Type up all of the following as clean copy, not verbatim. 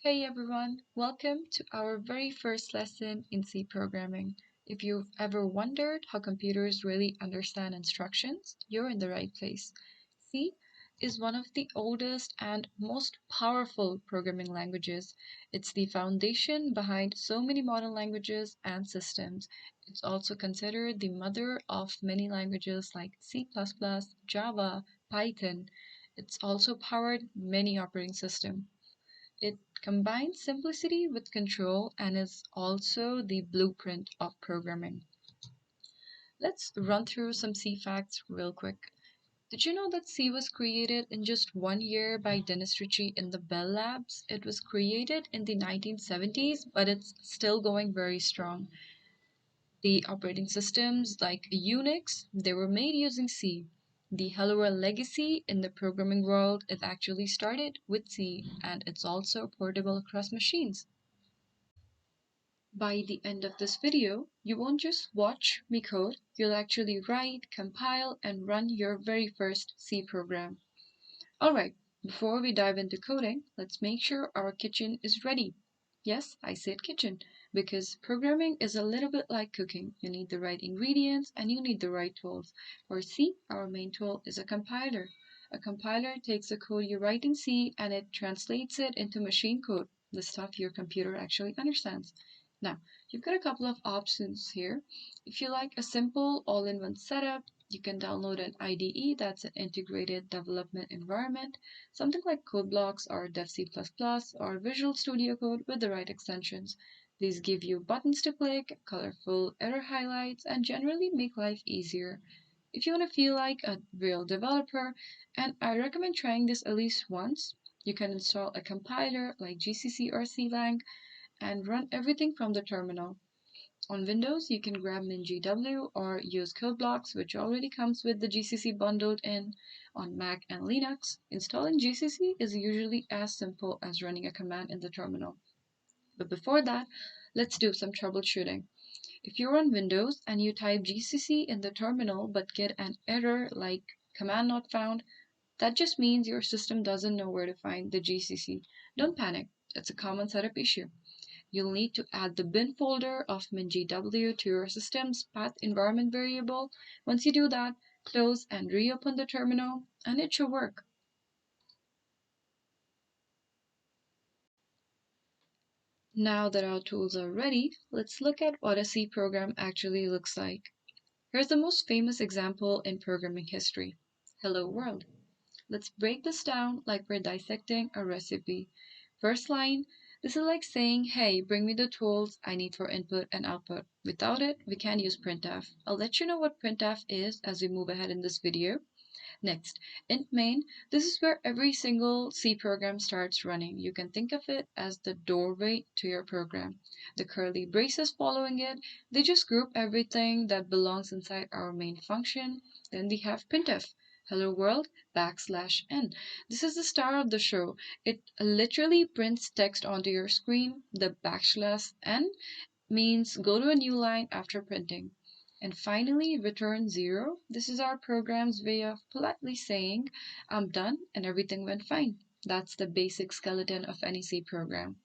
Hey everyone, welcome to our very first lesson in C programming. If you've ever wondered how computers really understand instructions, you're in the right place. C is one of the oldest and most powerful programming languages. It's the foundation behind so many modern languages and systems. It's also considered the mother of many languages like C++, Java, Python. It's also powered many operating systems. It combines simplicity with control and is also the blueprint of programming. Let's run through some C facts real quick. Did you know that C was created in just 1 year by Dennis Ritchie in the Bell Labs? It was created in the 1970s, but it's still going very strong. The operating systems like Unix, they were made using C. The Hello World legacy in the programming world, it actually started with C, and it's also portable across machines. By the end of this video, you won't just watch me code, you'll actually write, compile, and run your very first C program. Alright, before we dive into coding, let's make sure our kitchen is ready. Yes, I said kitchen, because programming is a little bit like cooking. You need the right ingredients and you need the right tools. For C, our main tool is a compiler. A compiler takes the code you write in C and it translates it into machine code, the stuff your computer actually understands. Now, you've got a couple of options here. If you like a simple all-in-one setup, you can download an IDE, that's an integrated development environment, something like CodeBlocks or DevC++ or Visual Studio Code with the right extensions. These give you buttons to click, colorful error highlights, and generally make life easier. If you want to feel like a real developer, and I recommend trying this at least once, you can install a compiler like GCC or CLang and run everything from the terminal. On Windows, you can grab MinGW or use CodeBlocks, which already comes with the GCC bundled in. On Mac and Linux, installing GCC is usually as simple as running a command in the terminal. But before that, let's do some troubleshooting. If you're on Windows and you type GCC in the terminal but get an error like command not found, that just means your system doesn't know where to find the GCC. Don't panic, it's a common setup issue. You'll need to add the bin folder of MinGW to your system's path environment variable. Once you do that, close and reopen the terminal, and it should work. Now that our tools are ready, let's look at what a C program actually looks like. Here's the most famous example in programming history. Hello World. Let's break this down like we're dissecting a recipe. First line, this is like saying, hey, bring me the tools I need for input and output. Without it, we can't use printf. I'll let you know what printf is as we move ahead in this video. Next, int main, this is where every single C program starts running. You can think of it as the doorway to your program. The curly braces following it, they just group everything that belongs inside our main function. Then we have printf. Hello world \n. This is the star of the show. It literally prints text onto your screen. The \n means go to a new line after printing. And finally, return 0. This is our program's way of politely saying, I'm done and everything went fine. That's the basic skeleton of any C program.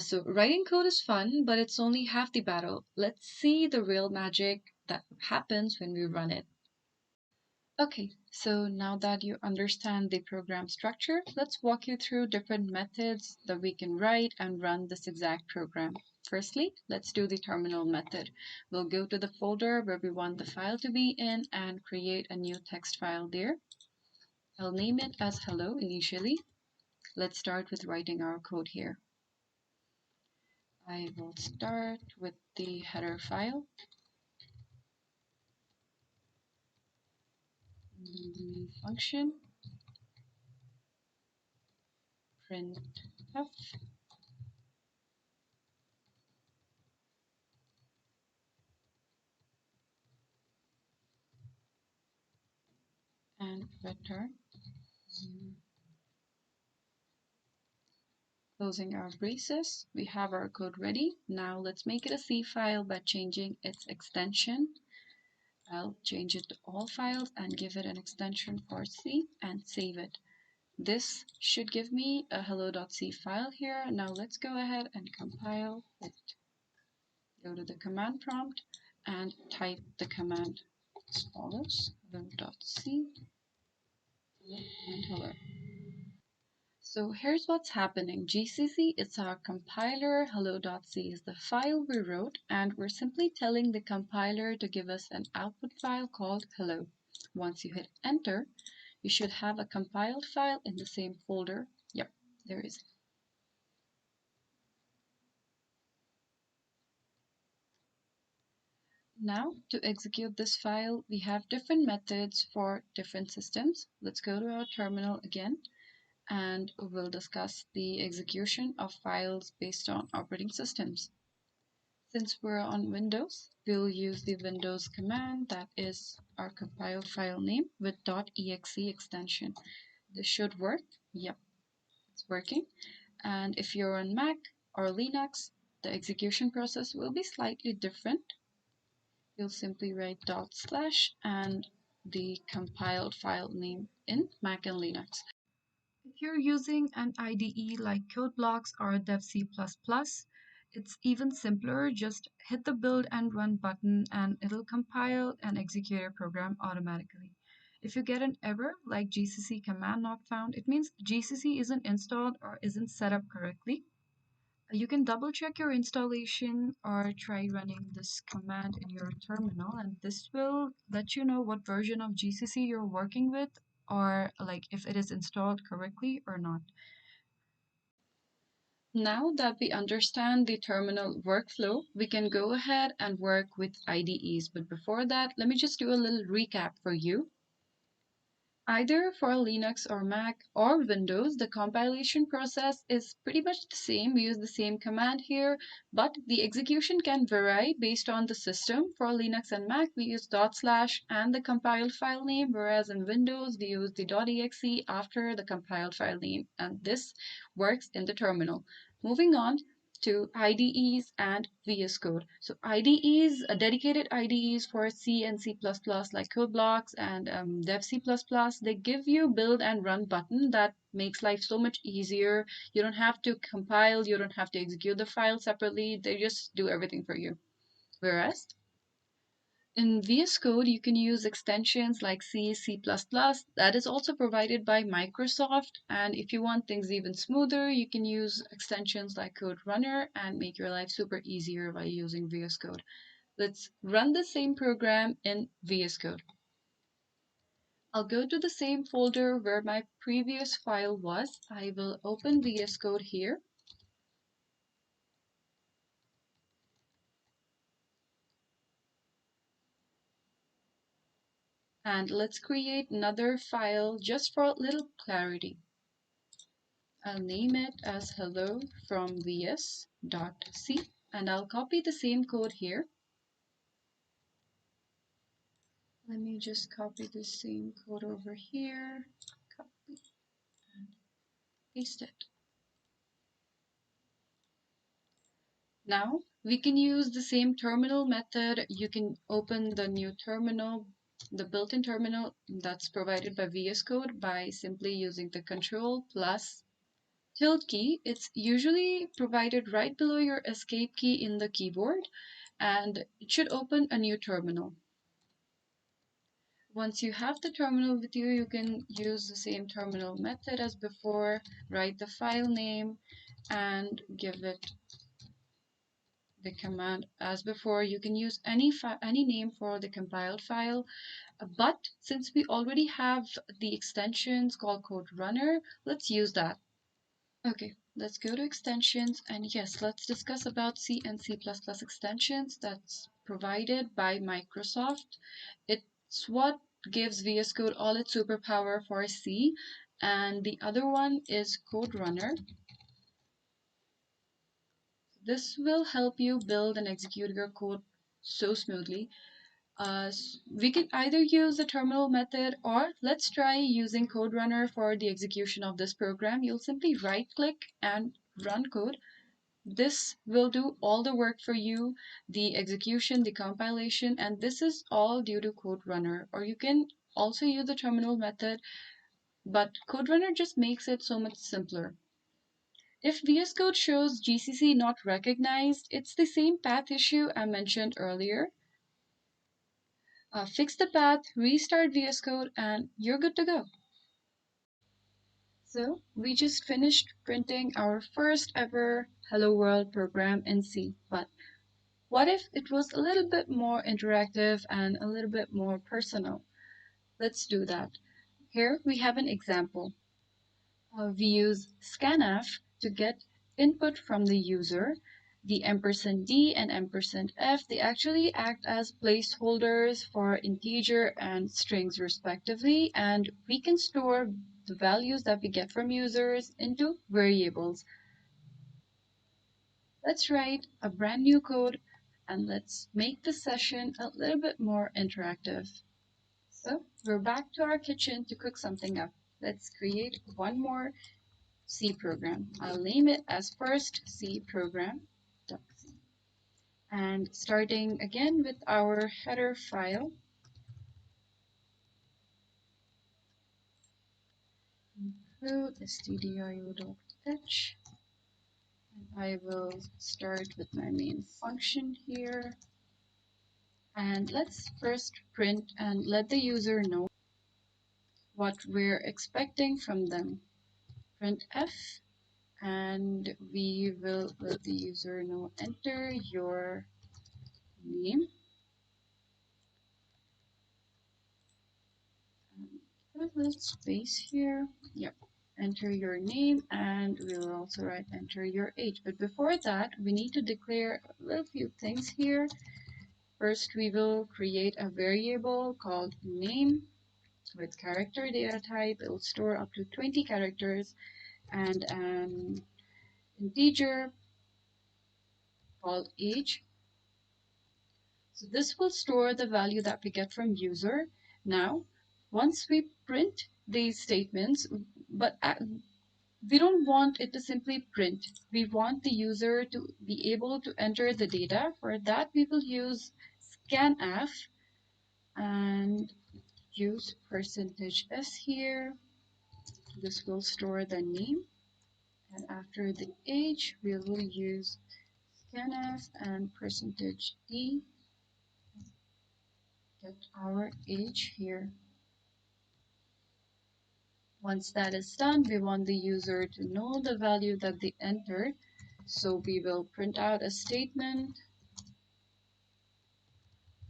So writing code is fun, but it's only half the battle. Let's see the real magic that happens when we run it. Okay, so now that you understand the program structure, let's walk you through different methods that we can write and run this exact program. Firstly, let's do the terminal method. We'll go to the folder where we want the file to be in and create a new text file there. I'll name it as hello initially. Let's start with writing our code here. I will start with the header file. The main function, printf, and return 0. Closing our braces, we have our code ready. Now let's make it a C file by changing its extension. I'll change it to all files and give it an extension for C and save it. This should give me a hello.c file here. Now let's go ahead and compile it. Go to the command prompt and type the command as follows: hello.c and hello. So here's what's happening. GCC is our compiler, hello.c is the file we wrote, and we're simply telling the compiler to give us an output file called hello. Once you hit enter, you should have a compiled file in the same folder. Yep, there is. Now, to execute this file, we have different methods for different systems. Let's go to our terminal again, and we'll discuss the execution of files based on operating systems. Since we're on Windows, we'll use the Windows command that is our compiled file name with .exe extension. This should work. Yep, it's working. And if you're on Mac or Linux, the execution process will be slightly different. You'll simply write / and the compiled file name in Mac and Linux. If you're using an IDE like CodeBlocks or DevC++, it's even simpler. Just hit the build and run button and it'll compile and execute your program automatically. If you get an error like GCC command not found, it means GCC isn't installed or isn't set up correctly. You can double check your installation or try running this command in your terminal, and this will let you know what version of GCC you're working with, or like if it is installed correctly or not. Now that we understand the terminal workflow, we can go ahead and work with IDEs. But before that, let me just do a little recap for you. Either for Linux or Mac or Windows, the compilation process is pretty much the same. We use the same command here, but the execution can vary based on the system. For Linux and Mac, we use / and the compiled file name, whereas in Windows, we use the .exe after the compiled file name, and this works in the terminal. Moving on to IDEs and VS Code. So IDEs, dedicated IDEs for C and C++ like CodeBlocks and DevC++, they give you build and run button that makes life so much easier. You don't have to compile, you don't have to execute the file separately, they just do everything for you. Whereas in VS Code, you can use extensions like C, C++. That is also provided by Microsoft. And if you want things even smoother, you can use extensions like Code Runner and make your life super easier by using VS Code. Let's run the same program in VS Code. I'll go to the same folder where my previous file was. I will open VS Code here. And let's create another file just for a little clarity. I'll name it as hello from vs.c, and I'll copy the same code here. Let me just copy the same code over here, copy and paste it. Now we can use the same terminal method. You can open the new terminal, the built-in terminal that's provided by VS Code by simply using the Control + tilde key. It's usually provided right below your escape key in the keyboard, and it should open a new terminal. Once you have the terminal with you, you can use the same terminal method as before, write the file name and give it the command as before. You can use any name for the compiled file, but since we already have the extensions called Code Runner, let's use that. Okay, let's go to extensions, and yes, let's discuss about C and C++ extensions that's provided by Microsoft. It's what gives VS Code all its superpower for C, and the other one is Code Runner. This will help you build and execute your code so smoothly. We can either use the terminal method, or let's try using Code Runner for the execution of this program. You'll simply right-click and run code. This will do all the work for you, the execution, the compilation, and this is all due to Code Runner. Or you can also use the terminal method. but CodeRunner just makes it so much simpler. If VS Code shows GCC not recognized, it's the same path issue I mentioned earlier. Fix the path, restart VS Code, and you're good to go. So we just finished printing our first ever Hello World program in C, but what if it was a little bit more interactive and a little bit more personal? Let's do that. Here we have an example. We use scanf to get input from the user. The $D and $F, they actually act as placeholders for integer and strings respectively, and we can store the values that we get from users into variables. Let's write a brand new code and let's make the session a little bit more interactive. So we're back to our kitchen to cook something up. Let's create one more C program. I'll name it as first C program.c. And starting again with our header file, include stdio.h. I will start with my main function here. And let's first print and let the user know what we're expecting from them. Printf, and we will let the user know enter your name. Put a little space here. Yep. Enter your name, and we will also write enter your age. But before that, we need to declare a little few things here. First, we will create a variable called name with character data type. It will store up to 20 characters, and an integer called age. So this will store the value that we get from user. Now, once we print these statements, but we don't want it to simply print. We want the user to be able to enter the data. For that, we will use scanf and use %s here. This will store the name. And after the age, we will use scanf and %d. Get our age here. Once that is done, we want the user to know the value that they entered. So we will print out a statement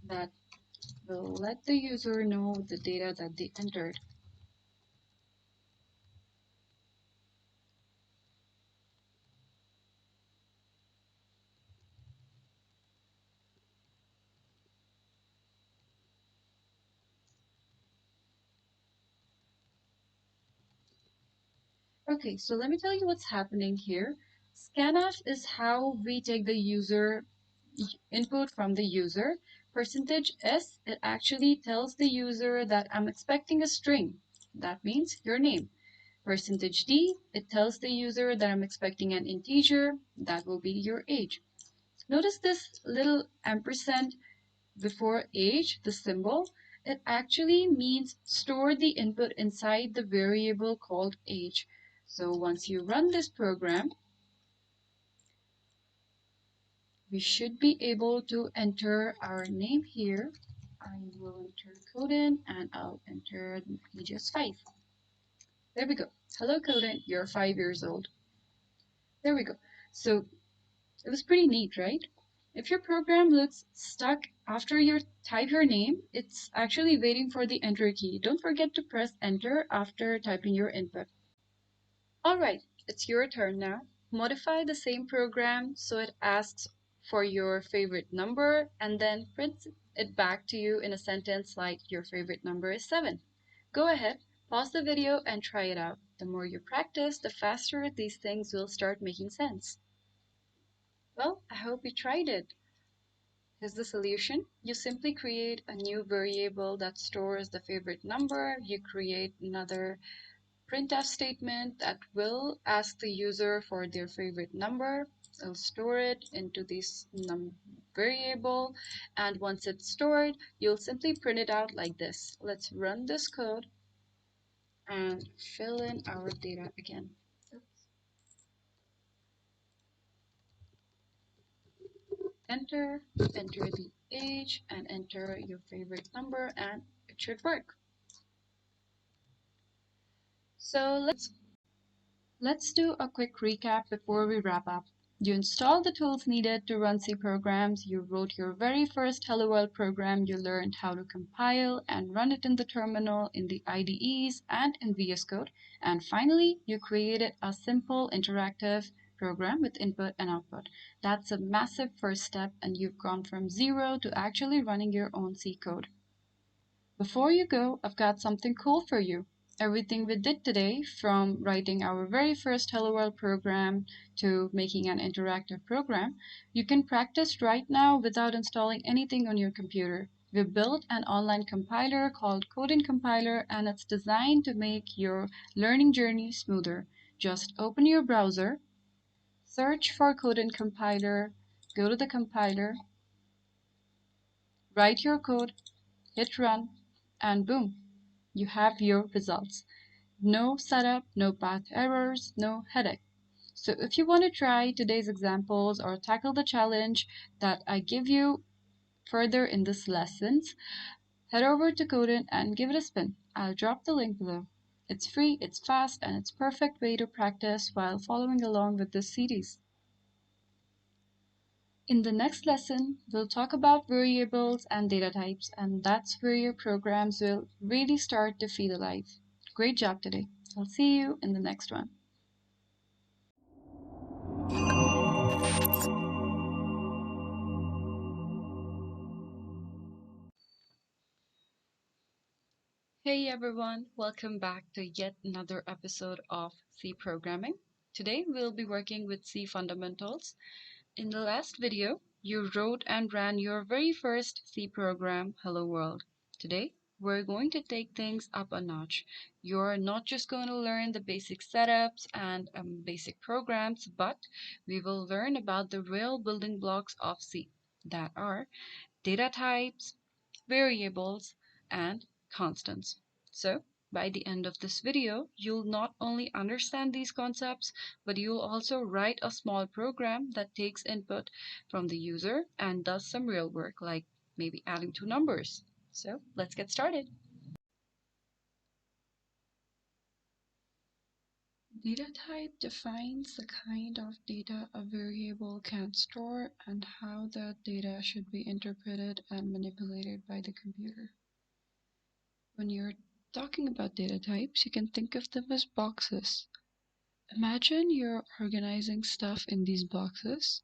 that will let the user know the data that they entered. Okay, so let me tell you what's happening here. Scanf is how we take the user input from the user. %s, it actually tells the user that I'm expecting a string. That means your name. %d, it tells the user that I'm expecting an integer. That will be your age. Notice this little ampersand before age, the symbol. It actually means store the input inside the variable called age. So once you run this program, we should be able to enter our name here. I will enter Coden and I'll enter age as 5. There we go. Hello Coden, you're 5 years old. There we go. So it was pretty neat, right? If your program looks stuck after you type your name, it's actually waiting for the enter key. Don't forget to press enter after typing your input. All right, it's your turn now. Modify the same program so it asks for your favorite number and then prints it back to you in a sentence like your favorite number is 7. Go ahead, pause the video and try it out. The more you practice, the faster these things will start making sense. Well, I hope you tried it. Here's the solution. You simply create a new variable that stores the favorite number. You create another printf statement that will ask the user for their favorite number. It'll store it into this variable, and once it's stored, you'll simply print it out like this. Let's run this code. and fill in our data again. Enter the age, and enter your favorite number, and it should work. So let's do a quick recap before we wrap up. You installed the tools needed to run C programs, you wrote your very first Hello World program, you learned how to compile and run it in the terminal, in the IDEs, and in VS Code, and finally, you created a simple interactive program with input and output. That's a massive first step, and you've gone from zero to actually running your own C code. Before you go, I've got something cool for you. Everything we did today, from writing our very first Hello World program to making an interactive program, you can practice right now without installing anything on your computer. We built an online compiler called Compiler, and it's designed to make your learning journey smoother. Just open your browser, search for Compiler, go to the compiler, write your code, hit run, and boom, you have your results. No setup, no path errors, no headache. So if you want to try today's examples or tackle the challenge that I give you further in this lessons, head over to Codin and give it a spin. I'll drop the link below. It's free, it's fast, and it's perfect way to practice while following along with this series. In the next lesson, we'll talk about variables and data types, and that's where your programs will really start to feel alive. Great job today. I'll see you in the next one. Hey everyone, welcome back to yet another episode of C Programming. Today we'll be working with C fundamentals. In the last video, you wrote and ran your very first C program, Hello World. Today, we're going to take things up a notch. You're not just going to learn the basic setups and basic programs, but we will learn about the real building blocks of C that are data types, variables, and constants. So, by the end of this video, you'll not only understand these concepts, but you'll also write a small program that takes input from the user and does some real work, like maybe adding two numbers. So, let's get started. Data type defines the kind of data a variable can store and how that data should be interpreted and manipulated by the computer. When you're talking about data types, you can think of them as boxes. Imagine you're organizing stuff in these boxes.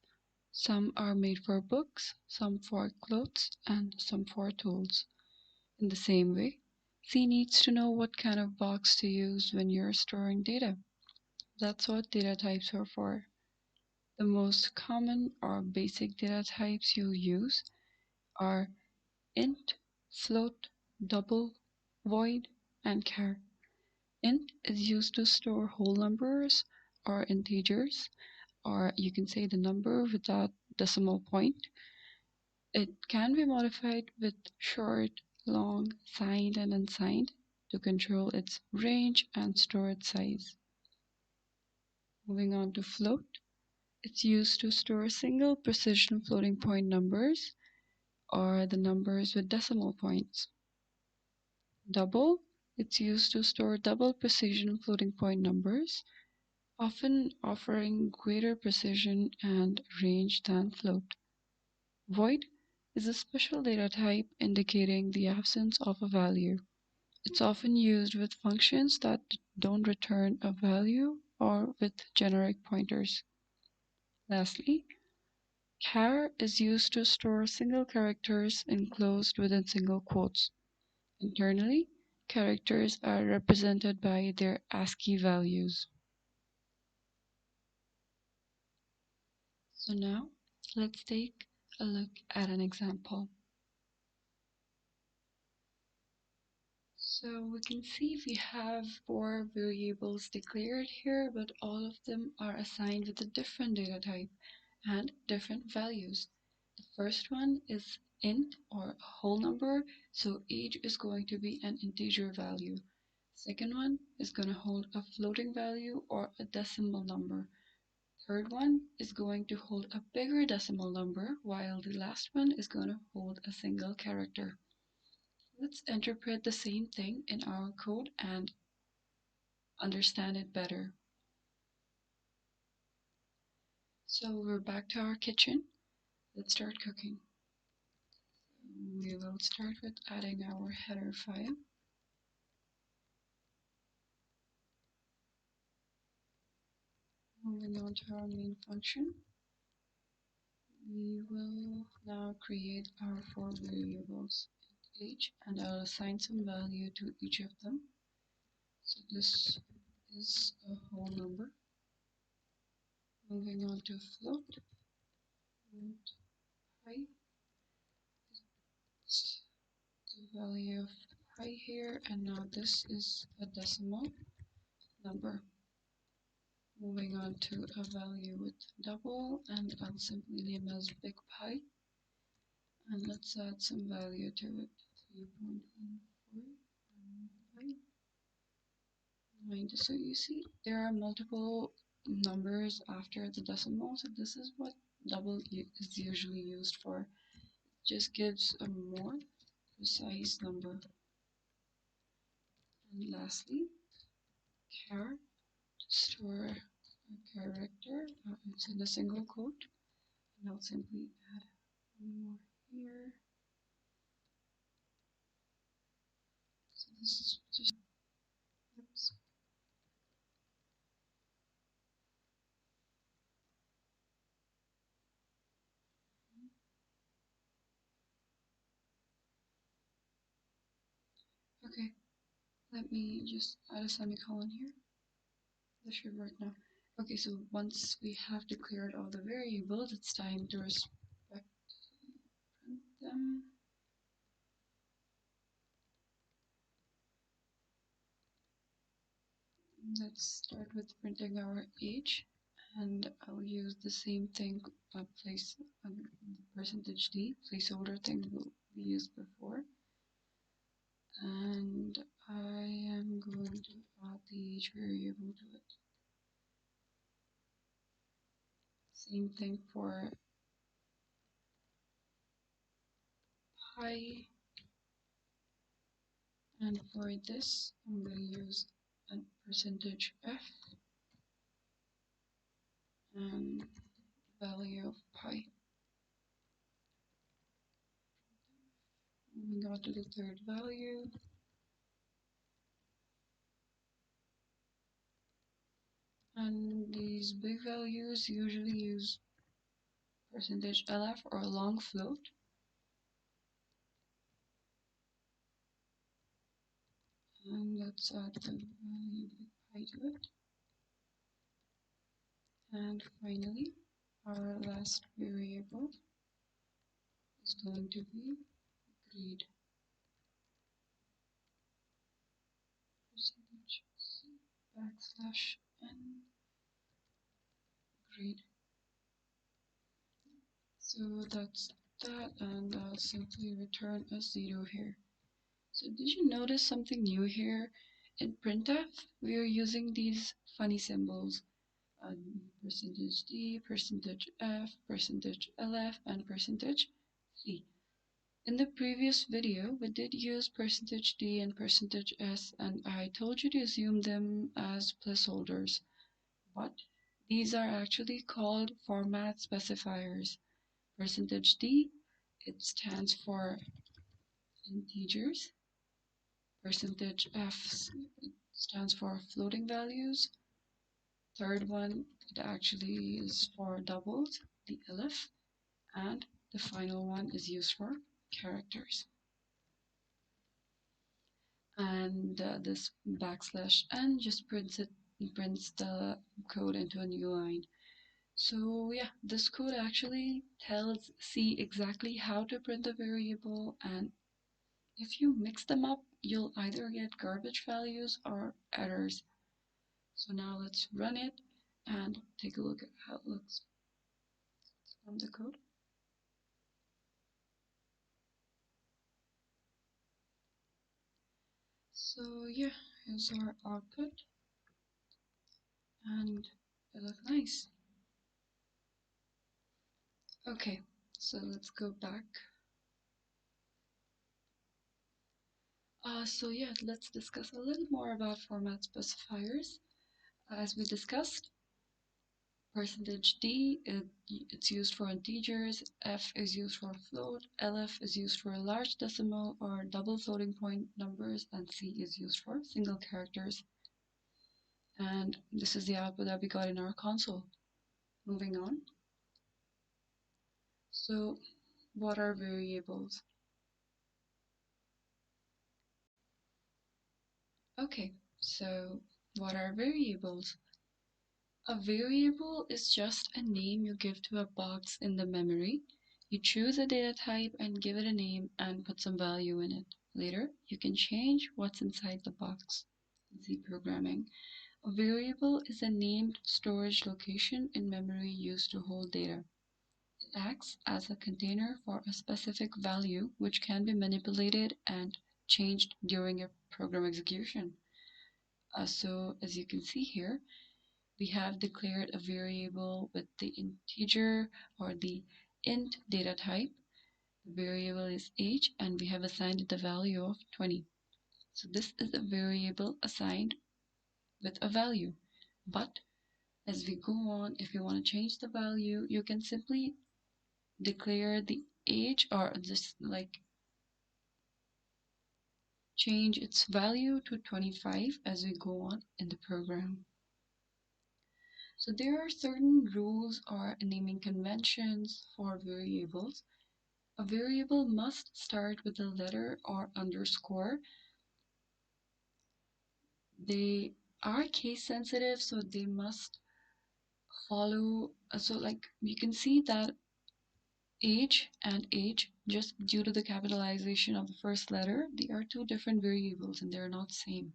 Some are made for books, some for clothes, and some for tools. In the same way, C needs to know what kind of box to use when you're storing data. That's what data types are for. The most common or basic data types you'll use are int, float, double, void, and char. Int is used to store whole numbers or integers, or you can say the number without decimal point. It can be modified with short, long, signed, and unsigned to control its range and store its size. Moving on to float, it's used to store single precision floating point numbers or the numbers with decimal points. Double, it's used to store double precision floating point numbers, often offering greater precision and range than float. Void is a special data type indicating the absence of a value. It's often used with functions that don't return a value or with generic pointers. Lastly, char is used to store single characters enclosed within single quotes. Internally, characters are represented by their ASCII values. So now, let's take a look at an example. So we can see we have 4 variables declared here, but all of them are assigned with a different data type and different values. The first one is int or a whole number, so age is going to be an integer value. Second one is going to hold a floating value or a decimal number. Third one is going to hold a bigger decimal number, while the last one is going to hold a single character. Let's interpret the same thing in our code and understand it better. So we're back to our kitchen. Let's start cooking. We will start with adding our header file. Moving on to our main function, we will now create our 4 variables, age, and I'll assign some value to each of them. So this is a whole number. Moving on to float, and pi, it's the value of pi here, and now this is a decimal number. Moving on to a value with double, and I'll simply name as big pi. And let's add some value to it, 3.14. So you see, there are multiple numbers after the decimal, so this is what double is usually used for. It just gives a more precise number. And lastly, char, to store a character, it's in a single quote, and I'll simply add one more here. So this is just, oops. Okay, let me just add a semicolon here. This should work now. Okay, so once we have declared all the variables, it's time to print them. Let's start with printing our age, and I'll use the same thing, place %d placeholder thing we used before, and I am going to add the age variable to it. Same thing for pi, and for this I'm going to use a %f and value of pi. Moving on to the third value, and these big values usually use %lf or a long float. And let's add the value big pi to it. And finally, our last variable is going to be grade. %n grade. So that's that, and I'll simply return a 0 here. So did you notice something new here? In printf, we are using these funny symbols. %d, %f, %lf, and %c. In the previous video, we did use %d and %s, and I told you to assume them as placeholders. But these are actually called format specifiers. %d, it stands for integers. %f stands for floating values. Third one, it actually is for doubles, the elif, and the final one is used for characters. And this \n just prints the code into a new line. So yeah, this code actually tells C exactly how to print the variable, and if you mix them up, you'll either get garbage values or errors. So now let's run it and take a look at how it looks from the code. So yeah, Here's our output, and it looks nice. Okay, so let's go back. So yeah, let's discuss a little more about format specifiers. As we discussed, %d, it's used for integers, f is used for float, lf is used for large decimal or double floating point numbers, and c is used for single characters. And this is the output that we got in our console. Moving on. So what are variables? Okay, so what are variables? A variable is just a name you give to a box in the memory. You choose a data type and give it a name and put some value in it. Later, you can change what's inside the box. C programming. A variable is a named storage location in memory used to hold data. It acts as a container for a specific value which can be manipulated and changed during a program execution. So as you can see here, we have declared a variable with the integer or the int data type. The variable is age, and we have assigned it the value of 20. So this is a variable assigned with a value. But as we go on, if you want to change the value, you can simply declare the age or just like change its value to 25 as we go on in the program. So there are certain rules or naming conventions for variables. A variable must start with a letter or underscore. They are case sensitive, so they must follow. So like you can see that age and age, just due to the capitalization of the first letter, they are two different variables and they're not same.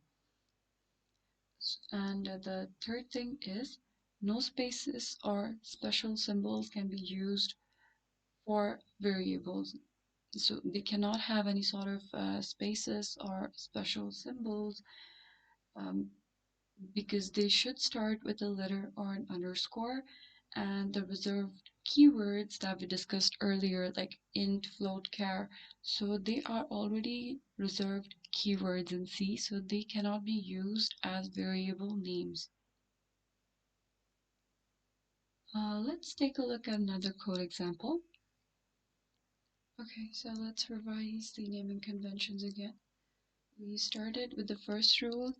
And the third thing is no spaces or special symbols can be used for variables. So they cannot have any sort of spaces or special symbols because they should start with a letter or an underscore, and the reserved keywords that we discussed earlier, like int, float, char, so they are already reserved keywords in C, so they cannot be used as variable names. Let's take a look at another code example. Okay, so let's revise the naming conventions again. We started with the first rule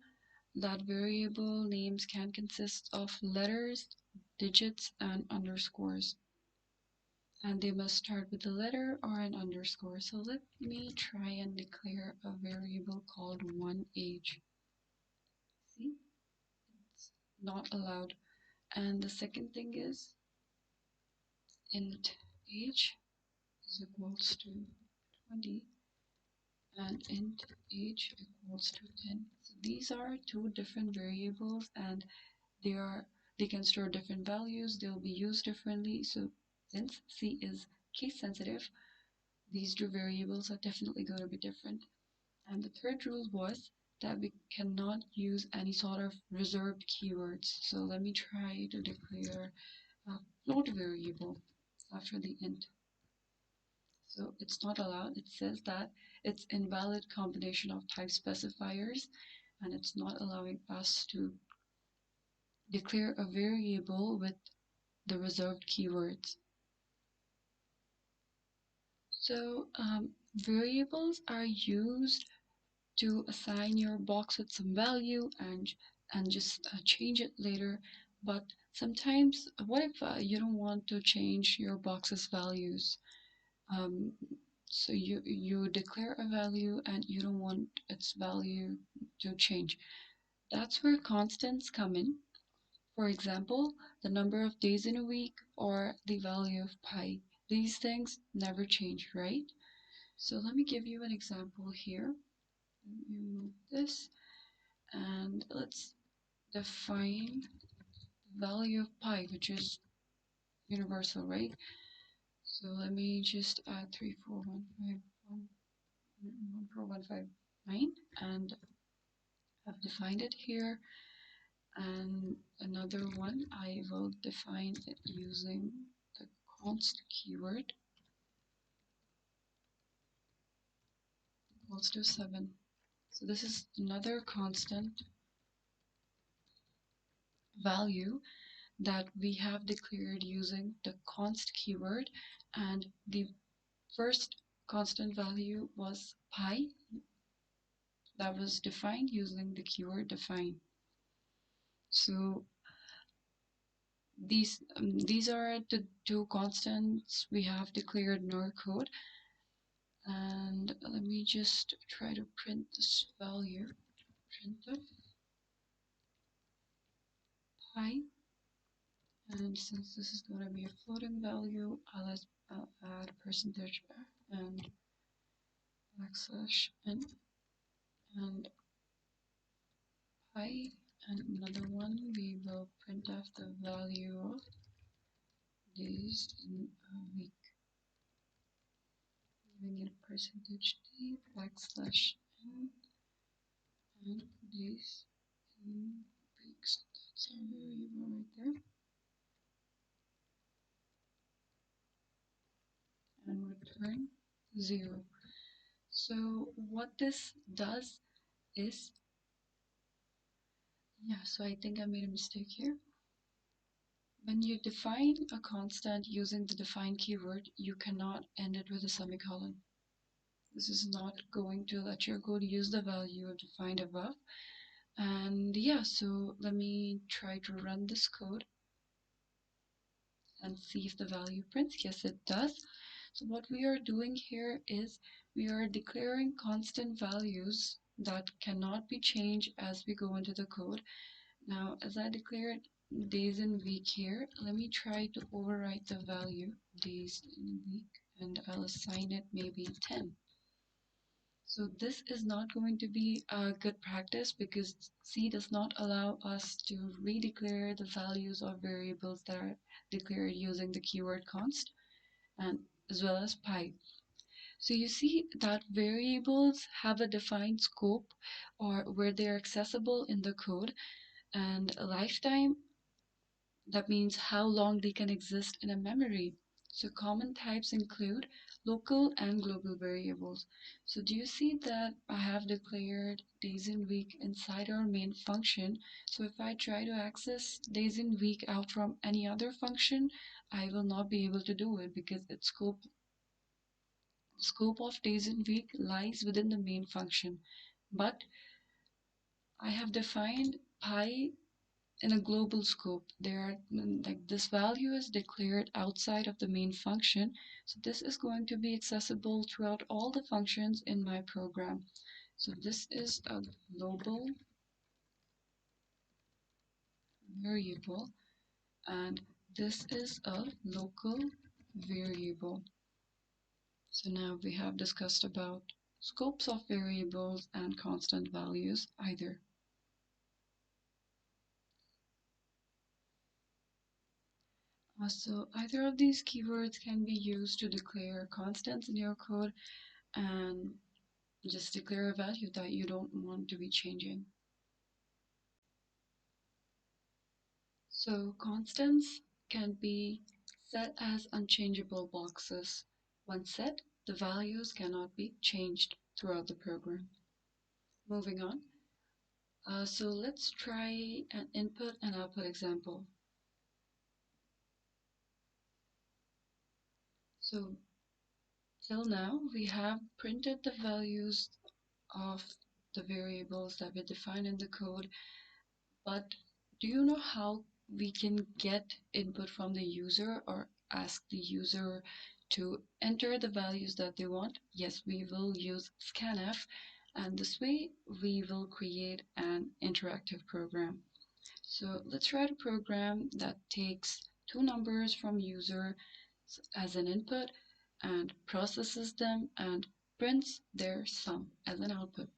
that variable names can consist of letters, digits, and underscores. And they must start with a letter or an underscore. So let me try and declare a variable called oneAge. See, it's not allowed. And the second thing is int age is equals to 20 and int age equals to 10. So these are two different variables and they can store different values, they'll be used differently. So since C is case sensitive, these two variables are definitely going to be different. And the third rule was that we cannot use any sort of reserved keywords. So let me try to declare a float variable after the int. So it's not allowed. It says that it's invalid combination of type specifiers, and it's not allowing us to declare a variable with the reserved keywords. So variables are used to assign your box with some value and just change it later. But sometimes, what if you don't want to change your box's values? Um, so you declare a value and you don't want its value to change. That's where constants come in. For example, the number of days in a week or the value of pi. These things never change, right? So let me give you an example here. Let me remove this and let's define the value of pi, which is universal, right? So let me just add 34151 4,159 and I've defined it here, and another one I will define it using the const keyword equals to 7. So this is another constant value that we have declared using the const keyword, and the first constant value was pi that was defined using the keyword define. So these are the two constants we have declared in our code, and let me just try to print this value. Printf pi, and since this is going to be a floating value, I'll add percentage and backslash n and pi, and another one we will print off the value of days in a week, giving it percentage d backslash n and days in weeks. That's our variable right there. And return 0. So what this does is, so I think I made a mistake here. When you define a constant using the define keyword, you cannot end it with a semicolon. This is not going to let your code use the value defined above. And so let me try to run this code and see if the value prints. Yes, it does. So what we are doing here is we are declaring constant values that cannot be changed as we go into the code. Now, as I declared days in week here, let me try to overwrite the value days in week, and I'll assign it maybe 10. So this is not going to be a good practice because C does not allow us to redeclare the values of variables that are declared using the keyword const, and as well as pi. So you see that variables have a defined scope or where they're accessible in the code, and a lifetime, that means how long they can exist in a memory. So common types include local and global variables. So do you see that I have declared days in week inside our main function? So if I try to access days in week out from any other function, I will not be able to do it because its scope of days in week lies within the main function. But I have defined pi in a global scope. This value is declared outside of the main function, so this is going to be accessible throughout all the functions in my program. So this is a global variable, and this is a local variable. So now we have discussed about scopes of variables and constant values either. So either of these keywords can be used to declare constants in your code and just declare a value that you don't want to be changing. So constants can be set as unchangeable boxes. Once set, the values cannot be changed throughout the program. Moving on. So let's try an input and output example. So till now, we have printed the values of the variables that we define in the code, but do you know how we can get input from the user or ask the user to enter the values that they want? Yes, we will use scanf, and this way we will create an interactive program. So let's write a program that takes two numbers from user as an input and processes them and prints their sum as an output.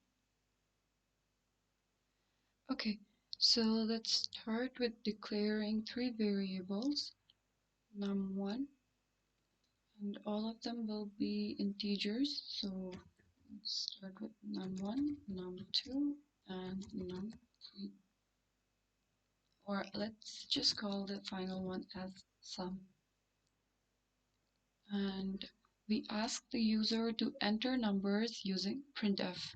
Okay, so let's start with declaring three variables, num1, and all of them will be integers. So let's start with num1, num2, and num3, or let's just call the final one as sum. And we ask the user to enter numbers using printf.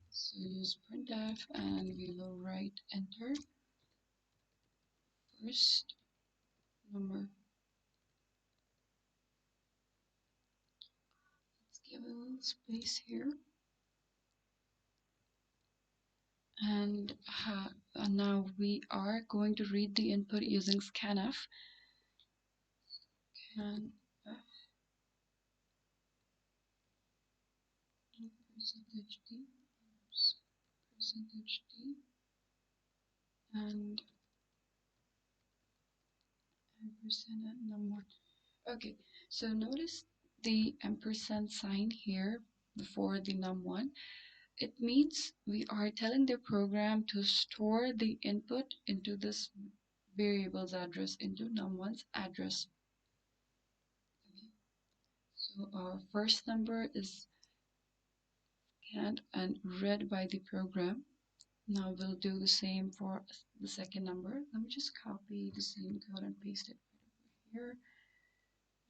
So use printf and we will write enter first number. Let's give a little space here. And now we are going to read the input using scanf. Scanf %d, %d, and ampersand and num1. Okay, so notice the ampersand sign here before the num1. It means we are telling the program to store the input into this variable's address, into num1's address. Okay. So our first number is scanned and read by the program. Now we'll do the same for the second number. Let me just copy the same code and paste it right over here.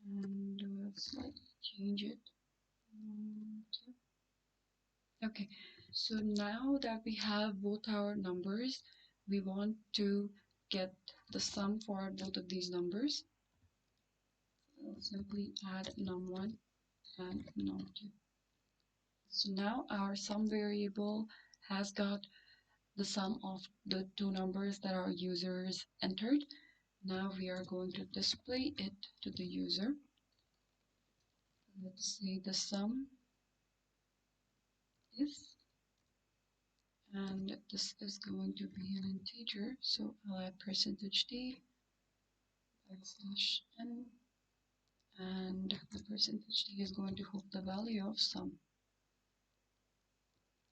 And let's change it. Okay, so now that we have both our numbers, we want to get the sum for both of these numbers. I'll simply add num1 and num2. So now our sum variable has got the sum of the two numbers that our users entered. Now we are going to display it to the user. Let's say the sum is, and this is going to be an integer, so I'll add %d \n, and the %d is going to hold the value of sum.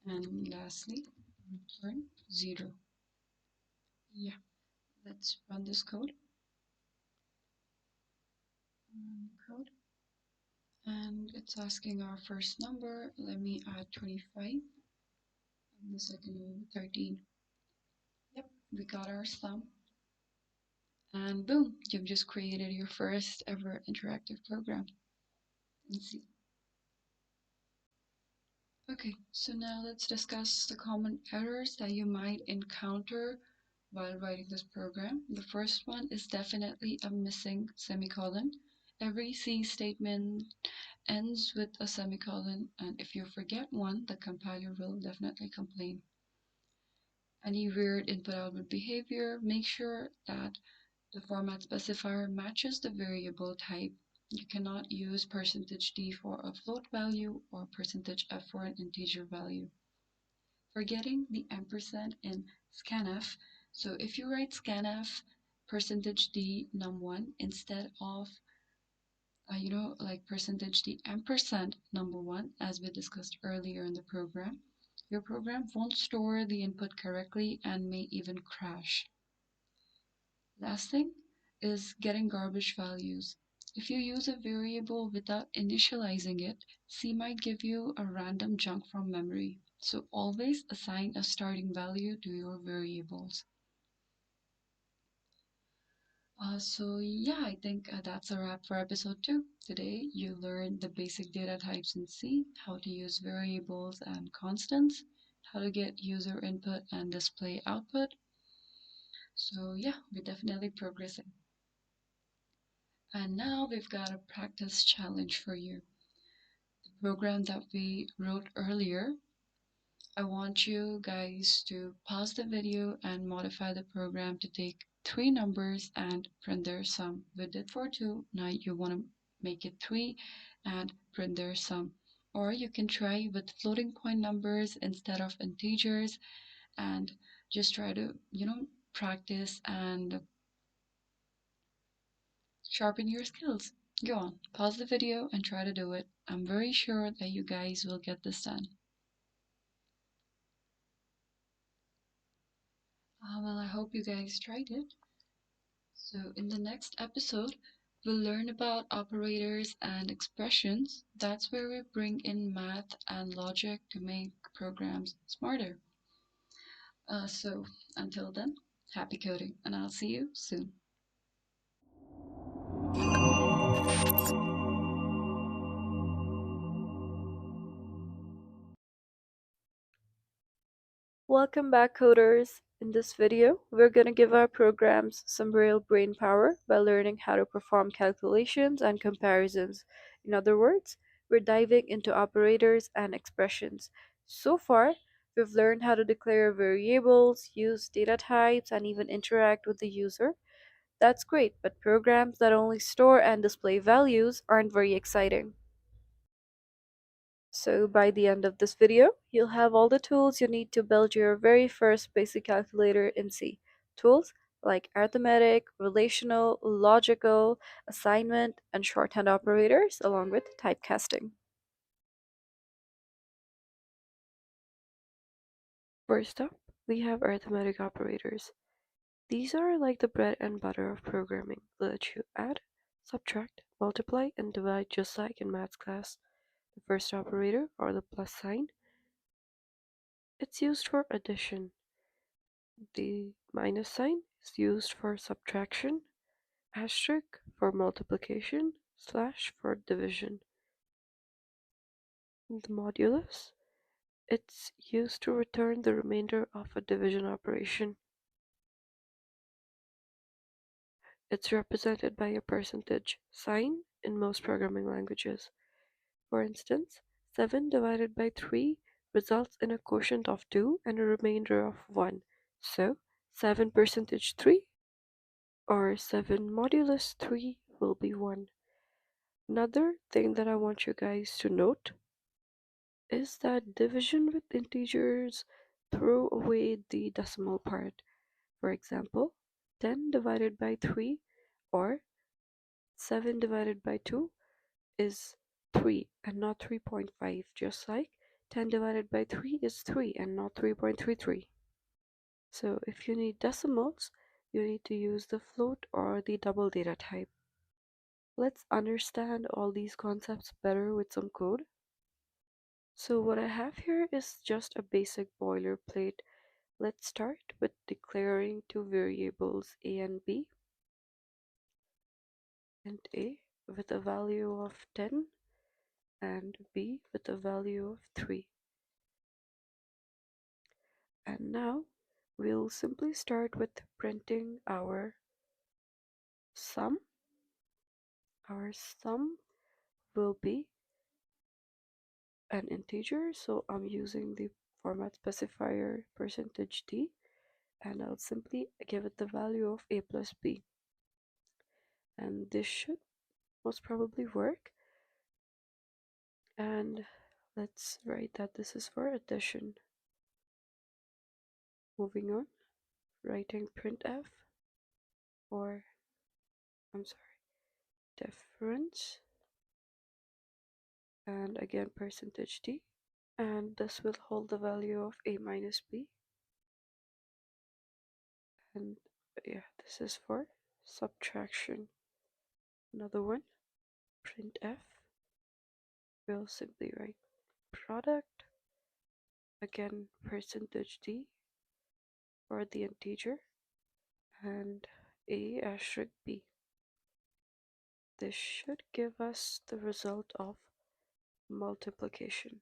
And lastly, return 0. Yeah, let's run this code. Code. And it's asking our first number. Let me add 25. And the second number, 13. Yep, we got our sum. And boom, you've just created your first ever interactive program. Let's see. Okay, so now let's discuss the common errors that you might encounter while writing this program. The first one is definitely a missing semicolon. Every C statement ends with a semicolon, and if you forget one, the compiler will definitely complain. Any weird input-output behavior, make sure that the format specifier matches the variable type. You cannot use %d for a float value or %f for an integer value. Forgetting the ampersand in scanf. So if you write scanf %d num1 instead of like %d ampersand num1, as we discussed earlier in the program, your program won't store the input correctly and may even crash. Last thing is getting garbage values. If you use a variable without initializing it, C might give you a random junk from memory. So always assign a starting value to your variables. So yeah, I think that's a wrap for episode 2. Today you learned the basic data types in C, how to use variables and constants, how to get user input and display output. So yeah, we're definitely progressing. And now we've got a practice challenge for you. The program that we wrote earlier, I want you guys to pause the video and modify the program to take 3 numbers and print their sum. We did for 2, now you want to make it 3 and print their sum. Or you can try with floating point numbers instead of integers and just try to, practice and sharpen your skills. Go on, pause the video and try to do it. I'm very sure that you guys will get this done. Well, I hope you guys tried it. So in the next episode, we'll learn about operators and expressions. That's where we bring in math and logic to make programs smarter. So until then, happy coding, and I'll see you soon. Welcome back, coders. In this video, we're going to give our programs some real brain power by learning how to perform calculations and comparisons. In other words, we're diving into operators and expressions. So far, we've learned how to declare variables, use data types, and even interact with the user. That's great, but programs that only store and display values aren't very exciting. So by the end of this video, you'll have all the tools you need to build your very first basic calculator in C. Tools like arithmetic, relational, logical, assignment, and shorthand operators, along with typecasting. First up, we have arithmetic operators. These are like the bread and butter of programming. They let you add, subtract, multiply, and divide just like in maths class. The first operator, or the plus sign, it's used for addition. The minus sign is used for subtraction, asterisk for multiplication, slash for division. The modulus, it's used to return the remainder of a division operation. It's represented by a percentage sign in most programming languages. For instance, 7 divided by 3 results in a quotient of 2 and a remainder of 1. So 7 percentage 3 or 7 modulus 3 will be 1. Another thing that I want you guys to note is that division with integers throw away the decimal part. For example, 10 divided by 3 or 7 divided by 2 is 3 and not 3.5, just like 10 divided by 3 is 3 and not 3.33. So if you need decimals, you need to use the float or the double data type. Let's understand all these concepts better with some code. So what I have here is just a basic boilerplate. Let's start with declaring two variables a and b, and a with a value of 10 and b with a value of 3. And now we'll simply start with printing our sum. Our sum will be an integer, so I'm using the format specifier %d, and I'll simply give it the value of a plus b. And this should most probably work. And let's write that this is for addition. Moving on, writing printf, or I'm sorry, difference, and again %d, and this will hold the value of a minus b. And yeah, this is for subtraction. Another one, printf, we'll simply write product, again %d for the integer, and a asterisk b. This should give us the result of multiplication.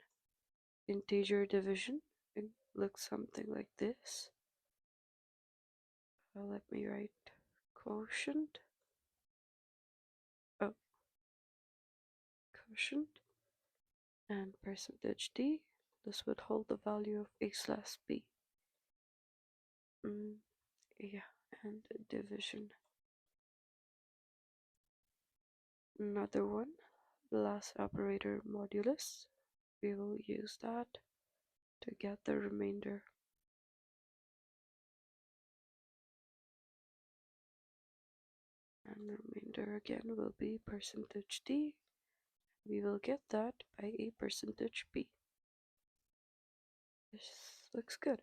Integer division, it looks something like this. Let me write quotient. Oh, quotient and %d. This would hold the value of a slash b. Yeah, and division. Another one, the last operator modulus. We will use that to get the remainder. And the remainder again will be %d. We will get that by a %b. This looks good.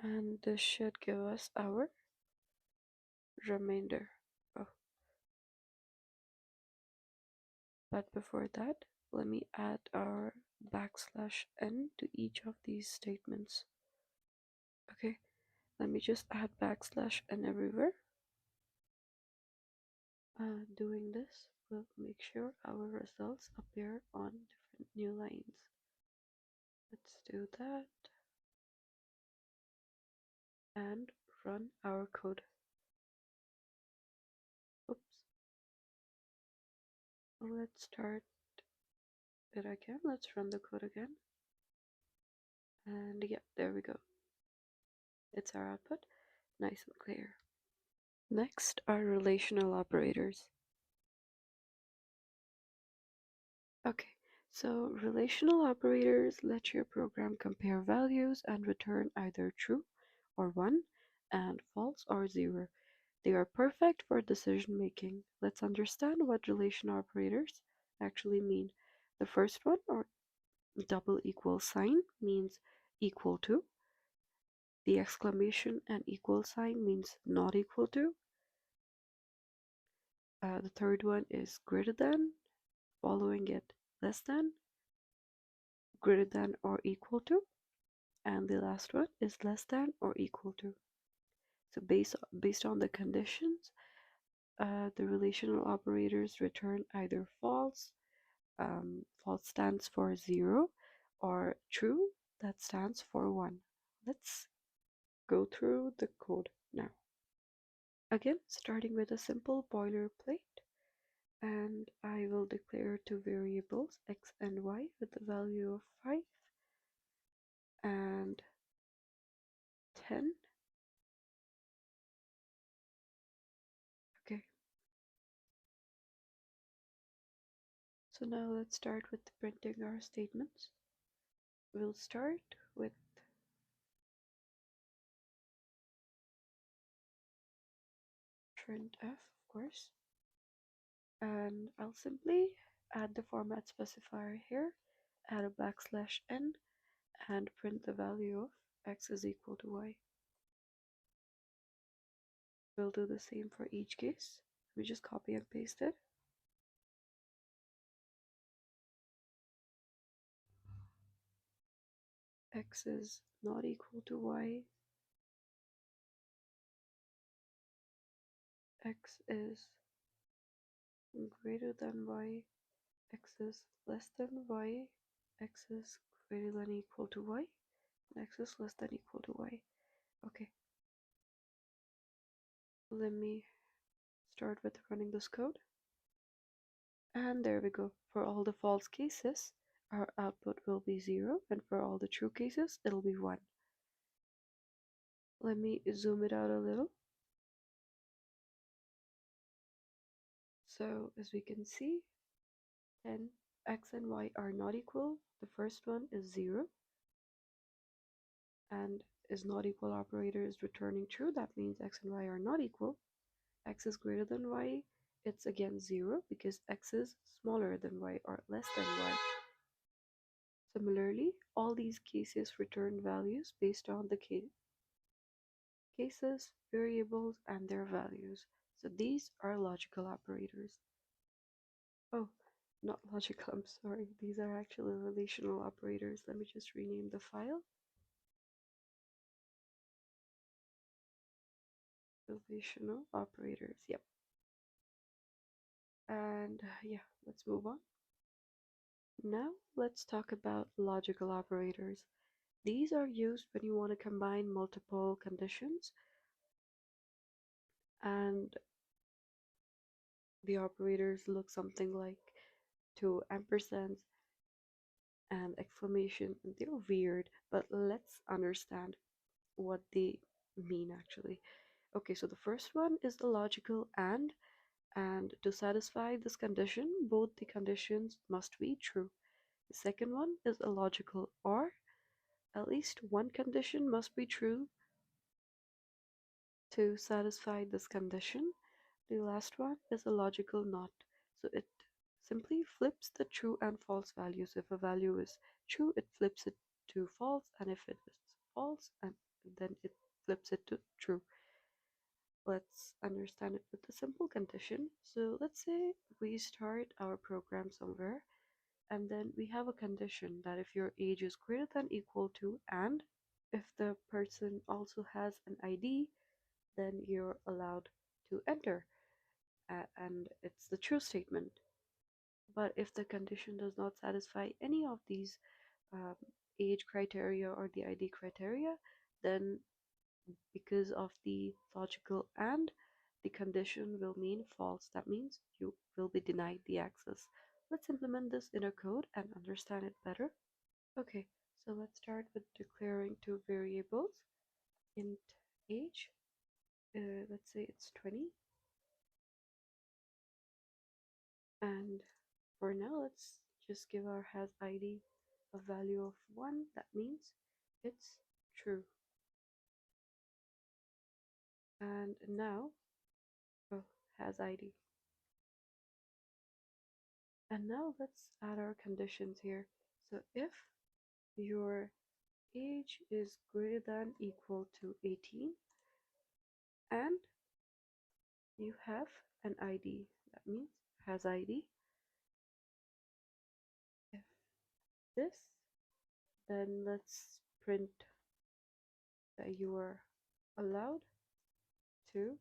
And this should give us our remainder. Oh, but before that, let me add our \n to each of these statements. Okay, let me just add \n everywhere. Doing this will make sure our results appear on different new lines. Let's do that and run our code. Oops. Let's start it again. Let's run the code again. And yeah, there we go. It's our output. Nice and clear. Next are relational operators. Okay, so relational operators let your program compare values and return either true or 1 and false or 0. They are perfect for decision making. Let's understand what relational operators actually mean. The first one, or double equal sign, means equal to. The exclamation and equal sign means not equal to. The third one is greater than, following it less than, greater than or equal to, and the last one is less than or equal to. So based on the conditions, the relational operators return either false, false stands for 0, or true, that stands for 1. Let's go through the code now. Again, starting with a simple boilerplate, and I will declare two variables, x and y, with the value of 5 and 10. Okay, so now let's start with printing our statements. We'll start with printf, of course, and I'll simply add the format specifier here, add a \n, and print the value of x is equal to y. We'll do the same for each case. We just copy and paste it. X is not equal to y. X is greater than y. X is less than y. X is greater than equal to y. And x is less than equal to y. Okay. Let me start with running this code. And there we go. For all the false cases, our output will be 0, and for all the true cases, it'll be 1. Let me zoom it out a little. So as we can see, 10, x and y are not equal. The first one is 0, and is not equal operator is returning true. That means x and y are not equal. X is greater than y, it's again 0 because x is smaller than y or less than y. Similarly, all these cases return values based on the cases, variables, and their values. So these are logical operators. Oh, not logical, I'm sorry. These are actually relational operators. Let me just rename the file. Relational operators, yep. And yeah, let's move on. Now let's talk about logical operators. These are used when you want to combine multiple conditions, and the operators look something like two ampersands and exclamation. They're weird, but let's understand what they mean actually. Okay, so the first one is the logical and to satisfy this condition, both the conditions must be true. The second one is a logical or, at least one condition must be true to satisfy this condition. The last one is a logical not. So it simply flips the true and false values. If a value is true, it flips it to false, and if it is false, and then it flips it to true. Let's understand it with a simple condition. So let's say we start our program somewhere And then we have a condition that if your age is greater than equal to, and if the person also has an ID, then you're allowed to enter. And it's the true statement. But if the condition does not satisfy any of these um, age criteria or the ID criteria, then because of the logical and, the condition will mean false. That means you will be denied the access. Let's implement this in our code and understand it better. Okay, so let's start with declaring two variables. Int age, let's say it's 20. And for now, let's just give our has ID a value of 1. That means it's true. And now, oh, has ID. And now let's add our conditions here. So if your age is greater than equal to 18 and you have an ID, that means has ID. If this, then let's print that you are allowed to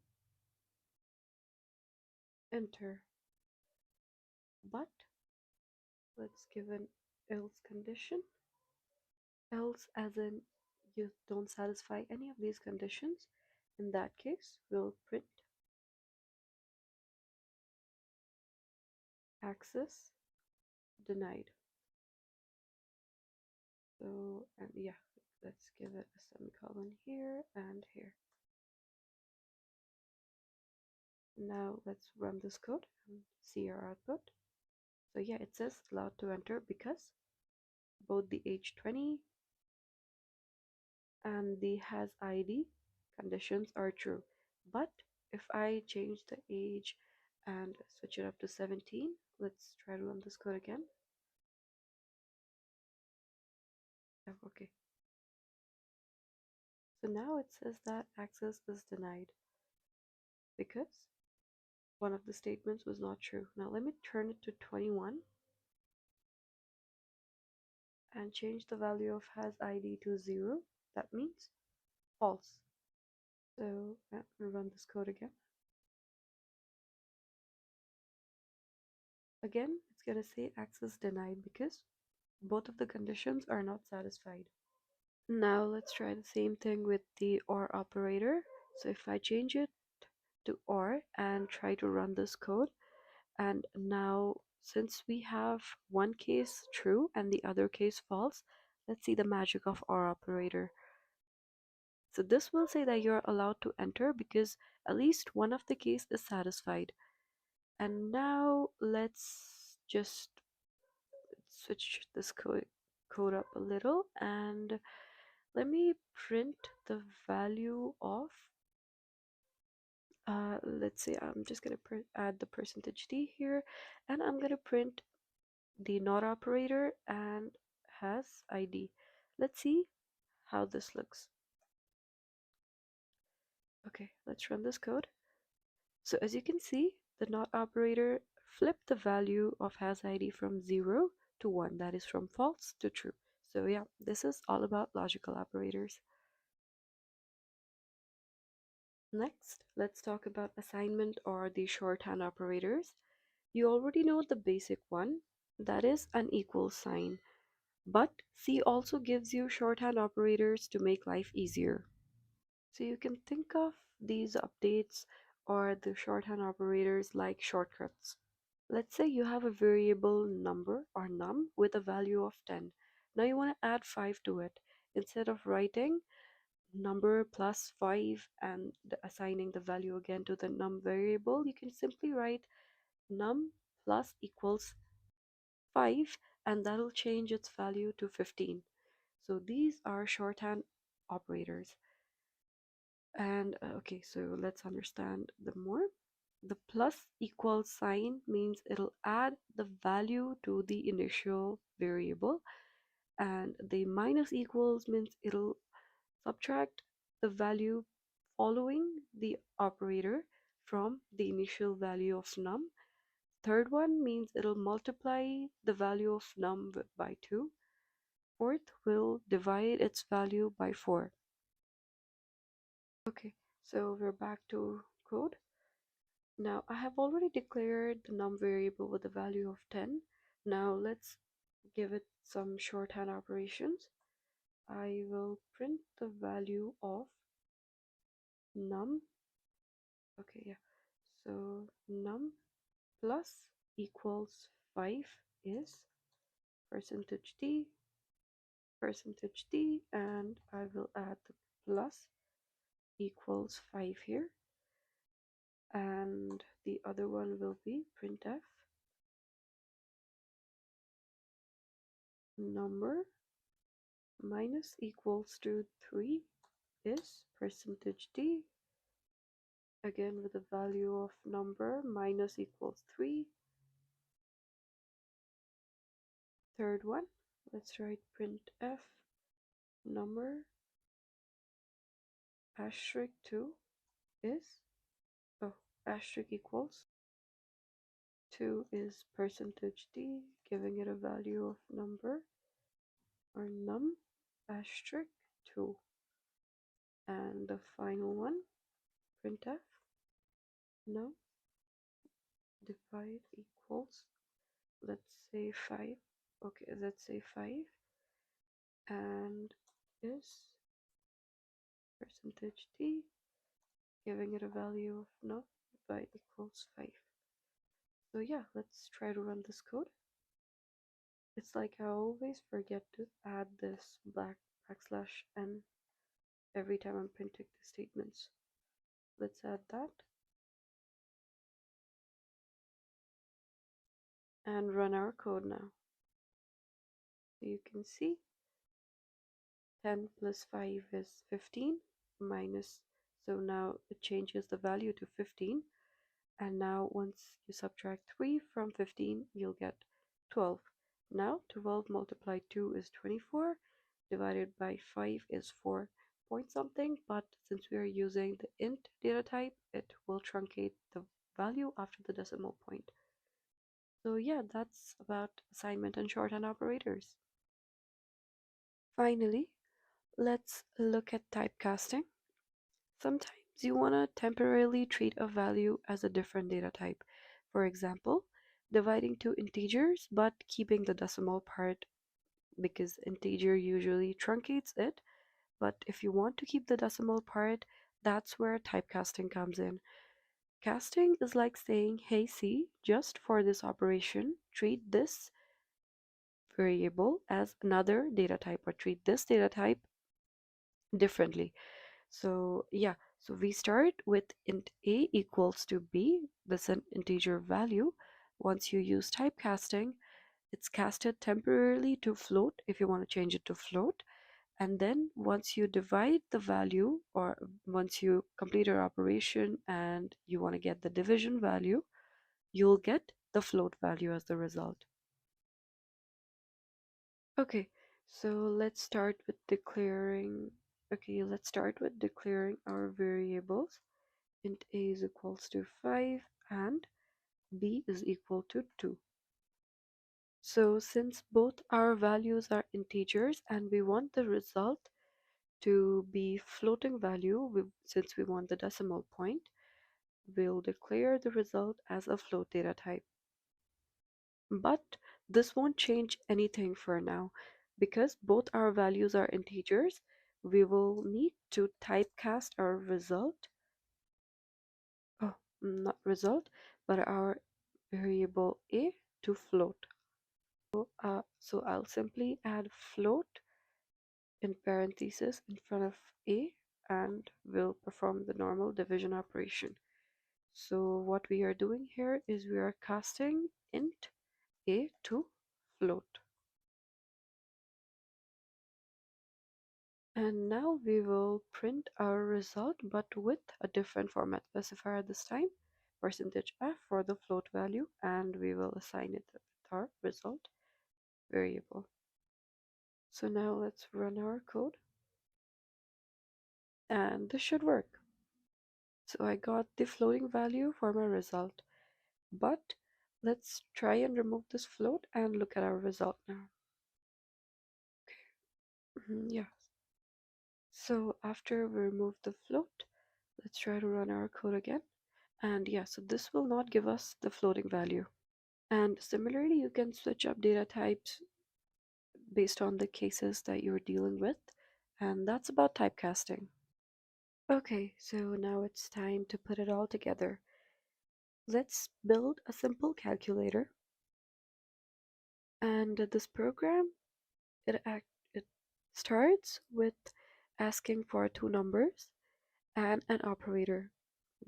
enter. But let's give an else condition. Else as in you don't satisfy any of these conditions. In that case, we'll print access denied. So, and yeah, let's give it a semicolon here and here. Now let's run this code and see our output. So yeah, it says allowed to enter because both the age 20 and the has ID conditions are true. But if I change the age and switch it up to 17, let's try to run this code again. Oh, okay. So now it says that access is denied because one of the statements was not true. Now let me turn it to 21 and change the value of has ID to 0. That means false. So I'm going to run this code again. Again, it's going to say access denied because both of the conditions are not satisfied. Now let's try the same thing with the OR operator. So if I change it to OR and try to run this code, and now since we have one case true and the other case false, let's see the magic of OR operator. So this will say that you're allowed to enter because at least one of the case is satisfied. And now let's just switch this code up a little, and let me print the value of let's say I'm just going to add the percentage d here, and I'm going to print the not operator and has ID. Let's see how this looks. Okay, let's run this code. So as you can see, the not operator flipped the value of has ID from 0 to 1, that is from false to true. So yeah, this is all about logical operators. Next, let's talk about assignment or the shorthand operators. You already know the basic one, that is an equal sign. But C also gives you shorthand operators to make life easier. So you can think of these updates or the shorthand operators like shortcuts. Let's say you have a variable number or num with a value of 10. Now you want to add 5 to it. Instead of writing number plus 5 and assigning the value again to the num variable, you can simply write num plus equals 5, and that'll change its value to 15. So these are shorthand operators. And okay, so let's understand them more. The plus equals sign means it'll add the value to the initial variable, and the minus equals means it'll subtract the value following the operator from the initial value of num. Third one means it'll multiply the value of num by 2. Fourth will divide its value by 4. Okay, so we're back to code. Now I have already declared the num variable with a value of 10. Now let's give it some shorthand operations. I will print the value of num. Okay, yeah. So num plus equals 5 is percentage d, and I will add the plus equals 5 here, and the other one will be printf number minus equals to 3 is percentage d, again with the value of number minus equals 3. Third one, let's write printf number asterisk 2 is, oh, asterisk equals 2 is percentage d, giving it a value of number or num asterisk 2. And the final one, printf num divide equals, let's say 5. Okay, let's say 5, and is percentage d, giving it a value of num divide equals 5. So yeah, let's try to run this code. It's like I always forget to add this backslash n every time I'm printing the statements. Let's add that and run our code now. So you can see 10 plus 5 is 15 minus, so now it changes the value to 15, and now once you subtract 3 from 15 you'll get 12. Now 12 multiplied 2 is 24, divided by 5 is 4 point something, but since we are using the int data type, it will truncate the value after the decimal point. So yeah, that's about assignment and shorthand operators. Finally, let's look at typecasting. Sometimes you want to temporarily treat a value as a different data type. For example, dividing two integers but keeping the decimal part, because integer usually truncates it. But if you want to keep the decimal part, that's where typecasting comes in. Casting is like saying, hey C, just for this operation, treat this variable as another data type, or treat this data type differently. So yeah, so we start with int a equals to b, that's an integer value. Once you use typecasting, it's casted temporarily to float if you want to change it to float. And then once you divide the value, or once you complete your operation and you want to get the division value, you'll get the float value as the result. Okay, so let's start with declaring our variables. Int a is equals to 5 and b is equal to 2. So since both our values are integers and we want the result to be floating value, since we want the decimal point, we'll declare the result as a float data type. But this won't change anything for now. Because both our values are integers, we will need to typecast our result, not result, but our variable a to float. So I'll simply add float in parentheses in front of a, and we'll perform the normal division operation. So what we are doing here is we are casting int a to float. And now we will print our result, but with a different format specifier this time, %f for the float value, and we will assign it with our result variable. So now let's run our code, and this should work. So I got the floating value for my result, but Let's try and remove this float and look at our result now. Yeah. So after we remove the float, let's try to run our code again. And yeah, so this will not give us the floating value. And similarly, you can switch up data types based on the cases that you're dealing with. And that's about typecasting. Okay, so now it's time to put it all together. Let's build a simple calculator. And this program, it starts with asking for two numbers and an operator.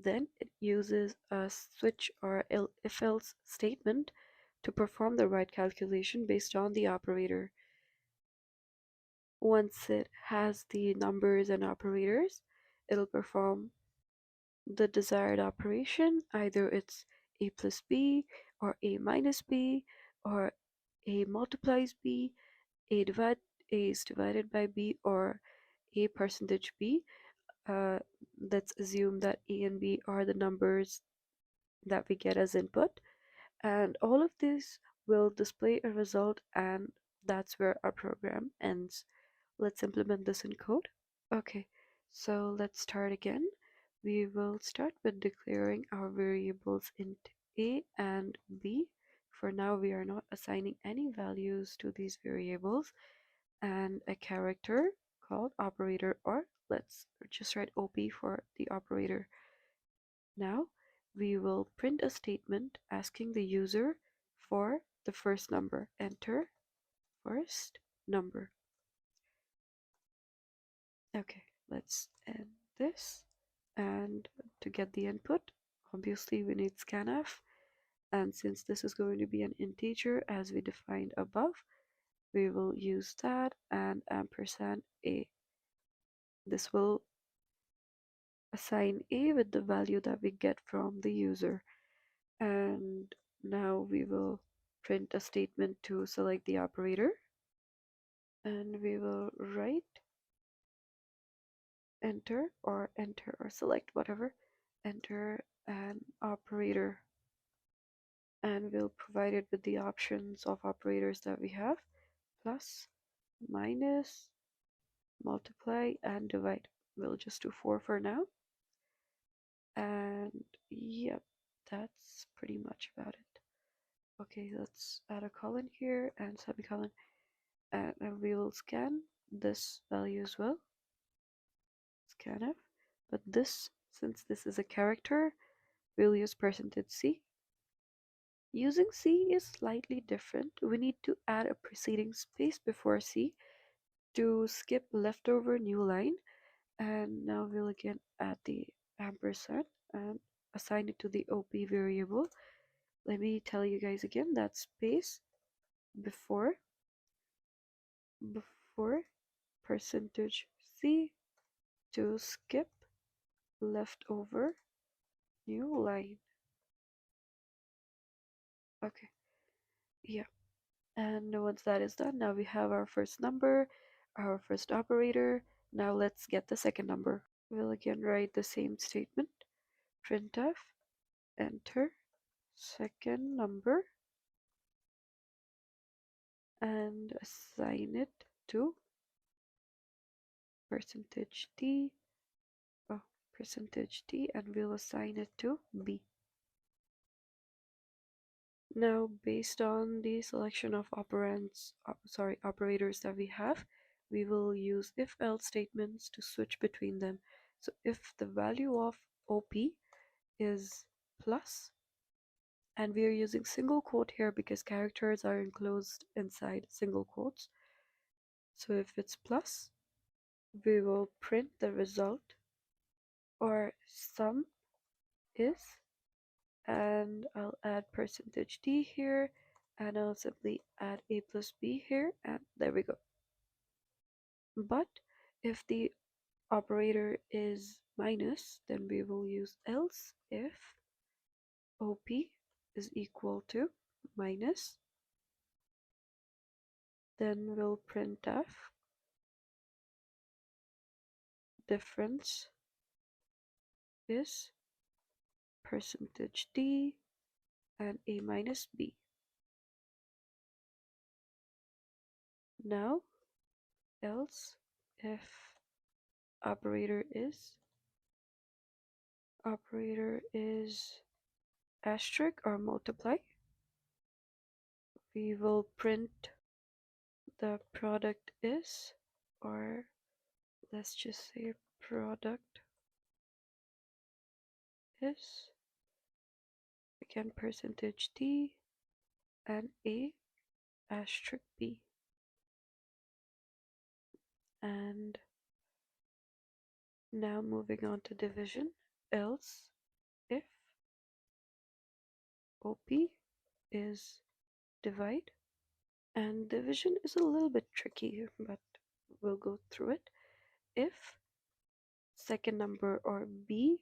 Then it uses a switch or if else statement to perform the right calculation based on the operator. Once it has the numbers and operators, it'll perform the desired operation. Either it's a plus b, or a minus b, or a multiplies b, a is divided by b, or a percentage b. Uh, let's assume that a and b are the numbers that we get as input, and all of this will display a result, and that's where our program ends. Let's implement this in code. Okay, so let's start again. We will start with declaring our variables int a and b. For now, we are not assigning any values to these variables, and a character called operator, or let's just write op for the operator. Now we will print a statement asking the user for the first number. Enter first number. Okay, let's end this. And to get the input, obviously we need scanf. And since this is going to be an integer as we defined above, we will use that and ampersand a. This will assign a with the value that we get from the user. And now we will print a statement to select the operator, and we will write enter or select whatever, enter an operator, and we'll provide it with the options of operators that we have: plus, minus, multiply, and divide. We'll just do 4 for now, and yep, that's pretty much about it. Okay, let's add a colon here and semicolon, and we will scan this value as well, scanf. But this, since this is a character, we'll use %c. Using c is slightly different. We need to add a preceding space before c to skip leftover new line, and now we'll again add the ampersand and assign it to the op variable. Let me tell you guys again, that space before %c to skip leftover new line. Okay, yeah. And once that is done, now we have our first number, our first operator. Now let's get the second number. We'll again write the same statement, printf, enter second number, and assign it to %d, oh, %d, and we'll assign it to b. Now, based on the selection of operators that we have, we will use if-else statements to switch between them. So if the value of OP is plus, and we are using single quote here because characters are enclosed inside single quotes. So if it's plus, we will print the result, or sum is, and I'll add %d here, and I'll simply add a plus b here, and there we go. But if the operator is minus, then we will use else if op is equal to minus, then we'll printf difference is %d, and A minus B. Now, else if operator is asterisk or multiply, we will print the product is, or let's just say product is, again percentage D and A asterisk B. And now moving on to division, else if OP is divide, and division is a little bit tricky, but we'll go through it. If second number or B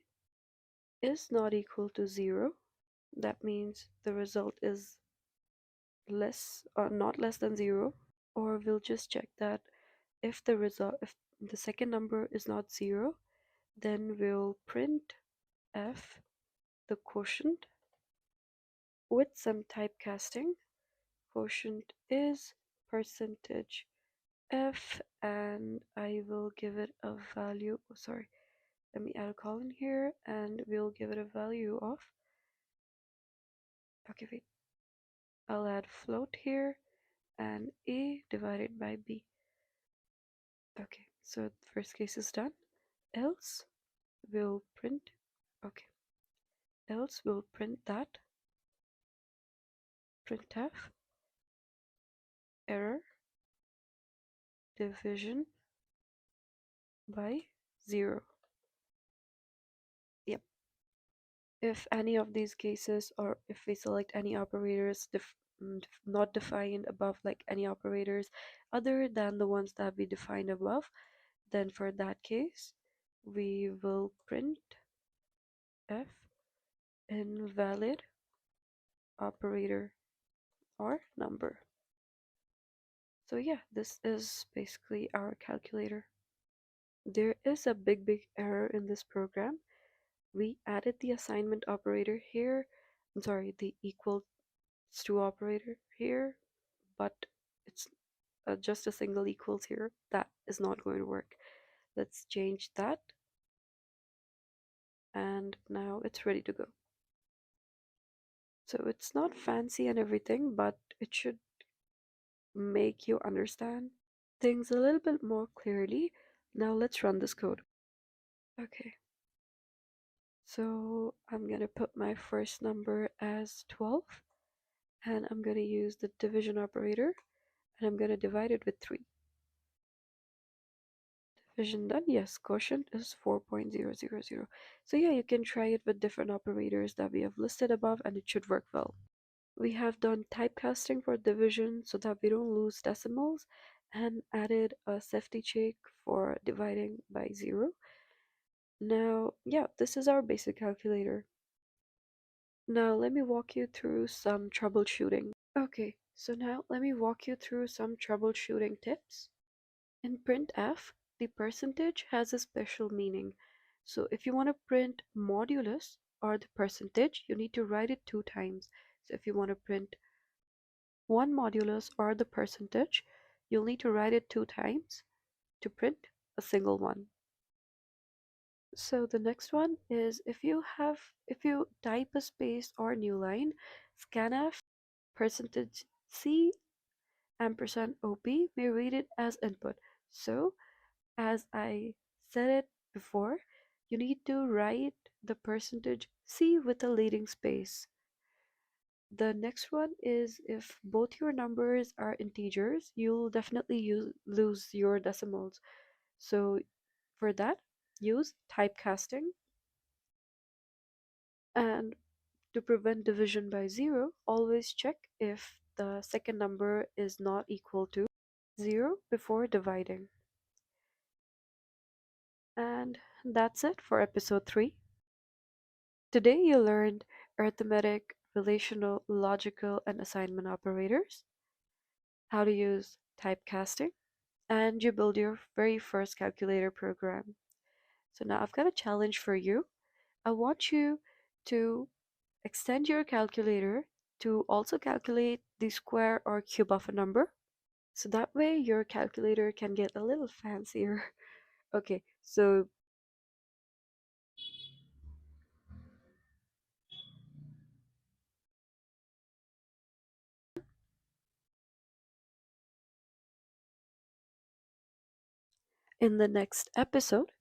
is not equal to 0, that means the result is less or not less than 0, or we'll just check that if the second number is not 0, then we'll print F the quotient with some typecasting. Quotient is percentage F, and I will give it a value. Oh, sorry, let me add a colon here, and we'll give it a value of, okay, wait, I'll add float here, and A divided by B. Okay, so the first case is done. Else we'll print, okay, else we'll print that printf error division by 0. Yep. If any of these cases, or if we select any operators not defined above, like any operators other than the ones that we defined above, then for that case we will print F invalid operator or number. So yeah, this is basically our calculator. There is a big error in this program. We added the assignment operator here, I'm sorry, the equals to operator here, but it's just a single equals here. That is not going to work. Let's change that, and now it's ready to go. So it's not fancy and everything, but it should make you understand things a little bit more clearly. Now let's run this code. Okay, so I'm gonna put my first number as 12, and I'm gonna use the division operator, and I'm gonna divide it with 3. Division done. Yes, quotient is 4.000. So yeah, you can try it with different operators that we have listed above, and it should work well. We have done typecasting for division so that we don't lose decimals, and added a safety check for dividing by 0. Now, yeah, this is our basic calculator. Now let me walk you through some troubleshooting. Okay, so now let me walk you through some troubleshooting tips. In printf, the percentage has a special meaning. So if you want to print modulus or the percentage, you need to write it 2 times. So if you want to print 1 modulus or the percentage, you'll need to write it 2 times to print a single one. So the next one is if you type a space or new line, scanf percentage %C ampersand OP may read it as input. So as I said it before, you need to write the percentage %C with a leading space. The next one is if both your numbers are integers, you'll definitely lose your decimals. So for that, use typecasting. And to prevent division by 0, always check if the second number is not equal to 0 before dividing. And that's it for episode 3. Today you learned arithmetic, relational, logical, and assignment operators, how to use typecasting, and you build your very first calculator program. So now I've got a challenge for you. I want you to Extend your calculator to also calculate the square or cube of a number. So that way your calculator can get a little fancier. Okay, so in the next episode,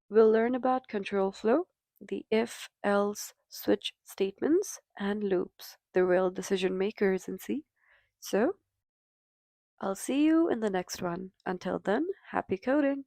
we'll learn about control flow, the if else switch statements, and loops, the real decision makers in C. So, I'll see you in the next one. Until then, happy coding!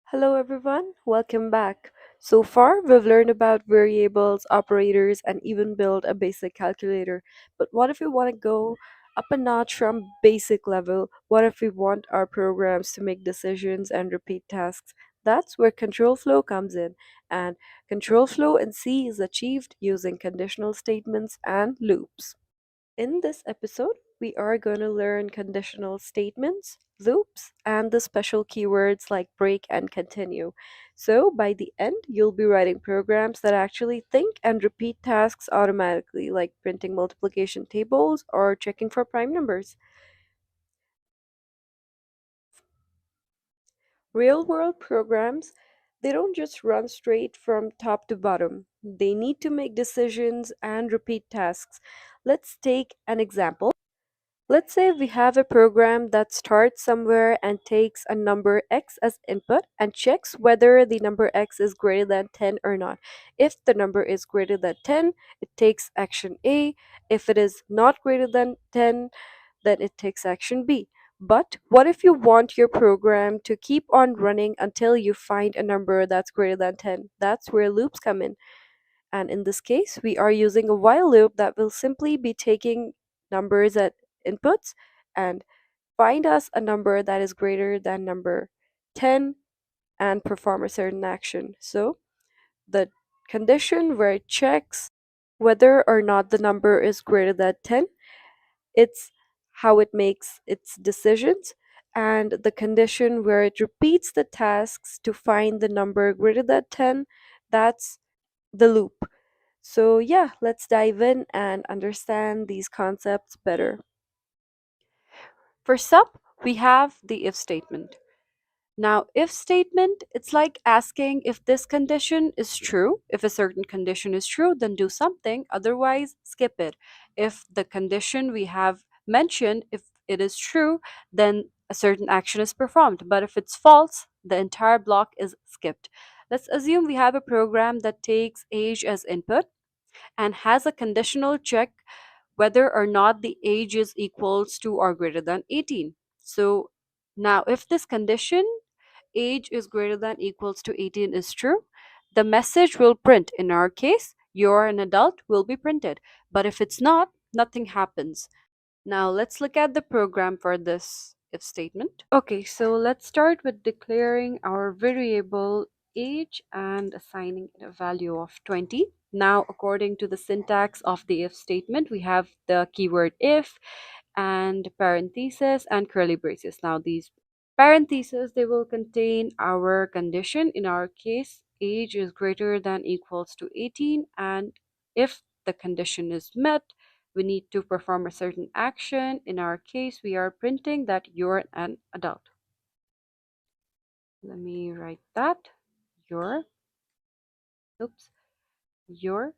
Hello everyone, welcome back. So far, we've learned about variables, operators, and even build a basic calculator. But what if we want to go up a notch from basic level? What if we want our programs to make decisions and repeat tasks? That's where control flow comes in. And control flow in C is achieved using conditional statements and loops. In this episode, we are going to learn conditional statements, loops, and the special keywords like break and continue. So, by the end, you'll be writing programs that actually think and repeat tasks automatically, like printing multiplication tables or checking for prime numbers. Real world programs, they don't just run straight from top to bottom. They need to make decisions and repeat tasks. Let's take an example. Let's say we have a program that starts somewhere and takes a number x as input and checks whether the number x is greater than 10 or not. If the number is greater than 10, it takes action A. If it is not greater than 10, then it takes action B. But what if you want your program to keep on running until you find a number that's greater than 10? That's where loops come in. And in this case, we are using a while loop that will simply be taking numbers at inputs and find us a number that is greater than number 10 and perform a certain action. So the condition where it checks whether or not the number is greater than 10, it's how it makes its decisions. And the condition where it repeats the tasks to find the number greater than 10, that's the loop. So, yeah, let's dive in and understand these concepts better. First up, we have the if statement. Now, if statement, it's like asking if this condition is true. If a certain condition is true, then do something, otherwise, skip it. If the condition we have mentioned, if it is true, then a certain action is performed. But if it's false, the entire block is skipped. Let's assume we have a program that takes age as input and has a conditional check whether or not the age is equals to or greater than 18. So now if this condition age is greater than equals to 18 is true, the message will print. In our case, you're an adult will be printed. But if it's not, nothing happens. Now let's look at the program for this if statement. Okay, so let's start with declaring our variable age and assigning it a value of 20. Now, according to the syntax of the if statement, we have the keyword if and parentheses and curly braces. Now, these parentheses, they will contain our condition. In our case, age is greater than equals to 18, and if the condition is met, we need to perform a certain action. In our case, we are printing that you're an adult. Let me write that. You're, oops, you're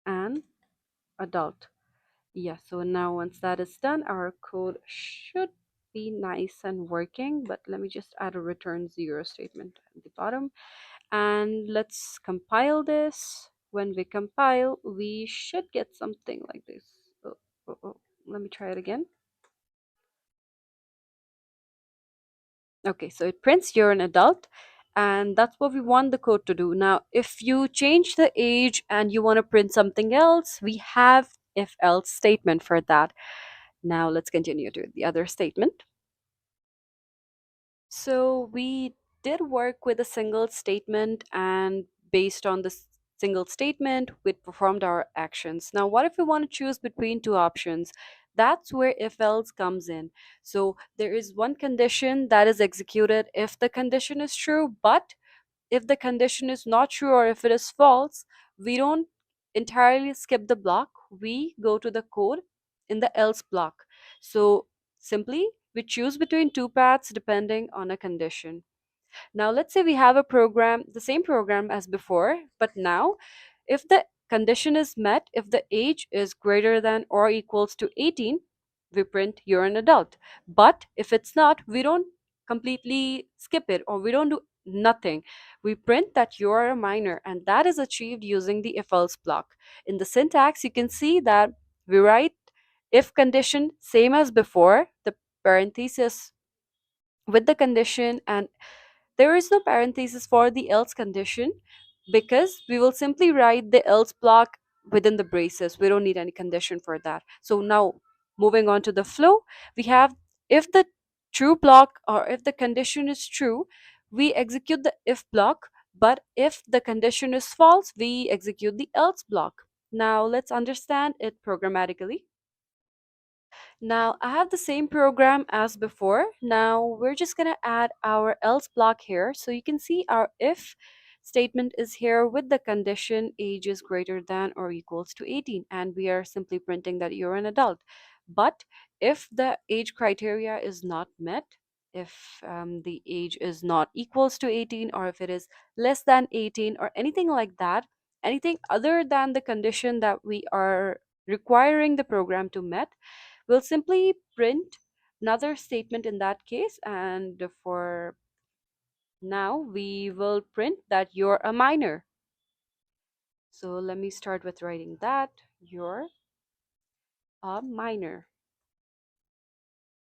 an adult. Yeah, so now once that is done, our code should be nice and working, but let me just add a return zero statement at the bottom. And let's compile this. When we compile, we should get something like this. Let me try it again. Okay, so it prints you're an adult, and that's what we want the code to do. Now, if you change the age and you want to print something else, we have if else statement for that. Now, let's continue to the other statement. So, we did work with a single statement, and based on this single statement, we performed our actions. Now, what if we want to choose between two options? That's where if else comes in. So there is one condition that is executed if the condition is true, but if the condition is not true or if it is false, we don't entirely skip the block. We go to the code in the else block. So simply we choose between two paths depending on a condition. Now, let's say we have a program, the same program as before, but now if the condition is met, if the age is greater than or equals to 18, we print you're an adult. But if it's not, we don't completely skip it or we don't do nothing. We print that you're a minor, and that is achieved using the if else block. In the syntax, you can see that we write if condition same as before, the parenthesis with the condition, and there is no parenthesis for the else condition because we will simply write the else block within the braces. We don't need any condition for that. So now moving on to the flow, we have if the true block or if the condition is true, we execute the if block, but if the condition is false, we execute the else block. Now let's understand it programmatically. Now I have the same program as before. Now we're just gonna add our else block here. So you can see our if statement is here with the condition age is greater than or equals to 18, and we are simply printing that you're an adult. But if the age criteria is not met, if the age is not equals to 18, or if it is less than 18 or anything like that, anything other than the condition that we are requiring the program to met, we'll simply print another statement in that case, and for now we will print that you're a minor. So let me start with writing that you're a minor.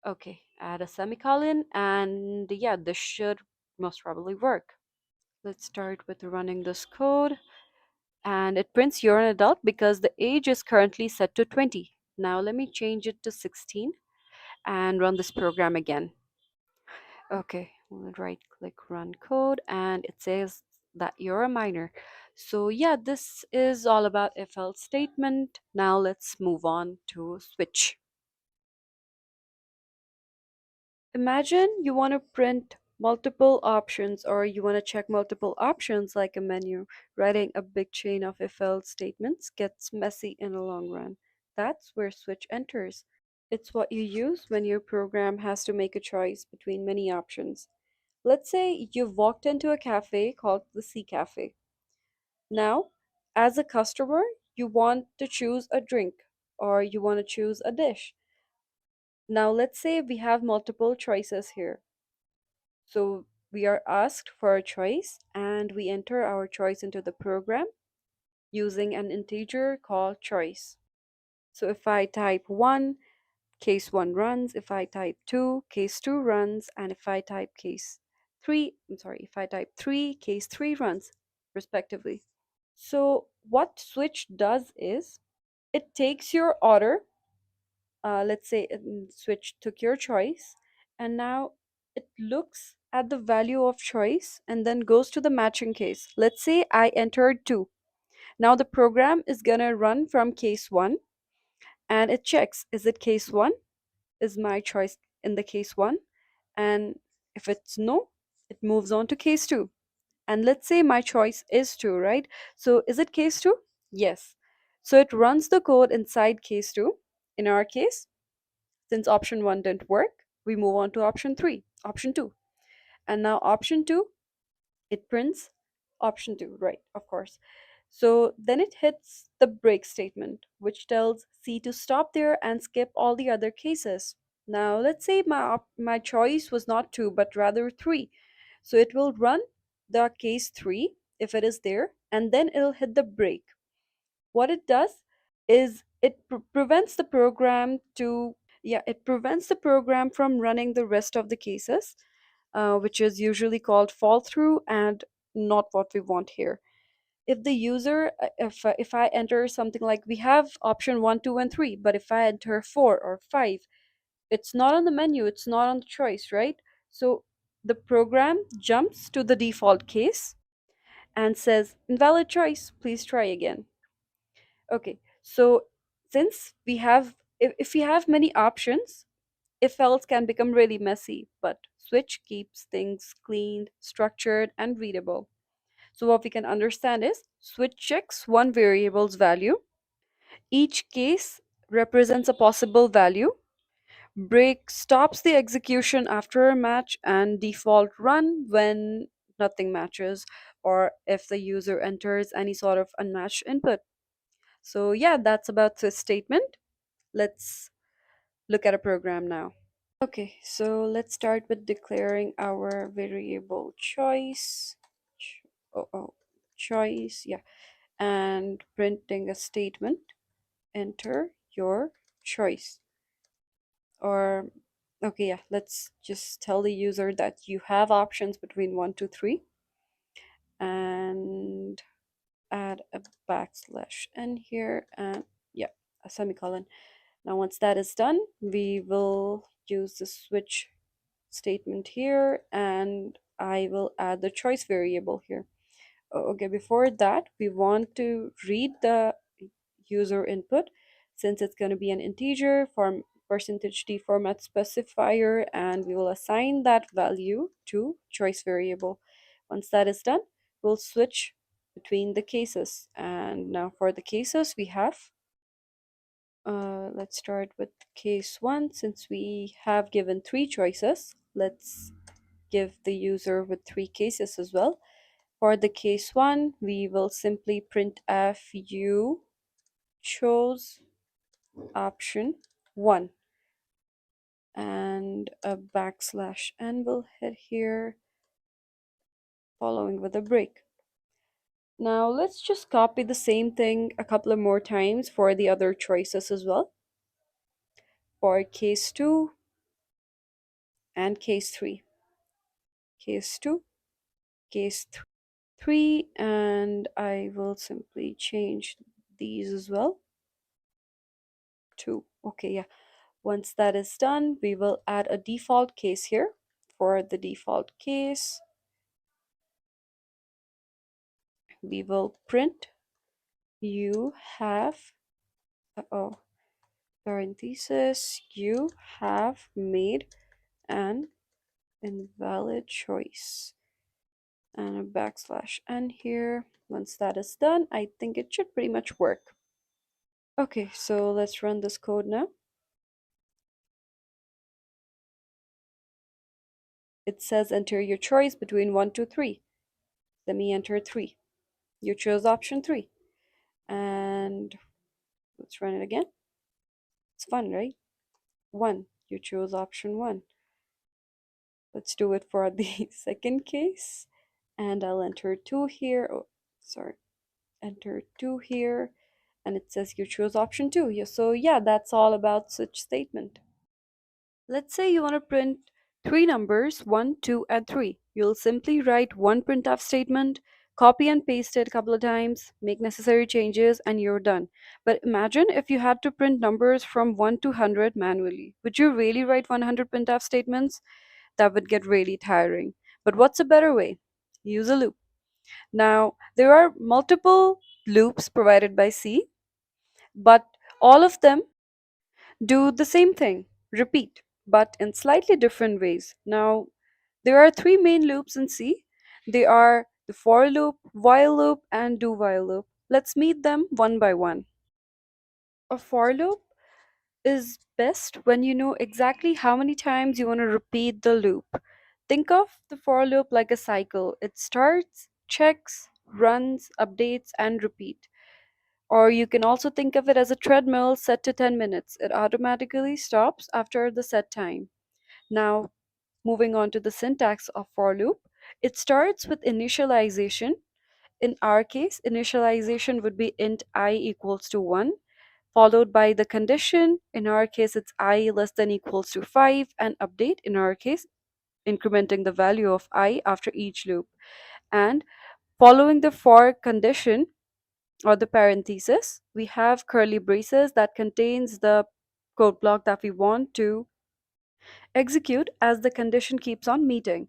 Okay, add a semicolon, and yeah, this should most probably work. Let's start with running this code, and it prints you're an adult because the age is currently set to 20. Now let me change it to 16 and run this program again. Okay, we'll right click run code, and it says that you're a minor. So yeah, this is all about if else statement. Now let's move on to switch. Imagine you want to print multiple options or you want to check multiple options like a menu. Writing a big chain of if else statements gets messy in the long run. That's where switch enters. It's what you use when your program has to make a choice between many options. Let's say you've walked into a cafe called the Sea Cafe. Now, as a customer, you want to choose a drink or you want to choose a dish. Now, let's say we have multiple choices here. So, we are asked for a choice and we enter our choice into the program using an integer called choice. So, if I type 1, case 1 runs. If I type 2, case 2 runs. And if I type case 3, if I type 3, case 3 runs, respectively. So what switch does is it takes your order, let's say switch took your choice, and now it looks at the value of choice and then goes to the matching case. Let's say I entered 2. Now the program is gonna run from case 1 and it checks, is it case 1? Is my choice in the case 1? And if it's no, it moves on to case 2. And let's say my choice is 2, right? So is it case 2? Yes. So it runs the code inside case 2. In our case, since option 1 didn't work, we move on to option 3, option 2. And now option 2, it prints option 2, right? Of course. So then it hits the break statement, which tells C to stop there and skip all the other cases. Now, let's say my choice was not 2, but rather 3. So it will run the case 3 if it is there, and then it'll hit the break. What it does is it prevents the program to, yeah, it prevents the program from running the rest of the cases, which is usually called fall through and not what we want here. If the user if I enter something like we have option 1, 2, and 3, but if I enter 4 or 5, it's not on the menu, it's not on the choice, right? So the program jumps to the default case and says invalid choice, please try again. Okay, so since we have If we have many options, if else can become really messy, but switch keeps things clean, structured, and readable. So, what we can understand is switch checks one variable's value. Each case represents a possible value. Break stops the execution after a match, and default run when nothing matches or if the user enters any sort of unmatched input. So, yeah, that's about this statement. Let's look at a program now. Okay, so let's start with declaring our variable choice. Oh, oh, choice, yeah, and printing a statement. Enter your choice. Or, okay, yeah, let's just tell the user that you have options between 1 to 3 and add a backslash n here and, yeah, a semicolon. Now, once that is done, we will use the switch statement here and I will add the choice variable here. Okay, before that, we want to read the user input since it's going to be an integer from %d format specifier, and we will assign that value to choice variable. Once that is done, we'll switch between the cases. And now for the cases, we have let's start with case 1. Since we have given 3 choices, let's give the user with 3 cases as well. For the case 1, we will simply print f you chose option 1 and a backslash n will hit here following with a break. Now let's just copy the same thing a couple of more times for the other choices as well. For case 2 and case 3. Case 2, case 3, and I will simply change these as well. 2. Okay, yeah. Once that is done, we will add a default case here. For the default case, we will print you have, oh, parenthesis, you have made an invalid choice. And a backslash n here. Once that is done, I think it should pretty much work. Okay, so let's run this code now. It says enter your choice between 1 to 3. Let me enter 3. You chose option 3. And let's run it again. It's fun, right? 1. You chose option 1. Let's do it for the second case. And I'll enter 2 here. Oh, sorry. Enter 2 here. And it says you chose option 2. Yeah, so yeah, that's all about such statement. Let's say you want to print 3 numbers, 1, 2, and 3. You'll simply write one printf statement, copy and paste it a couple of times, make necessary changes, and you're done. But imagine if you had to print numbers from 1 to 100 manually. Would you really write 100 printf statements? That would get really tiring. But what's a better way? Use a loop. Now, there are multiple loops provided by C, but all of them do the same thing, repeat, but in slightly different ways. Now, there are 3 main loops in C. They are the for loop, while loop, and do while loop. Let's meet them one by one. A for loop is best when you know exactly how many times you want to repeat the loop. Think of the for loop like a cycle. It starts, checks, runs, updates, and repeat. Or you can also think of it as a treadmill set to 10 minutes. It automatically stops after the set time. Now, moving on to the syntax of for loop, it starts with initialization. In our case, initialization would be int I equals to 1, followed by the condition. In our case, it's I less than equals to 5, and update, in our case, incrementing the value of I after each loop. And following the for condition, or the parenthesis, we have curly braces that contains the code block that we want to execute as the condition keeps on meeting.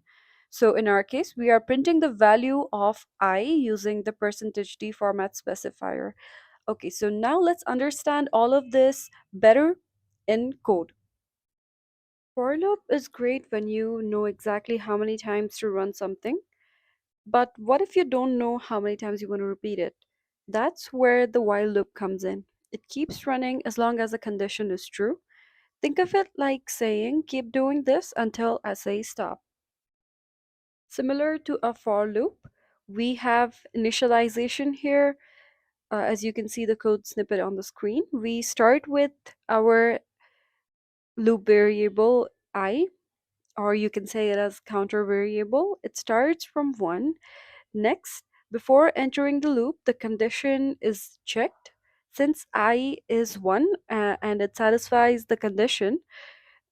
So in our case, we are printing the value of I using the %d format specifier. Okay, so now let's understand all of this better in code. For loop is great when you know exactly how many times to run something, but what if you don't know how many times you want to repeat it? That's where the while loop comes in. It keeps running as long as a condition is true. Think of it like saying, keep doing this until I say stop. Similar to a for loop, we have initialization here. As you can see the code snippet on the screen, we start with our loop variable I, or you can say it as counter variable. It starts from 1. Next, before entering the loop, the condition is checked. Since I is 1 and it satisfies the condition,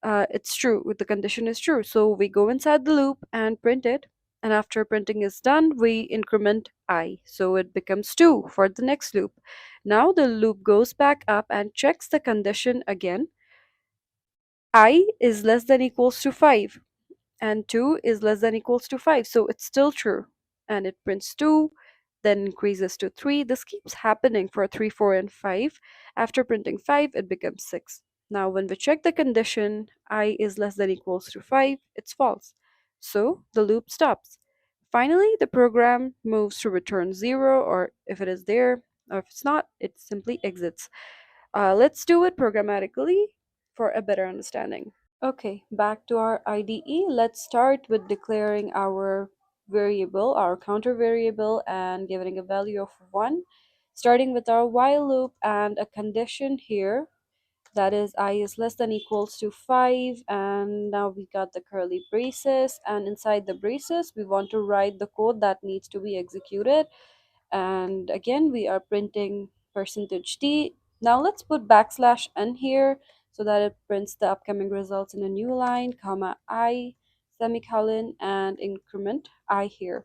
it's true. The condition is true. So we go inside the loop and print it. And after printing is done, we increment I. So it becomes 2 for the next loop. Now the loop goes back up and checks the condition again. I is less than equals to 5 and 2 is less than equals to 5. So it's still true. And it prints 2, then increases to 3. This keeps happening for 3, 4, and 5. After printing 5, it becomes 6. Now, when we check the condition, I is less than equals to 5, it's false. So the loop stops. Finally, the program moves to return 0, or if it is there, or if it's not, it simply exits. Let's do it programmatically for a better understanding. Okay, back to our IDE. Let's start with declaring our variable, our counter variable, and giving a value of 1, starting with our while loop and a condition here, that is I is less than equals to 5, and now we got the curly braces, and inside the braces we want to write the code that needs to be executed. And again we are printing %d. Now let's put \n here so that it prints the upcoming results in a new line, comma I, semicolon, and increment I here.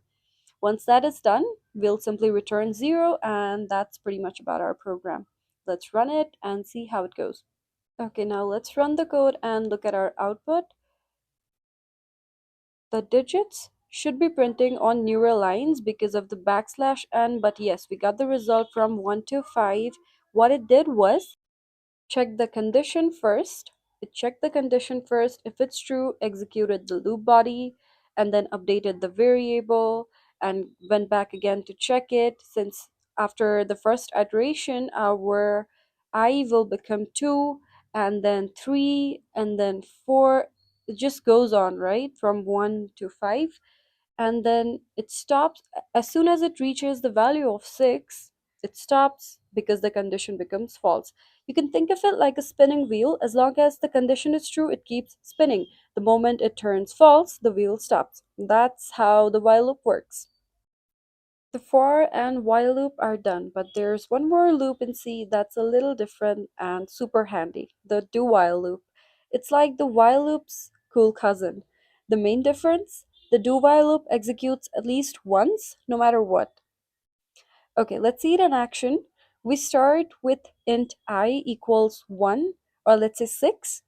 Once that is done, we'll simply return 0, and that's pretty much about our program. Let's run it and see how it goes. Okay, now let's run the code and look at our output. The digits should be printing on newer lines because of the \n, but yes, we got the result from 1 to 5. What it did was check the condition first. It checked the condition first. If it's true, executed the loop body, and then updated the variable and went back again to check it. Since after the first iteration, our I will become 2, and then 3, and then 4. It just goes on, right? From 1 to 5. And then it stops as soon as it reaches the value of 6. It stops because the condition becomes false. You can think of it like a spinning wheel. As long as the condition is true, it keeps spinning. The moment it turns false, the wheel stops. That's how the while loop works. The for and while loop are done, but there's one more loop in C that's a little different and super handy, the do while loop. It's like the while loop's cool cousin. The main difference? The do while loop executes at least once, no matter what. Okay, let's see it in action. We start with int I equals 1, or let's say 6.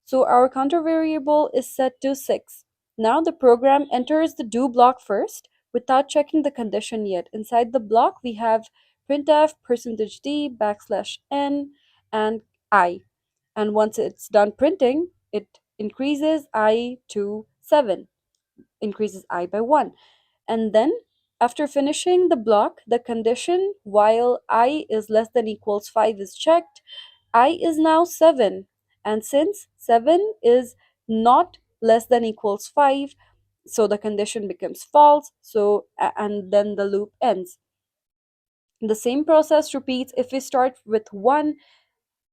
So our counter variable is set to 6. Now the program enters the do block first without checking the condition yet. Inside the block we have printf %d \n and I. And once it's done printing, it increases I to 7, increases I by 1. And then after finishing the block, the condition while I is less than equals 5 is checked. I is now 7, and since 7 is not less than equals 5, so the condition becomes false, and then the loop ends. The same process repeats if we start with 1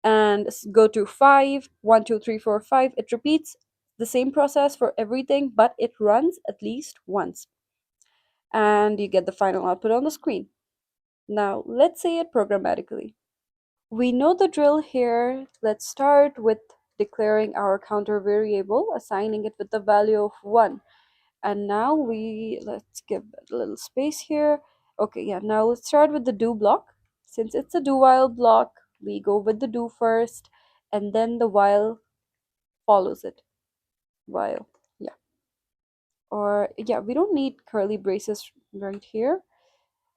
and go to 5, 1, 2, 3, 4, 5. It repeats the same process for everything, but it runs at least once. And you get the final output on the screen. Now, let's say it programmatically. We know the drill here. Let's start with declaring our counter variable, assigning it with the value of 1. And now let's give it a little space here. Okay, yeah, now let's start with the do block. Since it's a do while block, we go with the do first, and then the while follows it. While, yeah. Or, yeah, we don't need curly braces right here.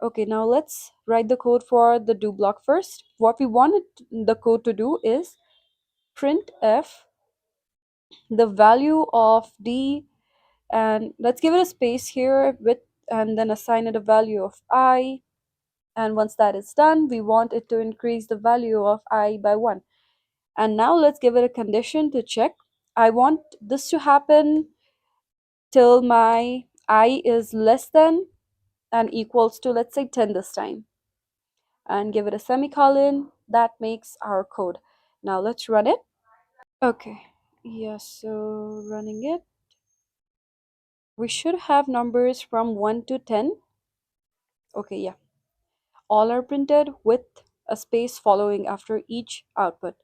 Okay, now let's write the code for the do block first. What we want the code to do is printf the value of d, and let's give it a space here with, and then assign it a value of I. And once that is done, we want it to increase the value of I by 1. And now let's give it a condition to check. I want this to happen till my I is less than and equals to, let's say, 10 this time, and give it a semicolon. That makes our code. Now let's run it. Okay, yes, so running it, we should have numbers from 1 to 10. Okay, yeah, all are printed with a space following after each output.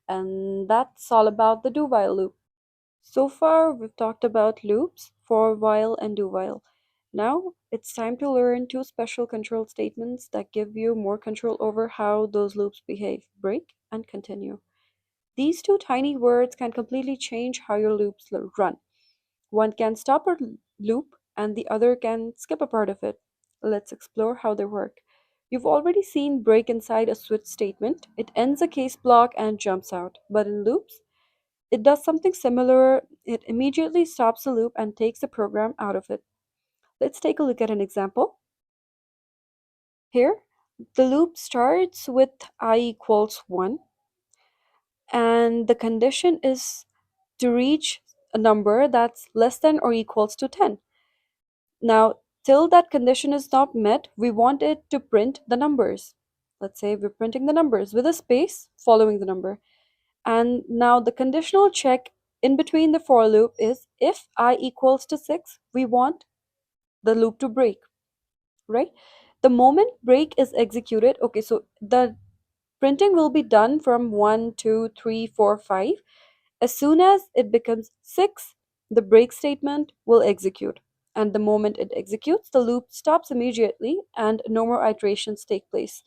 And that's all about the do while loop. So far, we've talked about loops, for while, and do while. Now, it's time to learn two special control statements that give you more control over how those loops behave: break and continue. These two tiny words can completely change how your loops run. One can stop a loop, and the other can skip a part of it. Let's explore how they work. You've already seen break inside a switch statement. It ends a case block and jumps out. But in loops, it does something similar. It immediately stops the loop and takes the program out of it. Let's take a look at an example. Here, the loop starts with I equals 1, and the condition is to reach a number that's less than or equals to 10. Now, till that condition is not met, we want it to print the numbers. Let's say we're printing the numbers with a space following the number. And now the conditional check in between the for loop is if I equals to 6, we want the loop to break, right? The moment break is executed, okay, so the printing will be done from 1, 2, 3, 4, 5. As soon as it becomes 6, the break statement will execute. And the moment it executes, the loop stops immediately and no more iterations take place.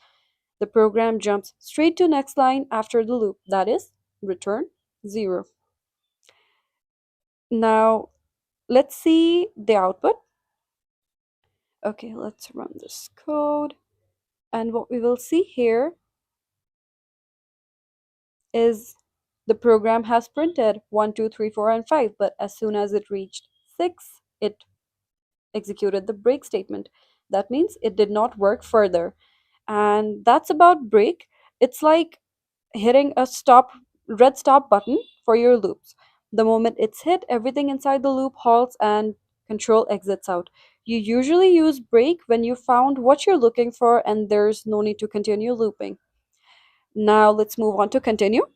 The program jumps straight to next line after the loop, that is, return 0. Now, let's see the output. Okay, let's run this code. And what we will see here is the program has printed 1, 2, 3, 4, and 5, but as soon as it reached 6, it executed the break statement. That means it did not work further. And that's about break. It's like hitting a red stop button for your loops. The moment it's hit, everything inside the loop halts and control exits out. You usually use break when you found what you're looking for and there's no need to continue looping. Now let's move on to continue.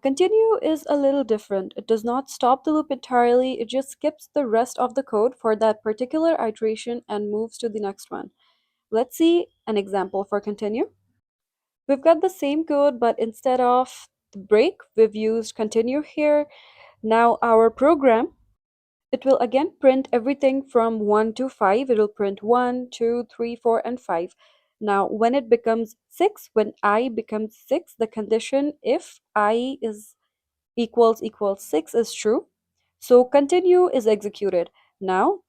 Continue is a little different. It does not stop the loop entirely, it just skips the rest of the code for that particular iteration and moves to the next one. Let's see an example for continue. We've got the same code, but instead of the break, we've used continue here. Now our program, it will again print everything from 1 to 5. It will print 1, 2, 3, 4, and 5. Now when it becomes 6, when I becomes 6, the condition if I is equals 6 is true. So continue is executed. Now,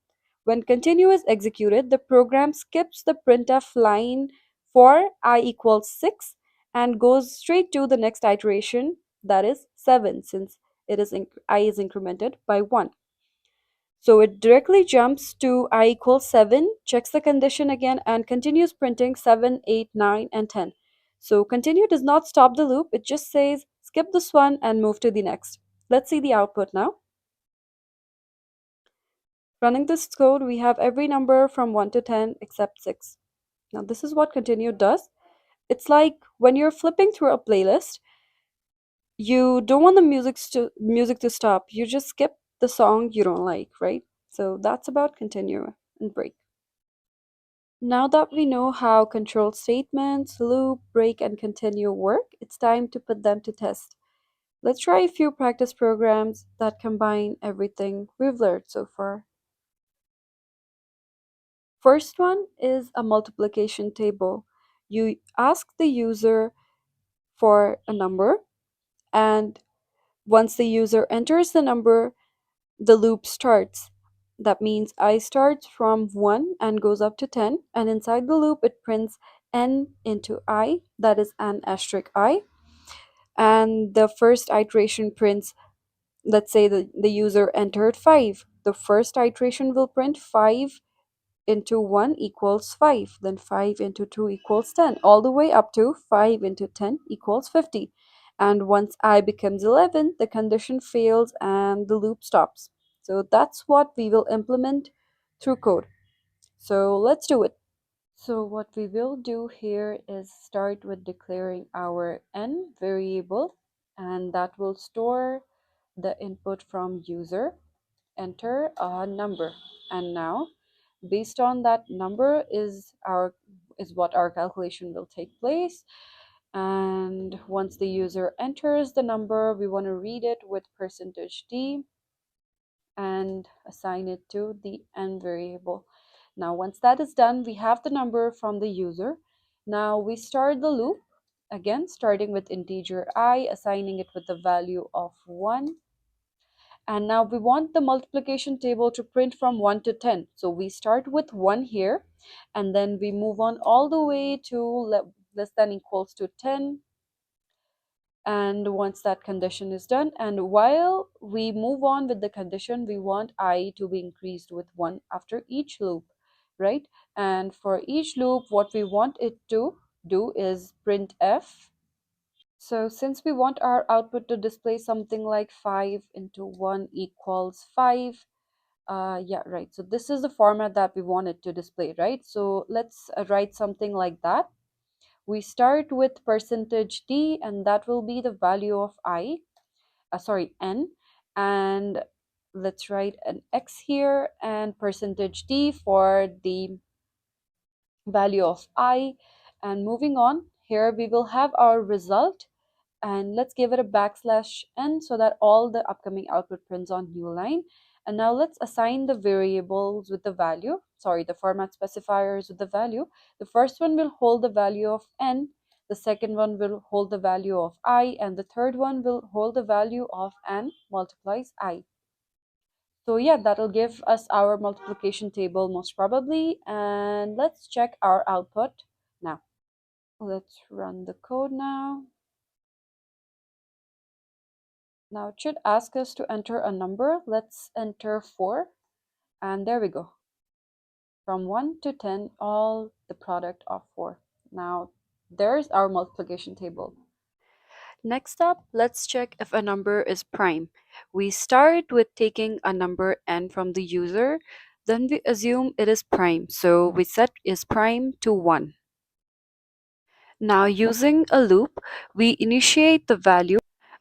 when continue is executed, the program skips the printf line for I equals 6 and goes straight to the next iteration, that is 7, since I is incremented by 1. So it directly jumps to I equals 7, checks the condition again, and continues printing 7, 8, 9, and 10. So continue does not stop the loop, it just says skip this one and move to the next. Let's see the output now. Running this code, we have every number from 1 to 10 except 6. Now this is what continue does. It's like when you're flipping through a playlist, you don't want the music to stop. You just skip the song you don't like, right? So that's about continue and break. Now that we know how control statements, loop, break, and continue work, it's time to put them to test. Let's try a few practice programs that combine everything we've learned so far. First one is a multiplication table. You ask the user for a number, and once the user enters the number, the loop starts. That means I starts from 1 and goes up to 10, and inside the loop it prints n into I, that is an asterisk I. and the first iteration prints, let's say the user entered 5. The first iteration will print 5 into 1 equals 5, then 5 into 2 equals 10, all the way up to 5 into 10 equals 50. And once I becomes 11, the condition fails and the loop stops. So that's what we will implement through code. So let's do it. So what we will do here is start with declaring our n variable, and that will store the input from user, enter a number, and now based on that number is what our calculation will take place. And once the user enters the number, we want to read it with %d and assign it to the n variable. Now once that is done, we have the number from the user. Now we start the loop again, starting with integer I, assigning it with the value of 1. And now we want the multiplication table to print from 1 to 10. So we start with 1 here, and then we move on all the way to less than equals to 10. And once that condition is done, and while we move on with the condition, we want I to be increased with 1 after each loop, right? And for each loop, what we want it to do is print f. So since we want our output to display something like 5 into 1 equals 5, yeah, right. So this is the format that we want it to display, right? So let's write something like that. We start with %d, and that will be the value of n, and let's write an x here, and %d for the value of I. And moving on, here we will have our result, and let's give it a \n so that all the upcoming output prints on new line. And now let's assign the variables with the value, the format specifiers with the value. The first one will hold the value of n, the second one will hold the value of I, and the third one will hold the value of n multiplies I. So yeah, that'll give us our multiplication table most probably, and let's check our output now. Let's run the code now. Now it should ask us to enter a number. Let's enter 4, and there we go. From 1 to 10, all the product of 4. Now there's our multiplication table. Next up, let's check if a number is prime. We start with taking a number n from the user, then we assume it is prime. So we set is prime to 1. Now using a loop, we initiate the value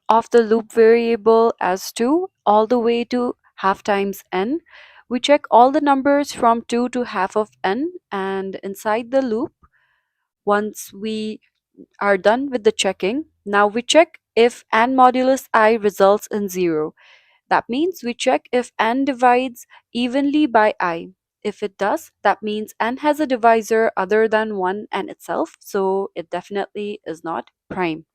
of the loop variable as 2 all the way to half times n. We check all the numbers from 2 to half of n, and inside the loop, once we are done with the checking, now we check if n modulus I results in 0. That means we check if n divides evenly by I. If it does, that means n has a divisor other than 1 n itself, so it definitely is not prime.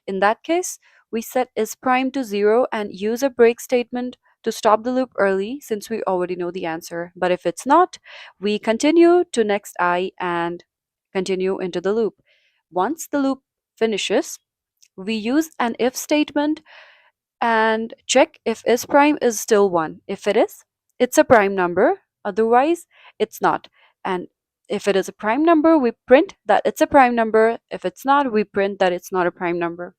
In that case, we set is prime to 0 and use a break statement to stop the loop early since we already know the answer. But if it's not, we continue to next I and continue into the loop. Once the loop finishes, we use an if statement and check if is prime is still 1. If it is, it's a prime number. Otherwise, it's not. And if it is a prime number, we print that it's a prime number. If it's not, we print that it's not a prime number.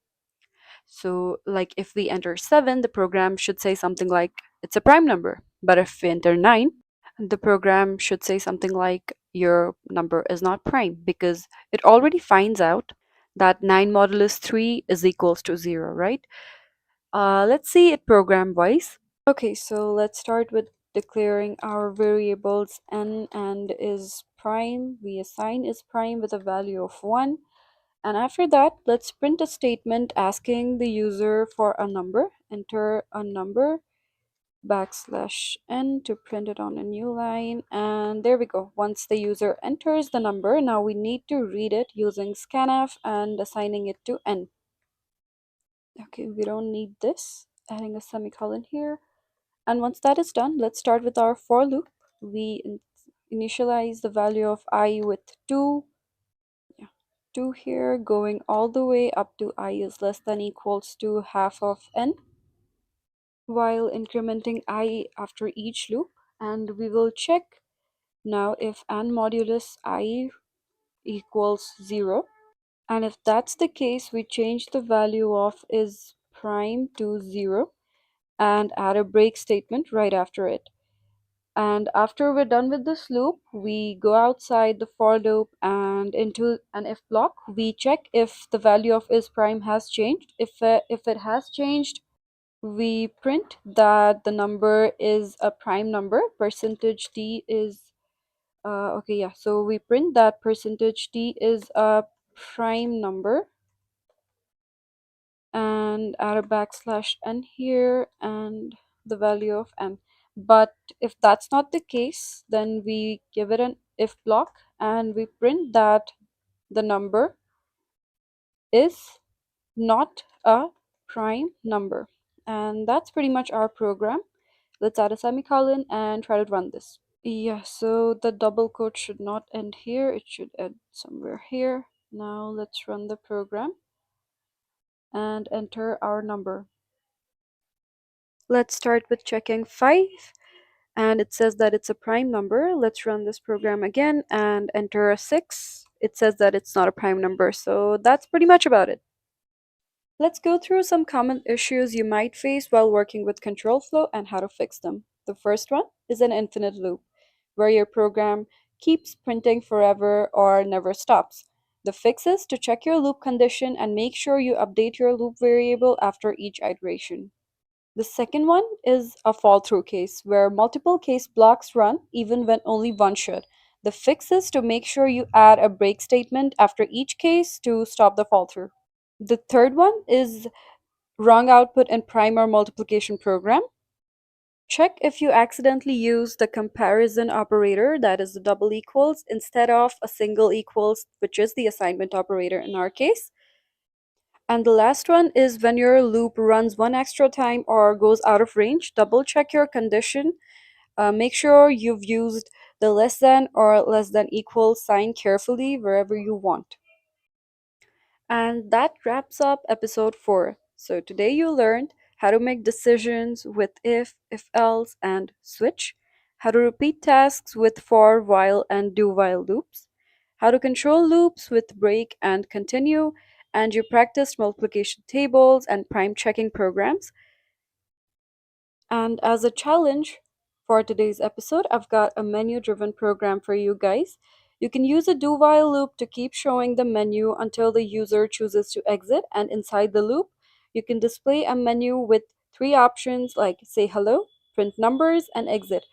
So, like if we enter 7, the program should say something like it's a prime number. But if we enter 9, the program should say something like your number is not prime because it already finds out that 9 modulus 3 is equals to 0, right? Let's see it program wise. Okay, so let's start with declaring our variables n and is prime. We assign is prime with a value of 1. And after that, let's print a statement asking the user for a number. Enter a number \n to print it on a new line. And there we go. Once the user enters the number, now we need to read it using scanf and assigning it to n. Okay, we don't need this. Adding a semicolon here. And once that is done, let's start with our for loop. We initialize the value of I with 2. Yeah. 2 here, going all the way up to I is less than equals to half of n, while incrementing I after each loop. And we will check now if n modulus I equals 0. And if that's the case, we change the value of is prime to 0 and add a break statement right after it. And after we're done with this loop, we go outside the for loop and into an if block. We check if the value of is prime has changed. If it has changed, we print that the number is a prime number. Percentage d is okay, yeah. So we print that percentage d is a prime number and add a backslash n here and the value of n. But if that's not the case, then we give it an if block and we print that the number is not a prime number. And that's pretty much our program. Let's add a semicolon and try to run this. Yeah, so the double quote should not end here. It should end somewhere here. Now let's run the program and enter our number. Let's start with checking 5, and it says that it's a prime number. Let's run this program again and enter a 6. It says that it's not a prime number, so that's pretty much about it. Let's go through some common issues you might face while working with control flow and how to fix them. The first one is an infinite loop, where your program keeps printing forever or never stops. The fix is to check your loop condition and make sure you update your loop variable after each iteration. The second one is a fall through case where multiple case blocks run even when only one should. The fix is to make sure you add a break statement after each case to stop the fall through. The third one is wrong output in prime or multiplication program. Check if you accidentally use the comparison operator, that is the double equals, instead of a single equals, which is the assignment operator in our case. And the last one is when your loop runs one extra time or goes out of range, double check your condition. Make sure you've used the less than or less than equal sign carefully wherever you want. And that wraps up episode 4. So today you learned how to make decisions with if else, and switch, how to repeat tasks with for, while, and do while loops, how to control loops with break and continue, and you practiced multiplication tables and prime checking programs. And as a challenge for today's episode, I've got a menu driven program for you guys. You can use a do while loop to keep showing the menu until the user chooses to exit, and inside the loop, you can display a menu with 3 options like say hello, print numbers, and exit.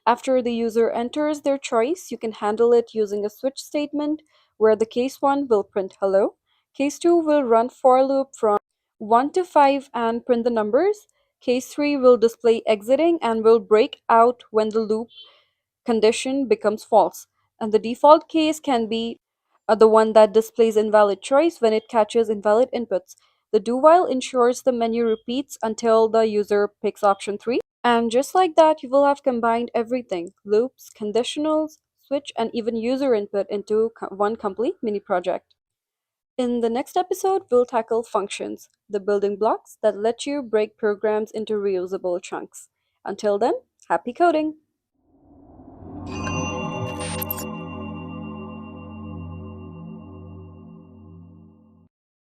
After the user enters their choice, you can handle it using a switch statement where the case 1 will print hello, case 2 will run for loop from 1 to 5 and print the numbers, case 3 will display exiting and will break out when the loop condition becomes false. And the default case can be the one that displays invalid choice when it catches invalid inputs. The do while ensures the menu repeats until the user picks option 3. And just like that, you will have combined everything loops, conditionals, switch, and even user input into one complete mini project. In the next episode, we'll tackle functions, the building blocks that let you break programs into reusable chunks. Until then, happy coding!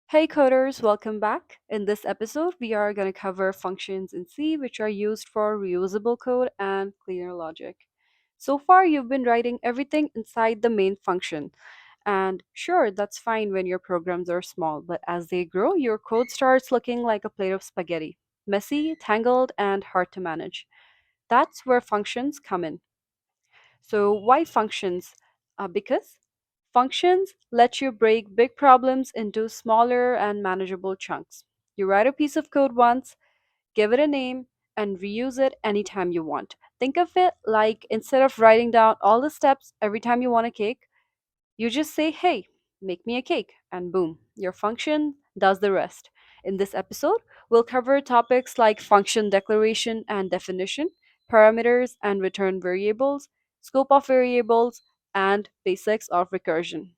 Hey coders, welcome back. In this episode, we are going to cover functions in C which are used for reusable code and cleaner logic. So far, you've been writing everything inside the main function. And sure, that's fine when your programs are small, but as they grow, your code starts looking like a plate of spaghetti messy, tangled, and hard to manage. That's where functions come in. So, why functions? Because functions let you break big problems into smaller and manageable chunks. You write a piece of code once, give it a name, and reuse it anytime you want. Think of it like instead of writing down all the steps every time you want a cake, you just say, hey, make me a cake, and boom, your function does the rest. In this episode, we'll cover topics like function declaration and definition, parameters and return variables, scope of variables, and basics of recursion.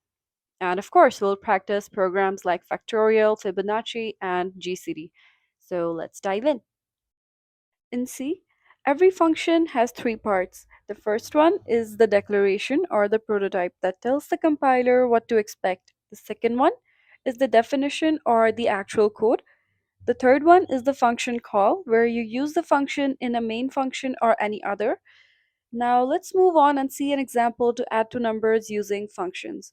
And of course, we'll practice programs like factorial, Fibonacci, and GCD. So let's dive in. In C, every function has three parts. The first one is the declaration or the prototype that tells the compiler what to expect. The second one is the definition or the actual code. The third one is the function call, where you use the function in a main function or any other. Now let's move on and see an example to add to numbers using functions.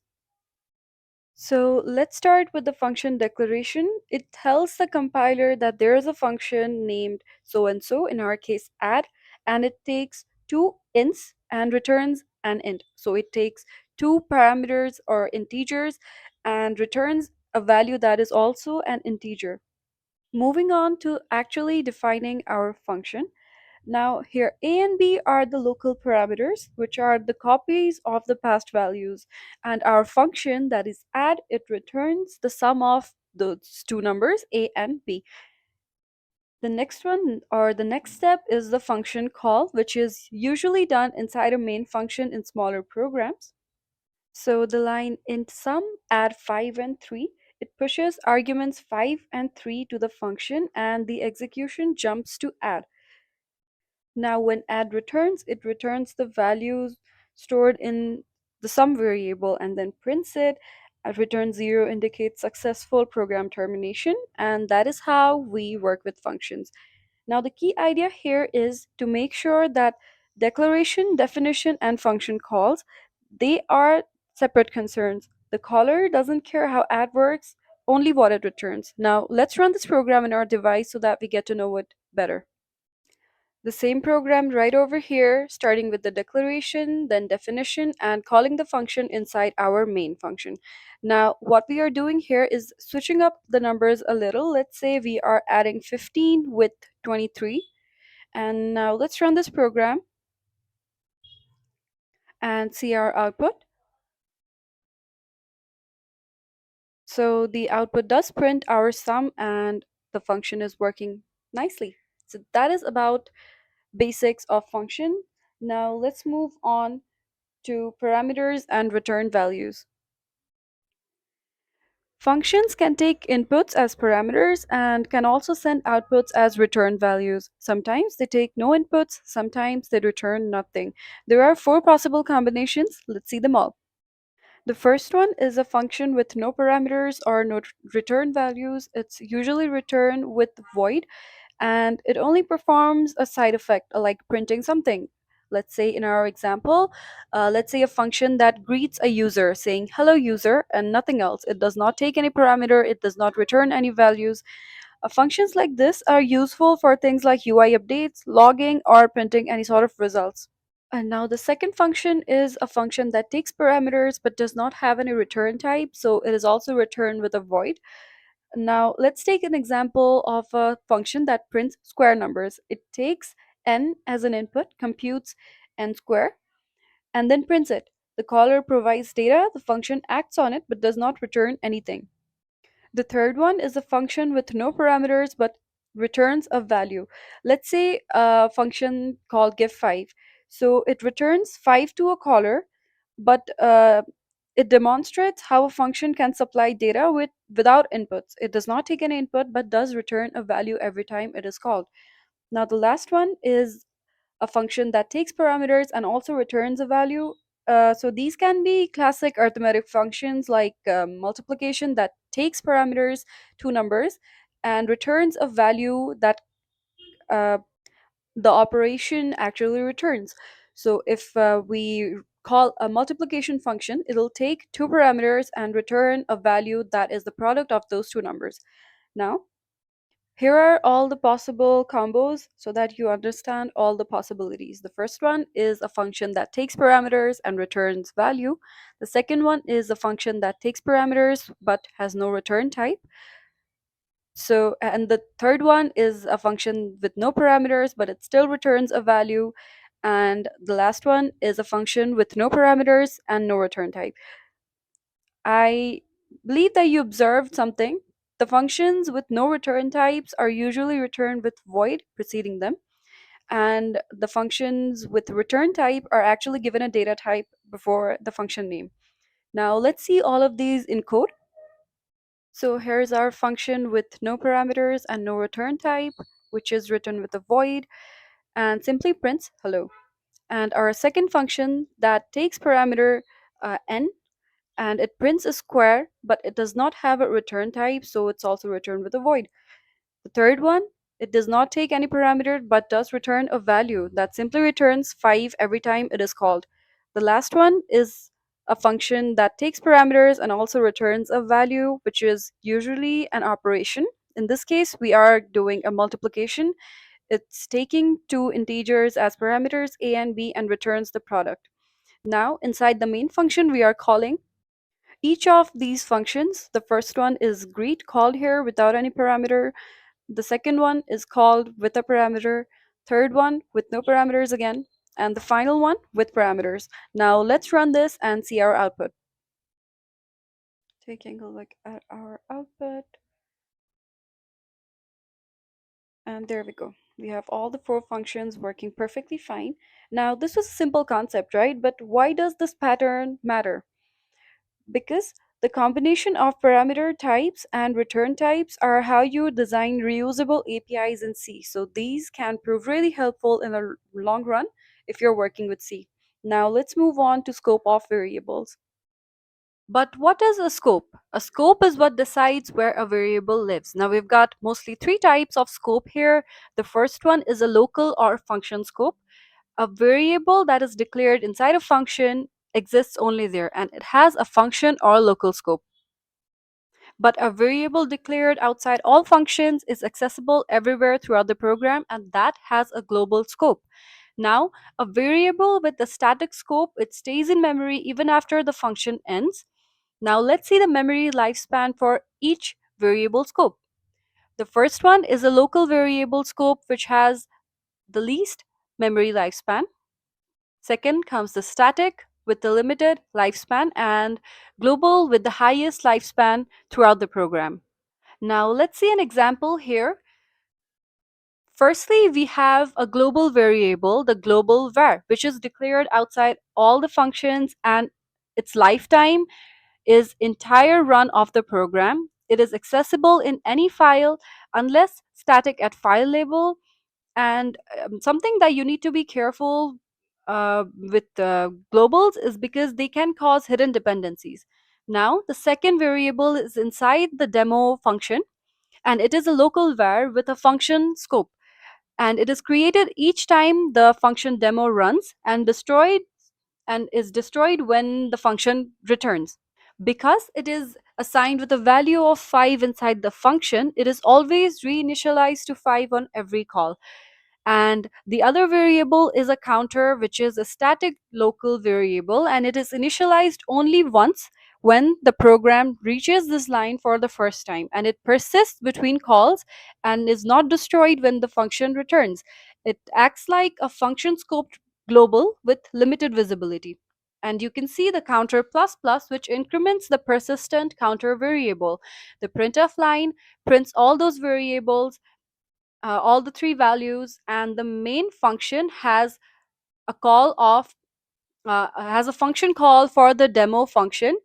So let's start with the function declaration. It tells the compiler that there is a function named so and so, in our case add, and it takes two ints and returns an int. So it takes two parameters or integers and returns a value that is also an integer. Moving on to actually defining our function. Now, here A and B are the local parameters, which are the copies of the past values. And our function, that is add, it returns the sum of those two numbers, A and B. The next one, or the next step, is the function call, which is usually done inside a main function in smaller programs. So the line int sum add 5 and 3, it pushes arguments 5 and 3 to the function, and the execution jumps to add. Now, when add returns, it returns the values stored in the sum variable and then prints it. At return 0 indicates successful program termination, and that is how we work with functions. Now, the key idea here is to make sure that declaration, definition, and function calls, they are separate concerns. The caller doesn't care how add works, only what it returns. Now, let's run this program in our device so that we get to know it better. The same program right over here, starting with the declaration, then definition, and calling the function inside our main function. Now, what we are doing here is switching up the numbers a little. Let's say we are adding 15 with 23. And now let's run this program and see our output. So the output does print our sum and the function is working nicely. So that is about basics of function. Now let's move on to parameters and return values. Functions can take inputs as parameters and can also send outputs as return values. Sometimes they take no inputs, sometimes they return nothing. There are four possible combinations. Let's see them all. The first one is a function with no parameters or no return values. It's usually returned with void, and it only performs a side effect like printing something. Let's say in our example, let's say a function that greets a user saying hello user and nothing else. It does not take any parameter, it does not return any values. Functions like this are useful for things like UI updates, logging, or printing any sort of results. And now the second function is a function that takes parameters but does not have any return type, so it is also returned with a void. Now, let's take an example of a function that prints square numbers. It takes n as an input, computes n square, and then prints it. The caller provides data, the function acts on it, but does not return anything. The third one is a function with no parameters but returns a value. Let's say a function called give5. So it returns 5 to a caller, but it demonstrates how a function can supply data without inputs. It does not take any input but does return a value every time it is called. Now, the last one is a function that takes parameters and also returns a value. So these can be classic arithmetic functions like multiplication that takes parameters, two numbers, and returns a value that uh, the operation actually returns. So if we call a multiplication function, it'll take two parameters and return a value that is the product of those two numbers. Now, here are all the possible combos so that you understand all the possibilities. The first one is a function that takes parameters and returns value. The second one is a function that takes parameters but has no return type. So, and the third one is a function with no parameters but it still returns a value. And the last one is a function with no parameters and no return type. I believe that you observed something. The functions with no return types are usually returned with void preceding them, and the functions with return type are actually given a data type before the function name. Now let's see all of these in code. So here's our function with no parameters and no return type, which is written with a void and simply prints hello. And our second function that takes parameter n, and it prints a square, but it does not have a return type, so it's also returned with a void. The third one, it does not take any parameter but does return a value that simply returns 5 every time it is called. The last one is a function that takes parameters and also returns a value, which is usually an operation. In this case, we are doing a multiplication. It's taking two integers as parameters a and b and returns the product. Now, inside the main function, we are calling each of these functions. The first one is greet, called here without any parameter. The second one is called with a parameter. Third one with no parameters again. And the final one with parameters. Now let's run this and see our output. Taking a look at our output. And there we go. We have all the four functions working perfectly fine. Now, this was a simple concept, right? But why does this pattern matter? Because the combination of parameter types and return types are how you design reusable APIs in C. So these can prove really helpful in the long run if you're working with C. Now let's move on to scope of variables. But what is a scope? A scope is what decides where a variable lives. Now we've got mostly three types of scope here. The first one is a local or function scope. A variable that is declared inside a function exists only there, and it has a function or local scope. But a variable declared outside all functions is accessible everywhere throughout the program, and that has a global scope. Now, a variable with a static scope, it stays in memory even after the function ends. Now let's see the memory lifespan for each variable scope. The first one is a local variable scope, which has the least memory lifespan. Second comes the static with the limited lifespan, and global with the highest lifespan throughout the program. Now let's see an example here. Firstly, we have a global variable, the global var, which is declared outside all the functions, and its lifetime is entire run of the program. It is accessible in any file unless static at file level. And something that you need to be careful with globals is because they can cause hidden dependencies. Now, the second variable is inside the demo function, and it is a local var with a function scope. And it is created each time the function demo runs and destroyed, and is destroyed when the function returns. Because it is assigned with a value of 5 inside the function, it is always reinitialized to 5 on every call. And the other variable is a counter, which is a static local variable, and it is initialized only once when the program reaches this line for the first time, and it persists between calls and is not destroyed when the function returns. It acts like a function scoped global with limited visibility. And you can see the counter plus plus, which increments the persistent counter variable. The printf line prints all those variables, all the three values, and the main function a call of has a function call for the demo function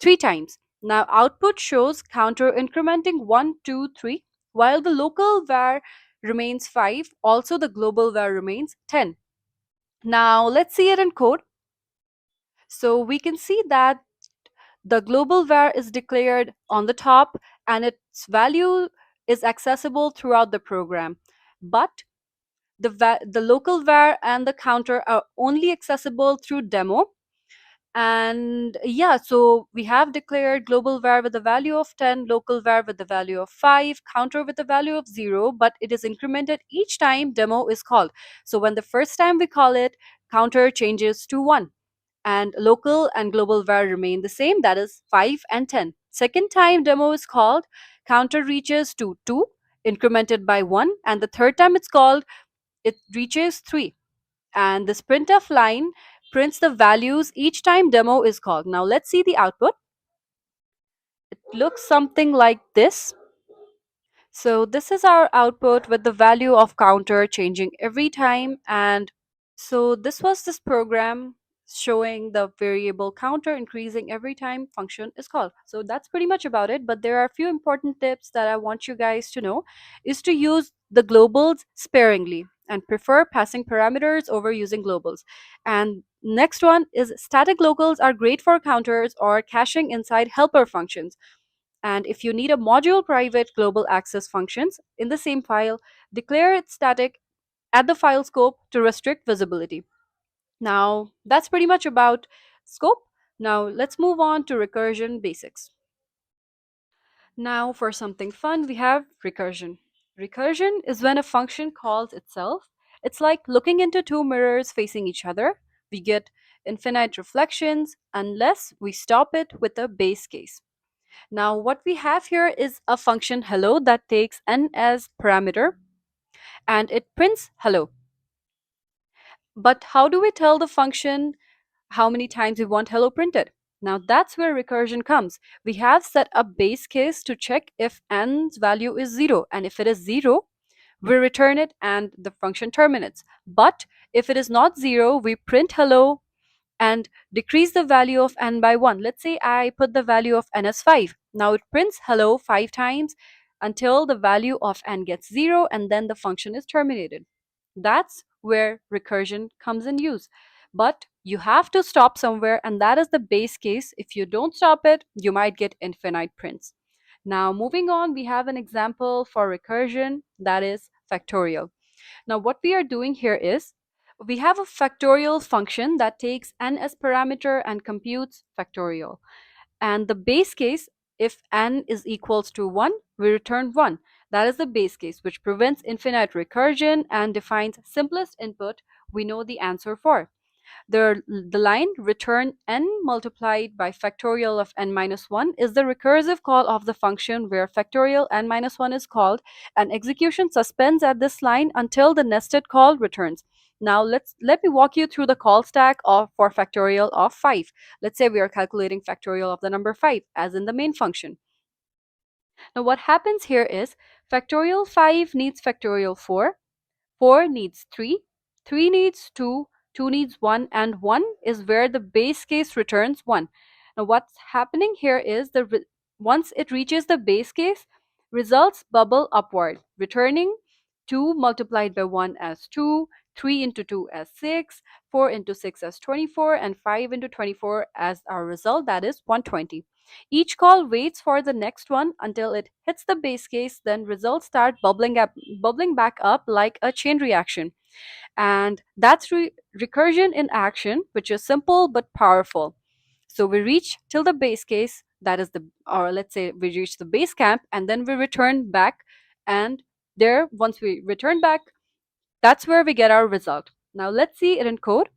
three times. Now output shows counter incrementing 1, 2, 3, while the local var remains 5. Also the global var remains 10. Now let's see it in code. So we can see that the global var is declared on the top, and its value is accessible throughout the program. But the local var and the counter are only accessible through demo. And yeah, so we have declared global var with a value of 10, local var with the value of 5, counter with the value of 0, but it is incremented each time demo is called. So when the first time we call it, counter changes to 1, and local and global var remain the same, that is 5 and 10. Second time demo is called, counter reaches to 2, incremented by 1, and the third time it's called, it reaches 3. And this printf line prints the values each time demo is called. Now let's see the output. It looks something like this. So this is our output with the value of counter changing every time. And so this was this program. showing the variable counter increasing every time function is called. So that's pretty much about it, but there are a few important tips that I want you guys to know is to use the globals sparingly and prefer passing parameters over using globals. And next one is static locals are great for counters or caching inside helper functions. And if you need a module private global access functions in the same file, declare it static at the file scope to restrict visibility. Now, that's pretty much about scope. Now, let's move on to recursion basics. Now, for something fun, we have recursion. Recursion is when a function calls itself. It's like looking into two mirrors facing each other. We get infinite reflections unless we stop it with a base case. Now, what we have here is a function hello that takes n as parameter and it prints hello. But how do we tell the function how many times we want hello printed? Now that's where recursion comes. We have set a base case to check if n's value is 0, and if it is 0, we return it and the function terminates. But if it is not 0, we print hello and decrease the value of n by 1. Let's say I put the value of n as 5. Now it prints hello 5 times until the value of n gets 0 and then the function is terminated. That's where recursion comes in use. But you have to stop somewhere, and that is the base case. If you don't stop it, you might get infinite prints. Now, moving on, we have an example for recursion that is factorial. Now, what we are doing here is we have a factorial function that takes n as parameter and computes factorial. And the base case, if n is equals to 1, we return 1. That is the base case, which prevents infinite recursion and defines simplest input we know the answer for. The line return n multiplied by factorial of n minus 1 is the recursive call of the function where factorial n minus 1 is called, and execution suspends at this line until the nested call returns. Now let me walk you through the call stack for factorial of 5. Let's say we are calculating factorial of the number 5 as in the main function. Now what happens here is factorial 5 needs factorial 4, 4 needs 3, 3 needs 2, 2 needs 1, and 1 is where the base case returns 1. Now what's happening here is once it reaches the base case, results bubble upward, returning 2 multiplied by 1 as 2, 3 into 2 as 6, 4 into 6 as 24, and 5 into 24 as our result, that is 120. Each call waits for the next one until it hits the base case, then results start bubbling back up like a chain reaction. And that's recursion in action, which is simple but powerful. So we reach till the base case, that is or let's say we reach the base camp, and then we return back. And there, once we return back, that's where we get our result. Now let's see it in code.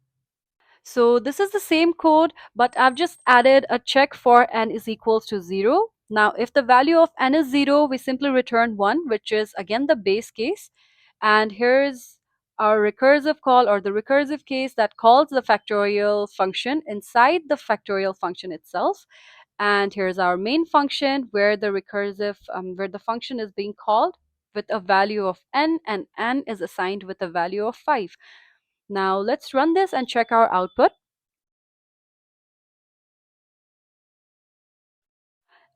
So this is the same code, but I've just added a check for n is equals to 0. Now, if the value of n is 0, we simply return 1, which is again the base case. And here's our recursive call, or the recursive case that calls the factorial function inside the factorial function itself. And here's our main function where where the function is being called with a value of n, and n is assigned with a value of 5. Now let's run this and check our output.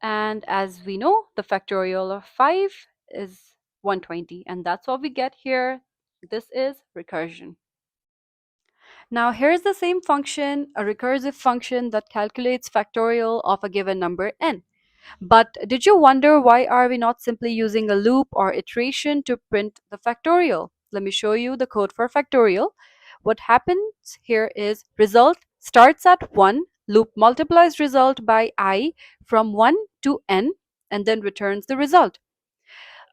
And as we know, the factorial of 5 is 120, and that's what we get here. This is recursion. Now here's the same function, a recursive function that calculates factorial of a given number n. But did you wonder why are we not simply using a loop or iteration to print the factorial? Let me show you the code for factorial. What happens here is result starts at 1, loop multiplies result by I from 1 to n, and then returns the result.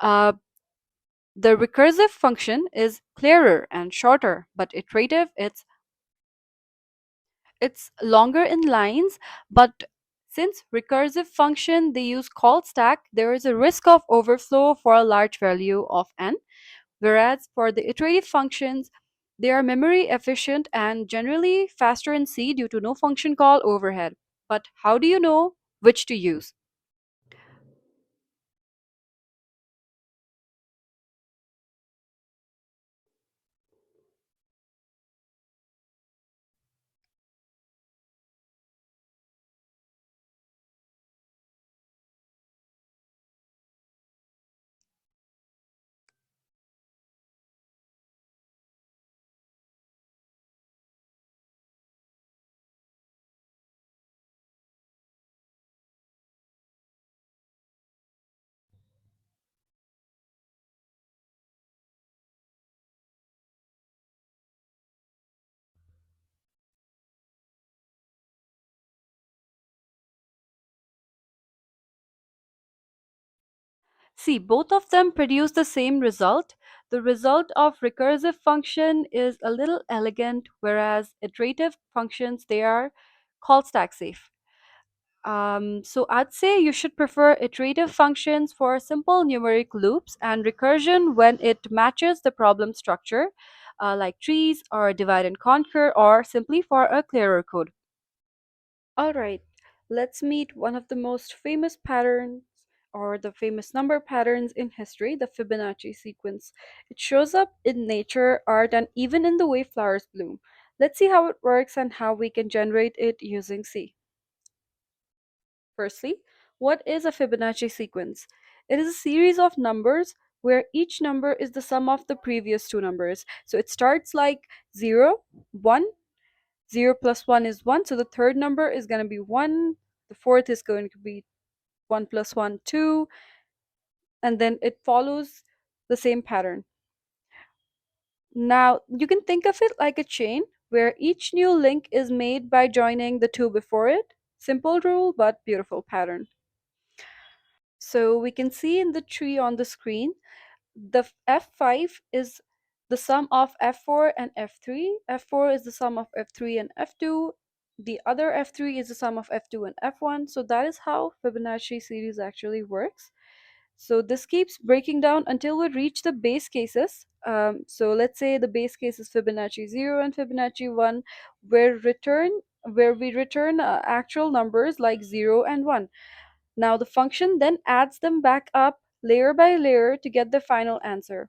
Uh, the recursive function is clearer and shorter, but iterative, it's longer in lines, but since recursive function they use call stack, there is a risk of overflow for a large value of n, whereas for the iterative functions, they are memory efficient and generally faster in C due to no function call overhead. But how do you know which to use? See, both of them produce the same result. The result of recursive function is a little elegant, whereas iterative functions, they are call stack safe. So I'd say you should prefer iterative functions for simple numeric loops and recursion when it matches the problem structure, like trees or divide and conquer, or simply for a clearer code. All right, let's meet one of the most famous patterns or the famous number patterns in history, the Fibonacci sequence. It shows up in nature, art, and even in the way flowers bloom. Let's see how it works and how we can generate it using C. Firstly, what is a Fibonacci sequence? It is a series of numbers where each number is the sum of the previous two numbers. So it starts like 0, 1, 0 plus 1 is 1. So the third number is going to be 1. The fourth is going to be 1 plus 1, 2. And then it follows the same pattern. Now, you can think of it like a chain where each new link is made by joining the two before it. Simple rule, but beautiful pattern. So we can see in the tree on the screen, the F5 is the sum of F4 and F3. F4 is the sum of F3 and F2. The other F3 is the sum of F2 and F1. So that is how Fibonacci series actually works. So this keeps breaking down until we reach the base cases. So let's say the base case is Fibonacci 0 and Fibonacci 1, where we return actual numbers like 0 and 1. Now the function then adds them back up layer by layer to get the final answer.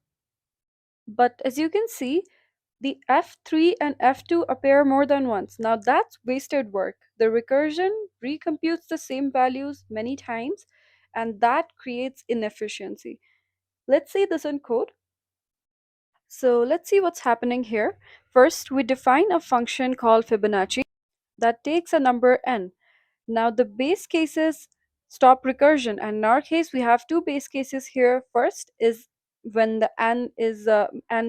But as you can see, the F3 and F2 appear more than once. Now that's wasted work. The recursion recomputes the same values many times, and that creates inefficiency. Let's see this in code. So let's see what's happening here. First, we define a function called Fibonacci that takes a number n. Now the base cases stop recursion, and in our case we have two base cases here. First is when the n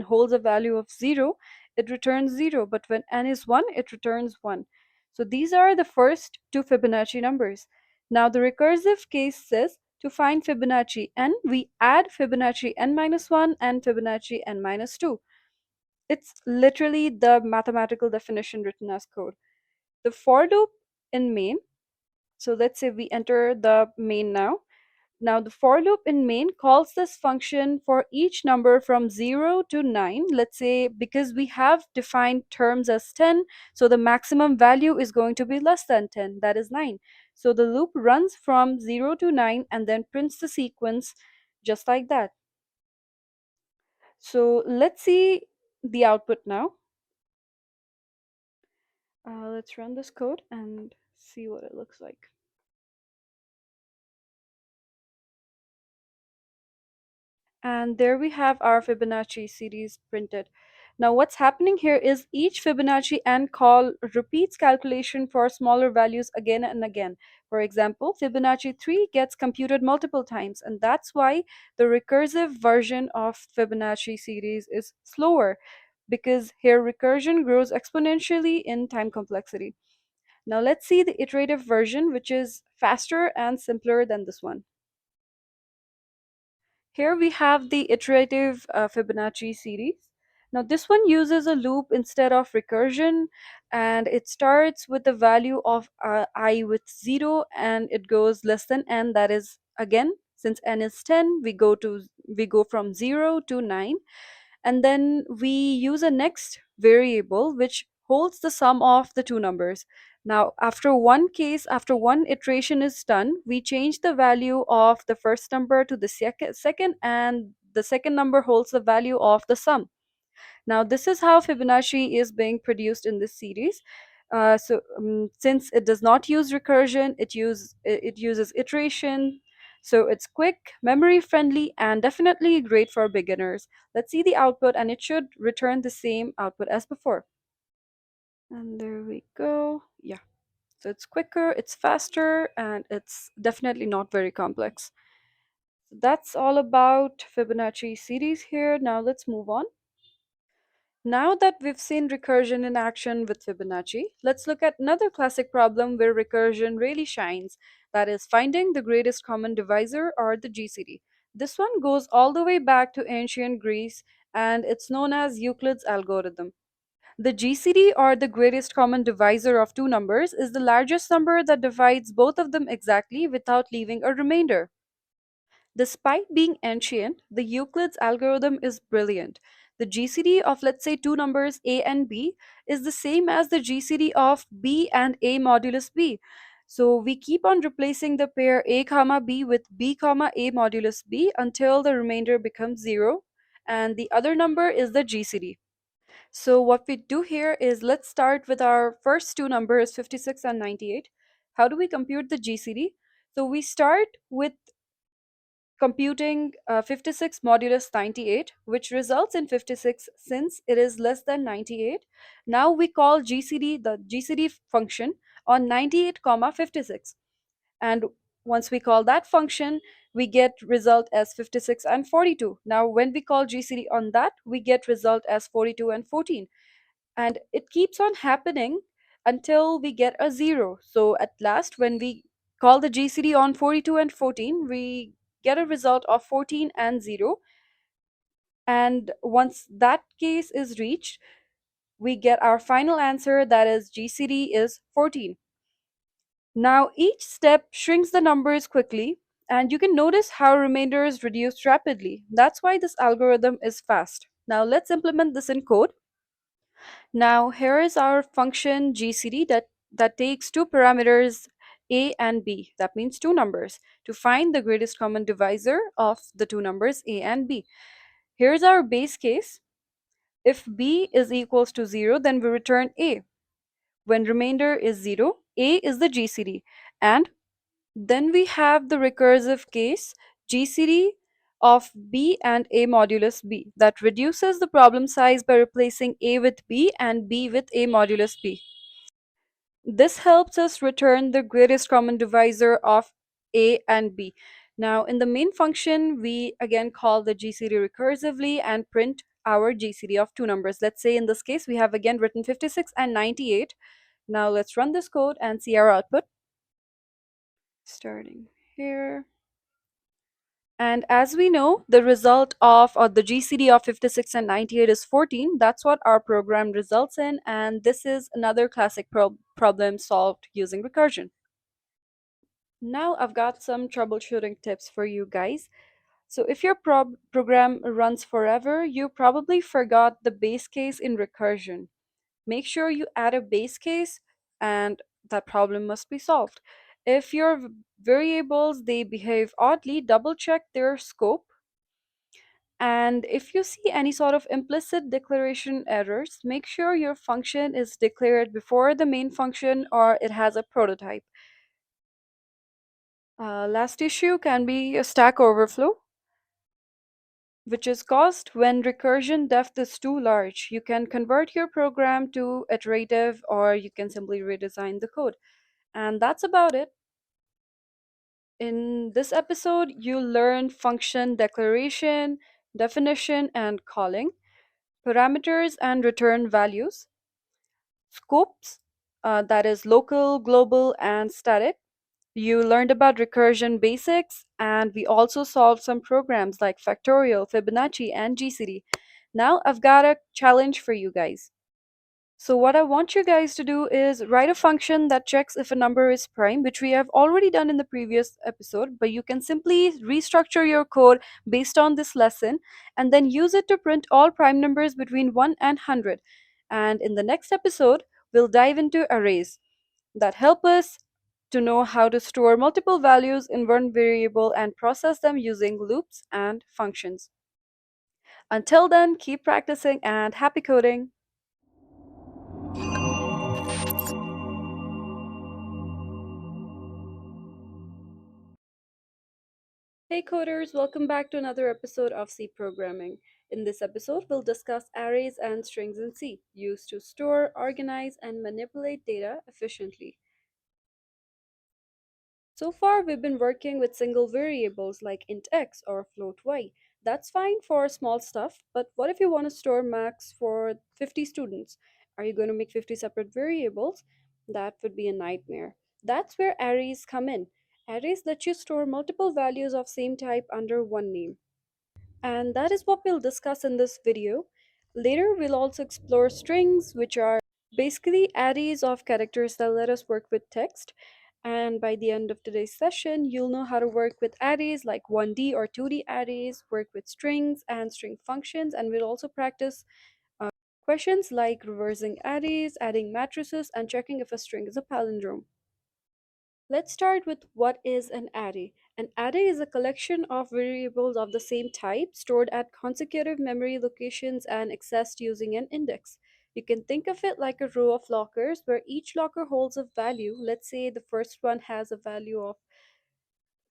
holds a value of 0, it returns 0, but when n is 1, it returns 1. So these are the first two Fibonacci numbers. Now the recursive case says to find Fibonacci n, we add Fibonacci n minus 1 and Fibonacci n minus 2. It's literally the mathematical definition written as code. The for loop in main, so let's say we enter the main now. Now the for loop in main calls this function for each number from 0 to 9. Let's say because we have defined terms as 10, so the maximum value is going to be less than 10, that is 9. So the loop runs from 0 to 9 and then prints the sequence just like that. So let's see the output now. Let's run this code and see what it looks like. And there we have our Fibonacci series printed. Now what's happening here is each Fibonacci and call repeats calculation for smaller values again and again. For example, Fibonacci 3 gets computed multiple times, and that's why the recursive version of Fibonacci series is slower, because here recursion grows exponentially in time complexity. Now let's see the iterative version, which is faster and simpler than this one. Here we have the iterative Fibonacci series. Now this one uses a loop instead of recursion, and it starts with the value of I with 0 and it goes less than n. That is, again, since n is 10, we go from 0 to 9, and then we use a next variable which holds the sum of the two numbers. Now after one iteration is done, we change the value of the first number to the second, and the second number holds the value of the sum. Now this is how Fibonacci is being produced in this series. Since it does not use recursion, it uses iteration. So it's quick, memory friendly, and definitely great for beginners. Let's see the output, and it should return the same output as before. And there we go. Yeah. So it's quicker, it's faster, and it's definitely not very complex. That's all about Fibonacci series here. Now let's move on. Now that we've seen recursion in action with Fibonacci, let's look at another classic problem where recursion really shines, that is finding the greatest common divisor, or the GCD. This one goes all the way back to ancient Greece and it's known as Euclid's algorithm. The GCD, or the greatest common divisor of two numbers, is the largest number that divides both of them exactly without leaving a remainder. Despite being ancient, the Euclid's algorithm is brilliant. The GCD of, let's say, two numbers a and b is the same as the GCD of b and a modulus b. So we keep on replacing the pair a comma b with b comma a modulus b until the remainder becomes 0, and the other number is the GCD. So what we do here is, let's start with our first two numbers 56 and 98. How do we compute the GCD? So we start with computing 56 modulus 98, which results in 56 since it is less than 98. Now we call GCD, the GCD function, on 98 comma 56. And once we call that function, we get result as 56 and 42. Now when we call GCD on that, we get result as 42 and 14. And it keeps on happening until we get a 0. So at last, when we call the GCD on 42 and 14, we get a result of 14 and 0. And once that case is reached, we get our final answer, that is GCD is 14. Now each step shrinks the numbers quickly, and you can notice how remainder is reduced rapidly. That's why this algorithm is fast. Now let's implement this in code. Now here is our function GCD that takes two parameters a and b, that means two numbers, to find the greatest common divisor of the two numbers a and b. Here's our base case. If b is equals to 0, then we return a. When remainder is 0, a is the GCD. And then we have the recursive case GCD of b and a modulus b that reduces the problem size by replacing a with b and b with a modulus b. This helps us return the greatest common divisor of a and b. Now in the main function, we again call the GCD recursively and print our GCD of two numbers. Let's say in this case we have again written 56 and 98. Now let's run this code and see our output. Starting here. And as we know, the result of, or the GCD of 56 and 98 is 14. That's what our program results in. And this is another classic problem solved using recursion. Now I've got some troubleshooting tips for you guys. So if your program runs forever, you probably forgot the base case in recursion. Make sure you add a base case and that problem must be solved. If your variables they behave oddly, double check their scope. And if you see any sort of implicit declaration errors, make sure your function is declared before the main function or it has a prototype. Last issue can be a stack overflow, which is caused when recursion depth is too large. You can convert your program to iterative or you can simply redesign the code. And that's about it. In this episode, you'll learn function declaration, definition and calling, parameters and return values, scopes, that is local, global, and static. You learned about recursion basics, and we also solved some programs like Factorial, Fibonacci, and GCD. Now I've got a challenge for you guys. So what I want you guys to do is write a function that checks if a number is prime, which we have already done in the previous episode, but you can simply restructure your code based on this lesson and then use it to print all prime numbers between 1 and 100. And in the next episode, we'll dive into arrays that help us to know how to store multiple values in one variable and process them using loops and functions. Until then, keep practicing and happy coding! Hey coders, welcome back to another episode of C programming. In this episode, we'll discuss arrays and strings in C, used to store, organize, and manipulate data efficiently. So far, we've been working with single variables like int x or float y. That's fine for small stuff, but what if you want to store max for 50 students? Are you going to make 50 separate variables? That would be a nightmare. That's where arrays come in. Arrays let you store multiple values of same type under one name. And that is what we'll discuss in this video. Later, we'll also explore strings, which are basically arrays of characters that let us work with text. And by the end of today's session, you'll know how to work with arrays like 1D or 2D arrays, work with strings and string functions, and we'll also practice questions like reversing arrays, adding matrices, and checking if a string is a palindrome. Let's start with what is an array. An array is a collection of variables of the same type stored at consecutive memory locations and accessed using an index. You can think of it like a row of lockers where each locker holds a value. Let's say the first one has a value of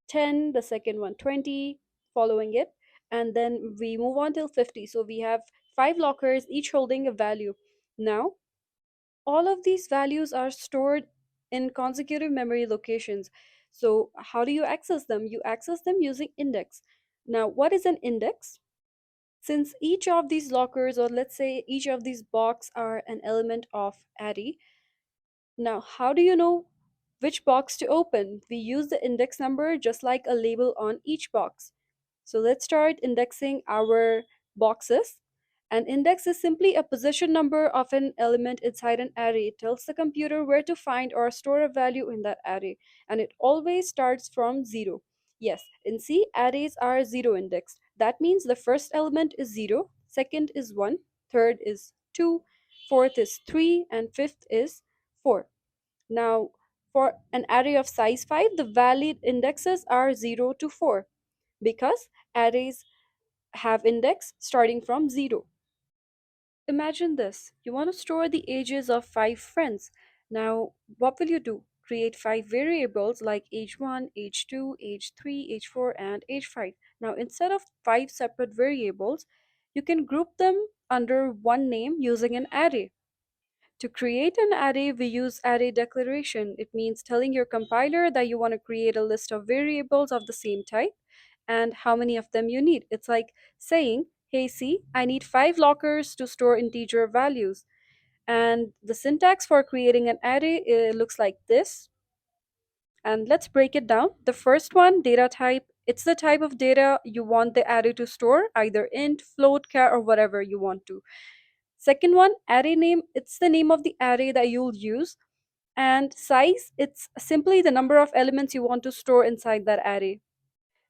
10, the second one 20, following it, and then we move on till 50. So we have 5 lockers, each holding a value. Now, all of these values are stored in consecutive memory locations. So how do you access them? You access them using index. Now, what is an index? Since each of these lockers, or let's say each of these box, are an element of array, now how do you know which box to open? We use the index number just like a label on each box. So let's start indexing our boxes. An index is simply a position number of an element inside an array. It tells the computer where to find or store a value in that array, and it always starts from 0. Yes, in C, arrays are 0 indexed. That means the first element is 0, second is 1, third is 2, fourth is 3, and fifth is 4. Now, for an array of size 5, the valid indexes are 0 to 4 because arrays have index starting from 0. Imagine this. You want to store the ages of 5 friends. Now, what will you do? Create 5 variables like age 1, age 2, age 3, age 4, and age 5. Now, instead of 5 separate variables, you can group them under one name using an array. To create an array, we use array declaration. It means telling your compiler that you want to create a list of variables of the same type and how many of them you need. It's like saying, hey, C, I need 5 lockers to store integer values. And the syntax for creating an array looks like this. And let's break it down. The first one, data type, it's the type of data you want the array to store, either int, float, char, or whatever you want to. Second one, array name, it's the name of the array that you'll use. And size, it's simply the number of elements you want to store inside that array.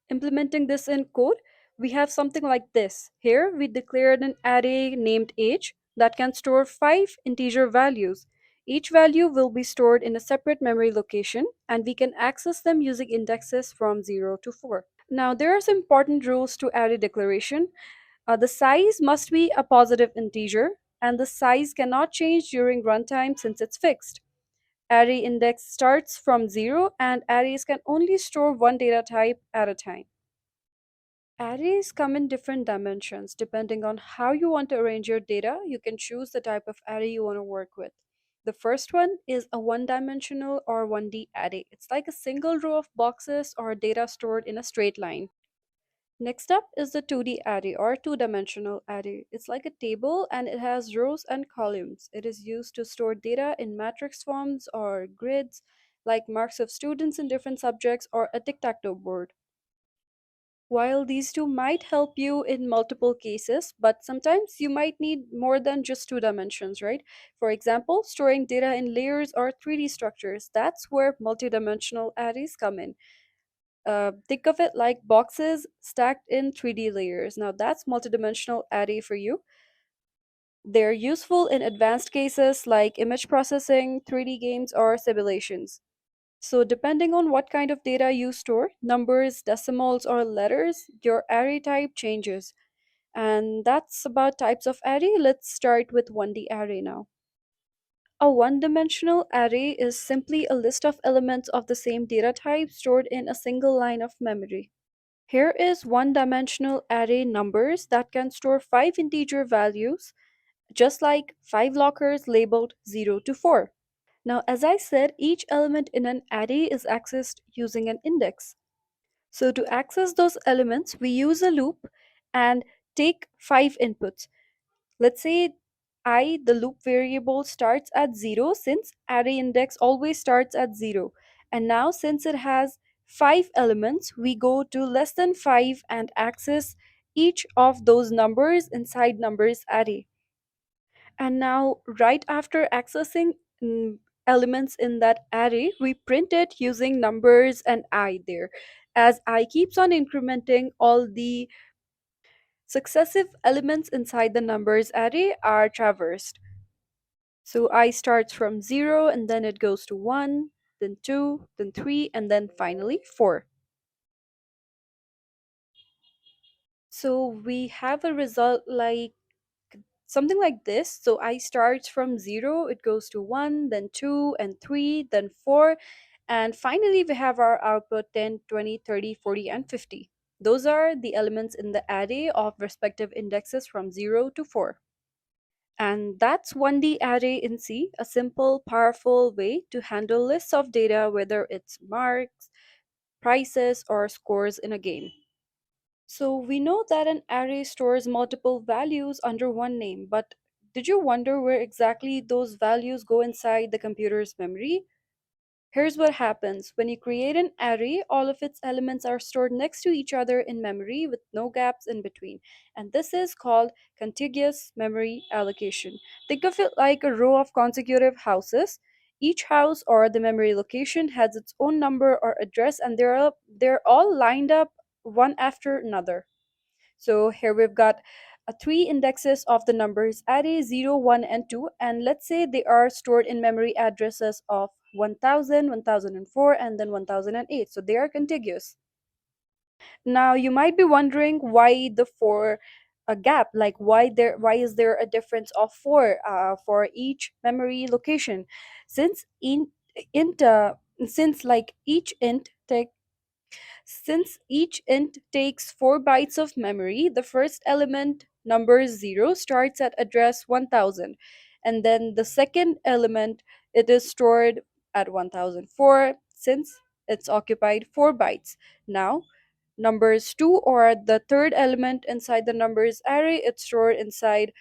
Implementing this in code, we have something like this. Here, we declared an array named age that can store 5 integer values. Each value will be stored in a separate memory location, and we can access them using indexes from 0 to 4. Now, there are some important rules to array declaration. The size must be a positive integer, and the size cannot change during runtime since it's fixed. Array index starts from 0, and arrays can only store one data type at a time. Arrays come in different dimensions. Depending on how you want to arrange your data, you can choose the type of array you want to work with. The first one is a one-dimensional or 1D array. It's like a single row of boxes or data stored in a straight line. Next up is the 2D array or two-dimensional array. It's like a table and it has rows and columns. It is used to store data in matrix forms or grids, like marks of students in different subjects or a tic-tac-toe board. While these two might help you in multiple cases, but sometimes you might need more than just 2 dimensions, right? For example, storing data in layers or 3D structures. That's where multidimensional arrays come in. Think of it like boxes stacked in 3D layers. Now that's multidimensional array for you. They're useful in advanced cases like image processing, 3D games, or simulations. So depending on what kind of data you store, numbers, decimals, or letters, your array type changes. And that's about types of array. Let's start with 1D array now. A one-dimensional array is simply a list of elements of the same data type stored in a single line of memory. Here is one-dimensional array numbers that can store 5 integer values, just like 5 lockers labeled 0 to 4. Now, as I said, each element in an array is accessed using an index. So to access those elements, we use a loop and take 5 inputs. Let's say the loop variable, starts at 0 since array index always starts at 0. And now since it has 5 elements, we go to less than 5 and access each of those numbers inside numbers array. And now, right after accessing elements in that array, we print it using numbers and I there. As I keeps on incrementing, all the successive elements inside the numbers array are traversed. So I starts from 0 and then it goes to 1, then 2, then 3, and then finally 4. So we have a result like something like this. So I starts from 0, it goes to 1, then 2 and 3, then 4, and finally we have our output 10, 20, 30, 40, and 50. Those are the elements in the array of respective indexes from 0 to 4. And that's 1D array in C, a simple, powerful way to handle lists of data, whether it's marks, prices, or scores in a game. So we know that an array stores multiple values under one name, but did you wonder where exactly those values go inside the computer's memory? Here's what happens. When you create an array, all of its elements are stored next to each other in memory with no gaps in between. And this is called contiguous memory allocation. Think of it like a row of consecutive houses. Each house or the memory location has its own number or address, and they're all lined up one after another. So here we've got three indexes of the numbers array 0, 1, and 2. And let's say they are stored in memory addresses of 1000, 1004, and then 1008. So they are contiguous. Now you might be wondering why the four a gap, like why is there a difference of four for each memory location? Since int since like each int take Since each int takes 4 bytes of memory, the first element, number 0, starts at address 1000. And then the second element, it is stored at 1004 since it's occupied 4 bytes. Now, numbers 2 or the third element inside the numbers array, it's stored inside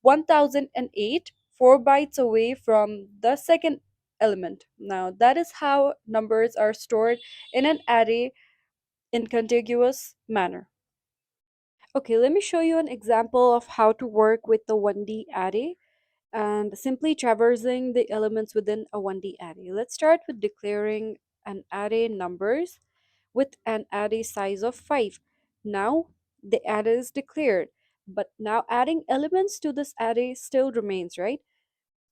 1008, 4 bytes away from the second element. Now, that is how numbers are stored in an array in contiguous manner. Okay, let me show you an example of how to work with the 1D array and simply traversing the elements within a 1D array. Let's start with declaring an array numbers with an array size of 5. Now the array is declared, but now adding elements to this array still remains, right?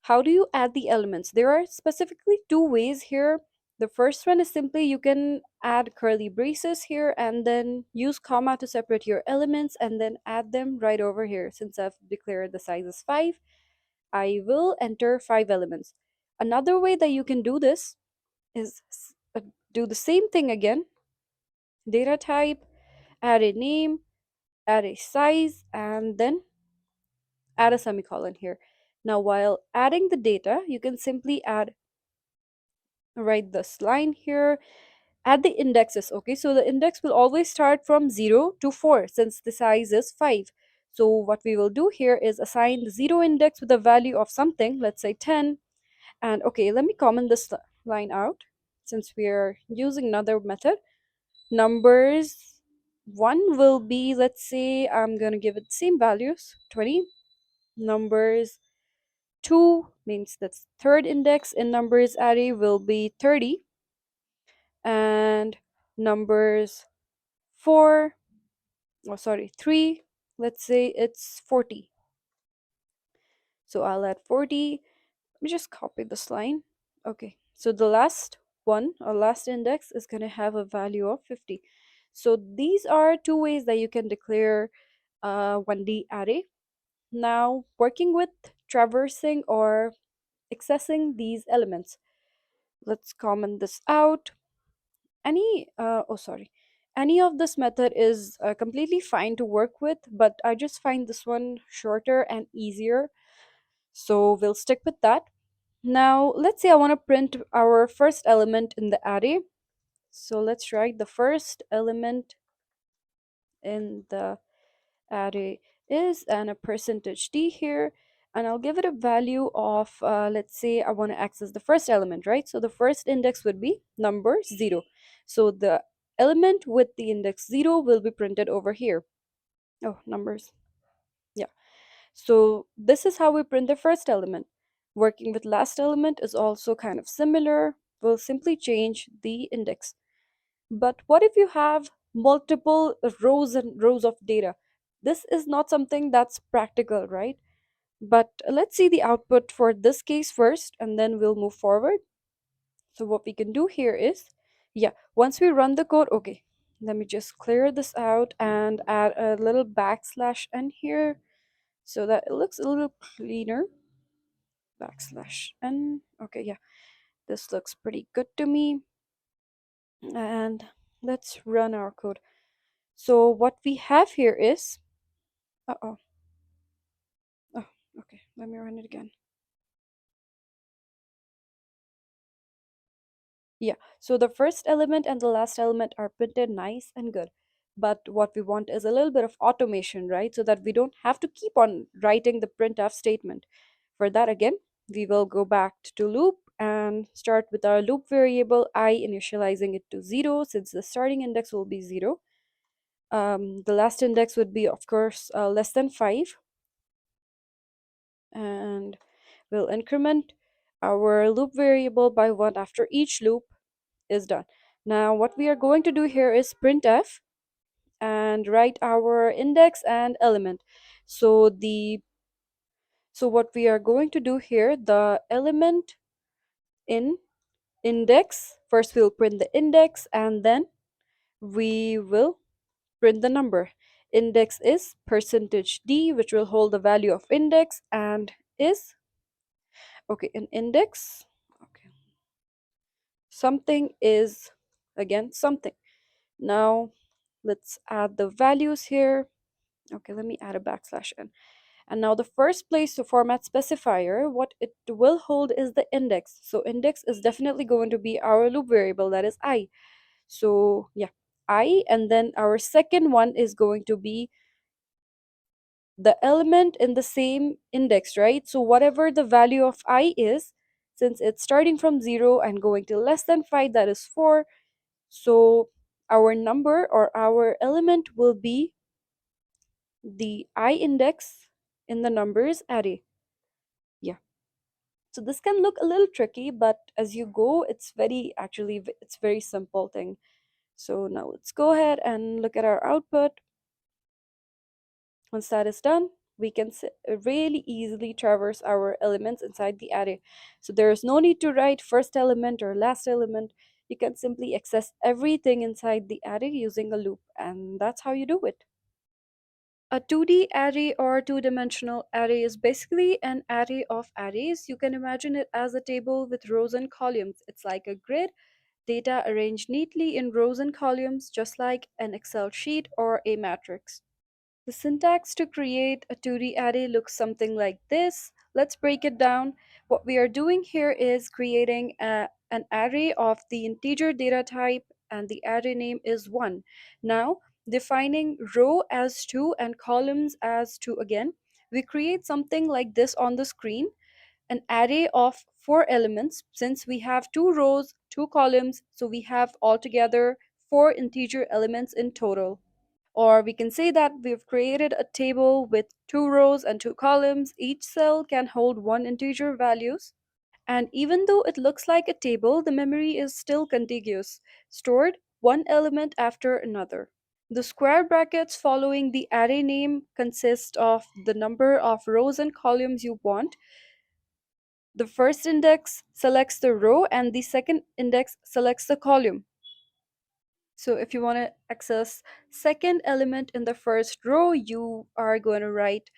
How do you add the elements? There are specifically two ways here. The first one is simply you can add curly braces here and then use comma to separate your elements and then add them right over here. Since I've declared the size is 5, I will enter 5 elements. Another way that you can do this is do the same thing again. Data type, array name, array size, and then add a semicolon here. Now while adding the data, you can simply write this line here, add the indexes. Okay, so the index will always start from 0 to 4 since the size is 5. So what we will do here is assign the 0 index with a value of something, let's say 10. And okay, let me comment this line out since we are using another method. Numbers 1 will be, let's say I'm going to give it same values, 20. Numbers 2 means that's third index in numbers array will be 30, and numbers 4, oh sorry, 3, let's say it's 40. So I'll add 40. Let me just copy this line. Okay, so the last one or last index is going to have a value of 50. So these are two ways that you can declare a 1D array. Now working with traversing or accessing these elements, let's comment this out. Any of this method is completely fine to work with, but I just find this one shorter and easier, so we'll stick with that. Now let's say I want to print our first element in the array, so let's write the first element in the array is and a percentage d here, and I'll give it a value of, let's say I want to access the first element, right? So the first index would be number 0. So the element with the index 0 will be printed over here. Oh, numbers. Yeah. So this is how we print the first element. Working with last element is also kind of similar. We'll simply change the index. But what if you have multiple rows and rows of data? This is not something that's practical, right? But let's see the output for this case first, and then we'll move forward. So what we can do here is, yeah, once we run the code, okay, let me just clear this out and add a little backslash n here so that it looks a little cleaner. Backslash n. Okay, yeah, this looks pretty good to me. And let's run our code. So what we have here is, uh-oh, oh, okay, let me run it again. Yeah, so the first element and the last element are printed nice and good. But what we want is a little bit of automation, right? So that we don't have to keep on writing the printf statement. For that, again, we will go back to loop and start with our loop variable I, initializing it to 0 since the starting index will be 0. The last index would be, of course, less than 5. And we'll increment our loop variable by 1 after each loop is done. Now what we are going to do here is printf and write our index and element. So what we are going to do here, the element in index, first we'll print the index and then we will print the number. Index is %d, which will hold the value of index, and is, okay, an index, okay, something is, again, something. Now let's add the values here. Okay, let me add a backslash n. And now the first place to format specifier, what it will hold is the index. So index is definitely going to be our loop variable, that is I. So yeah, I, and then our second one is going to be the element in the same index, right? So whatever the value of I is, since it's starting from 0 and going to less than 5, that is 4. So our number or our element will be the I index in the numbers array. Yeah. So this can look a little tricky, but as you go, it's very simple thing. So now let's go ahead and look at our output. Once that is done, we can really easily traverse our elements inside the array. So there is no need to write first element or last element. You can simply access everything inside the array using a loop, and that's how you do it. A 2D array or two-dimensional array is basically an array of arrays. You can imagine it as a table with rows and columns. It's like a grid, data arranged neatly in rows and columns, just like an Excel sheet or a matrix. The syntax to create a 2D array looks something like this. Let's break it down. What we are doing here is creating an array of the integer data type, and the array name is 1. Now, defining row as 2 and columns as 2 again, we create something like this on the screen, an array of 4 elements. Since we have 2 rows, 2 columns, so we have altogether 4 integer elements in total. Or we can say that we've created a table with 2 rows and 2 columns. Each cell can hold 1 integer values. And even though it looks like a table, the memory is still contiguous, stored one element after another. The square brackets following the array name consist of the number of rows and columns you want. The first index selects the row and the second index selects the column. So if you want to access second element in the first row, you are going to write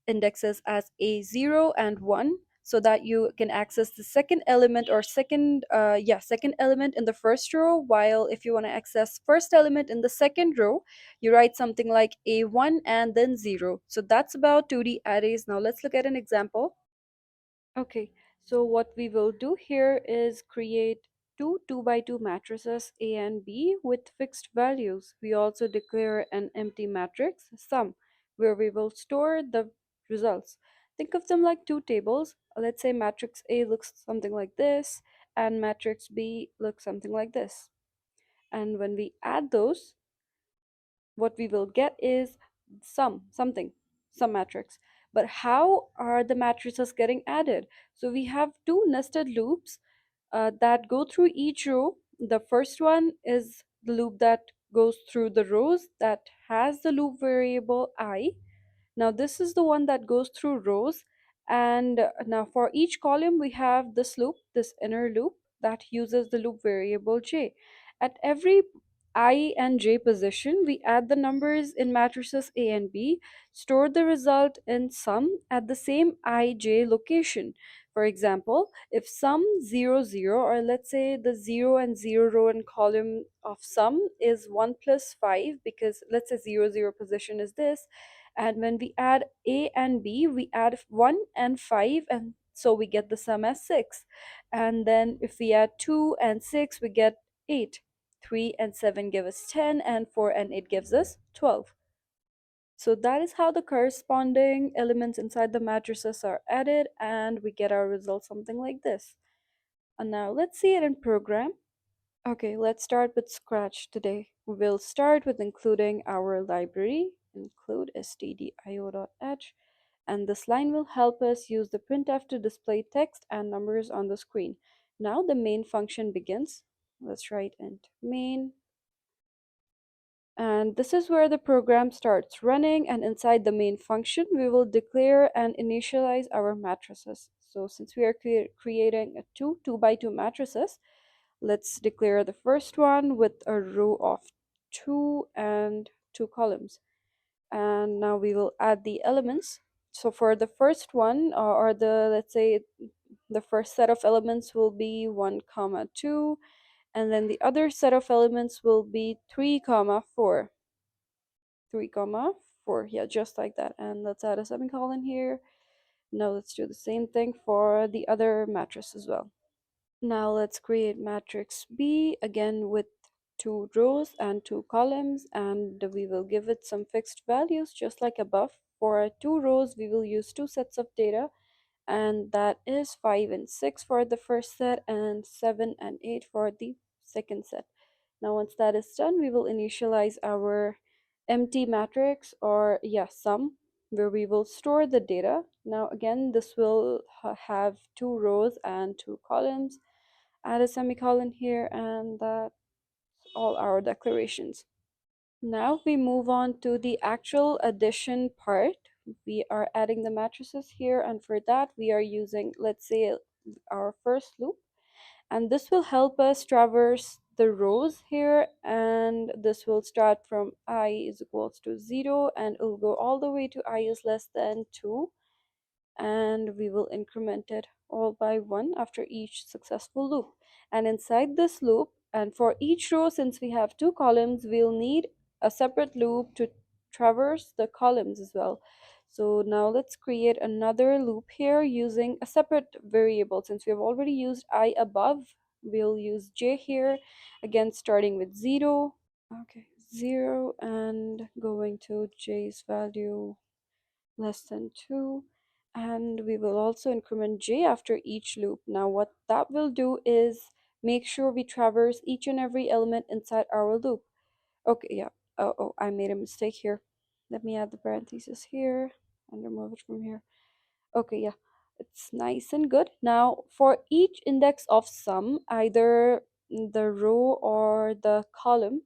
indexes as a0 and 1 so that you can access the second element or second element in the first row, while if you want to access first element in the second row, you write something like a1 and then 0. So that's about 2D arrays. Now let's look at an example. Okay, so what we will do here is create two 2 by 2 matrices A and B with fixed values. We also declare an empty matrix sum where we will store the results. Think of them like two tables. Let's say matrix A looks something like this, and matrix B looks something like this. And when we add those, what we will get is some matrix. But how are the matrices getting added? So we have two nested loops that go through each row. The first one is the loop that goes through the rows that has the loop variable I. Now this is the one that goes through rows, and now for each column we have this loop, this inner loop that uses the loop variable j. At every I and j position, we add the numbers in matrices A and B, store the result in sum at the same ij location. For example, if sum 0 0, or let's say the 0 and 0 row and column of sum is 1 plus 5, because let's say 0 0 position is this, and when we add a and b, we add 1 and 5, and so we get the sum as 6. And then if we add 2 and 6, we get 8. 3 and 7 give us 10, and 4 and 8 gives us 12. So that is how the corresponding elements inside the matrices are added, and we get our result something like this. And now let's see it in program. Okay, let's start with Scratch today. We'll start with including our library, include stdio.h, and this line will help us use the printf to display text and numbers on the screen. Now the main function begins. Let's write int main, and this is where the program starts running, and inside the main function we will declare and initialize our matrices. So since we are creating a two by two matrices, let's declare the first one with a row of 2 and 2 columns. And now we will add the elements. So for the first one, or the, let's say the first set of elements will be 1 comma 2, and then the other set of elements will be 3 comma 4. 3 comma 4, yeah, just like that. And let's add a semicolon here. Now let's do the same thing for the other matrix as well. Now let's create matrix B again with 2 rows and 2 columns, and we will give it some fixed values just like above. For 2 rows we will use 2 sets of data, and that is 5 and 6 for the first set and 7 and 8 for the second set. Now once that is done, we will initialize our empty matrix, or sum, where we will store the data. Now again, this will have 2 rows and 2 columns. Add a semicolon here, and that's all our declarations. Now we move on to the actual addition part. We are adding the matrices here, and for that we are using, let's say, our first loop, and this will help us traverse the rows here, and this will start from I is equals to 0, and it will go all the way to I is less than 2, and we will increment it all by 1 after each successful loop. And inside this loop, and for each row, since we have 2 columns, we'll need a separate loop to traverse the columns as well. So now let's create another loop here using a separate variable. Since we have already used I above, we'll use j here, again starting with 0. Okay, 0, and going to j's value less than 2, and we will also increment j after each loop. Now what that will do is make sure we traverse each and every element inside our loop. Okay, yeah. Oh, I made a mistake here. Let me add the parentheses here and remove it from here. Okay, yeah, it's nice and good. Now for each index of sum, either the row or the column,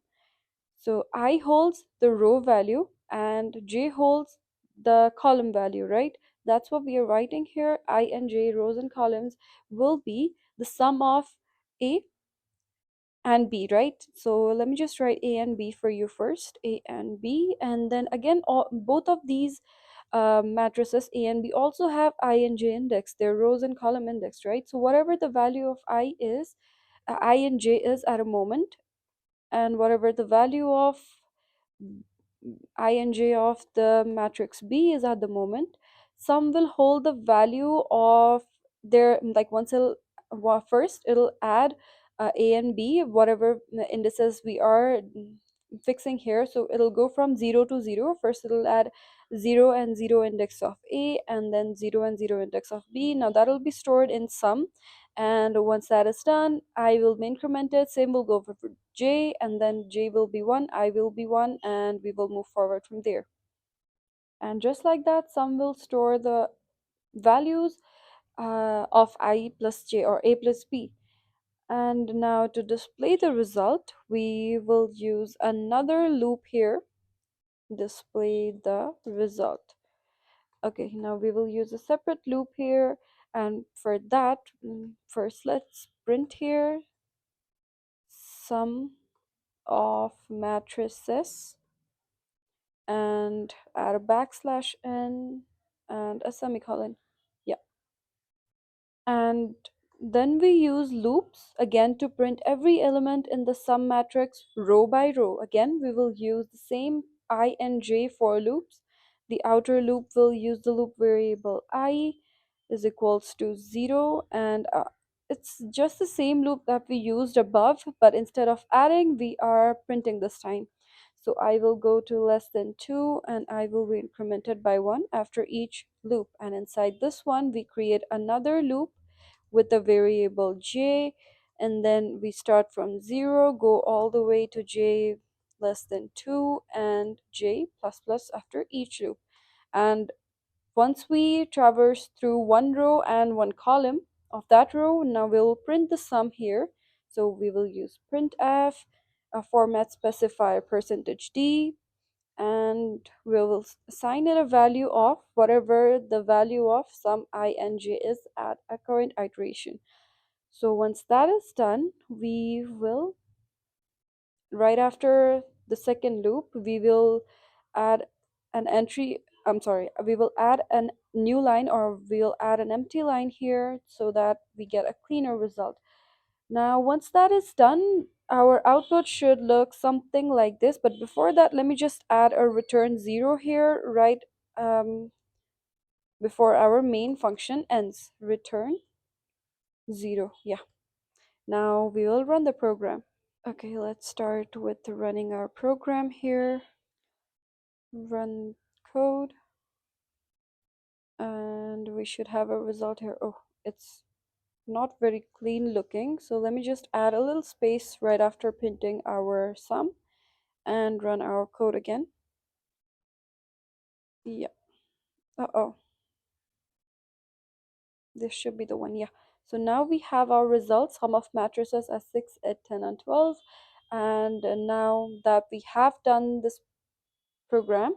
so I holds the row value and j holds the column value, right? That's what we are writing here. I and j, rows and columns, will be the sum of a and b, right? So let me just write a and b for you first, a and b, and then again both of these matrices A and B also have I and j index, their rows and column index, right? So whatever the value of I is, I and j is at a moment, and whatever the value of I and j of the matrix B is at the moment, some will hold the value of their, like once first it'll add A and B, whatever indices we are fixing here. So it'll go from 0 to 0. First it'll add 0 and 0 index of A, and then 0 and 0 index of B. Now that'll be stored in sum, and once that is done, I will be incremented. Same will go for J, and then J will be 1, I will be 1, and we will move forward from there. And just like that, sum will store the values of I plus J, or A plus B. And now to display the result, we will use another loop here. Display the result. Okay, now we will use a separate loop here, and for that, first let's print here sum of matrices and add a backslash n and a semicolon. Yeah, and then we use loops again to print every element in the sum matrix row by row. Again, we will use the same I and j for loops. The outer loop will use the loop variable I is equals to 0, and it's just the same loop that we used above, but instead of adding, we are printing this time. So I will go to less than 2, and I will be incremented by 1 after each loop. And inside this one, we create another loop with the variable j, and then we start from 0, go all the way to j less than 2, and j plus plus after each loop. And once we traverse through one row and one column of that row, now we'll print the sum here. So we will use printf, a format specifier %d, and we will assign it a value of whatever the value of sum I and j is at a current iteration. So once that is done, we will, right after the second loop, we will add an entry, I'm sorry, we will add a new line, or we'll add an empty line here so that we get a cleaner result. Now, once that is done, our output should look something like this. But before that, let me just add a return 0 here, right before our main function ends. Return 0. Yeah. Now we will run the program. Okay, let's start with running our program here. Run code. And we should have a result here. Oh, it's not very clean looking. So let me just add a little space right after printing our sum and run our code again. Yeah. Uh-oh. This should be the one. Yeah. So now we have our results, sum of matrices as 6, 8, 10, and 12. And now that we have done this program,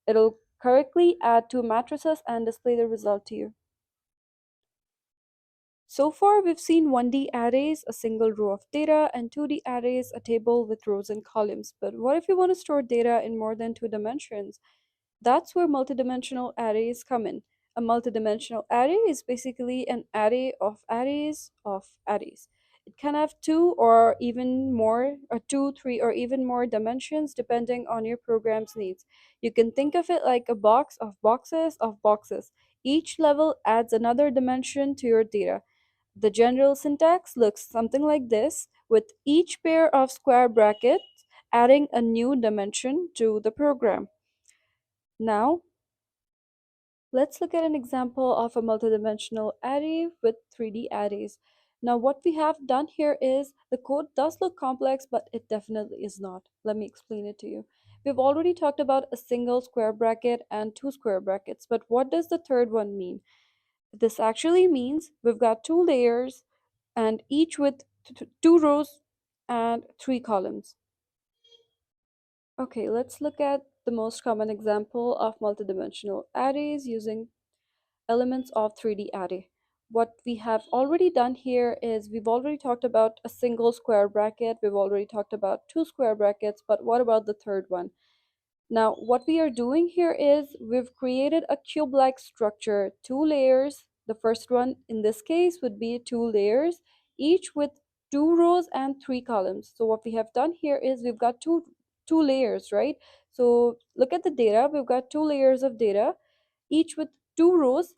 it'll correctly add two matrices and display the result to you. So far, we've seen 1D arrays, a single row of data, and 2D arrays, a table with rows and columns. But what if you want to store data in more than 2 dimensions? That's where multidimensional arrays come in. A multidimensional array is basically an array of arrays of arrays. It can have two or even more, or two, three, or even more dimensions depending on your program's needs. You can think of it like a box of boxes of boxes. Each level adds another dimension to your data. The general syntax looks something like this, with each pair of square brackets adding a new dimension to the program. Now, let's look at an example of a multidimensional array with 3D arrays. Now, what we have done here is the code does look complex, but it definitely is not. Let me explain it to you. We've already talked about a single square bracket and two square brackets, but what does the third one mean? This actually means we've got two layers and each with two rows and three columns. Okay, let's look at the most common example of multidimensional arrays using elements of 3D array. What we have already done here is we've already talked about a single square bracket, we've already talked about two square brackets, but what about the third one? Now, what we are doing here is we've created a cube-like structure, two layers. The first one in this case would be two layers, each with two rows and three columns. So what we have done here is we've got two layers, right? So look at the data. We've got two layers of data, each with two rows.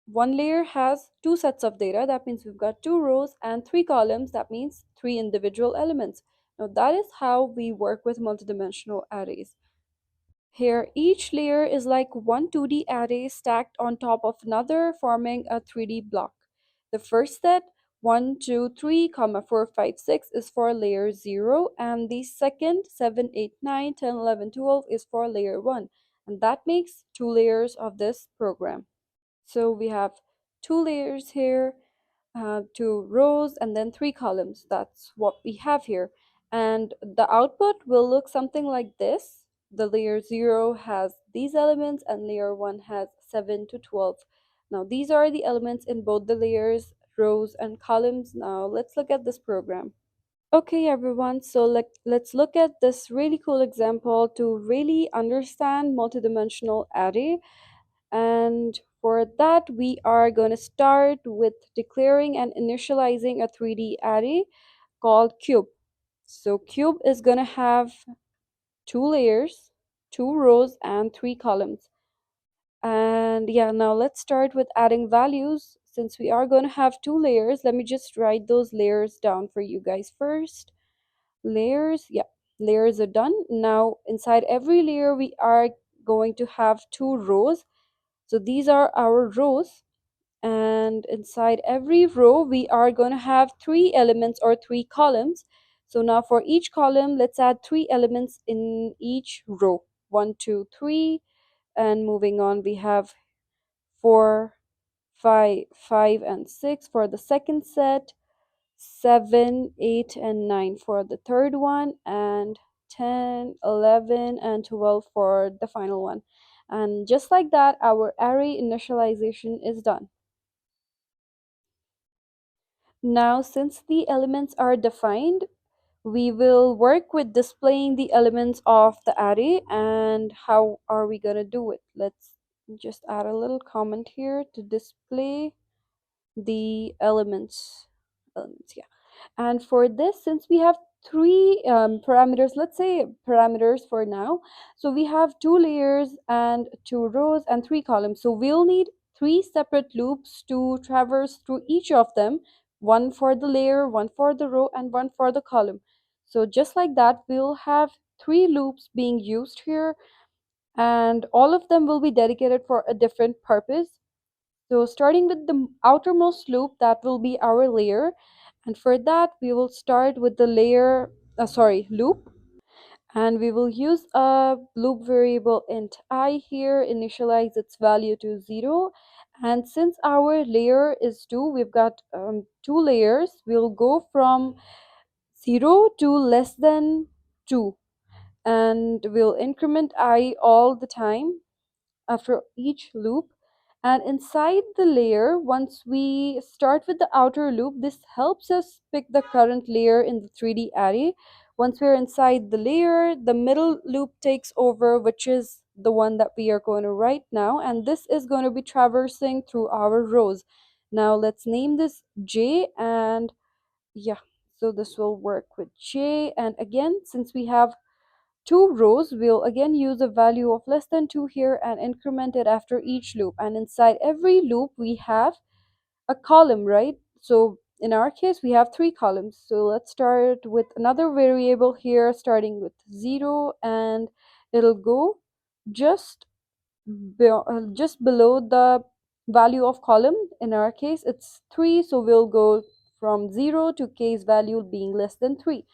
One layer has two sets of data. That means we've got two rows and three columns. That means three individual elements. Now that is how we work with multidimensional arrays. Here, each layer is like one 2D array stacked on top of another, forming a 3D block. The first set, 1, 2, 3, 4, 5, 6, is for layer 0, and the second, 7, 8, 9, 10, 11, 12, is for layer 1. And that makes 2 layers of this program. So we have 2 layers here, 2 rows, and then 3 columns. That's what we have here. And the output will look something like this. The layer 0 has these elements, and layer 1 has 7 to 12. Now these are the elements in both the layers, rows, and columns. Now let's look at this program. Okay, everyone, so let's look at this really cool example to really understand multidimensional array. And for that, we are going to start with declaring and initializing a 3D array called cube. So cube is going to have 2 layers, 2 rows, and 3 columns. And yeah, now let's start with adding values. Since we are going to have 2 layers, let me just write those layers down for you guys first. Layers, yeah, layers are done. Now inside every layer, we are going to have 2 rows. So these are our rows, and inside every row we are going to have 3 elements or 3 columns. So now for each column, let's add 3 elements in each row. 1, 2, 3, and moving on we have 4, 5, and 6 for the second set, 7, 8, and 9 for the third one, and 10, 11, and 12 for the final one. And just like that, our array initialization is done. Now, since the elements are defined, we will work with displaying the elements of the array. And how are we going to do it? Let's just add a little comment here to display the elements, yeah. And for this, since we have 3 parameters, let's say parameters for now, so we have 2 layers and 2 rows and 3 columns. So we'll need 3 separate loops to traverse through each of them, one for the layer, one for the row, and one for the column. So just like that, we'll have 3 loops being used here, and all of them will be dedicated for a different purpose. So starting with the outermost loop, that will be our layer. And for that, we will start with the loop. And we will use a loop variable int I here, initialize its value to 0. And since our layer is 2, we've got 2 layers. We'll go from 0 to less than 2. And we'll increment I all the time after each loop. And inside the layer, once we start with the outer loop, this helps us pick the current layer in the 3D array. Once we're inside the layer, the middle loop takes over, which is the one that we are going to write now, and this is going to be traversing through our rows. Now let's name this J, and yeah, so this will work with J. And again, since we have 2 rows, we'll again use a value of less than 2 here and increment it after each loop. And inside every loop, we have a column, right? So in our case, we have 3 columns. So let's start with another variable here, starting with 0, and it'll go just, just below the value of column. In our case, it's 3, so we'll go from 0 to k's value being less than 3,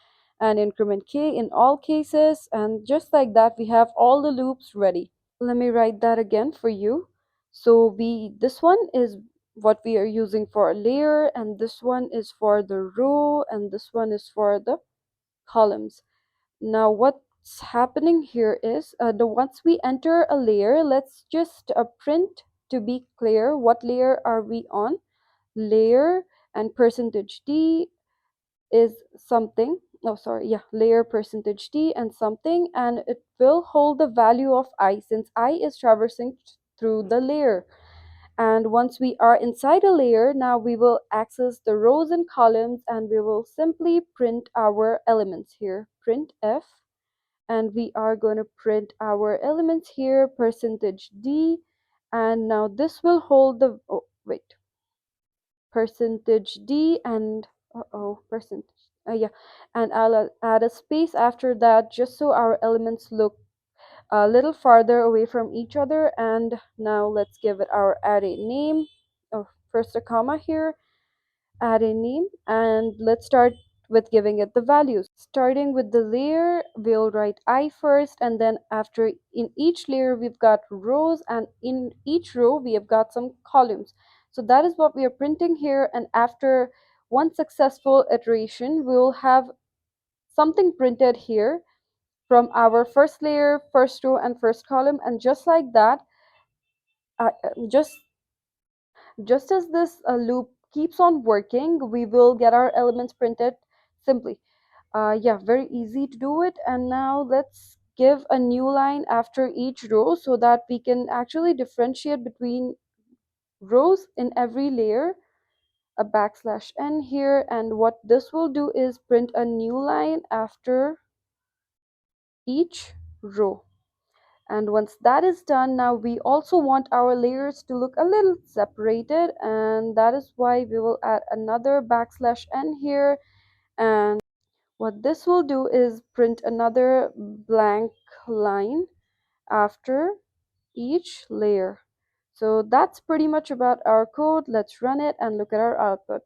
and increment k in all cases. And just like that, we have all the loops ready. Let me write that again for you. So this one is what we are using for a layer, and this one is for the row, and this one is for the columns. Now what's happening here is, once we enter a layer, let's just print to be clear what layer are we on. Layer and percentage d is something. Oh, sorry, yeah, layer percentage d and something, and it will hold the value of I, since I is traversing through the layer. And once we are inside a layer, now we will access the rows and columns, and we will simply print our elements here. Print f, and we are going to print our elements here, percentage d. And now this will hold the, oh wait, percentage d and percentage, yeah, and I'll add a space after that just so our elements look a little farther away from each other. And now let's give it our array name. Oh, first a comma here, array name, and let's start with giving it the values. Starting with the layer, we'll write I first, and then after, in each layer we've got rows, and in each row we have got some columns. So that is what we are printing here, and after one successful iteration we will have something printed here from our first layer, first row, and first column. And just like that, uh, uh, just just as this loop keeps on working, we will get our elements printed simply. Yeah, very easy to do it. And now let's give a new line after each row so that we can actually differentiate between rows in every layer. A backslash n here, and what this will do is print a new line after each row. And once that is done, now we also want our layers to look a little separated, and that is why we will add another backslash n here. And what this will do is print another blank line after each layer. So that's pretty much about our code. Let's run it and look at our output.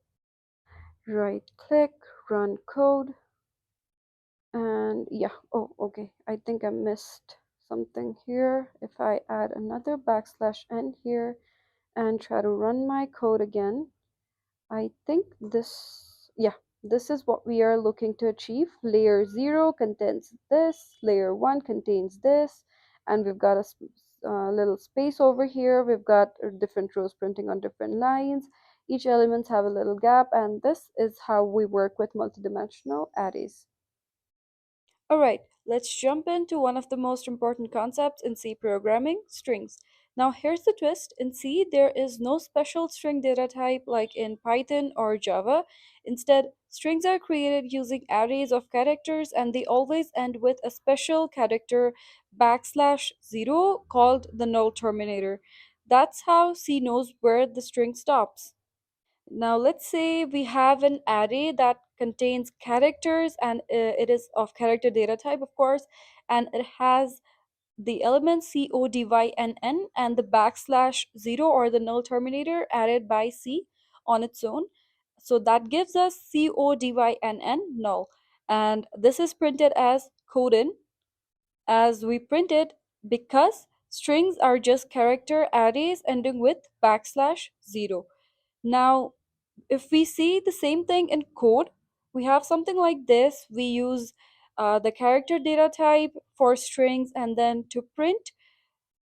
Right click, run code. And yeah, oh, okay, I think I missed something here. If I add another backslash n here and try to run my code again, I think this, yeah, this is what we are looking to achieve. Layer 0 contains this, layer 1 contains this, and we've got a little space over here. We've got different rows printing on different lines. Each elements have a little gap, and this is how we work with multidimensional arrays. All right, let's jump into one of the most important concepts in C programming, strings. Now, here's the twist. In C, there is no special string data type like in Python or Java. Instead, strings are created using arrays of characters, and they always end with a special character backslash zero called the null terminator. That's how C knows where the string stops. Now, let's say we have an array that contains characters, and it is of character data type, of course, and it has the elements CODYNN and the backslash zero or the null terminator added by C on its own. So that gives us CODYNN null. And this is printed as codin, as we print it because strings are just character arrays ending with backslash zero. Now, if we see the same thing in code, we have something like this. We use the character data type for strings, and then to print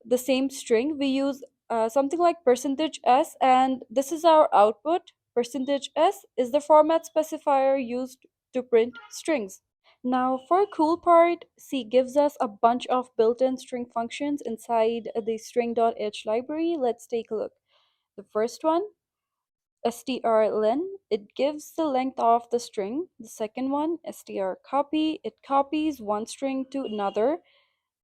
the same string, we use something like percentage %s, and this is our output. Percentage %s is the format specifier used to print strings. Now, for a cool part, C gives us a bunch of built-in string functions inside the string.h library. Let's take a look. The first one, strlen, it gives the length of the string. The second one, strcopy, it copies one string to another.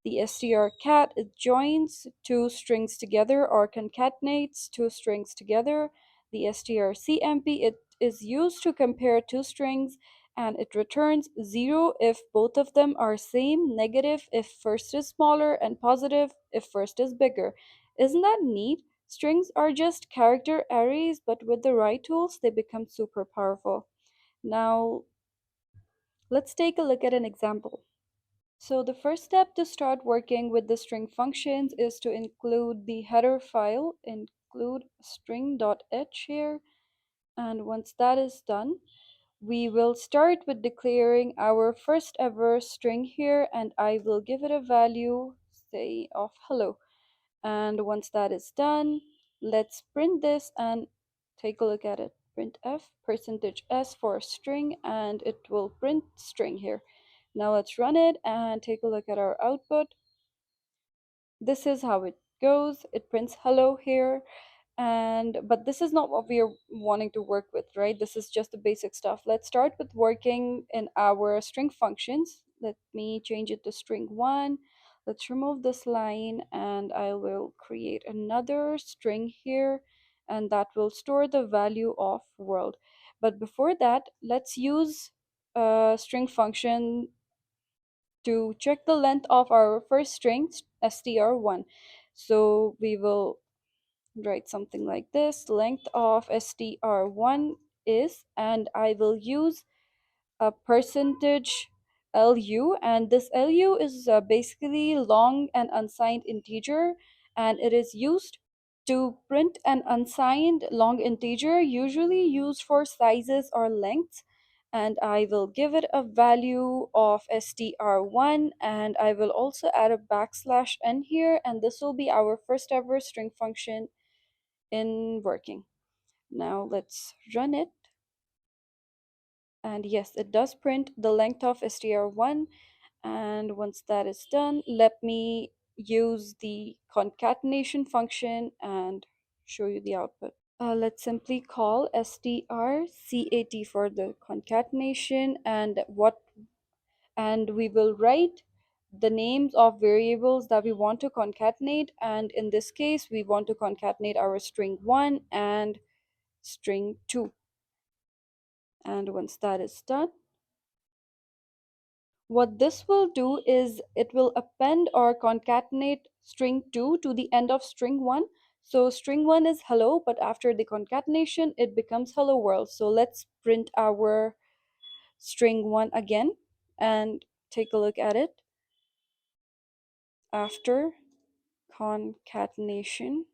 The strcat, it joins two strings together or concatenates two strings together. The strcmp, it is used to compare two strings, and it returns 0 if both of them are same, negative if first is smaller, and positive if first is bigger. Isn't that neat? Strings are just character arrays, but with the right tools, they become super powerful. Now, let's take a look at an example. So the first step to start working with the string functions is to include the header file, include string.h here. And once that is done, we will start with declaring our first ever string here, and I will give it a value, say, of hello. And once that is done, let's print this and take a look at it. Printf percentage %s for string, and it will print string here. Now let's run it and take a look at our output. This is how it goes. It prints hello here, and but this is not what we are wanting to work with, right? This is just the basic stuff. Let's start with working in our string functions. Let me change it to string1. Let's remove this line, and I will create another string here, and that will store the value of world. But before that, let's use string function to check the length of our first string, str1. So we will write something like this: length of str1 is, and I will use a percentage lu, and this lu is basically long and unsigned integer, and it is used to print an unsigned long integer, usually used for sizes or lengths. And I will give it a value of str1, and I will also add a backslash n here, and this will be our first ever string function in working. Now let's run it. And yes, it does print the length of str1. And once that is done, let me use the concatenation function and show you the output. Let's simply call strcat for the concatenation, and we will write the names of variables that we want to concatenate. And in this case, we want to concatenate our string 1 and string 2. And once that is done, what this will do is it will append or concatenate string 2 to the end of string 1. So string 1 is hello, but after the concatenation, it becomes hello world. So let's print our string 1 again and take a look at it. After concatenation,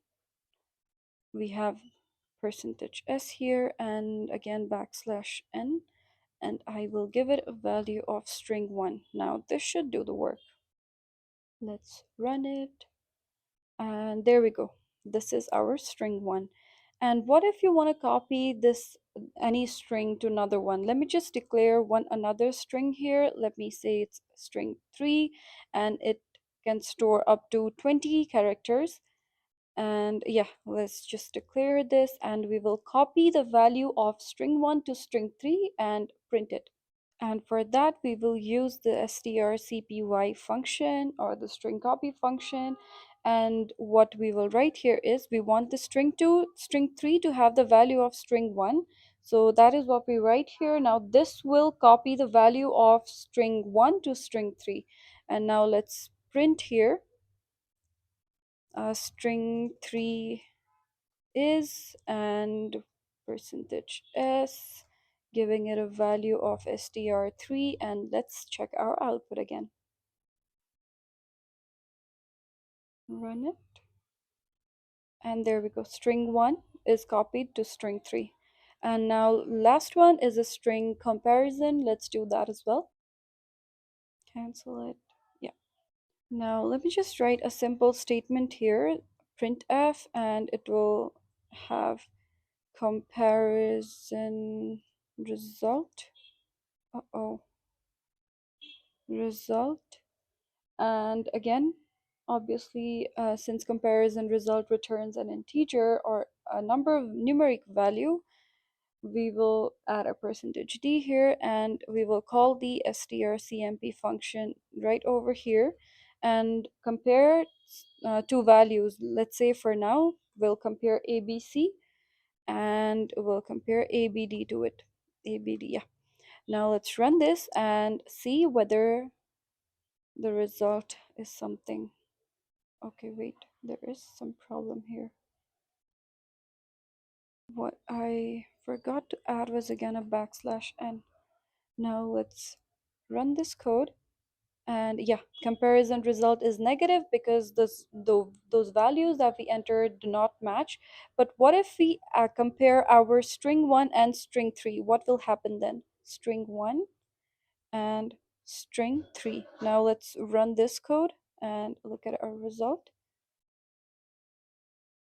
we have %s here and again backslash n, and I will give it a value of string 1. Now this should do the work. Let's run it, and there we go. This is our string 1. And what if you want to copy this any string to another one? Let me just declare one another string here. Let me say it's string 3, and it can store up to 20 characters. And yeah, let's just declare this, and we will copy the value of string 1 to string 3 and print it. And for that, we will use the strcpy function, or the string copy function. And what we will write here is we want the string 3 to have the value of string 1. So that is what we write here. Now this will copy the value of string 1 to string 3. And now let's print here string 3 is, and %s, giving it a value of str3, and let's check our output again. Run it, and there we go. String 1 is copied to string 3. And now last one is a string comparison. Let's do that as well. Cancel it. Yeah. Now let me just write a simple statement here, printf, and it will have comparison result. Result. And again, obviously, since comparison result returns an integer or a number of numeric value, we will add a %d here, and we will call the strcmp function right over here and compare two values. Let's say for now we'll compare abc, and we'll compare abd to it. Abd, yeah. Now let's run this and see whether the result is something. Okay, wait, there is some problem here. What I forgot to add was again a backslash n. Now let's run this code, and yeah, comparison result is negative because those values that we entered do not match. But what if we compare our string 1 and string 3? What will happen then? String 1 and string 3. Now let's run this code and look at our result.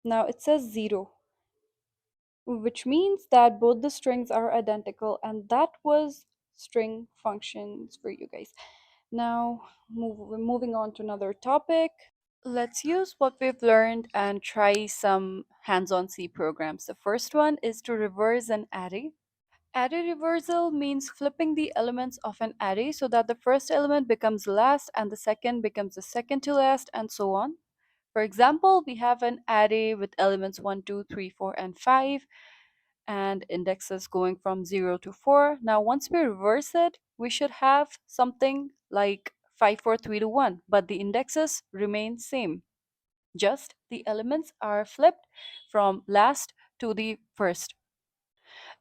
Now it says 0, which means that both the strings are identical, and that was string functions for you guys. Now we're moving on to another topic. Let's use what we've learned and try some hands-on C programs. The first one is to reverse an array. Array reversal means flipping the elements of an array so that the first element becomes last and the second becomes the second to last, and so on. For example, we have an array with elements 1, 2, 3, 4, and 5, and indexes going from 0 to 4. Now, once we reverse it, we should have something like 5, 4, 3 to 1, but the indexes remain same. Just the elements are flipped from last to the first.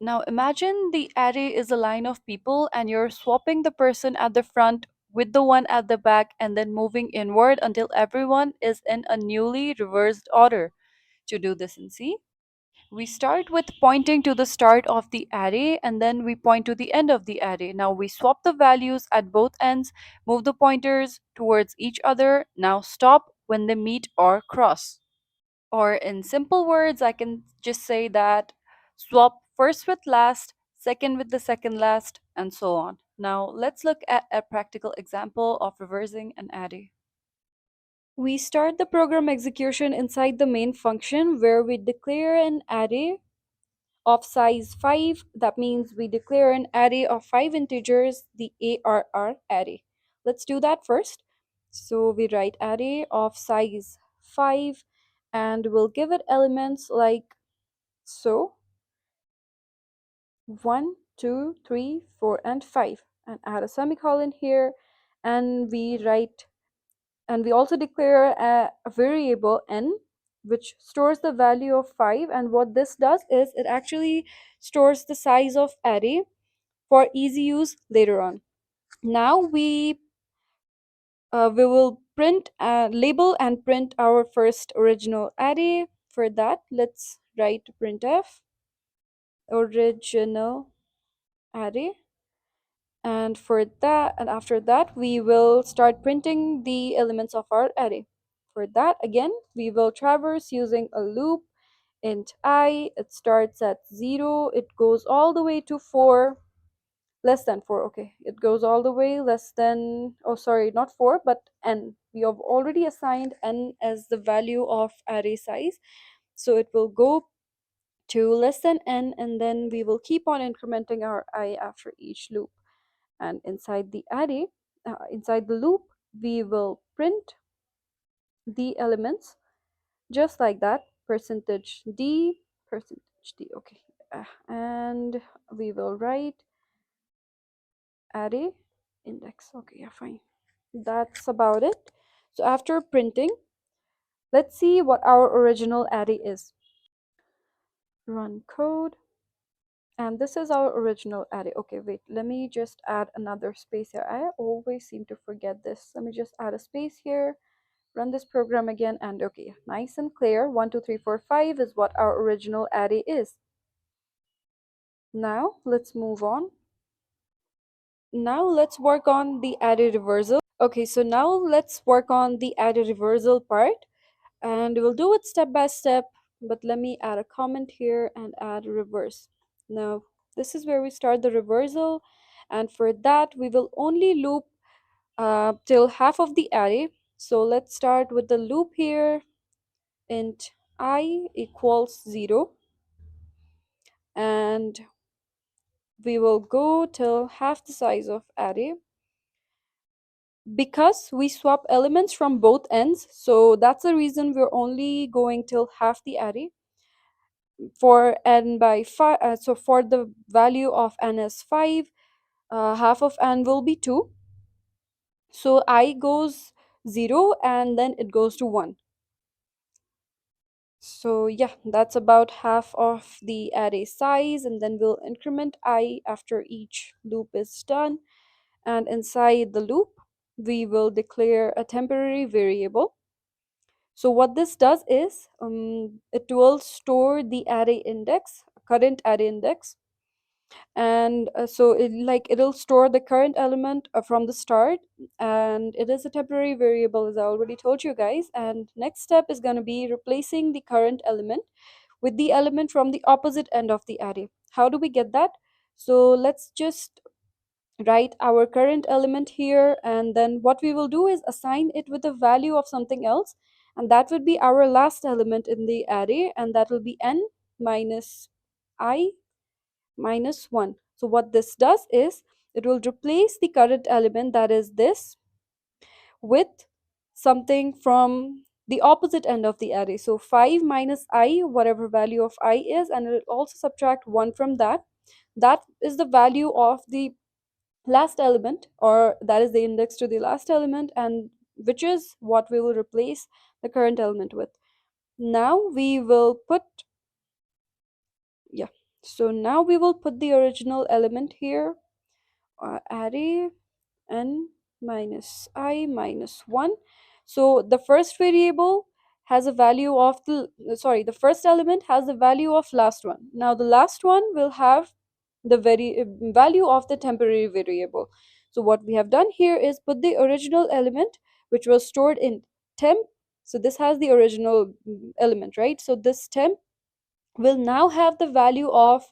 Now imagine the array is a line of people and you're swapping the person at the front with the one at the back and then moving inward until everyone is in a newly reversed order. To do this in C, we start with pointing to the start of the array and then we point to the end of the array. Now we swap the values at both ends, move the pointers towards each other. Now stop when they meet or cross. Or in simple words, I can just say that swap first with last, second with the second last, and so on. Now let's look at a practical example of reversing an array. We start the program execution inside the main function where we declare an array of size 5. That means we declare an array of 5 integers, the ARR array. Let's do that first. So we write array of size 5 and we'll give it elements like so 1, 2, 3, 4, and 5, and add a semicolon here, and we also declare a variable n which stores the value of 5, and what this does is it actually stores the size of array for easy use later on. Now we will print label and print our first original array. For that, let's write printf original array, and for that, and after that we will start printing the elements of our array. For that, again, we will traverse using a loop. Int I, it starts at 0, it goes all the way to 4, less than 4. Okay, it goes all the way less than, oh sorry, not 4 but n. We have already assigned n as the value of array size, so it will go to less than n, and then we will keep on incrementing our I after each loop. And inside the array, inside the loop, we will print the elements just like that, percentage d, percentage d. Okay, and we will write array index. Okay, yeah, fine, that's about it. So after printing, let's see what our original array is. Run code, and this is our original array. Okay, wait, let me just add another space here. I always seem to forget this. Let me just add a space here, run this program again, and okay, nice and clear. 1, 2, 3, 4, 5 is what our original array is. Now let's move on. Now let's work on the array reversal. Okay, so now let's work on the array reversal part, and we'll do it step by step, but let me add a comment here and add reverse. Now this is where we start the reversal, and for that we will only loop till half of the array. So let's start with the loop here. Int I equals 0, and we will go till half the size of array because we swap elements from both ends, so that's the reason we're only going till half the array. For n by 5, so for the value of n as 5, half of n will be 2, so I goes 0 and then it goes to 1. So yeah, that's about half of the array size, and then we'll increment I after each loop is done. And inside the loop, we will declare a temporary variable. So what this does is it will store the array index, current array index, and so it'll store the current element from the start, and it is a temporary variable as I already told you guys. And next step is going to be replacing the current element with the element from the opposite end of the array. How do we get that? So let's just write our current element here, and then what we will do is assign it with a value of something else, and that would be our last element in the array, and that will be n minus I minus 1. So what this does is it will replace the current element, that is this, with something from the opposite end of the array. So 5 minus I, whatever value of I is, and it will also subtract 1 from that. That is the value of the last element, or that is the index to the last element, and which is what we will replace the current element with. Now we will put, yeah, so now we will put the original element here, array n minus I minus 1. So the first variable has a value of the first element has the value of last one. Now the last one will have the value of the temporary variable. So what we have done here is put the original element, which was stored in temp. So this has the original element, right? So this temp will now have the value of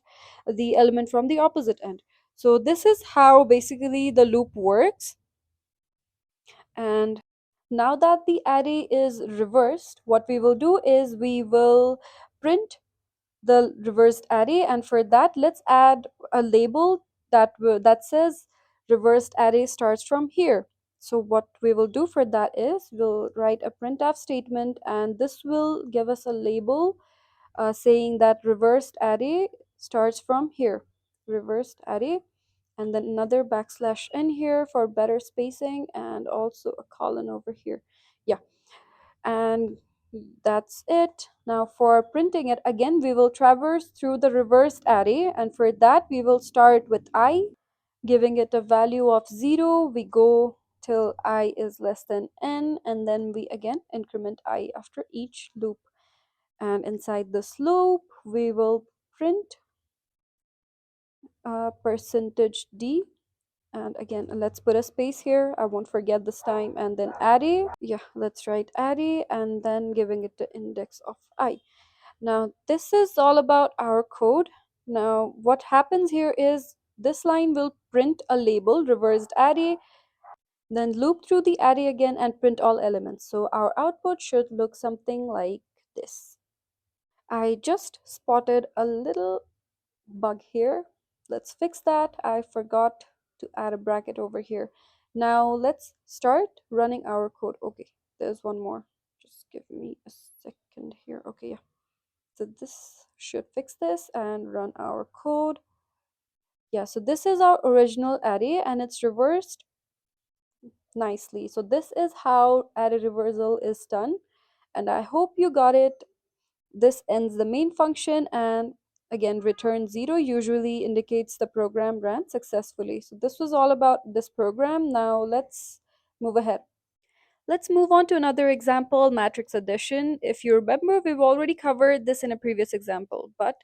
the element from the opposite end. So this is how basically the loop works. And now that the array is reversed, what we will do is we will print the reversed array, and for that let's add a label that says reversed array starts from here. So what we will do for that is we'll write a printf statement, and this will give us a label saying that reversed array starts from here, reversed array, and then another backslash n here for better spacing, and also a colon over here. Yeah, and that's it. Now for printing it again, we will traverse through the reversed array, and for that we will start with I, giving it a value of 0. We go till I is less than n, and then we again increment I after each loop. And inside this loop we will print percentage d, and again let's put a space here, I won't forget this time, and then array. Yeah, let's write array and then giving it the index of I. Now this is all about our code. Now what happens here is this line will print a label reversed array, then loop through the array again and print all elements. So our output should look something like this. I just spotted a little bug here. Let's fix that. I forgot to add a bracket over here. Now let's start running our code. Okay, there's one more. Just give me a second here. Okay, yeah. So this should fix this and run our code. Yeah, so this is our original array and it's reversed nicely. So this is how array reversal is done, and I hope you got it. This ends the main function, and again return 0 usually indicates the program ran successfully. So this was all about this program. Now let's move ahead. Let's move on to another example, matrix addition. If you remember, we've already covered this in a previous example, but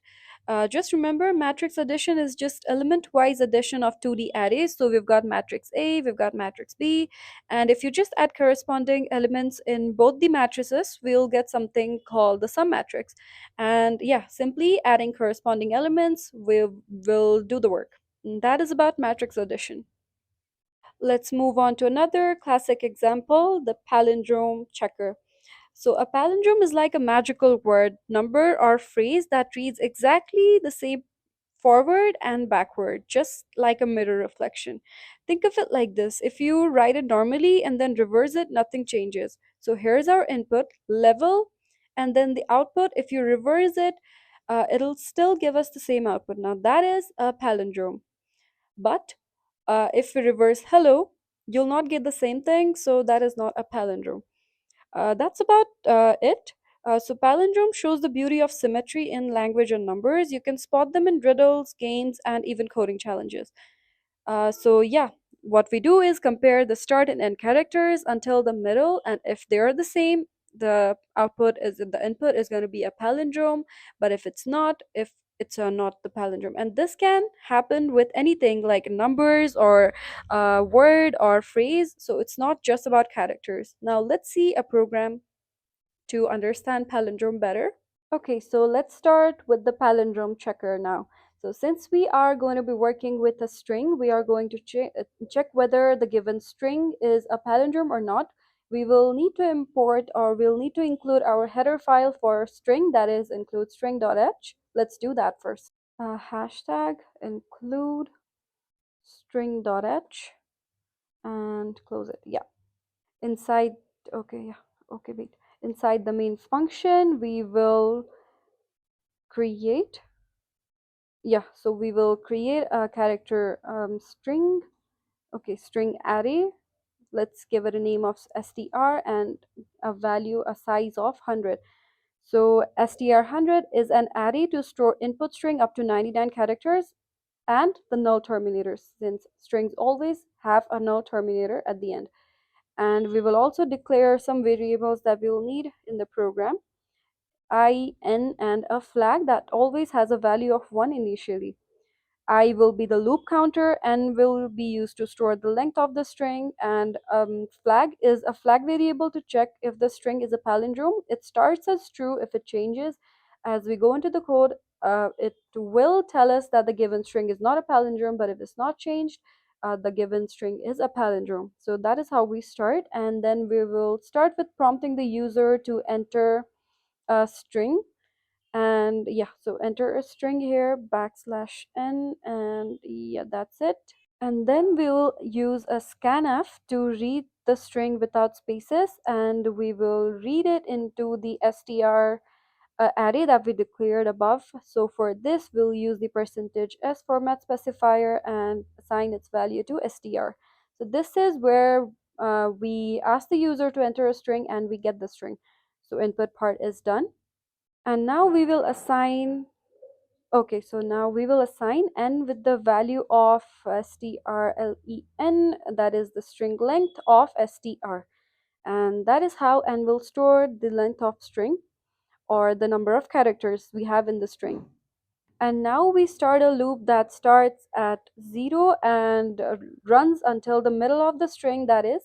just remember, matrix addition is just element-wise addition of 2D arrays. So we've got matrix A, we've got matrix B, and if you just add corresponding elements in both the matrices, we'll get something called the sum matrix. And yeah, simply adding corresponding elements will do the work. And that is about matrix addition. Let's move on to another classic example, the palindrome checker. So a palindrome is like a magical word, number, or phrase that reads exactly the same forward and backward, just like a mirror reflection. Think of it like this: if you write it normally and then reverse it, nothing changes. So here's our input, level, and then the output. If you reverse it, it'll still give us the same output. Now that is a palindrome. But if we reverse hello, you'll not get the same thing, so that is not a palindrome. That's about it. So palindrome shows the beauty of symmetry in language and numbers. You can spot them in riddles, games, and even coding challenges. So yeah, what we do is compare the start and end characters until the middle, and if they are the same, the input is going to be a palindrome. But if it's not, if it's not the palindrome, and this can happen with anything like numbers or word or phrase. So it's not just about characters. Now let's see a program to understand palindrome better. Okay, so let's start with the palindrome checker now. So since we are going to be working with a string, we are going to check whether the given string is a palindrome or not. We will need to import, or we'll need to include our header file for string, that is include string.h. Let's do that first. Hashtag include string.h and close it. Yeah. Inside, okay, yeah, okay, wait. inside the main function, we will create, yeah, so we will create a character string, okay, string array. Let's give it a name of str and a value, a size of 100. So str100 is an array to store input string up to 99 characters and the null terminator, since strings always have a null terminator at the end. And we will also declare some variables that we will need in the program, I, n, and a flag that always has a value of 1 initially. I will be the loop counter and will be used to store the length of the string, and flag is a flag variable to check if the string is a palindrome. It starts as true if it changes. As we go into the code, it will tell us that the given string is not a palindrome, but if it's not changed, the given string is a palindrome. So that is how we start, and then we will start with prompting the user to enter a string. And yeah, so enter a string here, \n, and yeah, that's it. And then we'll use a scanf to read the string without spaces, and we will read it into the str array that we declared above. So for this, we'll use the %s format specifier and assign its value to str. So this is where we ask the user to enter a string and we get the string. So input part is done. And now we will assign, okay, so now we will assign n with the value of strlen, that is the string length of str. And that is how n will store the length of string, or the number of characters we have in the string. And now we start a loop that starts at 0 and runs until the middle of the string, that is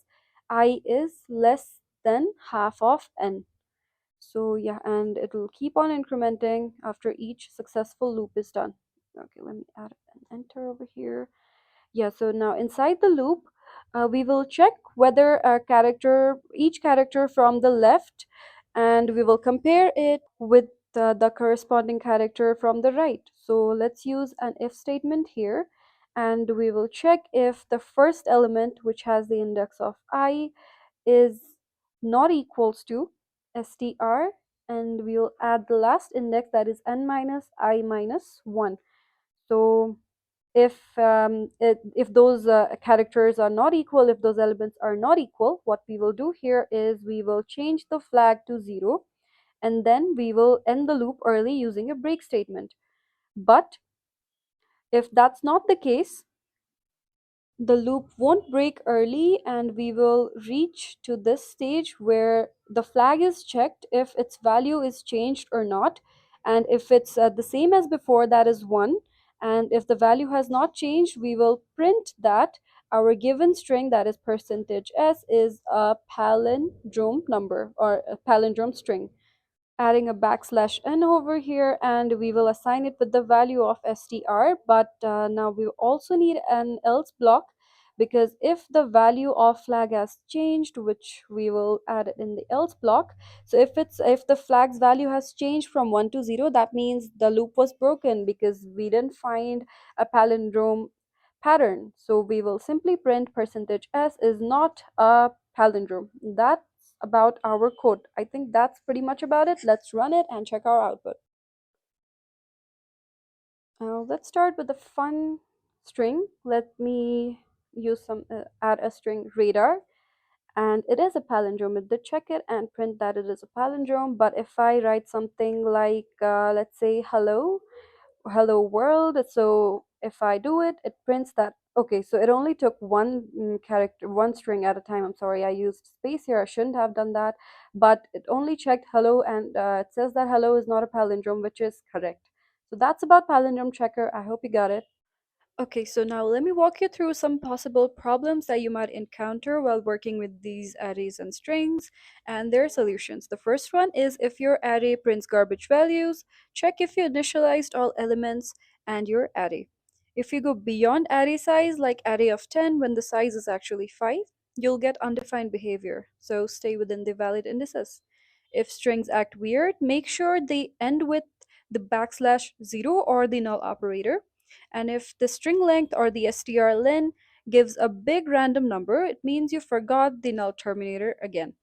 I is less than half of n. So yeah, and it will keep on incrementing after each successful loop is done. Okay, let me add an enter over here. Yeah, so now inside the loop, we will check whether each character from the left, and we will compare it with the corresponding character from the right. So let's use an if statement here, and we will check if the first element, which has the index of I, is not equals to str, and we will add the last index, that is n minus I minus 1. So if those characters are not equal, if those elements are not equal, what we will do here is we will change the flag to 0, and then we will end the loop early using a break statement. But if that's not the case, the loop won't break early, and we will reach to this stage where the flag is checked if its value is changed or not. And if it's the same as before, that is 1. And if the value has not changed, we will print that our given string, that is %s, is a palindrome number, or a palindrome string. Adding a \n over here, and we will assign it with the value of str. But now we also need an else block, because if the value of flag has changed, which we will add it in the else block, so if the flag's value has changed from 1 to 0, that means the loop was broken because we didn't find a palindrome pattern. So we will simply print %s is not a palindrome. That's about our code. I think that's pretty much about it. Let's run it and check our output. Let's start with a fun string. Let me add a string radar, and it is a palindrome. It did check it and print that it is a palindrome. But if I write something like let's say hello world, so if I do it, it prints that. Okay, so it only took one character, one string at a time. I'm sorry, I used space here, I shouldn't have done that. But it only checked hello, and it says that hello is not a palindrome, which is correct. So that's about palindrome checker. I hope you got it. Okay, so now let me walk you through some possible problems that you might encounter while working with these arrays and strings and their solutions. The first one is, if your array prints garbage values, check if you initialized all elements and your array. If you go beyond array size, like array of 10 when the size is actually 5, you'll get undefined behavior, so stay within the valid indices. If strings act weird, make sure they end with the \0 or the null operator. And if the string length, or the strlen, gives a big random number, it means you forgot the null terminator again.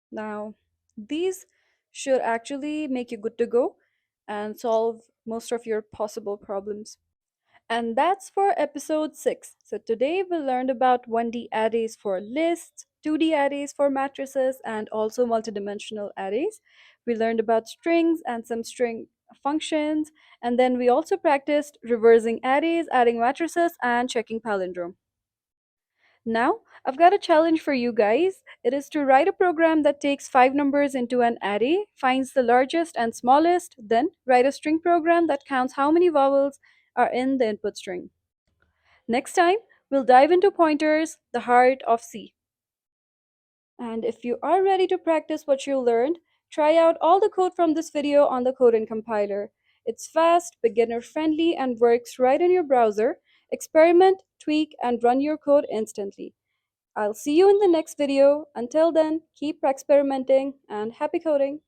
Now, These should actually make you good to go and solve most of your possible problems. And that's for episode 6. So today we learned about 1D arrays for lists, 2D arrays for matrices, and also multidimensional arrays. We learned about strings and some string functions, and then we also practiced reversing arrays, adding matrices, and checking palindrome. Now, I've got a challenge for you guys. It is to write a program that takes 5 numbers into an array, finds the largest and smallest, then write a string program that counts how many vowels are in the input string. Next time, we'll dive into pointers, the heart of C. And if you are ready to practice what you learned, try out all the code from this video on the Code compiler. It's fast, beginner friendly, and works right in your browser. Experiment, tweak, and run your code instantly. I'll see you in the next video. Until then, keep experimenting and happy coding!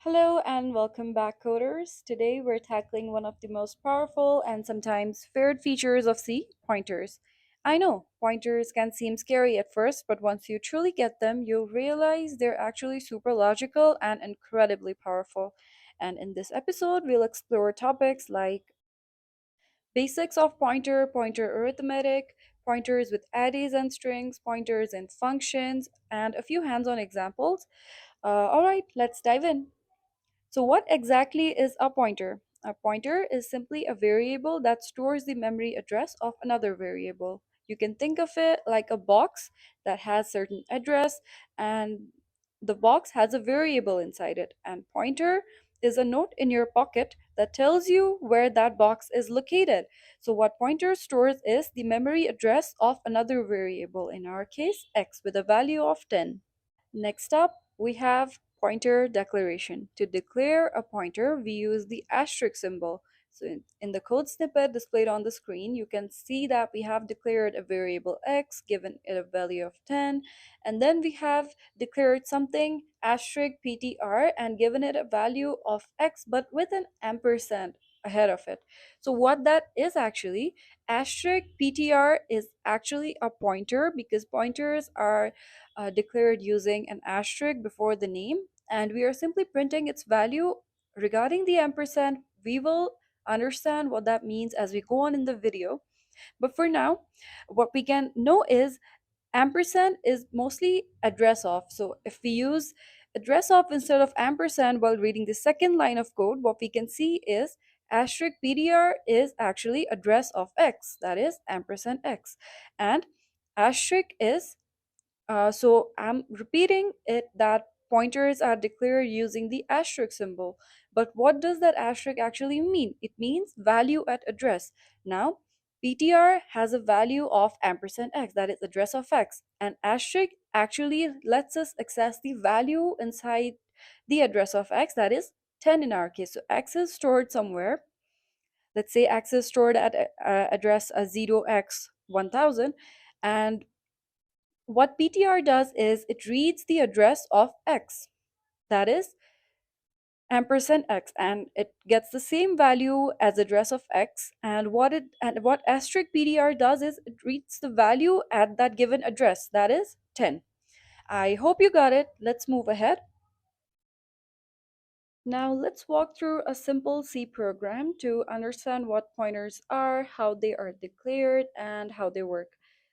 Hello and welcome back, coders. Today we're tackling one of the most powerful and sometimes feared features of C, pointers. I know, pointers can seem scary at first, but once you truly get them, you'll realize they're actually super logical and incredibly powerful. And in this episode, we'll explore topics like basics of pointer arithmetic, pointers with arrays and strings, pointers and functions, and a few hands-on examples. Alright, let's dive in. So what exactly is a pointer? A pointer is simply a variable that stores the memory address of another variable. You can think of it like a box that has certain address, and the box has a variable inside it, and pointer is a note in your pocket that tells you where that box is located. So what pointer stores is the memory address of another variable, in our case x, with a value of 10. Next up, we have pointer declaration. To declare a pointer, we use the asterisk symbol. So in the code snippet displayed on the screen, you can see that we have declared a variable x, given it a value of 10, and then we have declared something asterisk ptr and given it a value of x, but with an ampersand ahead of it. So what that is actually, asterisk ptr is actually a pointer because pointers are declared using an asterisk before the name, and we are simply printing its value. Regarding the ampersand, we will understand what that means as we go on in the video. But for now, what we can know is ampersand is mostly address off. So if we use address off instead of ampersand while reading the second line of code, what we can see is asterisk ptr is actually address of x, that is ampersand x, and asterisk is so I'm repeating it that pointers are declared using the asterisk symbol. But what does that asterisk actually mean? It means value at address. Now, PTR has a value of ampersand x, that is address of x. And asterisk actually lets us access the value inside the address of x, that is 10 in our case. So x is stored somewhere. Let's say x is stored at address 0x1000, and what PTR does is it reads the address of x, that is ampersand x, and it gets the same value as address of x. And what asterisk PTR does is it reads the value at that given address, that is 10. I hope you got it. Let's move ahead. Now let's walk through a simple C program to understand what pointers are, how they are declared, and how they work.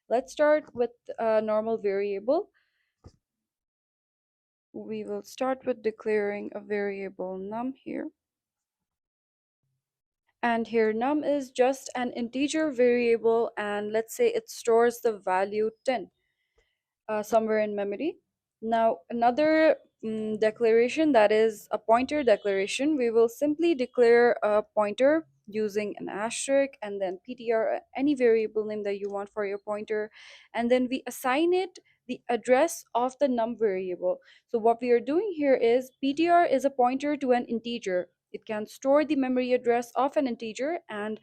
Let's start with a normal variable. We will start with declaring a variable num here. And here num is just an integer variable, and let's say it stores the value 10 somewhere in memory. Now, another declaration, that is a pointer declaration, we will simply declare a pointer using an asterisk and then ptr, any variable name that you want for your pointer, and then we assign it the address of the num variable. So what we are doing here is ptr is a pointer to an integer. It can store the memory address of an integer, and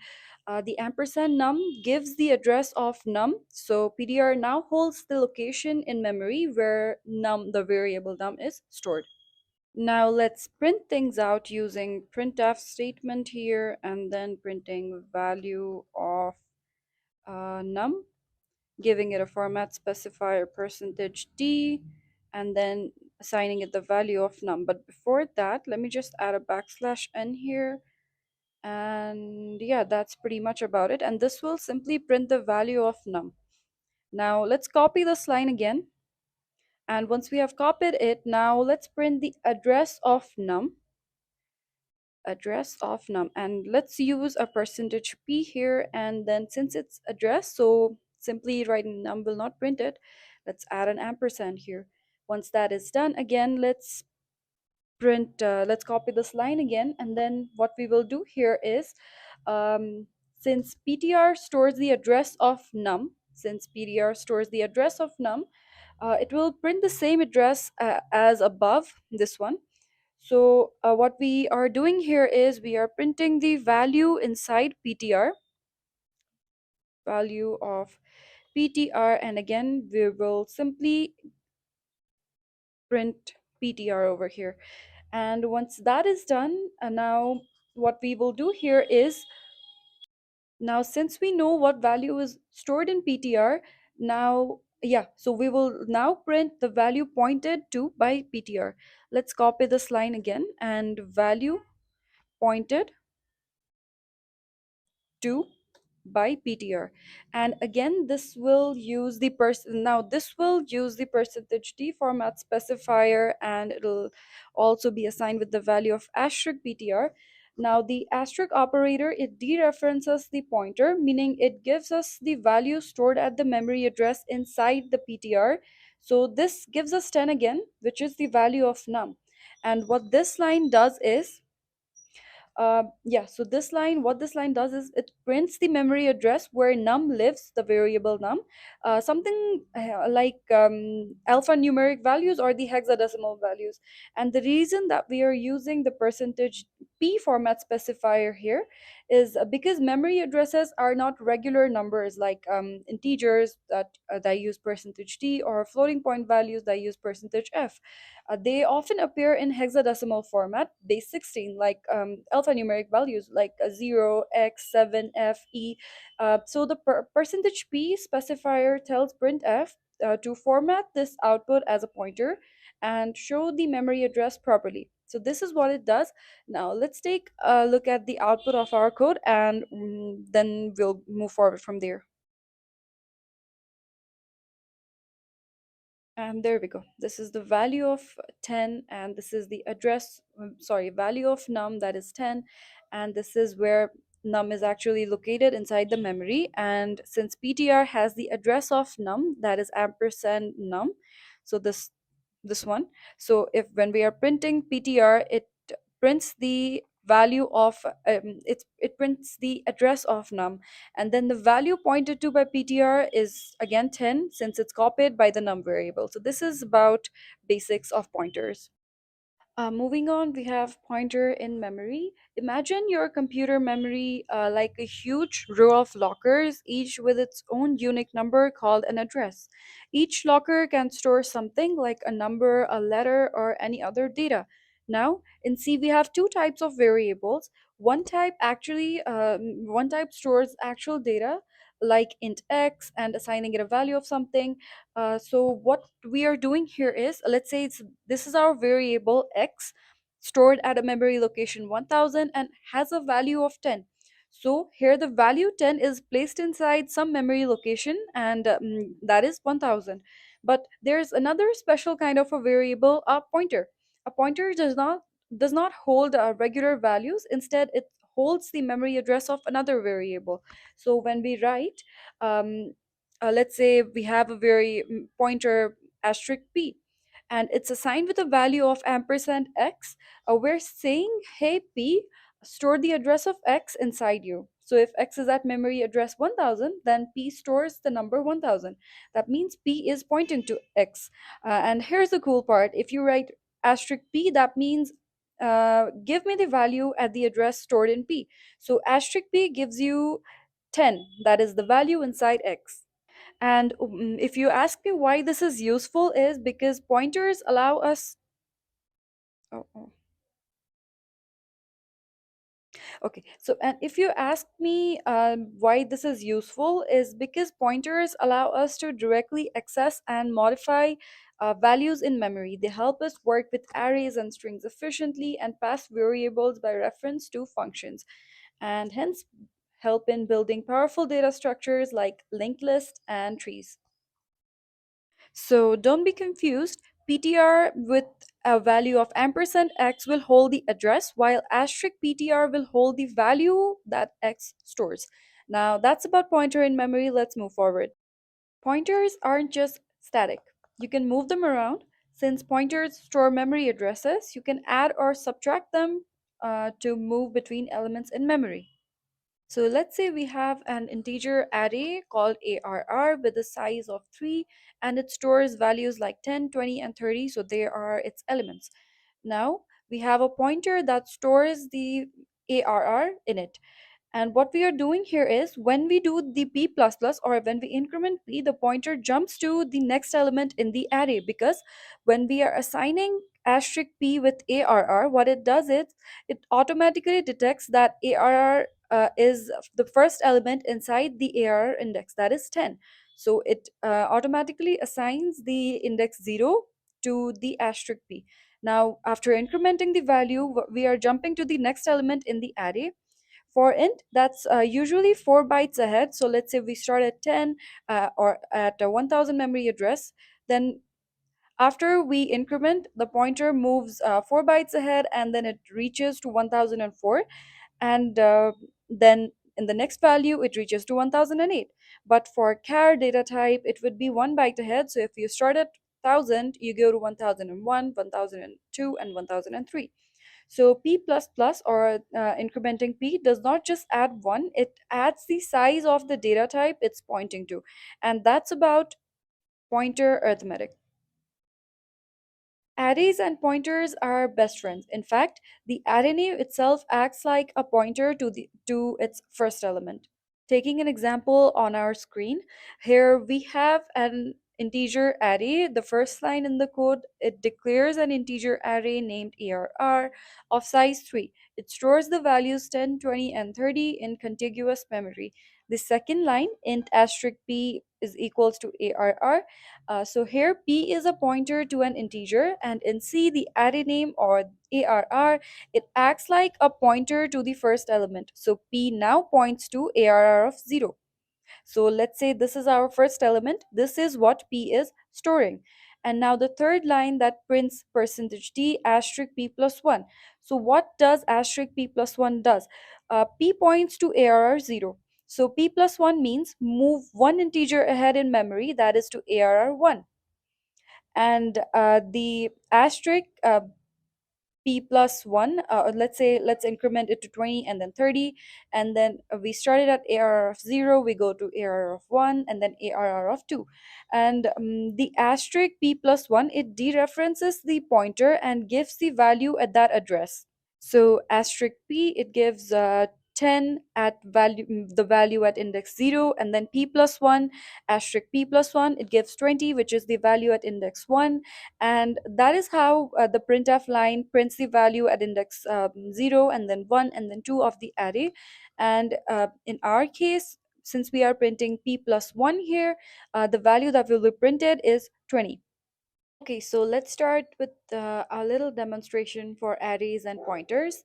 the ampersand num gives the address of num. So PDR now holds the location in memory where num, the variable num, is stored. Now let's print things out using printf statement here, and then printing value of num, giving it a format specifier percentage %d, and then assigning it the value of num. But before that, let me just add a backslash n here. And yeah, that's pretty much about it. And this will simply print the value of num. Now let's copy this line again. And once we have copied it, now let's print the address of num. Address of num, and let's use a percentage %p here, and then since it's address, so simply writing num will not print it. Let's add an ampersand here. Once that is done, again let's copy this line again, and then what we will do here is, since ptr stores the address of num, it will print the same address as above this one. So what we are doing here is we are printing the value inside ptr, value of ptr, and again we will simply print ptr over here. And once that is done, now what we will do here is, now since we know what value is stored in ptr, now yeah, so we will now print the value pointed to by ptr. Let's copy this line again, and value pointed to by ptr. And again this will use the percentage d format specifier, and it'll also be assigned with the value of asterisk ptr. Now the asterisk operator, it dereferences the pointer, meaning it gives us the value stored at the memory address inside the ptr. So this gives us 10 again, which is the value of num. And what this line does is, yeah, so what this line does is it prints the memory address where num lives, the variable num, something like alphanumeric values or the hexadecimal values. And the reason that we are using the percentage p format specifier here is because memory addresses are not regular numbers like integers that use percentage d, or floating point values that use percentage f. They often appear in hexadecimal format, base 16, like alphanumeric values like 0, x, 7, f, e. So the percentage p specifier tells printf to format this output as a pointer and show the memory address properly. So this is what it does. Now let's take a look at the output of our code, and then we'll move forward from there. And there we go. This is the value of 10, and this is the value of num, that is 10. And this is where num is actually located inside the memory. And since ptr has the address of num, that is ampersand num, so this one. So if when we are printing ptr, it prints the value of it prints the address of num, and then the value pointed to by ptr is again 10, since it's copied by the num variable. So this is about basics of pointers. Moving on, we have pointer in memory. Imagine your computer memory like a huge row of lockers, each with its own unique number called an address. Each locker can store something like a number, a letter, or any other data. Now, in C, we have two types of variables. One type stores actual data, like int x, and assigning it a value of something. So what we are doing here is, let's say this is our variable x, stored at a memory location 1000 and has a value of 10. So here the value 10 is placed inside some memory location, and that is 1000. But there's another special kind of a variable, a pointer. A pointer does not hold regular values. Instead, it holds the memory address of another variable. So when we write, let's say we have a very pointer asterisk p, and it's assigned with a value of ampersand x. We're saying, hey p, store the address of x inside you. So if x is at memory address 1000, then p stores the number 1000. That means p is pointing to x. And here's the cool part: if you write asterisk p, that means give me the value at the address stored in p. So asterisk p gives you 10, that is the value inside x. And if you ask me why this is useful, is because pointers allow us. Oh, oh. Okay, so and if you ask me why this is useful, is because pointers allow us to directly access and modify values in memory. They help us work with arrays and strings efficiently and pass variables by reference to functions, and hence help in building powerful data structures like linked lists and trees. So don't be confused. PTR with a value of ampersand x will hold the address, while asterisk PTR will hold the value that x stores. Now that's about pointer in memory. Let's move forward. Pointers aren't just static. You can move them around. Since pointers store memory addresses, you can add or subtract them to move between elements in memory. So let's say we have an integer array called ARR with a size of 3, and it stores values like 10, 20, and 30. So they are its elements. Now we have a pointer that stores the ARR in it. And what we are doing here is when we do the p plus plus or when we increment p, the pointer jumps to the next element in the array, because when we are assigning asterisk p with ARR, what it does is it automatically detects that ARR is the first element inside the ARR index, that is 10. So it automatically assigns the index 0 to the asterisk p. Now, after incrementing the value, we are jumping to the next element in the array. For int, that's usually 4 bytes ahead. So let's say we start at 10 or at a 1000 memory address. Then after we increment, the pointer moves 4 bytes ahead, and then it reaches to 1004. And then in the next value, it reaches to 1008. But for char data type, it would be 1 byte ahead. So if you start at 1000, you go to 1001, 1002, and 1003. So p plus plus, or incrementing p, does not just add one, it adds the size of the data type it's pointing to. And that's about pointer arithmetic. Arrays and pointers are best friends. In fact, the array name itself acts like a pointer to its first element. Taking an example on our screen, here we have an integer array. The first line in the code, it declares an integer array named ARR of size 3. It stores the values 10, 20, and 30 in contiguous memory. The second line, int asterisk p is equals to ARR. So here p is a pointer to an integer, and in C, the array name or ARR, it acts like a pointer to the first element. So p now points to ARR of 0. So let's say this is our first element. This is what p is storing. And now the third line that prints percentage %d asterisk p plus 1. So what does asterisk p plus 1 does? P points to ARR 0. So p plus 1 means move one integer ahead in memory, that is to ARR 1. And the asterisk p plus 1, let's say let's increment it to 20 and then 30, and then we started at ARR of 0, we go to ARR of 1, and then ARR of 2. And the asterisk p plus 1, it dereferences the pointer and gives the value at that address. So asterisk p, it gives 10 at value, the value at index 0, and then p plus 1, asterisk p plus 1, it gives 20, which is the value at index 1. And that is how the printf line prints the value at index 0, and then 1, and then 2 of the array. And in our case, since we are printing p plus 1 here, the value that will be printed is 20. Okay, so let's start with a little demonstration for arrays and pointers.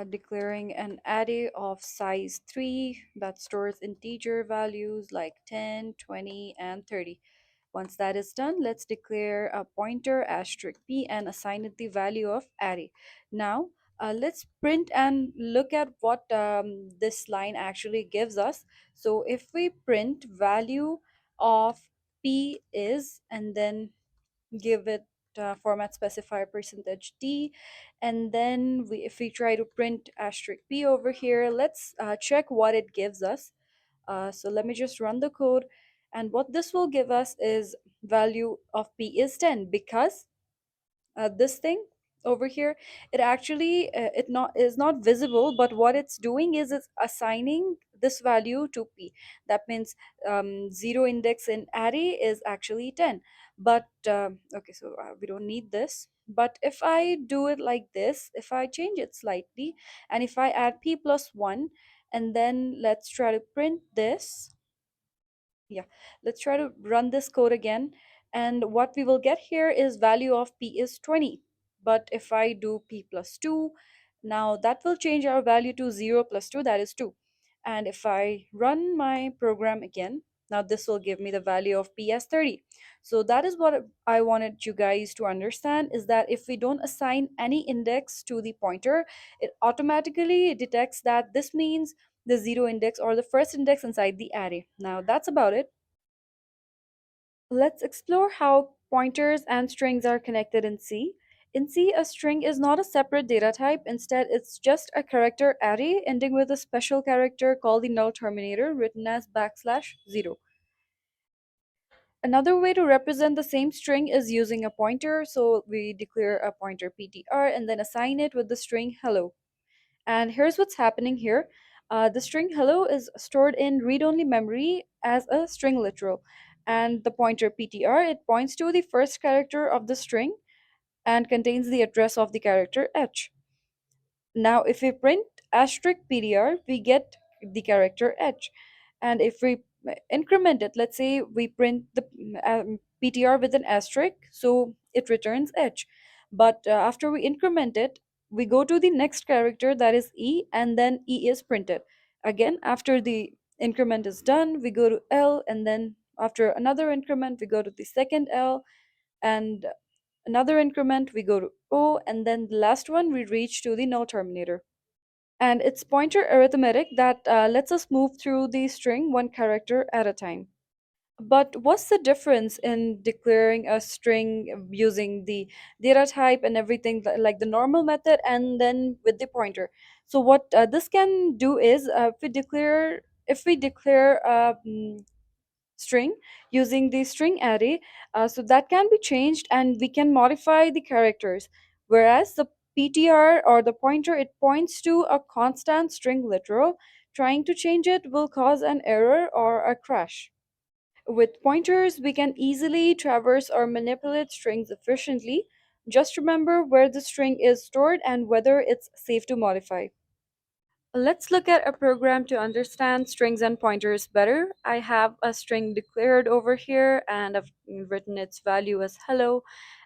Declaring an array of size 3 that stores integer values like 10, 20, and 30. Once that is done, let's declare a pointer asterisk p and assign it the value of array. Now, let's print and look at what this line actually gives us. So if we print value of p is, and then give it format specifier percentage %d, and then if we try to print asterisk p over here, let's check what it gives us. So let me just run the code, and what this will give us is value of p is 10, because this thing over here, it actually it not is not visible, but what it's doing is it's assigning this value to p. That means 0 index in array is actually 10. But okay, so we don't need this. But if I do it like this, if I change it slightly, and if I add p plus 1, and then let's try to print this. Yeah, let's try to run this code again. And what we will get here is value of p is 20. But if I do p plus 2, now that will change our value to 0 plus 2, that is 2. And if I run my program again, now this will give me the value of p as 30. So that is what I wanted you guys to understand, is that if we don't assign any index to the pointer, it automatically detects that this means the zero index or the first index inside the array. Now that's about it. Let's explore how pointers and strings are connected in C. In C, a string is not a separate data type. Instead, it's just a character array ending with a special character called the null terminator, written as backslash 0. Another way to represent the same string is using a pointer. So we declare a pointer ptr and then assign it with the string hello. And here's what's happening here. The string hello is stored in read-only memory as a string literal. And the pointer ptr, it points to the first character of the string and contains the address of the character h. Now, if we print asterisk PDR, we get the character H. And if we increment it, let's say we print the PTR with an asterisk, so it returns H. But after we increment it, we go to the next character, that is E, and then E is printed. Again, after the increment is done, we go to L, and then after another increment, we go to the second L, and another increment, we go to O, and then the last one, we reach to the null terminator. And it's pointer arithmetic that lets us move through the string one character at a time. But what's the difference in declaring a string using the data type and everything like the normal method and then with the pointer? So what this can do is if we declare string using the string array, so that can be changed and we can modify the characters, whereas the ptr or the pointer, it points to a constant string literal. Trying to change it will cause an error or a crash. With pointers we can easily traverse or manipulate strings efficiently. Just remember where the string is stored and whether it's safe to modify. Let's look at a program to understand strings and pointers better. I have a string declared over here and I've written its value as hello.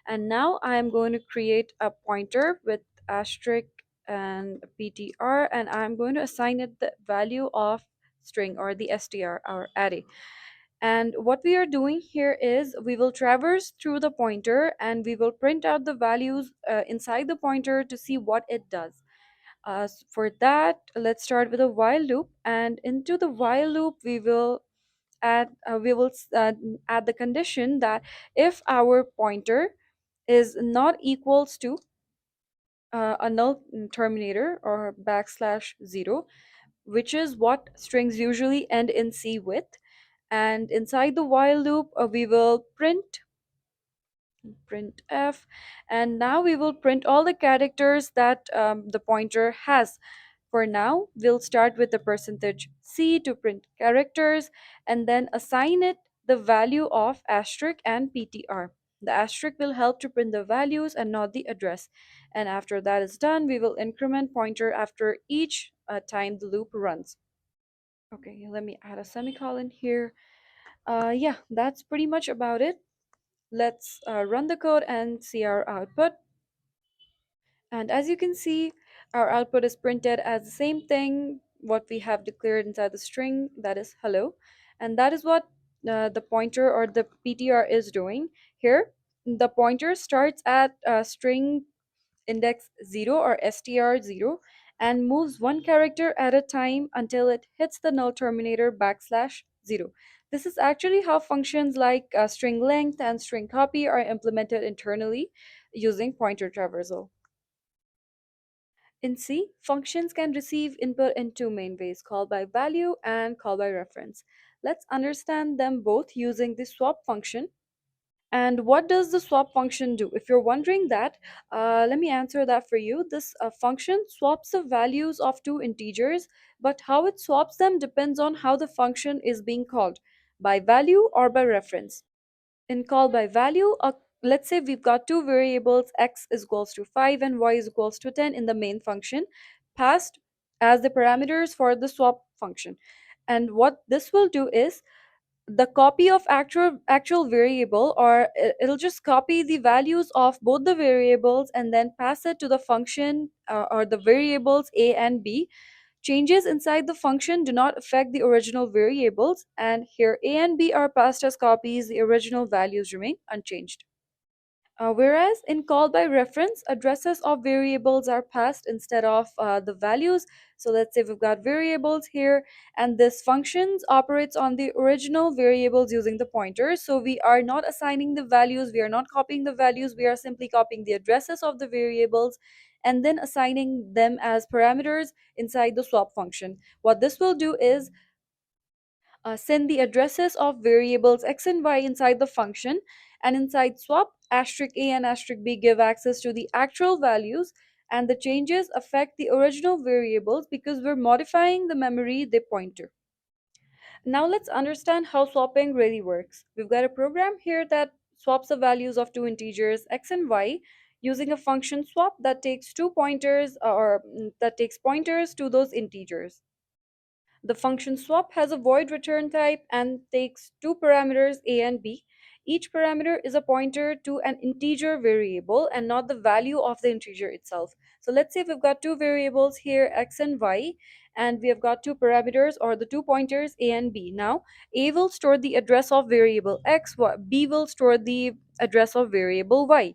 And now I am going to create a pointer with asterisk and ptr, and I'm going to assign it the value of string or the str, our array. And what we are doing here is we will traverse through the pointer and we will print out the values inside the pointer to see what it does. For that, let's start with a while loop, and into the while loop, we will add the condition that if our pointer is not equals to a null terminator or backslash 0, which is what strings usually end in C with, and inside the while loop, we will print f, and now we will print all the characters that the pointer has. For now, we'll start with the percentage %c to print characters and then assign it the value of asterisk and ptr. The asterisk will help to print the values and not the address. And after that is done, we will increment pointer after each time the loop runs. Okay, let me add a semicolon here. Yeah, that's pretty much about it. Let's run the code and see our output. And as you can see, our output is printed as the same thing, what we have declared inside the string, that is hello. And that is what the pointer or the PTR is doing. Here, the pointer starts at string index 0 or str0 and moves one character at a time until it hits the null terminator backslash 0. This is actually how functions like string length and string copy are implemented internally using pointer traversal. In C, functions can receive input in two main ways, call by value and call by reference. Let's understand them both using the swap function. And what does the swap function do? If you're wondering that, let me answer that for you. This function swaps the values of two integers, but how it swaps them depends on how the function is being called, by value or by reference. In call by value, a let's say we've got two variables, x is equals to 5 and y is equals to 10 in the main function, passed as the parameters for the swap function. And what this will do is the copy of actual variable, or it'll just copy the values of both the variables and then pass it to the function, or the variables a and b. Changes inside the function do not affect the original variables, and here a and b are passed as copies, the original values remain unchanged. Whereas in call by reference, addresses of variables are passed instead of the values. So let's say we've got variables here, and this functions operates on the original variables using the pointers. So we are not assigning the values, we are not copying the values, we are simply copying the addresses of the variables and then assigning them as parameters inside the swap function. What this will do is send the addresses of variables x and y inside the function, and inside swap, asterisk a and asterisk b give access to the actual values, and the changes affect the original variables because we're modifying the memory they point to. Now let's understand how swapping really works. We've got a program here that swaps the values of two integers x and y using a function swap that takes two pointers, that takes pointers to those integers. The function swap has a void return type and takes two parameters a and b. Each parameter is a pointer to an integer variable and not the value of the integer itself. So let's say we've got two variables here, x and y, and we have got two parameters or the two pointers a and b. Now, a will store the address of variable x, b will store the address of variable y.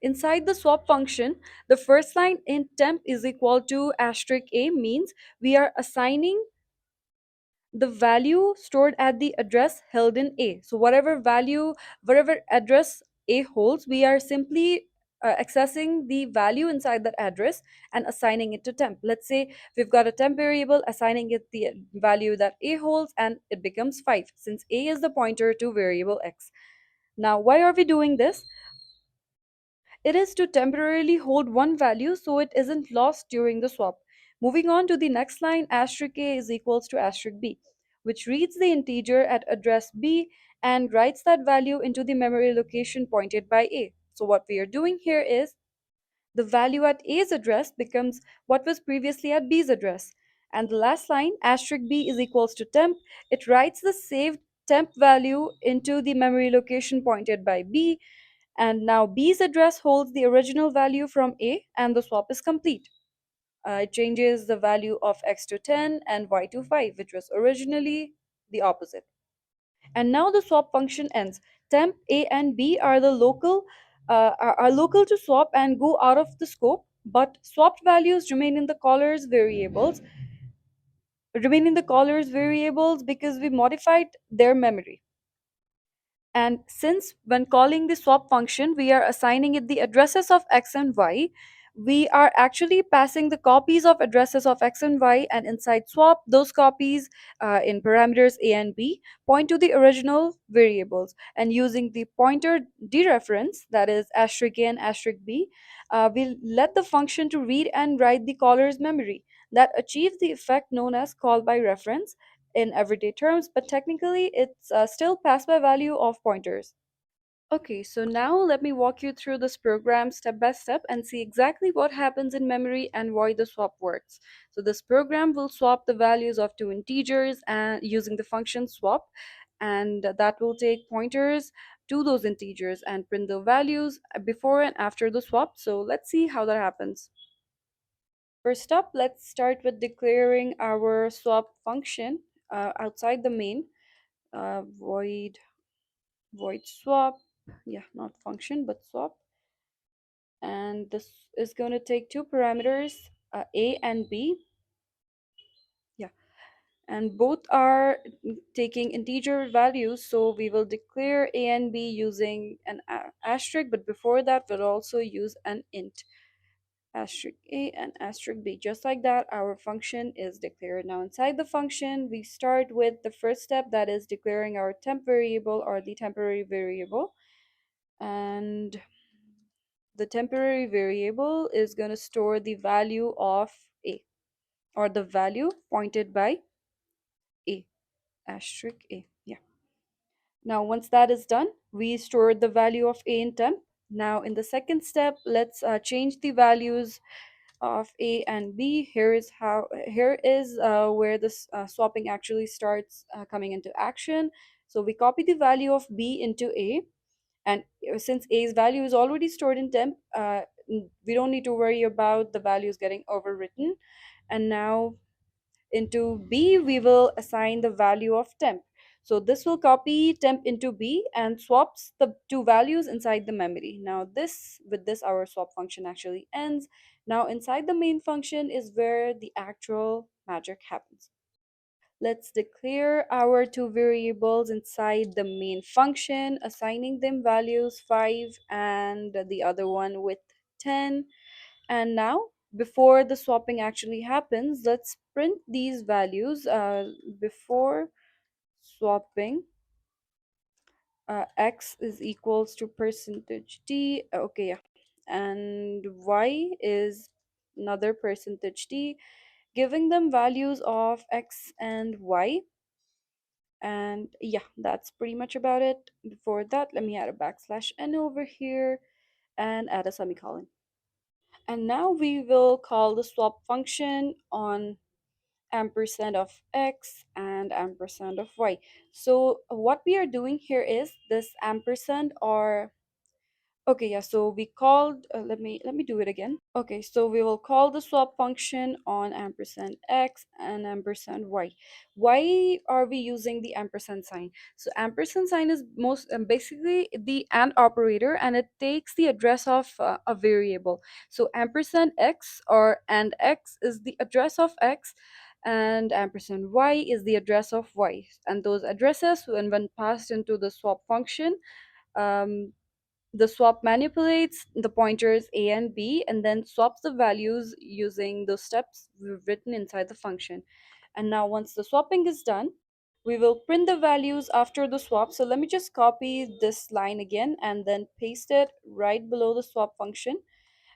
Inside the swap function, the first line in temp is equal to asterisk a means we are assigning the value stored at the address held in A. So whatever value, whatever address A holds, we are simply accessing the value inside that address and assigning it to temp. Let's say we've got a temp variable, assigning it the value that A holds, and it becomes 5 since A is the pointer to variable X. Now, why are we doing this? It is to temporarily hold one value so it isn't lost during the swap. Moving on to the next line, asterisk a is equals to asterisk b, which reads the integer at address b and writes that value into the memory location pointed by a. So what we are doing here is the value at a's address becomes what was previously at b's address. And the last line, asterisk b is equals to temp, it writes the saved temp value into the memory location pointed by b, and now B's address holds the original value from A and the swap is complete. It changes the value of x to 10 and y to 5, which was originally the opposite. And now the swap function ends. Temp A and B are the local are local to swap and go out of the scope, but swapped values remain in the callers variables because we modified their memory. And since when calling the swap function, we are assigning it the addresses of x and y, we are actually passing the copies of addresses of x and y, and inside swap, those copies in parameters a and b point to the original variables. And using the pointer dereference, that is asterisk a and asterisk b, we'll let the function to read and write the caller's memory that achieves the effect known as call by reference in everyday terms, but technically it's still pass by value of pointers. Okay, so now let me walk you through this program step by step and see exactly what happens in memory and why the swap works. So this program will swap the values of two integers and using the function swap, and that will take pointers to those integers and print the values before and after the swap. So let's see how that happens. First up, let's start with declaring our swap function outside the main, void swap, yeah, not function but swap. And this is going to take two parameters, a and b, yeah, and both are taking integer values, so we will declare a and b using an asterisk, but before that we'll also use an int asterisk a and asterisk b. Just like that, our function is declared. Now inside the function, we start with the first step, that is declaring our temp variable or the temporary variable. And the temporary variable is going to store the value of a, or the value pointed by a, asterisk a, yeah. Now, once that is done, we store the value of a in temp. Now, in the second step, let's change the values of a and b. Here is where this swapping actually starts coming into action. So we copy the value of b into a, and since a's value is already stored in temp, we don't need to worry about the values getting overwritten. And now into B, we will assign the value of temp. So this will copy temp into B and swaps the two values inside the memory. Now with this our swap function actually ends. Now inside the main function is where the actual magic happens. Let's declare our two variables inside the main function, assigning them values 5 and the other one with 10. And now, before the swapping actually happens, let's print these values before swapping. X is equals to percentage d. Okay, yeah. And y is another percentage d, giving them values of x and y. And yeah, that's pretty much about it. Before that, let me add a backslash n over here and add a semicolon. And now we will call the swap function on ampersand of x and ampersand of y. So what we are doing here is this ampersand or okay, yeah, so we called let me do it again. Okay, so we will call the swap function on ampersand x and ampersand y. Why are we using the ampersand sign? So ampersand sign is most basically the AND operator, and it takes the address of a variable. So ampersand x or AND x is the address of x, and ampersand y is the address of y. And those addresses, when passed into the swap function, um, the swap manipulates the pointers a and b and then swaps the values using those steps we've written inside the function. And now once the swapping is done, we will print the values after the swap. So let me just copy this line again and then paste it right below the swap function.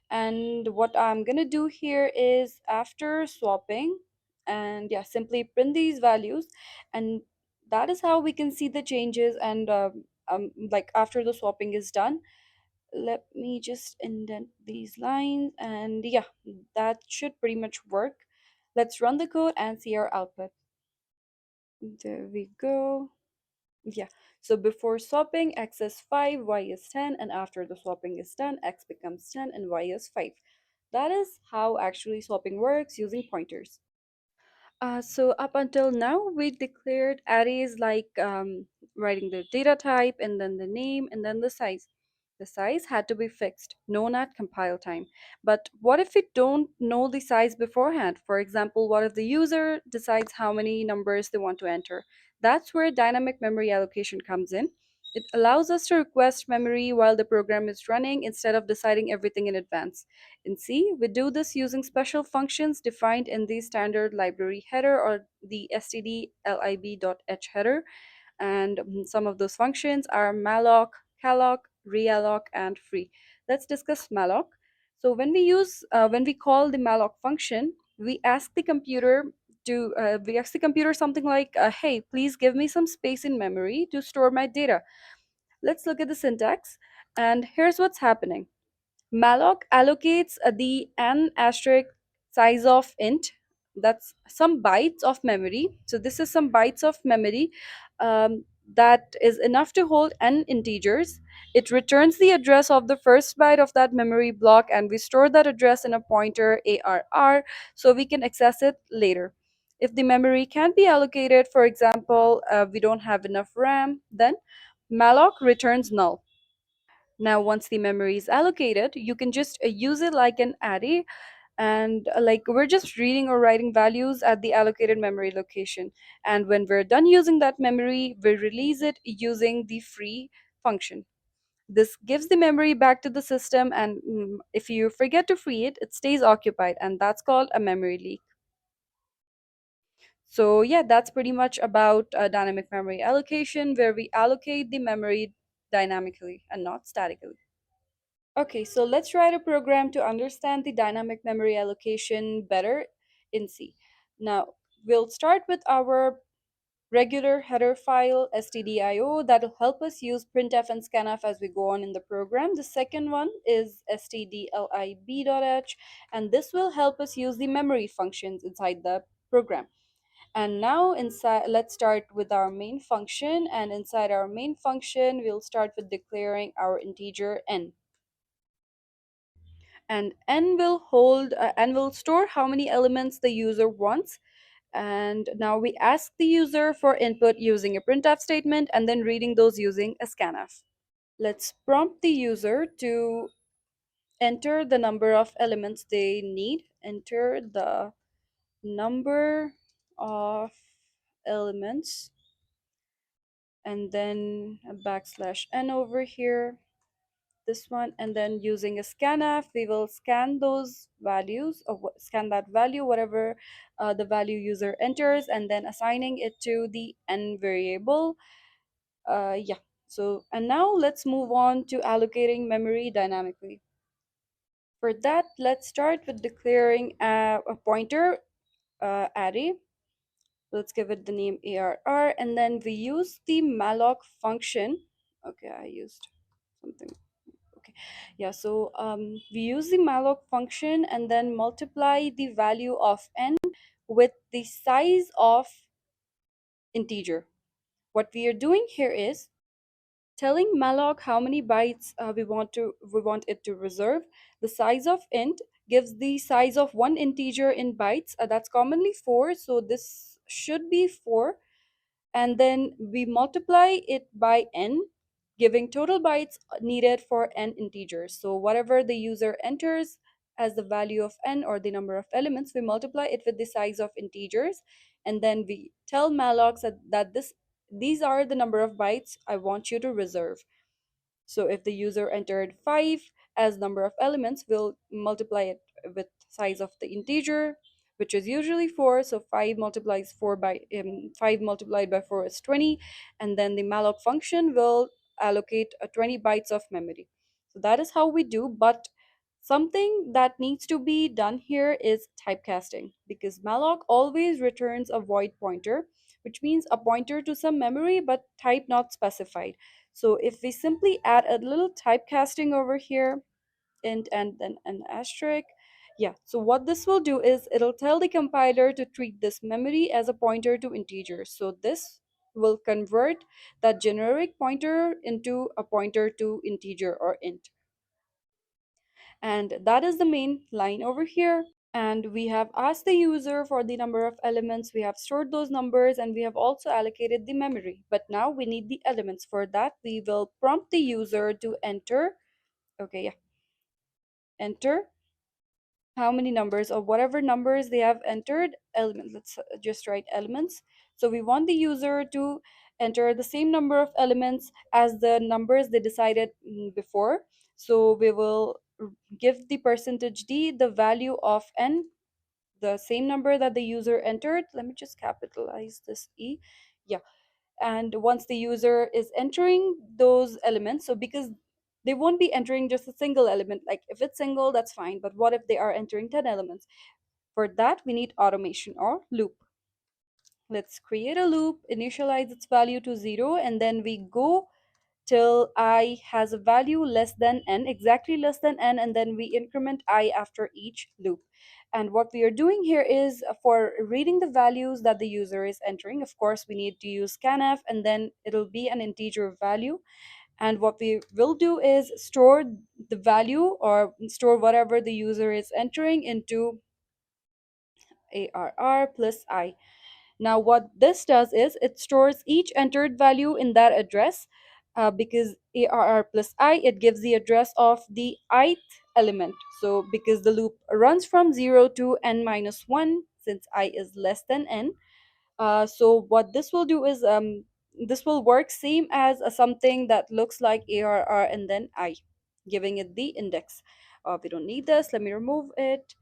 And what I'm going to do here is after swapping, and yeah, simply print these values, and that is how we can see the changes. And like after the swapping is done, let me just indent these lines, and yeah, that should pretty much work. Let's run the code and see our output. There we go. Yeah, so before swapping, x is 5, y is 10, and after the swapping is done, x becomes 10 and y is 5. That is how actually swapping works using pointers. So up until now, we declared arrays like writing the data type and then the name and then the size. The size had to be fixed, known at compile time. But what if we don't know the size beforehand? For example, what if the user decides how many numbers they want to enter? That's where dynamic memory allocation comes in. It allows us to request memory while the program is running instead of deciding everything in advance. In C, we do this using special functions defined in the standard library header or the stdlib.h header. And some of those functions are malloc, calloc, realloc, and free. Let's discuss malloc. So when we call the malloc function, we ask the computer something like, "Hey, please give me some space in memory to store my data." Let's look at the syntax, and here's what's happening. Malloc allocates the n asterisk size of int. That's some bytes of memory. So this is some bytes of memory that is enough to hold n integers. It returns the address of the first byte of that memory block, and we store that address in a pointer ARR so we can access it later. If the memory can't be allocated, for example, we don't have enough RAM, then malloc returns null. Now, once the memory is allocated, you can just use it like an array, and like we're just reading or writing values at the allocated memory location. And when we're done using that memory, we release it using the free function. This gives the memory back to the system, and if you forget to free it, it stays occupied, and that's called a memory leak. So yeah, that's pretty much about dynamic memory allocation, where we allocate the memory dynamically and not statically. Okay, so let's write a program to understand the dynamic memory allocation better in C. Now, we'll start with our regular header file stdio that'll help us use printf and scanf as we go on in the program. The second one is stdlib.h, and this will help us use the memory functions inside the program. And now inside, let's start with our main function, and inside our main function we'll start with declaring our integer n. And n will store how many elements the user wants. And now we ask the user for input using a printf statement and then reading those using a scanf. Let's prompt the user to enter the number of elements they need. Enter the number of elements and then a backslash n over here, this one, and then using a scanf we will scan those values, or scan that value, whatever the value user enters, and then assigning it to the n variable. Yeah, so and now let's move on to allocating memory dynamically. For that, let's start with declaring a pointer array. Let's give it the name arr, and then we use the malloc function. Okay, I used something. Okay, yeah, so we use the malloc function and then multiply the value of n with the size of integer. What we are doing here is telling malloc how many bytes we want it to reserve. The size of int gives the size of one integer in bytes, that's commonly 4, so this should be 4, and then we multiply it by n, giving total bytes needed for n integers. So whatever the user enters as the value of n, or the number of elements, we multiply it with the size of integers, and then we tell malloc that these are the number of bytes I want you to reserve. So if the user entered 5 as number of elements, we'll multiply it with size of the integer, which is usually 4. So 5 multiplied by 4 is 20, and then the malloc function will allocate 20 bytes of memory. So that is how we do, but something that needs to be done here is typecasting, because malloc always returns a void pointer, which means a pointer to some memory but type not specified. So if we simply add a little typecasting over here, int and then an asterisk, yeah, so what this will do is it'll tell the compiler to treat this memory as a pointer to integers. So this will convert that generic pointer into a pointer to integer or int. And that is the main line over here. And we have asked the user for the number of elements, we have stored those numbers, and we have also allocated the memory. But now we need the elements. For that, we will prompt the user to enter, okay, yeah, enter how many numbers, or whatever numbers they have entered, element. Let's just write elements. So we want the user to enter the same number of elements as the numbers they decided before. So we will give the percentage d the value of n, the same number that the user entered. Let me just capitalize this e, yeah. And once the user is entering those elements, so because they won't be entering just a single element, like if it's single that's fine, but what if they are entering 10 elements? For that we need automation or loop. Let's create a loop, initialize its value to 0, and then we go till I has a value less than n, exactly less than n, and then we increment I after each loop. And what we are doing here is for reading the values that the user is entering, of course we need to use scanf, and then it'll be an integer value. And what we will do is store the value, or store whatever the user is entering, into arr plus I. Now what this does is it stores each entered value in that address, because arr plus I, it gives the address of the ith element. So because the loop runs from 0 to n minus 1, since I is less than n, so what this will do is this will work same as something that looks like arr and then I, giving it the index. We don't need this, let me remove it.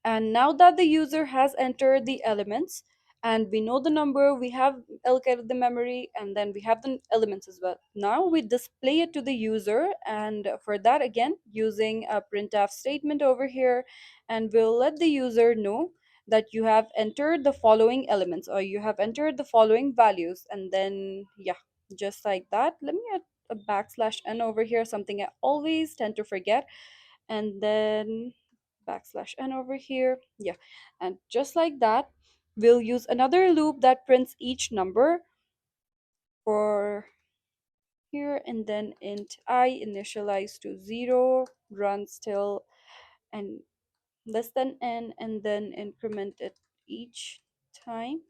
And now that the user has entered the elements and we know the number, we have allocated the memory, and then we have the elements as well. Now we display it to the user, and for that, again, using a printf statement over here, and we'll let the user know that you have entered the following elements or you have entered the following values, and then yeah, just like that. Let me add a backslash n over here, something I always tend to forget, and then backslash n over here, yeah. And just like that, we'll use another loop that prints each number for here, and then int I initialize to 0 runs till and less than n, and then increment it each time.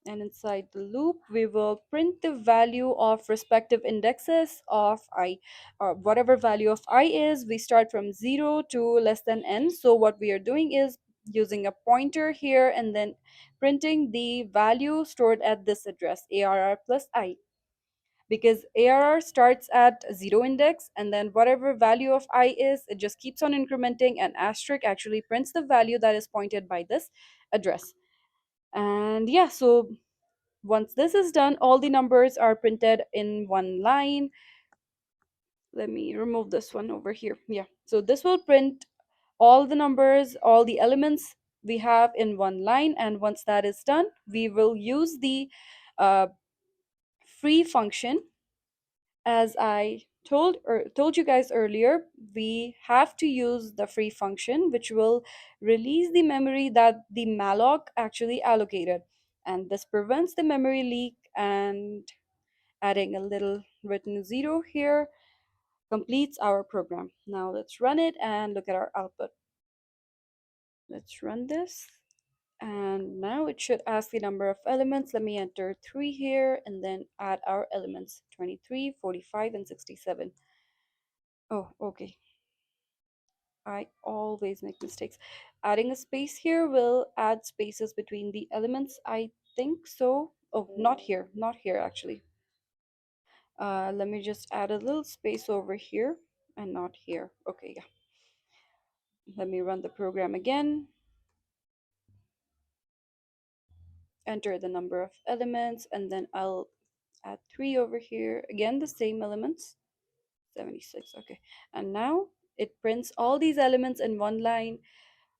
And inside the loop we will print the value of respective indexes of I, or whatever value of I is. We start from 0 to less than n, so what we are doing is using a pointer here and then printing the value stored at this address arr plus I, because arr starts at 0 index, and then whatever value of I is, it just keeps on incrementing, and asterisk actually prints the value that is pointed by this address. And yeah, so once this is done, all the numbers are printed in one line. Let me remove this one over here. Yeah, so this will print all the numbers, all the elements we have in one line. And once that is done, we will use the uh, free function. As I told you guys earlier, we have to use the free function, which will release the memory that the malloc actually allocated, and this prevents the memory leak. And adding a little written 0 here completes our program. Now let's run it and look at our output. Let's run this, and now it should ask the number of elements. Let me enter 3 here and then add our elements: 23, 45, and 67. Oh, okay. I always make mistakes. Adding a space here will add spaces between the elements, I think so. Oh, not here, not here actually. Let me just add a little space over here and not here. Okay, yeah. Let me run the program again. Enter the number of elements, and then I'll add 3 over here. Again, the same elements. 76, okay. And now it prints all these elements in one line.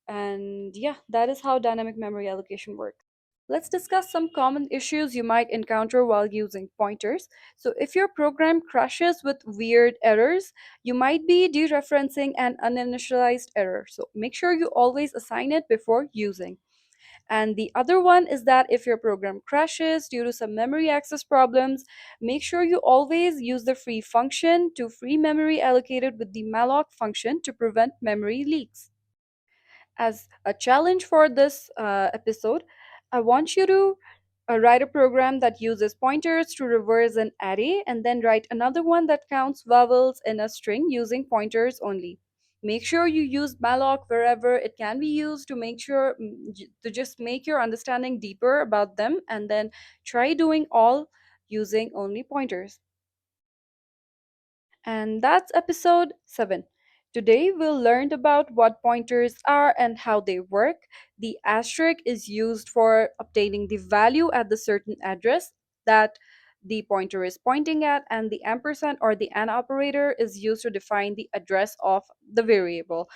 And yeah, that is how dynamic memory allocation works. Let's discuss some common issues you might encounter while using pointers. So if your program crashes with weird errors, you might be dereferencing an uninitialized error. So make sure you always assign it before using. And the other one is that if your program crashes due to some memory access problems, make sure you always use the free function to free memory allocated with the malloc function to prevent memory leaks. As a challenge for this episode, I want you to write a program that uses pointers to reverse an array, and then write another one that counts vowels in a string using pointers only. Make sure you use malloc wherever it can be used to make sure to just make your understanding deeper about them, and then try doing all using only pointers. And that's episode 7. Today we'll learn about what pointers are and how they work. The asterisk is used for obtaining the value at the certain address that the pointer is pointing at, and the ampersand or the and operator is used to define the address of the variable.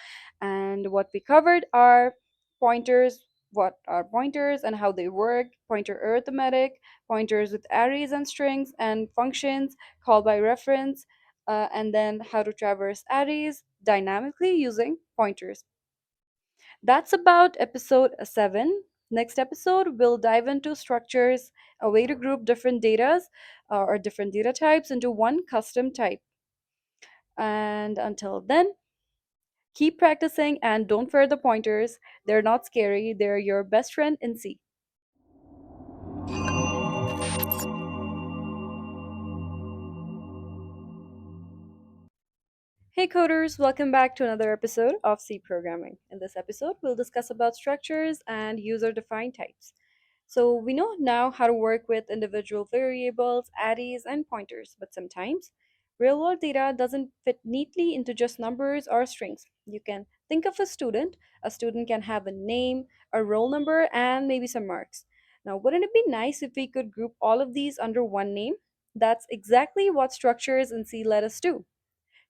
And what we covered are pointers, what are pointers and how they work, pointer arithmetic, pointers with arrays and strings, and functions, call by reference, and then how to traverse arrays dynamically using pointers. That's about episode 7. Next episode, we'll dive into structures, a way to group different datas or different data types into one custom type. And until then, keep practicing and don't fear the pointers. They're not scary, they're your best friend in C. Hey coders, welcome back to another episode of C programming. In this episode, we'll discuss about structures and user-defined types. So we know now how to work with individual variables, arrays, and pointers, but sometimes real-world data doesn't fit neatly into just numbers or strings. You can think of a student. A student can have a name, a roll number, and maybe some marks. Now, wouldn't it be nice if we could group all of these under one name? That's exactly what structures in C let us do.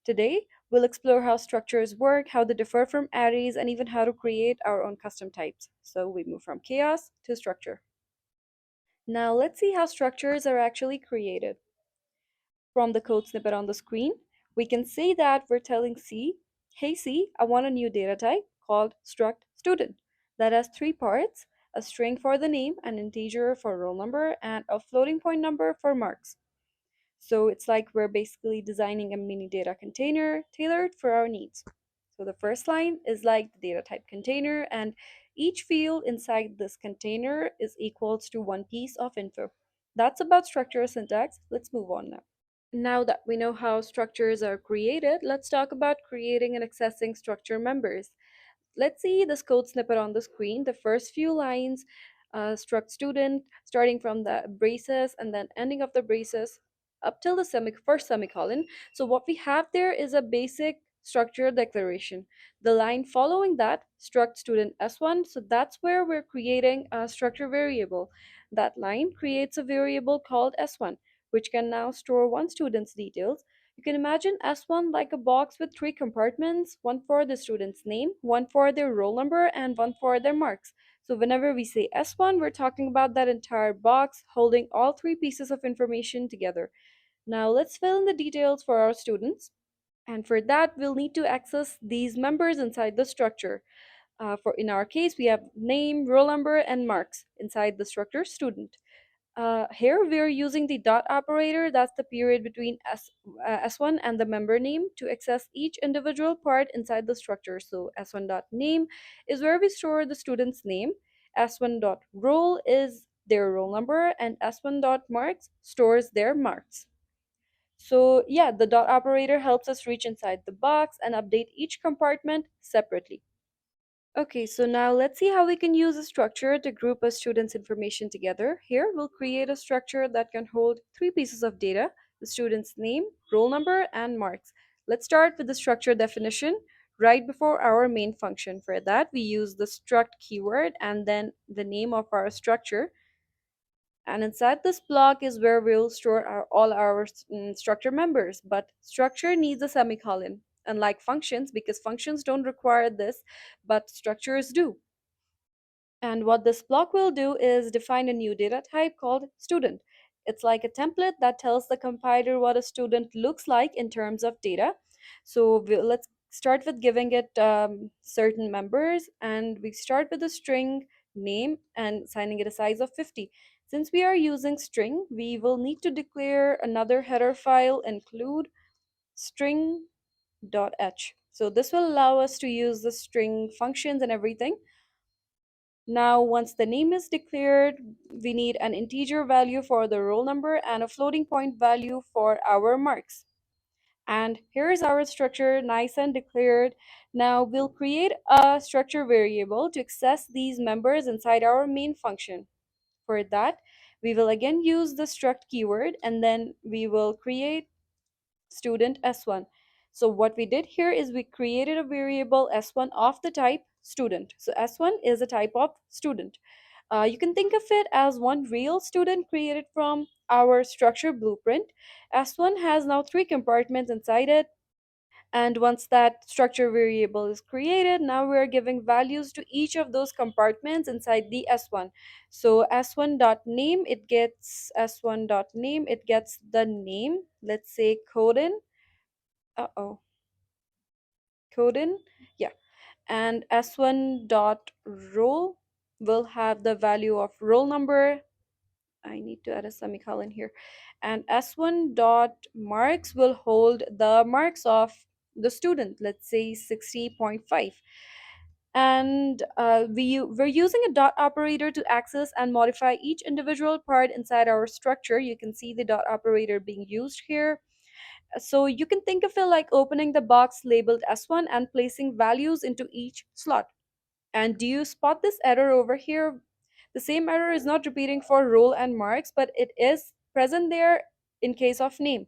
Today, We'll explore how structures work, how they differ from arrays, and even how to create our own custom types. So we move from chaos to structure. Now let's see how structures are actually created. From the code snippet on the screen, we can say that we're telling C, hey C, I want a new data type called struct student that has three parts, a string for the name, an integer for roll number, and a floating point number for marks. So it's like we're basically designing a mini data container tailored for our needs. So the first line is like the data type container, and each field inside this container is equals to one piece of info. That's about structure syntax. Let's move on now. Now that we know how structures are created, let's talk about creating and accessing structure members. Let's see this code snippet on the screen. The first few lines, struct student, starting from the braces and then ending of the braces up till the first semicolon. So what we have there is a basic structure declaration. The line following that, struct student S1, so that's where we're creating a structure variable. That line creates a variable called S1, which can now store one student's details. You can imagine S1 like a box with three compartments, one for the student's name, one for their roll number, and one for their marks. So whenever we say S1, we're talking about that entire box holding all three pieces of information together. Now let's fill in the details for our students. And for that, we'll need to access these members inside the structure. For in our case, we have name, roll number, and marks inside the structure student. Here we are using the dot operator, that's the period between S1 and the member name, to access each individual part inside the structure. So S1.name is where we store the student's name, S1.roll is their roll number, and S1.marks stores their marks. So yeah, the dot operator helps us reach inside the box and update each compartment separately. Okay, so now let's see how we can use a structure to group a student's information together. Here, we'll create a structure that can hold three pieces of data, the student's name, roll number, and marks. Let's start with the structure definition right before our main function. For that, we use the struct keyword and then the name of our structure. And inside this block is where we'll store all our structure members. But structure needs a semicolon, unlike functions, because functions don't require this, but structures do. And what this block will do is define a new data type called student. It's like a template that tells the compiler what a student looks like in terms of data. So let's start with giving it certain members, and we start with a string name and assigning it a size of 50. Since we are using string, we will need to declare another header file include string.h. So this will allow us to use the string functions and everything. Now, once the name is declared, we need an integer value for the roll number and a floating point value for our marks. And here's our structure, nice and declared. Now we'll create a structure variable to access these members inside our main function. For that, we will again use the struct keyword, and then we will create student S1. So what we did here is we created a variable S1 of the type student. So S1 is a type of student. You can think of it as one real student created from our structure blueprint. S1 has now three compartments inside it. And once that structure variable is created, now we're giving values to each of those compartments inside the S1. So S1.name, it gets the name, let's say Codin. Uh-oh, Codin, yeah. And S1 dot roll will have the value of roll number. I need to add a semicolon here. And S1 dot marks will hold the marks of the student, let's say 60.5. And we're using a dot operator to access and modify each individual part inside our structure. You can see the dot operator being used here. So you can think of it like opening the box labeled S1 and placing values into each slot. And do you spot this error over here? The same error is not repeating for roll and marks, but it is present there in case of name.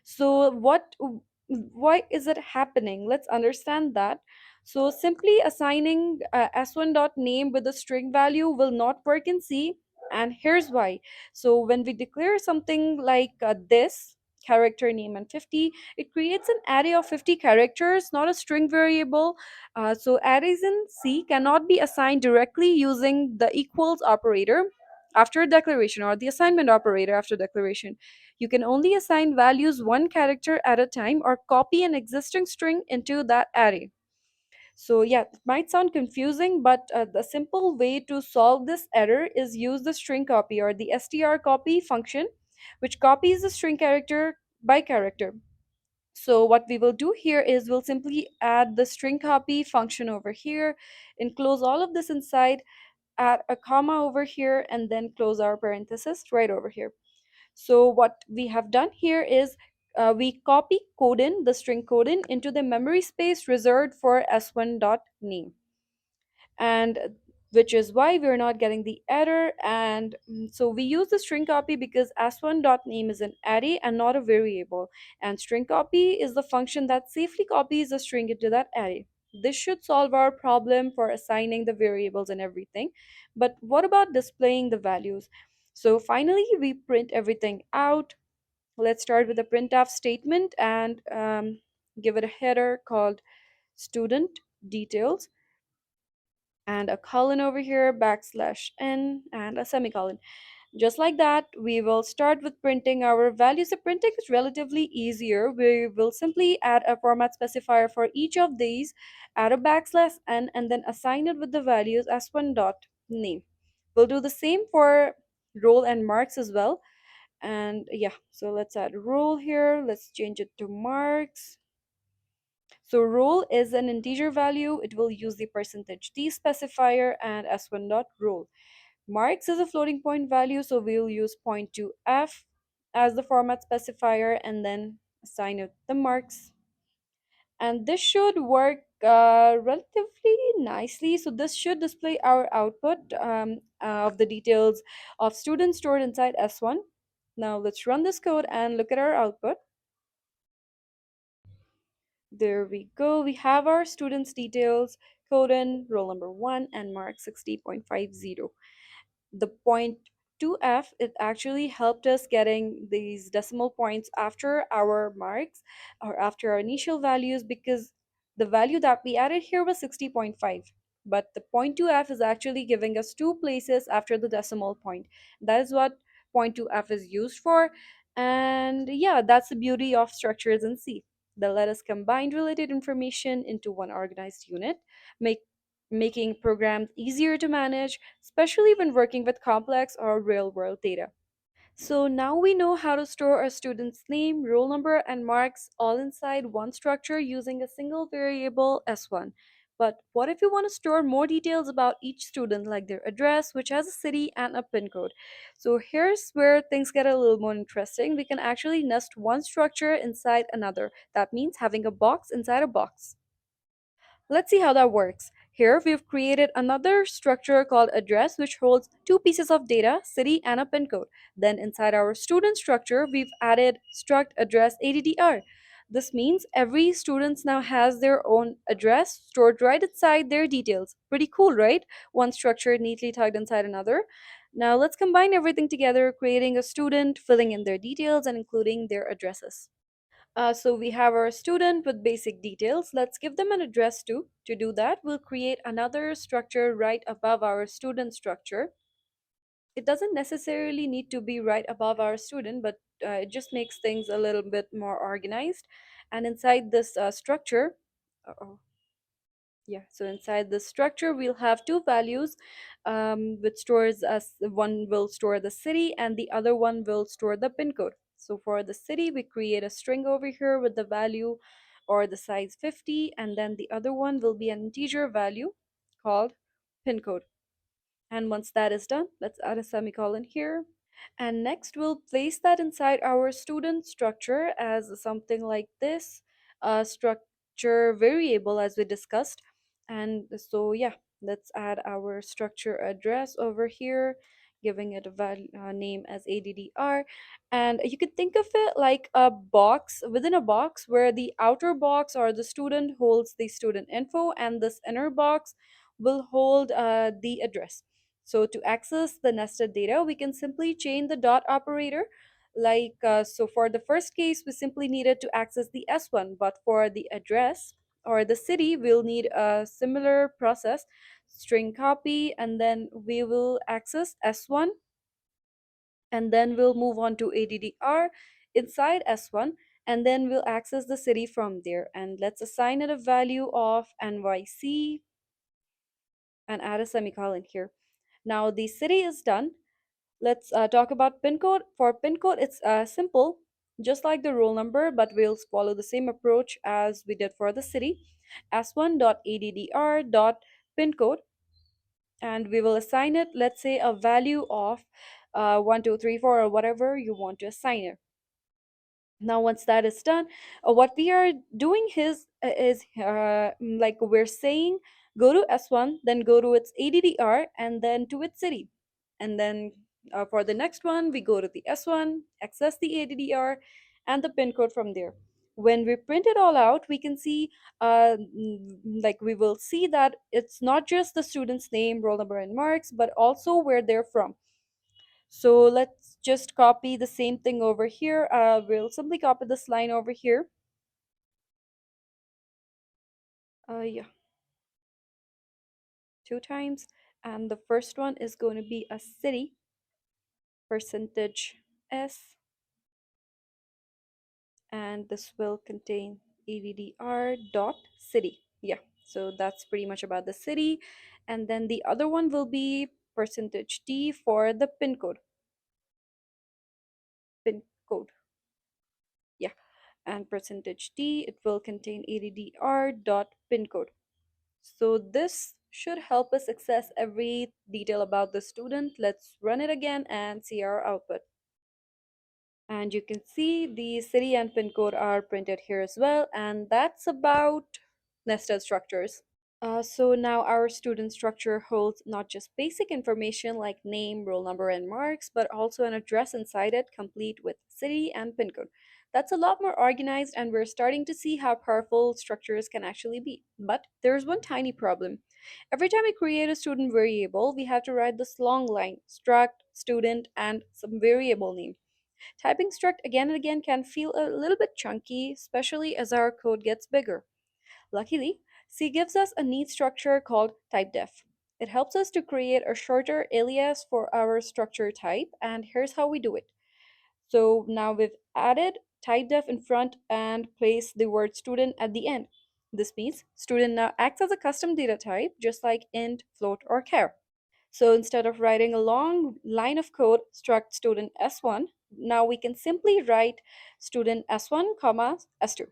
So why is it happening? Let's understand that. So simply assigning s1.name with a string value will not work in C, and here's why. So when we declare something like this character name and 50. It creates an array of 50 characters, not a string variable. So arrays in C cannot be assigned directly using the equals operator after declaration, or the assignment operator after declaration. You can only assign values one character at a time or copy an existing string into that array. So yeah, it might sound confusing, but the simple way to solve this error is use the string copy or the strcopy function, which copies the string character by character. So what we will do here is we'll simply add the string copy function over here, enclose all of this inside, add a comma over here, and then close our parenthesis right over here. So what we have done here is we copy codin, the string codin, into the memory space reserved for s1 dot name, and which is why we're not getting the error. And so we use the string copy because s1 dot name is an array and not a variable, and string copy is the function that safely copies a string into that array. This should solve our problem for assigning the variables and everything. But what about displaying the values? So finally we print everything out. Let's start with a printf statement and give it a header called student details, and a colon over here, backslash n, and a semicolon. Just like that, we will start with printing our values. The printing is relatively easier. We will simply add a format specifier for each of these, add a backslash n, and then assign it with the values as one dot name. We'll do the same for roll and marks as well. And yeah, so let's add roll here. Let's change it to marks. So roll is an integer value. It will use the percentage %d specifier and s1 dot roll. Marks is a floating point value, so we'll use point2f as the format specifier and then assign it the marks. And this should work relatively nicely. So this should display our output of the details of students stored inside S1. Now let's run this code and look at our output. There we go. We have our students' details, codon, roll number 1, and mark 60.50. The point 2f, it actually helped us getting these decimal points after our marks or after our initial values, because the value that we added here was 60.5, but the point 2f is actually giving us two places after the decimal point. That is what point 2f is used for. And yeah, that's the beauty of structures in C. They let us combine related information into one organized unit, make making programs easier to manage, especially when working with complex or real world data. So now we know how to store a student's name, roll number, and marks all inside one structure using a single variable S1. But what if you want to store more details about each student, like their address, which has a city and a pin code? So here's where things get a little more interesting. We can actually nest one structure inside another. That means having a box inside a box. Let's see how that works. Here we've created another structure called address, which holds two pieces of data, city and a pin code. Then inside our student structure, we've added struct address addr. This means every student now has their own address stored right inside their details. Pretty cool, right? One structure neatly tucked inside another. Now let's combine everything together, creating a student, filling in their details, and including their addresses. So we have our student with basic details. Let's give them an address too. To do that, we'll create another structure right above our student structure. It doesn't necessarily need to be right above our student, but it just makes things a little bit more organized. And inside this structure, uh-oh, yeah, so inside the structure, we'll have two values, which stores us, one will store the city and the other one will store the pin code. So for the city, we create a string over here with the value or the size 50, and then the other one will be an integer value called pin code. And once that is done, let's add a semicolon here. And next, we'll place that inside our student structure as something like this, a structure variable as we discussed. And so, yeah, let's add our structure address over here, giving it a name as addr. And you could think of it like a box within a box, where the outer box or the student holds the student info, and this inner box will hold the address. So to access the nested data, we can simply chain the dot operator. So for the first case, we simply needed to access the S1, but for the address or the city, we'll need a similar process, string copy, and then we will access S1, and then we'll move on to ADDR inside S1, and then we'll access the city from there. And let's assign it a value of NYC and add a semicolon here. Now the city is done. Let's talk about pin code. For pin code, it's simple, just like the roll number, but we'll follow the same approach as we did for the city. S1.addr.pin code, and we will assign it, let's say, a value of 1234 or whatever you want to assign it. Now once that is done, what we are doing is like we're saying go to S1, then go to its ADDR, and then to its city, and then for the next one we go to the S1, access the ADDR and the pin code from there. When we print it all out, we can see like we will see that it's not just the student's name, roll number and marks, but also where they're from. So let's just copy the same thing over here. We'll simply copy this line over here. Yeah, two times. And the first one is going to be a city, percentage S, and this will contain addr dot city. Yeah, so that's pretty much about the city. And then the other one will be percentage D for the pin code. Pin code. Yeah, and percentage D, it will contain addr dot pin code. So this should help us access every detail about the student. Let's run it again and see our output. And you can see the city and pin code are printed here as well. And that's about nested structures. So now our student structure holds not just basic information like name, roll number, and marks, but also an address inside it, complete with city and pin code. That's a lot more organized, and we're starting to see how powerful structures can actually be. But there's one tiny problem. Every time we create a student variable, we have to write this long line, struct, student, and some variable name. Typing struct again and again can feel a little bit chunky, especially as our code gets bigger. Luckily, C gives us a neat structure called typedef. It helps us to create a shorter alias for our structure type, and here's how we do it. So now we've added typedef in front and placed the word student at the end. This means student now acts as a custom data type, just like int, float, or char. So instead of writing a long line of code, struct student s1, now we can simply write student s1, comma s2.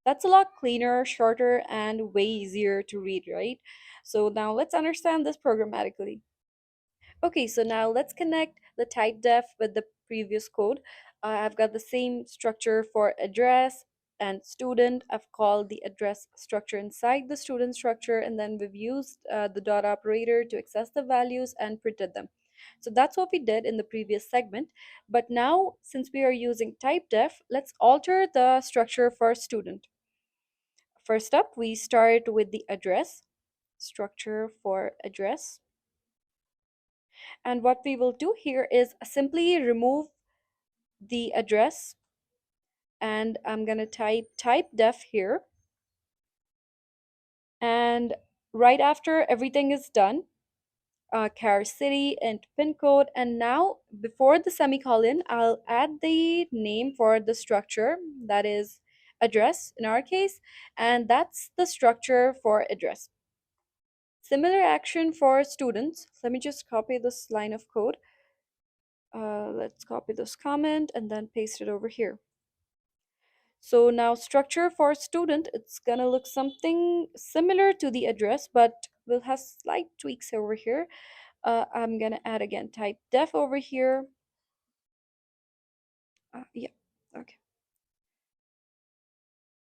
That's a lot cleaner, shorter, and way easier to read, right? So now let's understand this programmatically. Okay, so now let's connect the type def with the previous code. I've got the same structure for address and student. I've called the address structure inside the student structure, and then we've used the dot operator to access the values and printed them. So that's what we did in the previous segment. But now, since we are using type def, let's alter the structure for student. First up, we start with the address, structure for address. And what we will do here is simply remove the address, and I'm going to type def here. And right after everything is done, char city and pin code. And now before the semicolon, I'll add the name for the structure, that is address in our case, and that's the structure for address. Similar action for students. Let me just copy this line of code. Let's copy this comment and then paste it over here. So now structure for student, it's gonna look something similar to the address, but we'll have slight tweaks over here. I'm gonna add again type def over here. Yeah, okay,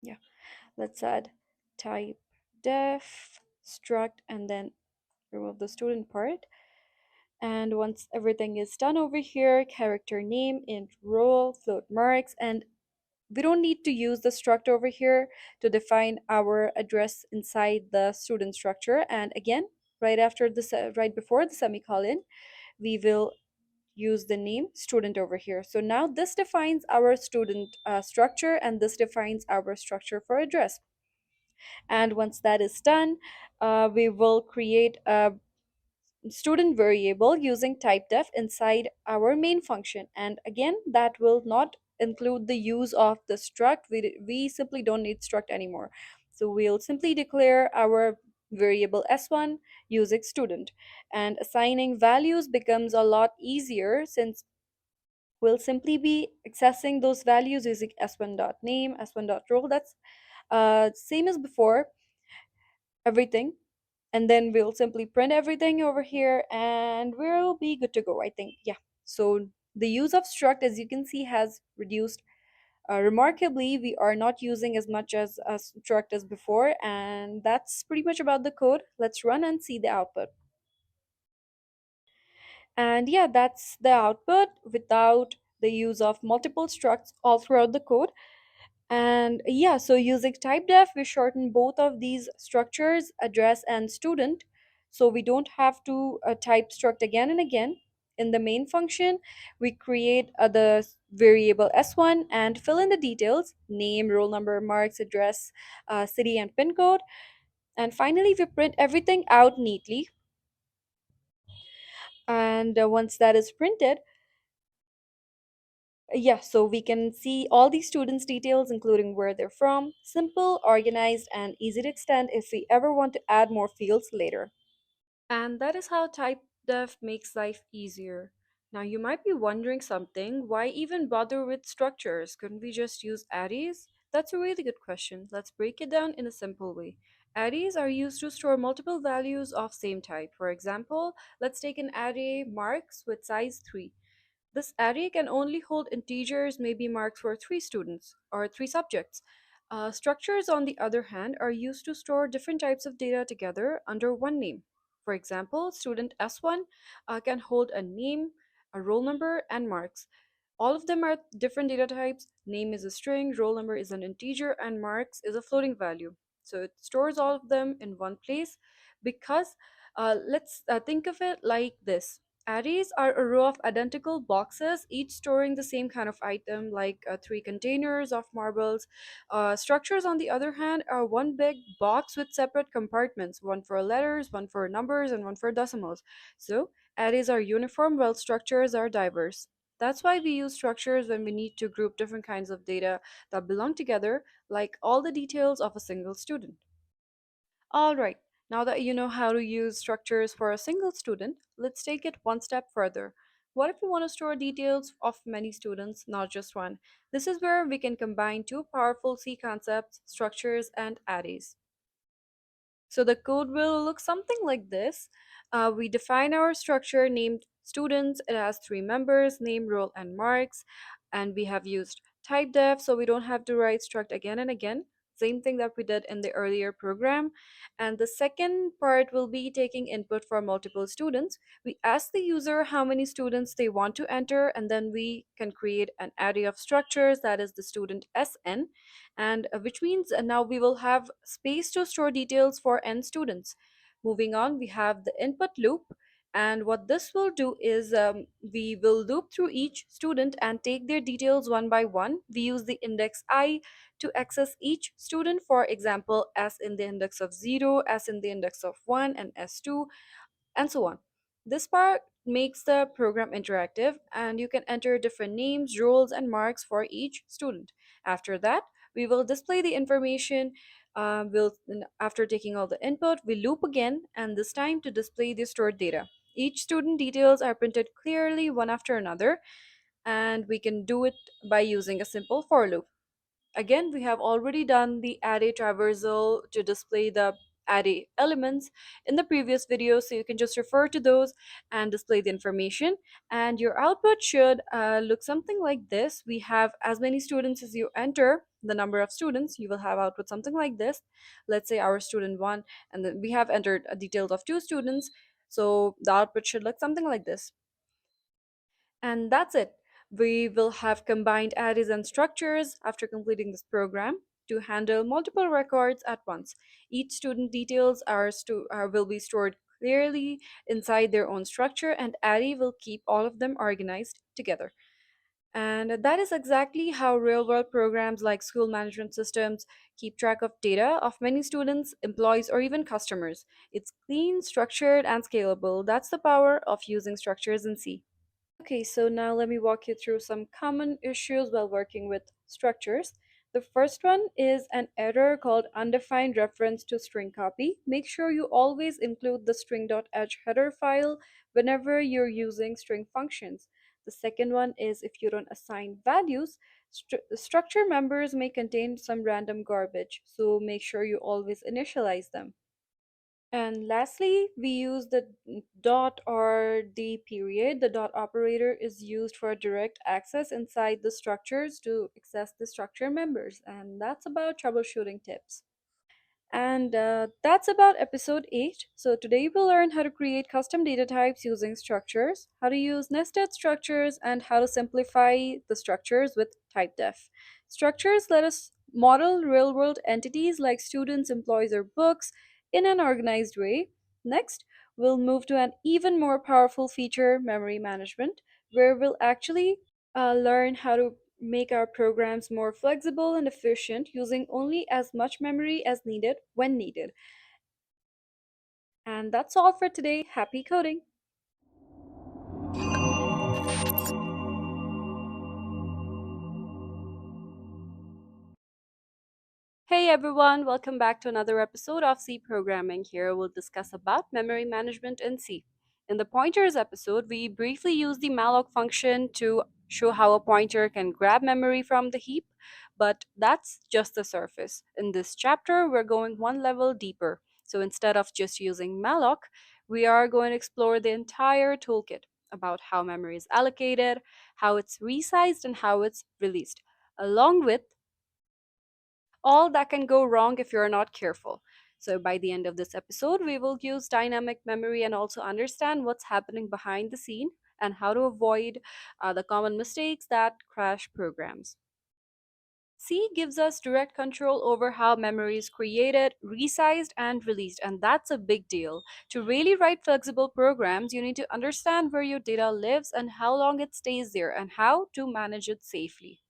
yeah. Let's add type def struct and then remove the student part. And once everything is done over here, character name, int role, float marks, and we don't need to use the struct over here to define our address inside the student structure. And again, right before the semicolon, we will use the name student over here. So now this defines our student structure, and this defines our structure for address. And once that is done, we will create a student variable using typedef inside our main function. And again, that will not include the use of the struct. We simply don't need struct anymore. So we'll simply declare our variable s1 using student, and assigning values becomes a lot easier since we'll simply be accessing those values using s1.name, s1.role. That's same as before, everything. And then we'll simply print everything over here and we'll be good to go, I think. Yeah. So the use of struct, as you can see, has reduced remarkably. We are not using as much as a struct as before, and that's pretty much about the code. Let's run and see the output. And yeah, that's the output without the use of multiple structs all throughout the code. And yeah, so using typedef, we shorten both of these structures, address and student, so we don't have to type struct again and again. In the main function, we create the variable s1 and fill in the details: name, roll number, marks, address, city, and pin code. And finally, we print everything out neatly. And once that is printed, yeah, so we can see all the students' details, including where they're from. Simple, organized, and easy to extend if we ever want to add more fields later. And that is how typedef makes life easier. Now, you might be wondering something: why even bother with structures? Couldn't we just use arrays? That's a really good question. Let's break it down in a simple way. Arrays are used to store multiple values of same type. For example, let's take an array marks with size 3. This array can only hold integers, maybe marks for three students or three subjects. Structures, on the other hand, are used to store different types of data together under one name. For example, student S1 can hold a name, a roll number, and marks. All of them are different data types. Name is a string, roll number is an integer, and marks is a floating value. So it stores all of them in one place because let's think of it like this. Arrays are a row of identical boxes, each storing the same kind of item, like three containers of marbles. Structures, on the other hand, are one big box with separate compartments: one for letters, one for numbers, and one for decimals. So, arrays are uniform while structures are diverse. That's why we use structures when we need to group different kinds of data that belong together, like all the details of a single student. Alright, now that you know how to use structures for a single student, let's take it one step further. What if we want to store details of many students, not just one? This is where we can combine two powerful C concepts: structures and arrays. So the code will look something like this. We define our structure named students. It has three members: name, role, and marks. And we have used typedef, so we don't have to write struct again and again. Same thing that we did in the earlier program. And the second part will be taking input for multiple students. We ask the user how many students they want to enter, and then we can create an array of structures, that is the student SN, and which means now we will have space to store details for n students. Moving on, we have the input loop, and what this will do is we will loop through each student and take their details one by one. We use the index I to access each student, for example, s in the index of 0, s in the index of 1, and s2, and so on. This part makes the program interactive, and you can enter different names, roles, and marks for each student. After that, we will display the information. After taking all the input, we loop again, and this time to display the stored data. Each student details are printed clearly one after another, and we can do it by using a simple for loop. Again, we have already done the array traversal to display the array elements in the previous video, so you can just refer to those and display the information. And your output should look something like this. We have as many students as you enter, the number of students, you will have output something like this. Let's say our student 1, and then we have entered details of 2 students, so the output should look something like this. And that's it. We will have combined arrays and structures after completing this program to handle multiple records at once. Each student details will be stored clearly inside their own structure, and array will keep all of them organized together. And that is exactly how real world programs like school management systems keep track of data of many students, employees, or even customers. It's clean, structured, and scalable. That's the power of using structures in C. Okay, so now let me walk you through some common issues while working with structures. The first one is an error called undefined reference to string copy. Make sure you always include the string.h header file whenever you're using string functions. The second one is if you don't assign values, structure members may contain some random garbage, so make sure you always initialize them. And lastly, we use the dot or the period. The dot operator is used for direct access inside the structures to access the structure members. And that's about troubleshooting tips. And that's about episode 8. So today we'll learn how to create custom data types using structures, how to use nested structures, and how to simplify the structures with typedef. Structures let us model real world entities like students, employees, or books in an organized way. Next, we'll move to an even more powerful feature, memory management, where we'll actually learn how to make our programs more flexible and efficient using only as much memory as needed when needed. And that's all for today. Happy coding! Hey everyone, welcome back to another episode of C Programming. Here we'll discuss about memory management in C. In the pointers episode, we briefly used the malloc function to show how a pointer can grab memory from the heap, but that's just the surface. In this chapter, we're going one level deeper. So instead of just using malloc, we are going to explore the entire toolkit about how memory is allocated, how it's resized, and how it's released, along with all that can go wrong if you're not careful. So, by the end of this episode, we will use dynamic memory and also understand what's happening behind the scene and how to avoid the common mistakes that crash programs. C gives us direct control over how memory is created, resized, and released, and that's a big deal. To really write flexible programs, you need to understand where your data lives and how long it stays there and how to manage it safely.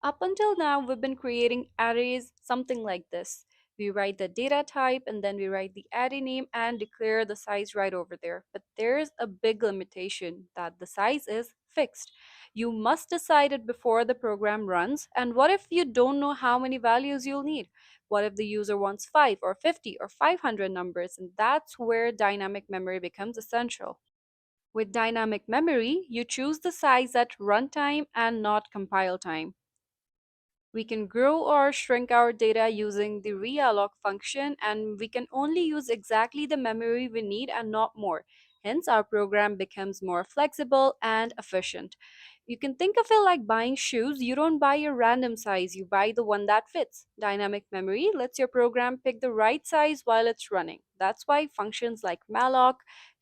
Up until now, we've been creating arrays something like this. We write the data type and then we write the array name and declare the size right over there. But there's a big limitation that the size is fixed. You must decide it before the program runs. And what if you don't know how many values you'll need? What if the user wants 5 or 50 or 500 numbers? And that's where dynamic memory becomes essential. With dynamic memory, you choose the size at runtime and not compile time. We can grow or shrink our data using the realloc function, and we can only use exactly the memory we need and not more. Hence, our program becomes more flexible and efficient. You can think of it like buying shoes. You don't buy a random size, you buy the one that fits. Dynamic memory lets your program pick the right size while it's running. That's why functions like malloc,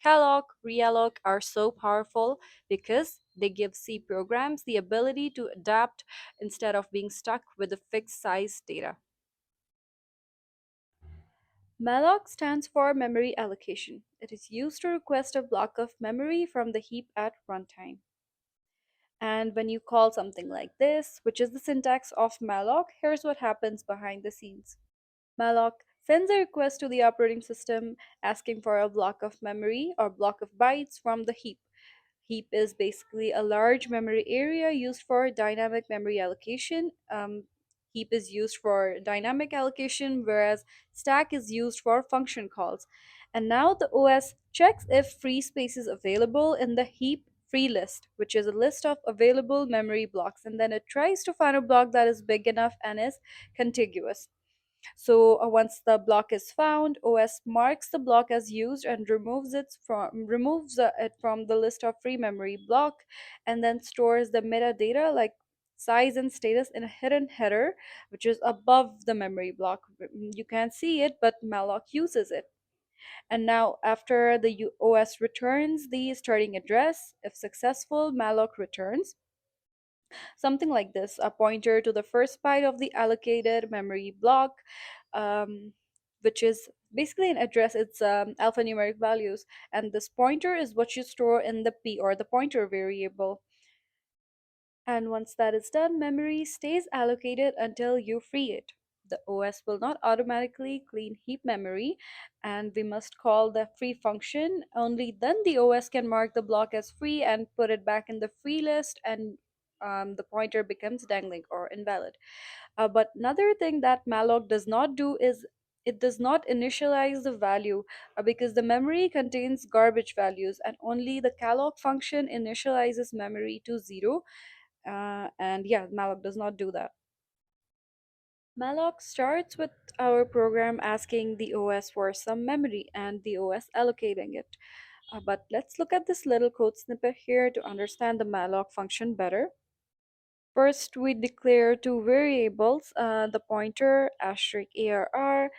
calloc, realloc are so powerful because they give C programs the ability to adapt instead of being stuck with a fixed size data. Malloc stands for memory allocation. It is used to request a block of memory from the heap at runtime. And when you call something like this, which is the syntax of malloc, here's what happens behind the scenes. Malloc sends a request to the operating system asking for a block of memory or block of bytes from the heap. Heap is basically a large memory area used for dynamic memory allocation. Heap is used for dynamic allocation, whereas stack is used for function calls. And now the OS checks if free space is available in the heap free list, which is a list of available memory blocks, and then it tries to find a block that is big enough and is contiguous. So once the block is found, OS marks the block as used and removes it from the list of free memory block, and then stores the metadata like size and status in a hidden header, which is above the memory block. You can't see it, but malloc uses it. And now, after the OS returns the starting address, if successful, malloc returns something like this, a pointer to the first byte of the allocated memory block, um, which is basically an address. It's alphanumeric values, and this pointer is what you store in the p, or the pointer variable. And once that is done, memory stays allocated until you free it. The OS will not automatically clean heap memory, and we must call the free function. Only then the OS can mark the block as free and put it back in the free list, and the pointer becomes dangling or invalid. But another thing that malloc does not do is it does not initialize the value, because the memory contains garbage values, and only the calloc function initializes memory to 0. And yeah, malloc does not do that. Malloc starts with our program asking the OS for some memory and the OS allocating it. But let's look at this little code snippet here to understand the malloc function better. First, we declare two variables, the pointer asterisk arr,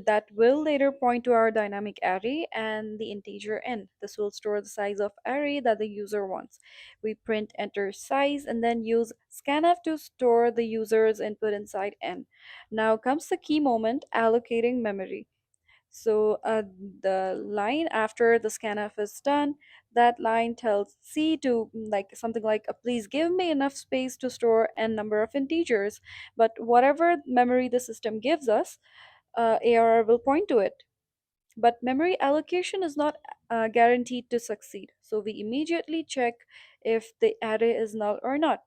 that will later point to our dynamic array, and the integer n. This will store the size of array that the user wants. We print enter size and then use scanf to store the user's input inside n. Now comes the key moment, allocating memory. So the line after the scanf is done, that line tells C to like something like, please give me enough space to store n number of integers. But whatever memory the system gives us, ARR will point to it. But memory allocation is not guaranteed to succeed. So we immediately check if the array is null or not.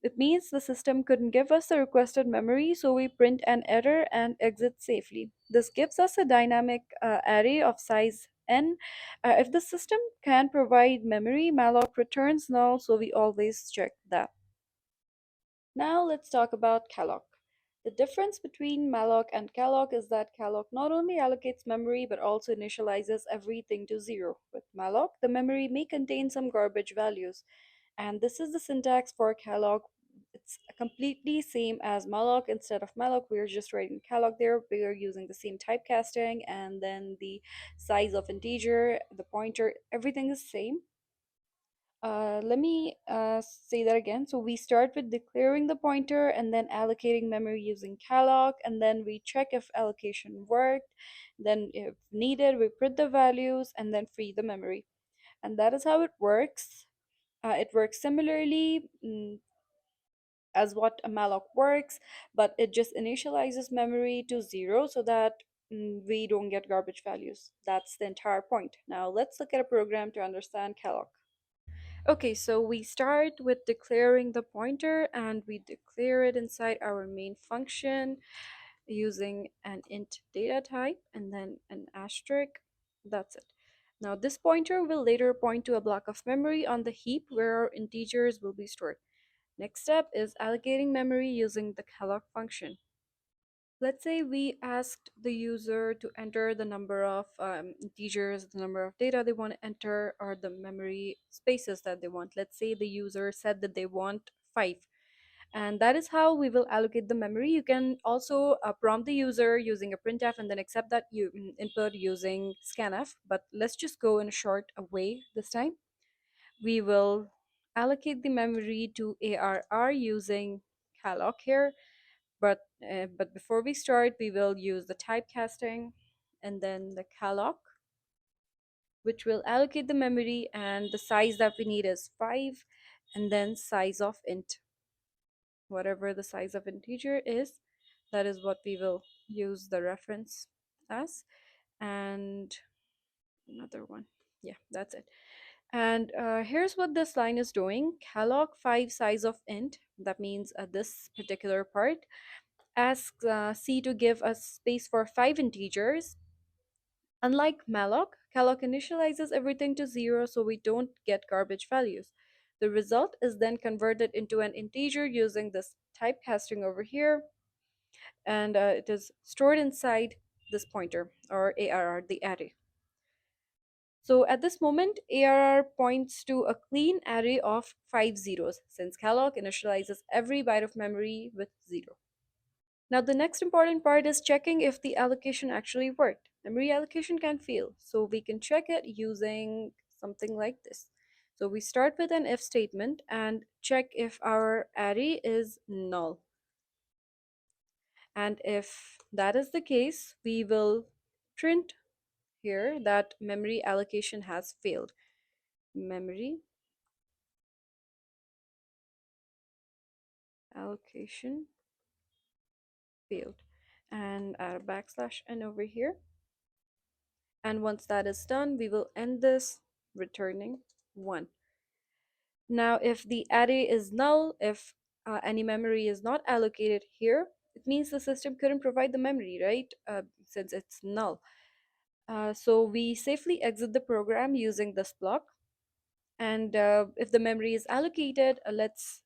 It means the system couldn't give us the requested memory, so we print an error and exit safely. This gives us a dynamic array of size n. If the system can provide memory, malloc returns null, so we always check that. Now let's talk about calloc. The difference between malloc and calloc is that calloc not only allocates memory but also initializes everything to 0. With malloc, the memory may contain some garbage values, and this is the syntax for calloc. It's completely same as malloc. Instead of malloc, we're just writing calloc there. We're using the same typecasting, and then the size of integer, the pointer, everything is same. Let me say that again. So we start with declaring the pointer and then allocating memory using calloc, and then we check if allocation worked. Then if needed, we print the values and then free the memory. And that is how it works. It works similarly as what a malloc works, but it just initializes memory to 0 so that we don't get garbage values. That's the entire point. Now let's look at a program to understand calloc. Okay, so we start with declaring the pointer, and we declare it inside our main function using an int data type and then an asterisk. That's it. Now this pointer will later point to a block of memory on the heap where our integers will be stored. Next step is allocating memory using the calloc function. Let's say we asked the user to enter the number of integers, the number of data they want to enter, or the memory spaces that they want. Let's say the user said that they want 5. And that is how we will allocate the memory. You can also prompt the user using a printf and then accept that input using scanf. But let's just go in a short way this time. We will allocate the memory to ARR using calloc here, but before we start, we will use the typecasting and then the calloc, which will allocate the memory, and the size that we need is 5, and then size of int. Whatever the size of integer is, that is what we will use the reference as. And another one. Yeah, that's it. And here's what this line is doing. Calloc 5 size of int, that means this particular part, asks C to give us space for 5 integers. Unlike malloc, calloc initializes everything to 0 so we don't get garbage values. The result is then converted into an integer using this typecasting over here, and it is stored inside this pointer, or ARR, the array. So at this moment, ARR points to a clean array of 5 zeros, since calloc initializes every byte of memory with 0. Now the next important part is checking if the allocation actually worked. Memory allocation can fail, so we can check it using something like this. So we start with an if statement and check if our array is null. And if that is the case, we will print here that memory allocation has failed. Memory allocation failed. And add a backslash n over here. And once that is done, we will end this returning 1. Now, if the array is null, if any memory is not allocated here, it means the system couldn't provide the memory, right? Since it's null. So we safely exit the program using this block. And if the memory is allocated, let's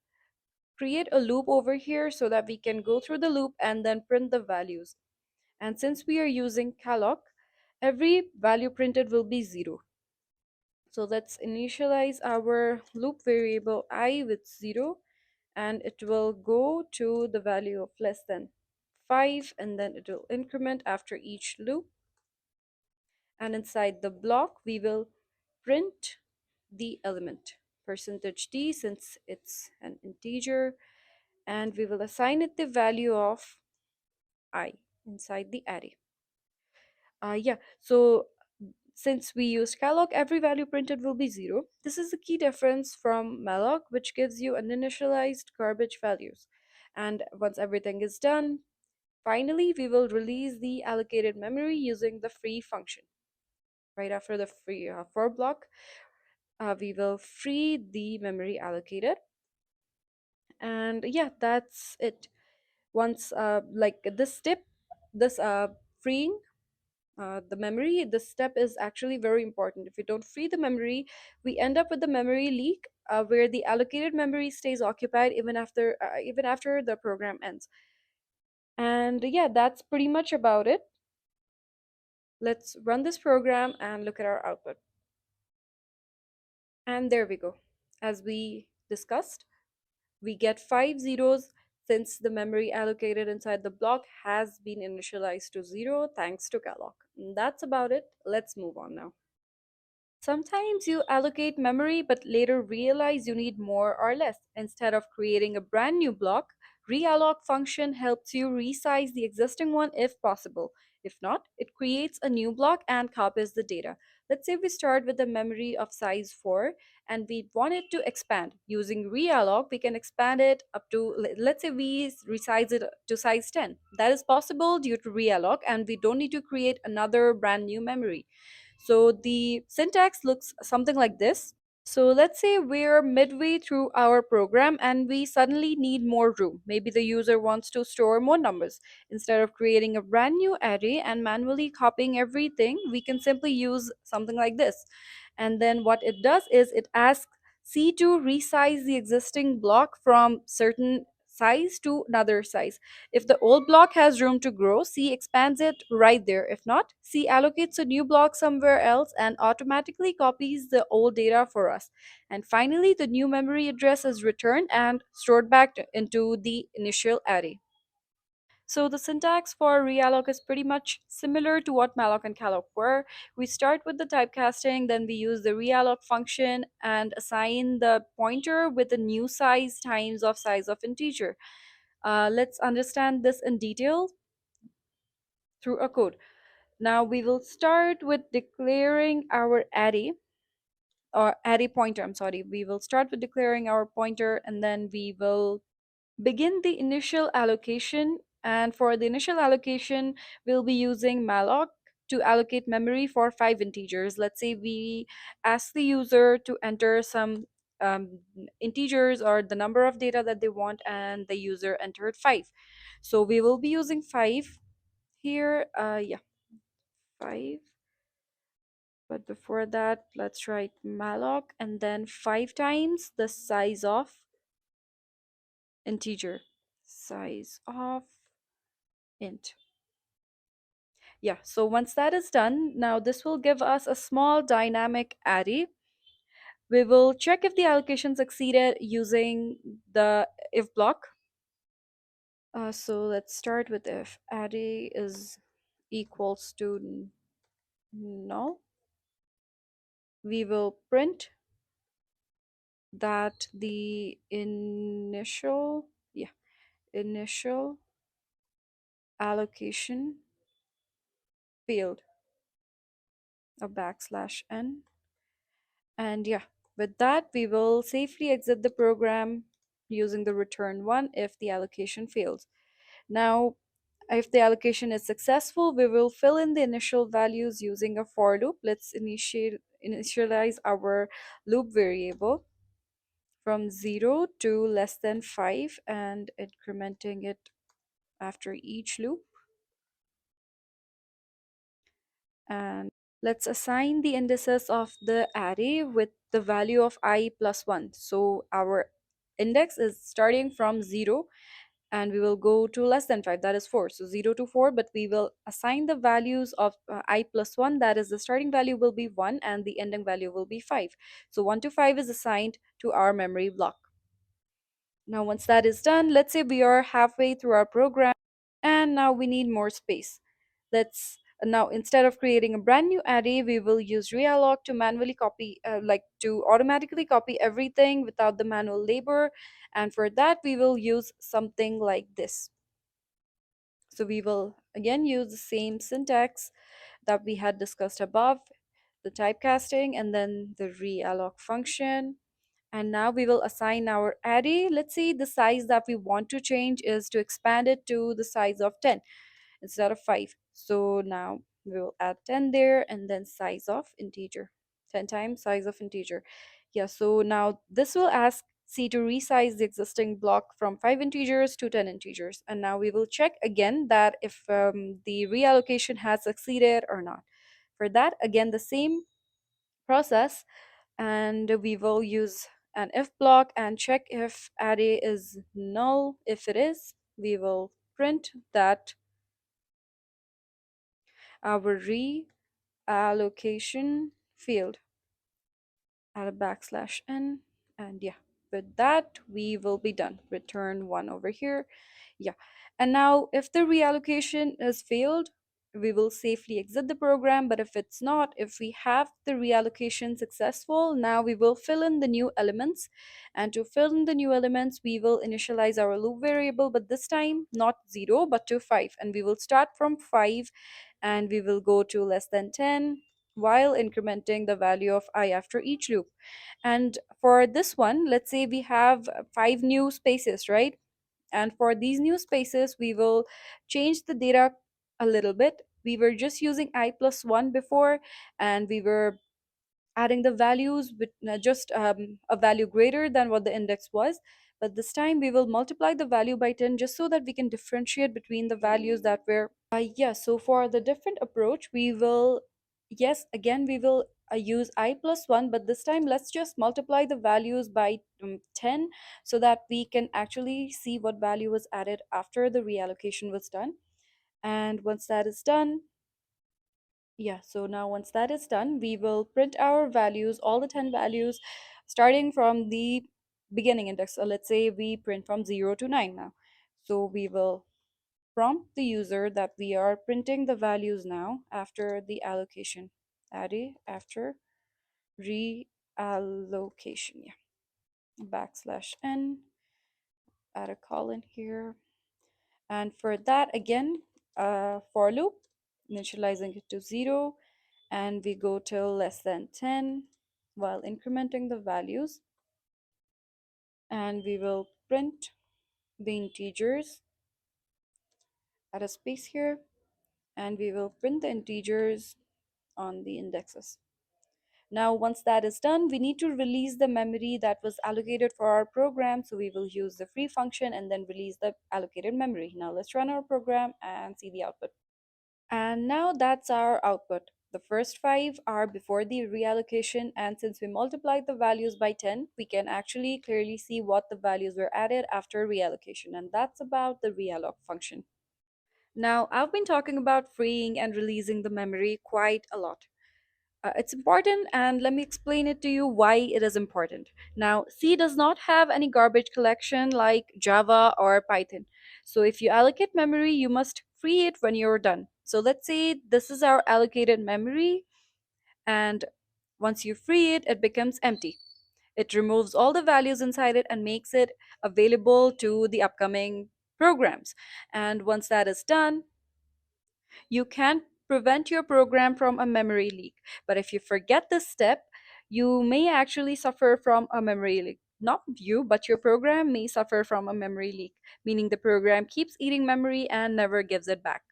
create a loop over here so that we can go through the loop and then print the values. And since we are using calloc, every value printed will be 0. So let's initialize our loop variable I with 0, and it will go to the value of less than 5, and then it will increment after each loop. And inside the block, we will print the element %d since it's an integer, and we will assign it the value of I inside the array. Yeah, so since we used calloc, every value printed will be 0. This is the key difference from malloc, which gives you uninitialized garbage values. And once everything is done, finally we will release the allocated memory using the free function. Right after the free for block, we will free the memory allocated. And yeah, that's it. Once like this step, this freeing the memory, this step is actually very important. If we don't free the memory, we end up with the memory leak, where the allocated memory stays occupied even after the program ends. And yeah, that's pretty much about it. Let's run this program and look at our output. And there we go. As we discussed, we get 5 zeros since the memory allocated inside the block has been initialized to 0 thanks to calloc. That's about it. Let's move on now. Sometimes you allocate memory but later realize you need more or less. Instead of creating a brand new block, realloc function helps you resize the existing one if possible. If not, it creates a new block and copies the data. Let's say we start with a memory of size 4 and we want it to expand. Using realloc, we can expand it up to, let's say we resize it to size 10. That is possible due to realloc, and we don't need to create another brand new memory. So the syntax looks something like this. So let's say we're midway through our program and we suddenly need more room. Maybe the user wants to store more numbers. Instead of creating a brand new array and manually copying everything, we can simply use something like this. And then what it does is it asks C to resize the existing block from certain size to another size. If the old block has room to grow, C expands it right there. If not, C allocates a new block somewhere else and automatically copies the old data for us. And finally, the new memory address is returned and stored back into the initial array. So the syntax for realloc is pretty much similar to what malloc and calloc were. We start with the typecasting, then we use the realloc function and assign the pointer with the new size times of size of integer. Let's understand this in detail through a code. Now we will start with declaring our array, or array pointer, I'm sorry. We will start with declaring our pointer, and then we will begin the initial allocation. And for the initial allocation, we'll be using malloc to allocate memory for 5 integers. Let's say we ask the user to enter some integers or the number of data that they want, and the user entered 5. So we will be using 5 here. Yeah, 5. But before that, let's write malloc and then 5 times the size of integer. Size of int. Yeah, so once that is done, now this will give us a small dynamic array. We will check if the allocation succeeded using the if block. So let's start with if array is equals to null. We will print that the initial allocation failed. a backslash n. And yeah, with that, we will safely exit the program using the return one if the allocation fails. Now, if the allocation is successful, we will fill in the initial values using a for loop. Let's initialize our loop variable from 0 to less than 5 and incrementing it after each loop. And let's assign the indices of the array with the value of I plus 1. So our index is starting from 0 and we will go to less than 5, that is 4. So 0 to 4, but we will assign the values of I plus 1, that is the starting value will be 1 and the ending value will be 5. So 1 to 5 is assigned to our memory block. Now once that is done, let's say we are halfway through our program and now we need more space. Let's now, instead of creating a brand new array, we will use realloc to manually copy, to automatically copy everything without the manual labor. And for that, we will use something like this. So we will again use the same syntax that we had discussed above, the typecasting and then the realloc function. And now we will assign our array. Let's say the size that we want to change is to expand it to the size of 10 instead of 5. So now we will add 10 there and then size of integer. 10 times size of integer. Yeah, so now this will ask C to resize the existing block from 5 integers to 10 integers. And now we will check again that if the reallocation has succeeded or not. For that, again, the same process, and we will use an if block and check if array is null. If it is, we will print that our reallocation field at a backslash n. And yeah, with that we will be done. Return one over here. Yeah, and now if the reallocation has failed, we will safely exit the program. But if it's not, if we have the reallocation successful, now we will fill in the new elements. And to fill in the new elements, we will initialize our loop variable, but this time not 0 but to 5, and we will start from 5 and we will go to less than 10 while incrementing the value of I after each loop. And for this one, let's say we have 5 new spaces, right? And for these new spaces, we will change the data a little bit. We were just using I plus 1 before, and we were adding the values with just a value greater than what the index was. But this time we will multiply the value by 10 just so that we can differentiate between the values that were. Yes, so for the different approach, we will, yes, again, we will use I plus 1, but this time let's just multiply the values by 10 so that we can actually see what value was added after the reallocation was done. And once that is done, yeah, so now once that is done, we will print our values, all the 10 values, starting from the beginning index. So let's say we print from 0 to 9 now. So we will prompt the user that we are printing the values now after the allocation. Array after reallocation. Yeah. Backslash n, add a colon here. And for that, again, for loop, initializing it to 0, and we go till less than 10 while incrementing the values. And we will print the integers, add a space here, and we will print the integers on the indexes. Now, once that is done, we need to release the memory that was allocated for our program. So we will use the free function and then release the allocated memory. Now let's run our program and see the output. And now that's our output. The first 5 are before the reallocation, and since we multiplied the values by 10, we can actually clearly see what the values were added after reallocation, and that's about the realloc function. Now, I've been talking about freeing and releasing the memory quite a lot. It's important, and let me explain it to you why it is important. Now, C does not have any garbage collection like Java or Python. So, if you allocate memory, you must free it when you're done. So, let's say this is our allocated memory, and once you free it, it becomes empty. It removes all the values inside it and makes it available to the upcoming programs. And once that is done, you can't prevent your program from a memory leak. But if you forget this step, you may actually suffer from a memory leak. Not you, but your program may suffer from a memory leak, meaning the program keeps eating memory and never gives it back.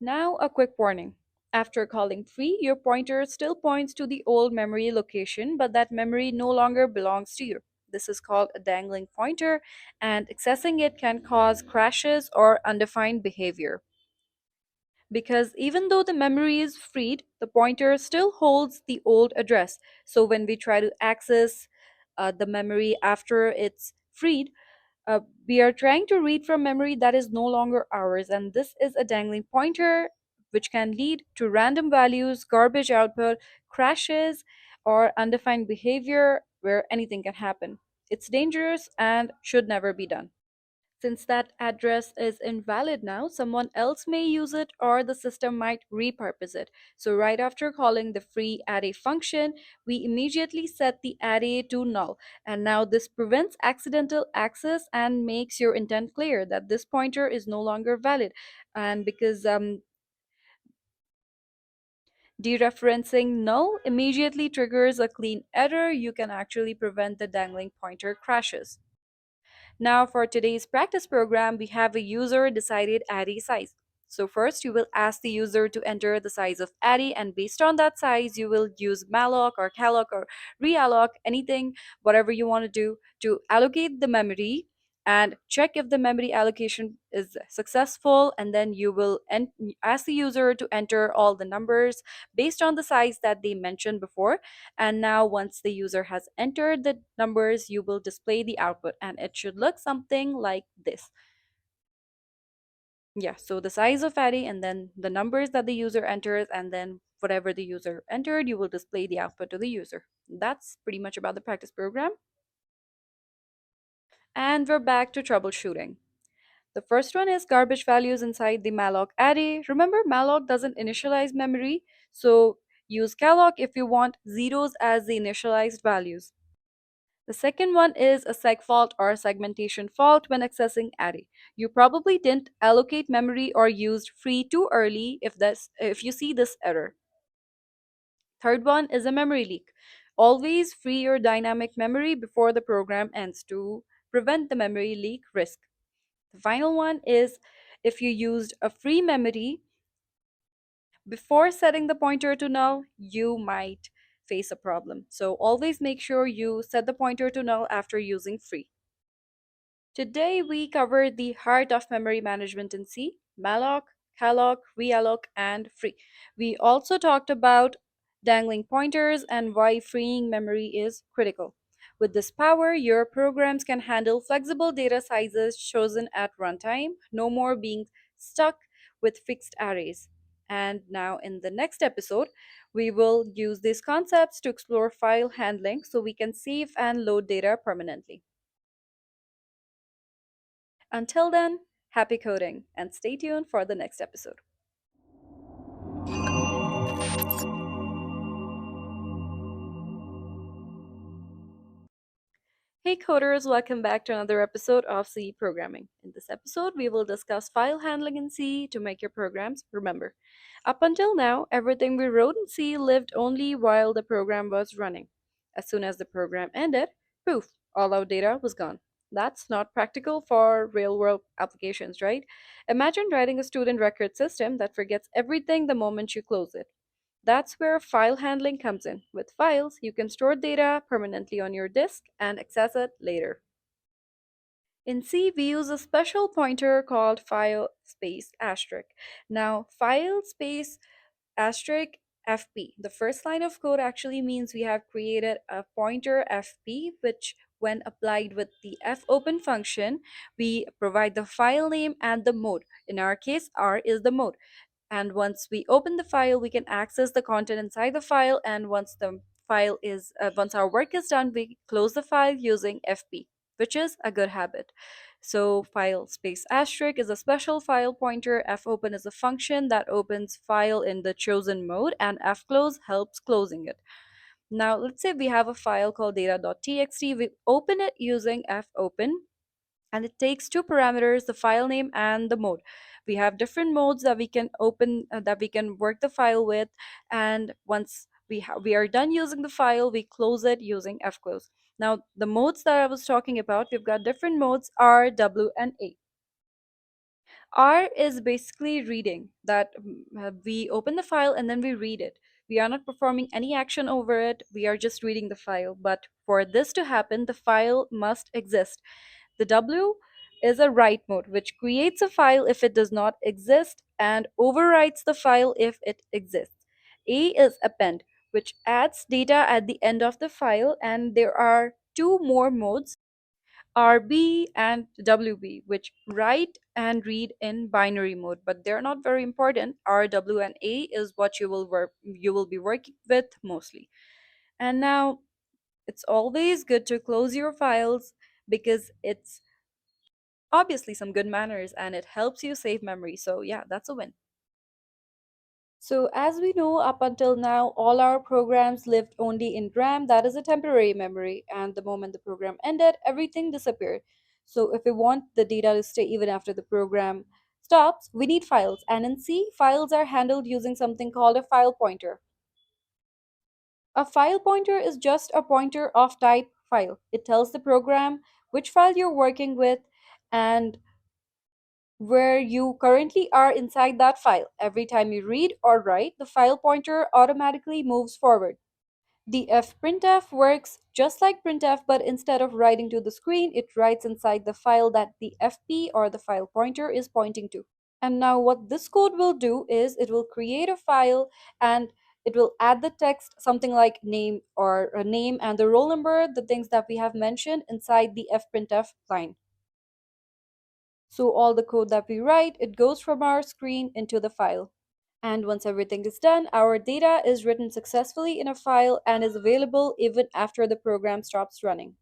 Now, a quick warning. After calling free, your pointer still points to the old memory location, but that memory no longer belongs to you. This is called a dangling pointer, and accessing it can cause crashes or undefined behavior. Because even though the memory is freed, the pointer still holds the old address. So when we try to access the memory after it's freed, uh, we are trying to read from memory that is no longer ours, and this is a dangling pointer which can lead to random values, garbage output, crashes, or undefined behavior where anything can happen. It's dangerous and should never be done. Since that address is invalid now, someone else may use it or the system might repurpose it. So, right after calling the free array function, we immediately set the array to null. And now this prevents accidental access and makes your intent clear that this pointer is no longer valid. And because dereferencing null immediately triggers a clean error, you can actually prevent the dangling pointer crashes. Now for today's practice program, we have a user decided array size. So first you will ask the user to enter the size of array, and based on that size you will use malloc or calloc or realloc, anything, whatever you want to do to allocate the memory and check if the memory allocation is successful, and then you will ask the user to enter all the numbers based on the size that they mentioned before. And now once the user has entered the numbers, you will display the output, and it should look something like this. Yeah, so the size of array and then the numbers that the user enters, and then whatever the user entered, you will display the output to the user. That's pretty much about the practice program. And we're back to troubleshooting. The first one is garbage values inside the malloc array. Remember, malloc doesn't initialize memory, so use calloc if you want zeros as the initialized values. The second one is a seg fault or segmentation fault when accessing array. You probably didn't allocate memory or used free too early if you see this error. Third one is a memory leak. Always free your dynamic memory before the program ends to prevent the memory leak risk. The final one is if you used a free memory before setting the pointer to null, you might face a problem. So always make sure you set the pointer to null after using free. Today we covered the heart of memory management in C: malloc, calloc, realloc, and free. We also talked about dangling pointers and why freeing memory is critical. With this power, your programs can handle flexible data sizes chosen at runtime, no more being stuck with fixed arrays. And now, in the next episode, we will use these concepts to explore file handling so we can save and load data permanently. Until then, happy coding and stay tuned for the next episode. Hey coders, welcome back to another episode of C Programming. In this episode, we will discuss file handling in C to make your programs remember. Up until now, everything we wrote in C lived only while the program was running. As soon as the program ended, poof, all our data was gone. That's not practical for real world applications, right? Imagine writing a student record system that forgets everything the moment you close it. That's where file handling comes in. With files, you can store data permanently on your disk and access it later. In C, we use a special pointer called file space asterisk. Now, file space asterisk FP. The first line of code actually means we have created a pointer FP, which when applied with the fopen function, we provide the file name and the mode. In our case, R is the mode. And once we open the file, we can access the content inside the file, and once our work is done, we close the file using fp, which is a good habit. So file space asterisk is a special file pointer, fopen is a function that opens file in the chosen mode, and fclose helps closing it. Now let's say we have a file called data.txt. We open it using fopen, and it takes two parameters, the file name and the mode. We have different modes that we can open, that we can work the file with, and once we are done using the file, we close it using fclose. Now, the modes that I was talking about, we've got different modes: R, W, and A. R is basically reading, that we open the file and then we read it. We are not performing any action over it, we are just reading the file. But for this to happen, the file must exist. The W is a write mode, which creates a file if it does not exist and overwrites the file if it exists. A is append, which adds data at the end of the file, and there are two more modes, RB and WB, which write and read in binary mode, but they're not very important. R, W, and A is what you will be working with mostly. And now it's always good to close your files because it's obviously some good manners and it helps you save memory. So yeah, that's a win. So, as we know, up until now, all our programs lived only in RAM, that is a temporary memory, and the moment the program ended, everything disappeared. So, if we want the data to stay even after the program stops, we need files. And in C, files are handled using something called a file pointer. A file pointer is just a pointer of type file. It tells the program which file you're working with and where you currently are inside that file. Every time you read or write, the file pointer automatically moves forward. The fprintf works just like printf, but instead of writing to the screen, it writes inside the file that the fp or the file pointer is pointing to. And now what this code will do is it will create a file and it will add the text, something like name or a name and the roll number, the things that we have mentioned inside the fprintf line. So all the code that we write, it goes from our screen into the file. And once everything is done, our data is written successfully in a file and is available even after the program stops running.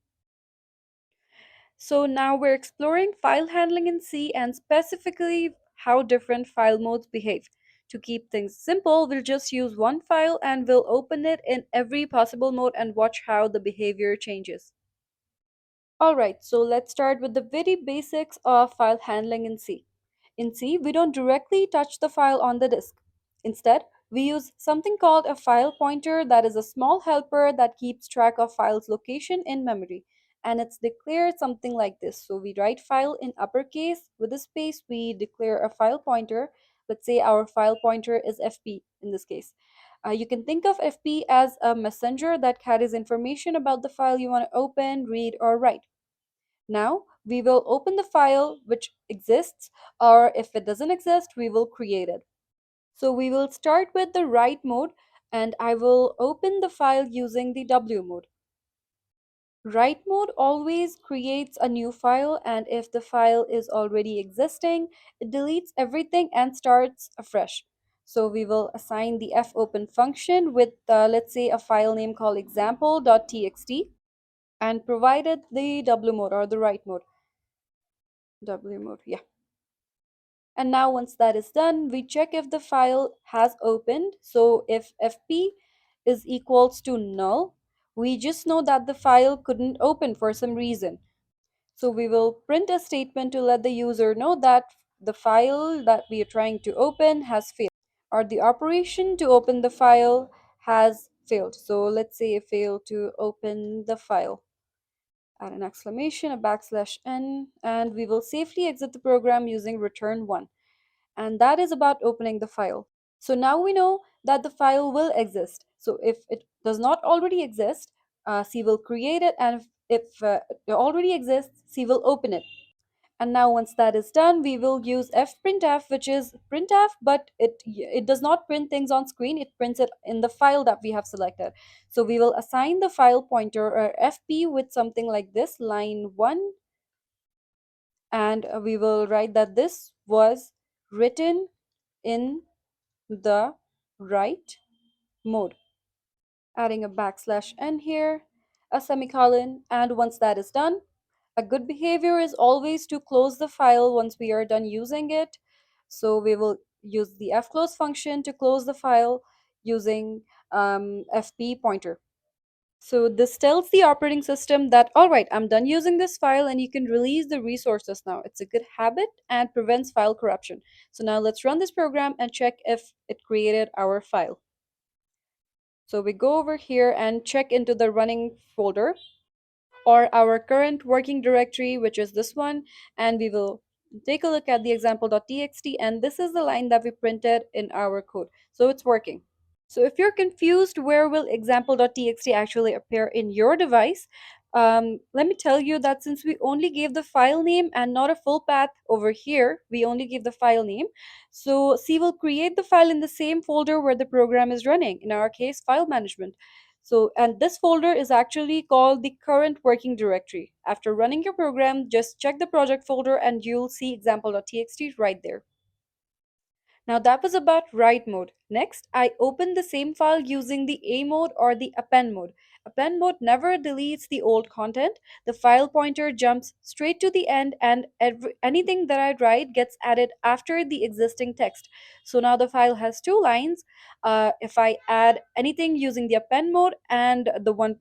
So now we're exploring file handling in C and specifically how different file modes behave. To keep things simple, we'll just use one file and we'll open it in every possible mode and watch how the behavior changes. Alright, so let's start with the very basics of file handling in C. In C, we don't directly touch the file on the disk. Instead, we use something called a file pointer, that is a small helper that keeps track of file's location in memory. And it's declared something like this. So we write file in uppercase with a space, we declare a file pointer. Let's say our file pointer is FP in this case. You can think of FP as a messenger that carries information about the file you want to open, read, or write. Now we will open the file which exists, or if it doesn't exist, we will create it. So we will start with the write mode and I will open the file using the W mode. Write mode always creates a new file, and if the file is already existing, it deletes everything and starts afresh. So we will assign the fopen function with, let's say, a file name called example.txt and provided the W mode or the write mode. W mode, yeah. And now once that is done, we check if the file has opened. So if fp is equals to null, we just know that the file couldn't open for some reason. So we will print a statement to let the user know that the file that we are trying to open has failed, or the operation to open the file has failed. So let's say fail to open the file. Add an exclamation, a backslash n, and we will safely exit the program using return 1. And that is about opening the file. So now we know that the file will exist. So if it does not already exist, C will create it, and if it already exists, C will open it. And now once that is done, we will use fprintf, which is printf, but it does not print things on screen, it prints it in the file that we have selected. So we will assign the file pointer or fp with something like this, line 1, and we will write that this was written in the write mode, adding a backslash n here, a semicolon, and once that is done, a good behavior is always to close the file once we are done using it. So we will use the fclose function to close the file using fp pointer. So this tells the operating system that, all right, I'm done using this file and you can release the resources now. It's a good habit and prevents file corruption. So now let's run this program and check if it created our file. So we go over here and check into the running folder or our current working directory, which is this one, and we will take a look at the example.txt, and this is the line that we printed in our code. So it's working. So if you're confused where will example.txt actually appear in your device, let me tell you that since we only gave the file name and not a full path over here, we only gave the file name. So C will create the file in the same folder where the program is running, in our case, file management. So, and this folder is actually called the current working directory. After running your program, just check the project folder and you'll see example.txt right there. Now that was about write mode. Next, I open the same file using the A mode or the append mode. Append mode never deletes the old content. The file pointer jumps straight to the end and anything that I write gets added after the existing text. So now the file has two lines. If I add anything using the append mode, and the one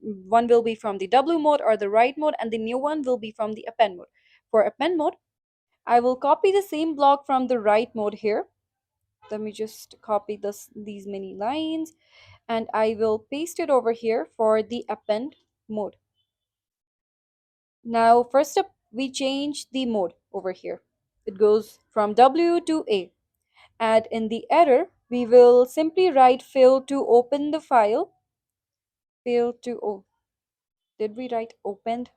will be from the W mode or the write mode, and the new one will be from the append mode. For append mode, I will copy the same block from the write mode here. Let me just copy these many lines and I will paste it over here for the append mode. Now first up we change the mode over here. It goes from W to A, and in the error we will simply write fail to open the file. Fail to did we write opened?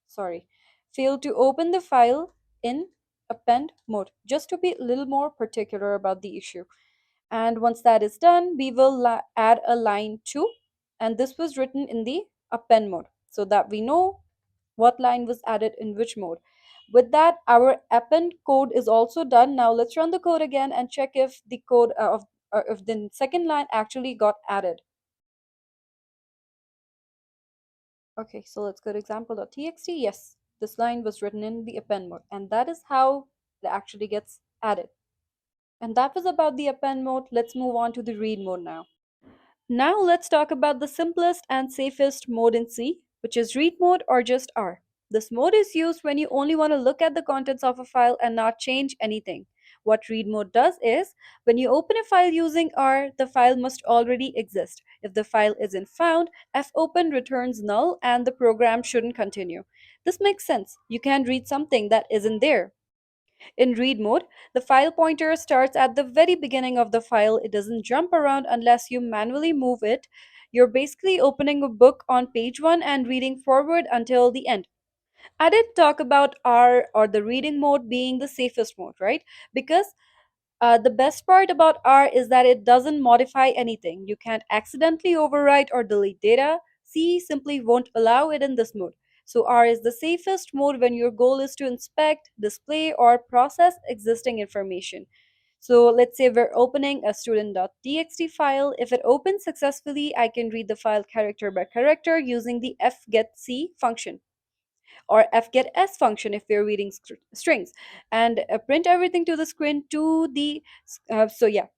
Sorry. Fail to open the file in append mode, just to be a little more particular about the issue. And once that is done, we will add a line 2, and this was written in the append mode so that we know what line was added in which mode. With that, our append code is also done. Now let's run the code again and check if the code of if the second line actually got added. Okay, so let's go to example.txt. Yes, this line was written in the append mode, and that is how it actually gets added. And that was about the append mode. Let's move on to the read mode now. Now let's talk about the simplest and safest mode in C, which is read mode or just R. This mode is used when you only want to look at the contents of a file and not change anything. What read mode does is, when you open a file using R, the file must already exist. If the file isn't found, fopen returns null and the program shouldn't continue. This makes sense. You can't read something that isn't there. In read mode, the file pointer starts at the very beginning of the file. It doesn't jump around unless you manually move it. You're basically opening a book on page 1 and reading forward until the end. I did talk about R or the reading mode being the safest mode, right? Because the best part about R is that it doesn't modify anything. You can't accidentally overwrite or delete data. C simply won't allow it in this mode. So R is the safest mode when your goal is to inspect, display, or process existing information. So let's say we're opening a student.txt file. If it opens successfully, I can read the file character by character using the fgetC function or fgets function if we're reading strings, and print everything to the screen to the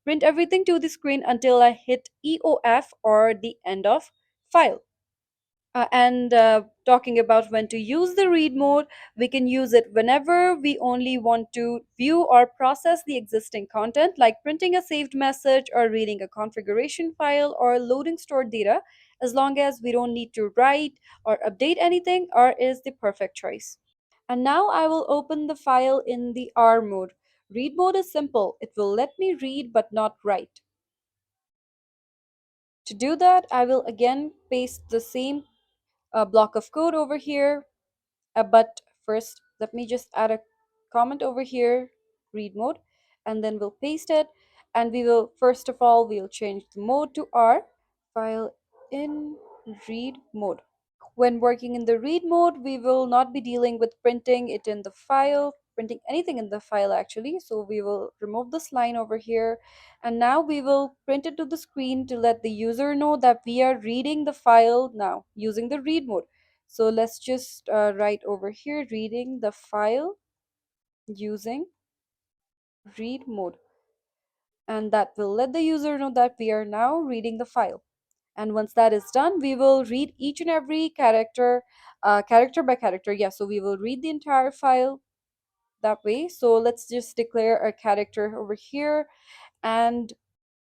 print everything to the screen until I hit eof or the end of file. And talking about when to use the read mode, we can use it whenever we only want to view or process the existing content, like printing a saved message or reading a configuration file or loading stored data. As long as we don't need to write or update anything, R is the perfect choice. And now I will open the file in the R mode. Read mode is simple. It will let me read but not write. To do that, I will again paste the same block of code over here. But first, let me just add a comment over here, read mode, and then we'll paste it. And we will, first of all, we'll change the mode to R, file in read mode. When working in the read mode, we will not be dealing with printing it in the file, printing anything in the file actually. So we will remove this line over here. And now we will print it to the screen to let the user know that we are reading the file now using the read mode. So let's just write over here, reading the file using read mode. And that will let the user know that we are now reading the file. And once that is done, we will read each and every character, character by character. Yeah, so we will read the entire file that way. So let's just declare a character over here, and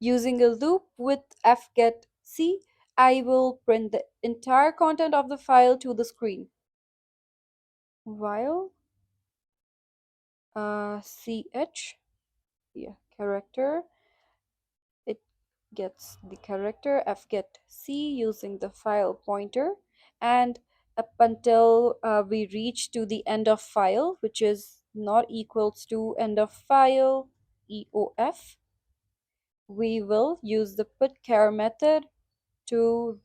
using a loop with fgetC, I will print the entire content of the file to the screen. While ch, yeah, character, it gets the character fgetC using the file pointer, and up until we reach to the end of file, which is not equals to end of file eof, we will use the putChar method to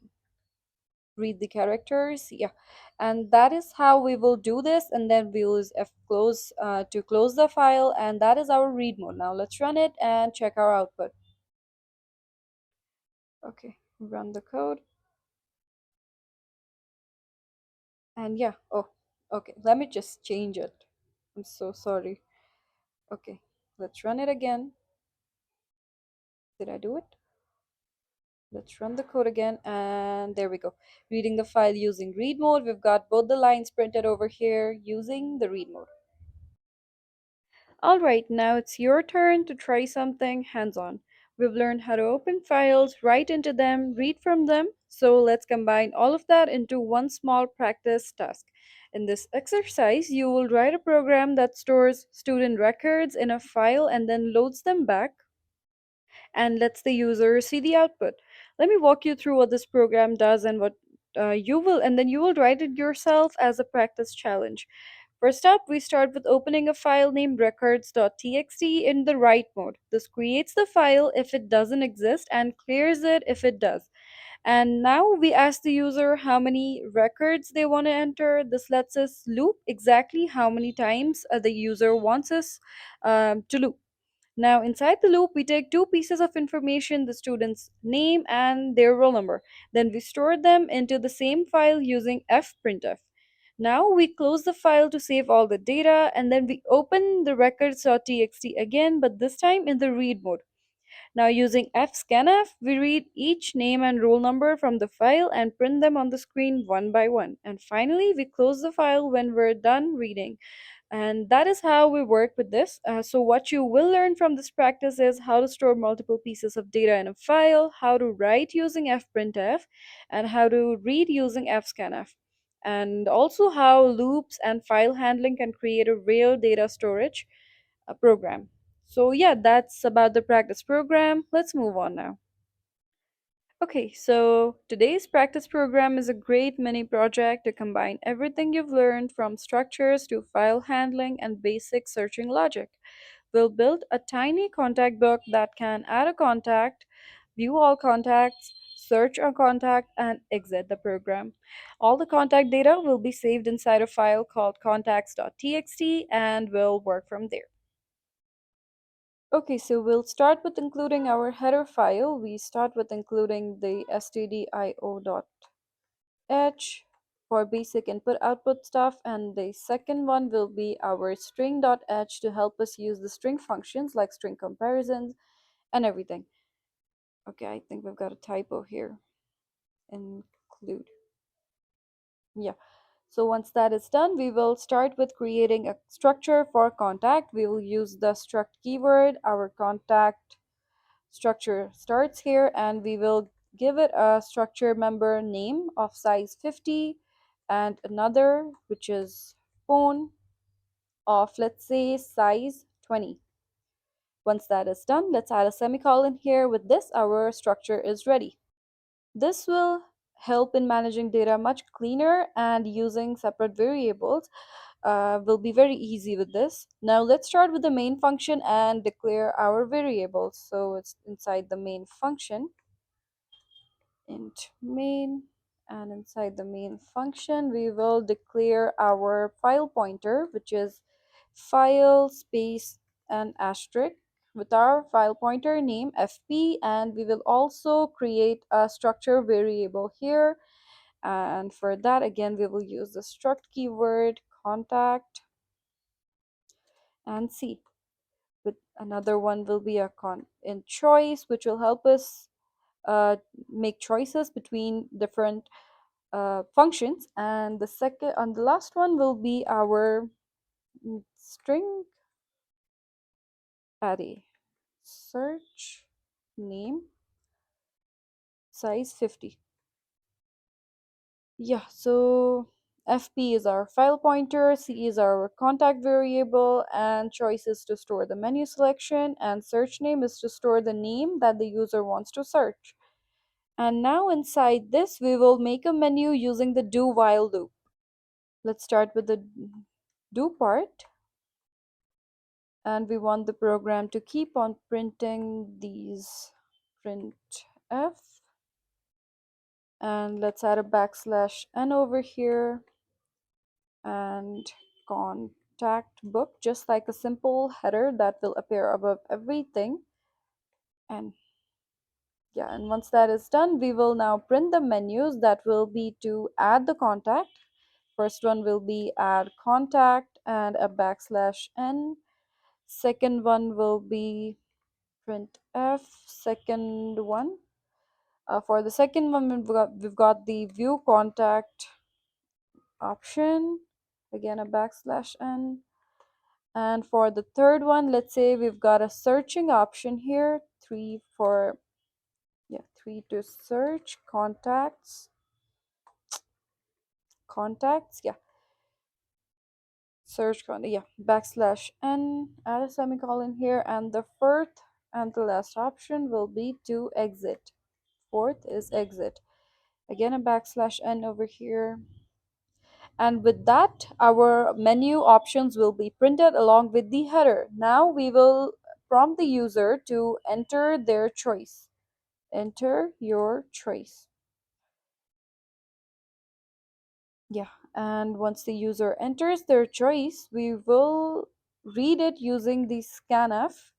read the characters. Yeah, and that is how we will do this, and then we'll use fclose to close the file, and that is our read mode. Now let's run it and check our output. Okay, run the code. And yeah, oh, okay, let me just change it. I'm so sorry. Okay, let's run it again. Did I do it? Let's run the code again, and there we go. Reading the file using read mode. We've got both the lines printed over here using the read mode. Alright, now it's your turn to try something hands-on. We've learned how to open files, write into them, read from them, so let's combine all of that into one small practice task. In this exercise, you will write a program that stores student records in a file and then loads them back and lets the user see the output. Let me walk you through what this program does and what and then you will write it yourself as a practice challenge. First up, we start with opening a file named records.txt in the write mode. This creates the file if it doesn't exist and clears it if it does. And now we ask the user how many records they want to enter. This lets us loop exactly how many times the user wants us to loop. Now, inside the loop, we take two pieces of information, the student's name and their roll number. Then we store them into the same file using fprintf. Now we close the file to save all the data, and then we open the records.txt again, but this time in the read mode. Now using fscanf, we read each name and roll number from the file and print them on the screen one by one. And finally, we close the file when we're done reading. And that is how we work with this. So what you will learn from this practice is how to store multiple pieces of data in a file, how to write using fprintf, and how to read using fscanf, and also how loops and file handling can create a real data storage program. So yeah, that's about the practice program. Let's move on now. Okay, so today's practice program is a great mini project to combine everything you've learned from structures to file handling and basic searching logic. We'll build a tiny contact book that can add a contact, view all contacts, search a contact, and exit the program. All the contact data will be saved inside a file called contacts.txt and will work from there. Okay, so we'll start with including our header file. We start with including the stdio.h for basic input output stuff, and the second one will be our string.h to help us use the string functions like string comparisons and everything. Okay, I think we've got a typo here. Include. Yeah. So once that is done, we will start with creating a structure for contact. We will use the struct keyword. Our contact structure starts here, and we will give it a structure member name of size 50 and another which is phone of, let's say, size 20. Once that is done, let's add a semicolon here. With this, our structure is ready. This will help in managing data much cleaner, and using separate variables will be very easy with this. Now let's start with the main function and declare our variables. So it's inside the main function, int main, and inside the main function we will declare our file pointer, which is file space and asterisk with our file pointer name fp, and we will also create a structure variable here. And for that, again, we will use the struct keyword contact and c. With another one will be a in choice, which will help us uh, make choices between different functions. And the second and the last one will be our string array. Search name size 50. Yeah, so fp is our file pointer, c is our contact variable, and choice is to store the menu selection, and search name is to store the name that the user wants to search. And now inside this we will make a menu using the do while loop. Let's start with the do part, and we want the program to keep on printing these print f, and let's add a \n over here, and contact book, just like a simple header that will appear above everything. And yeah, and once that is done, we will now print the menus that will be to add the contact. First one will be add contact and a \n. Second one will be print f. Second one, for the second one, we've got the view contact option, again a \n. And for the third one, let's say we've got a searching option here, 3 to search contacts, yeah, \n, add a semicolon here, and the fourth and the last option will be to exit. Fourth is exit, again a \n over here. And with that, our menu options will be printed along with the header. Now we will prompt the user to enter their choice. Enter your choice. Yeah, and once the user enters their choice, we will read it using the scanf.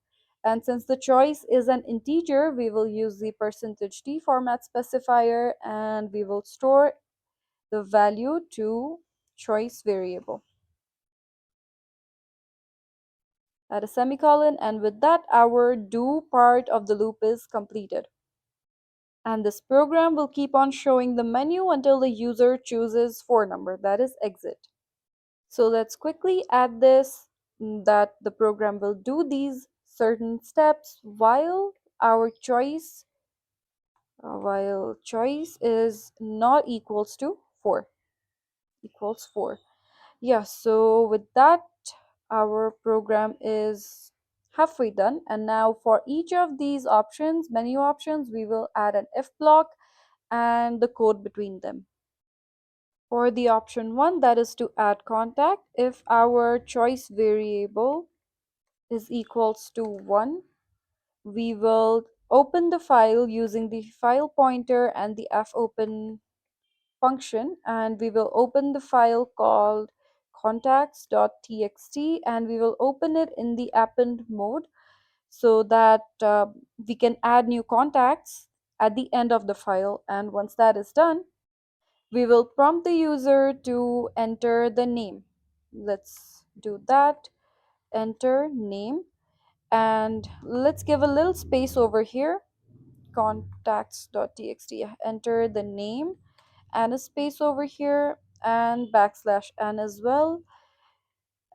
And since the choice is an integer, we will use the %d format specifier, and we will store the value to choice variable. Add a semicolon, and with that, our do part of the loop is completed. And this program will keep on showing the menu until the user chooses for number, that is exit. So let's quickly add this, that the program will do these certain steps while our choice is not equals to 4, equals 4. Yeah, so with that, our program is halfway done. And now for each of these options, menu options, we will add an if block and the code between them. For the option 1, that is to add contact, if our choice variable is equals to 1, we will open the file using the file pointer and the fopen function, and we will open the file called contacts.txt, and we will open it in the append mode so that we can add new contacts at the end of the file. And once that is done, we will prompt the user to enter the name. Let's do that. Enter name, and let's give a little space over here, contacts.txt. Enter the name and a space over here, and \n as well,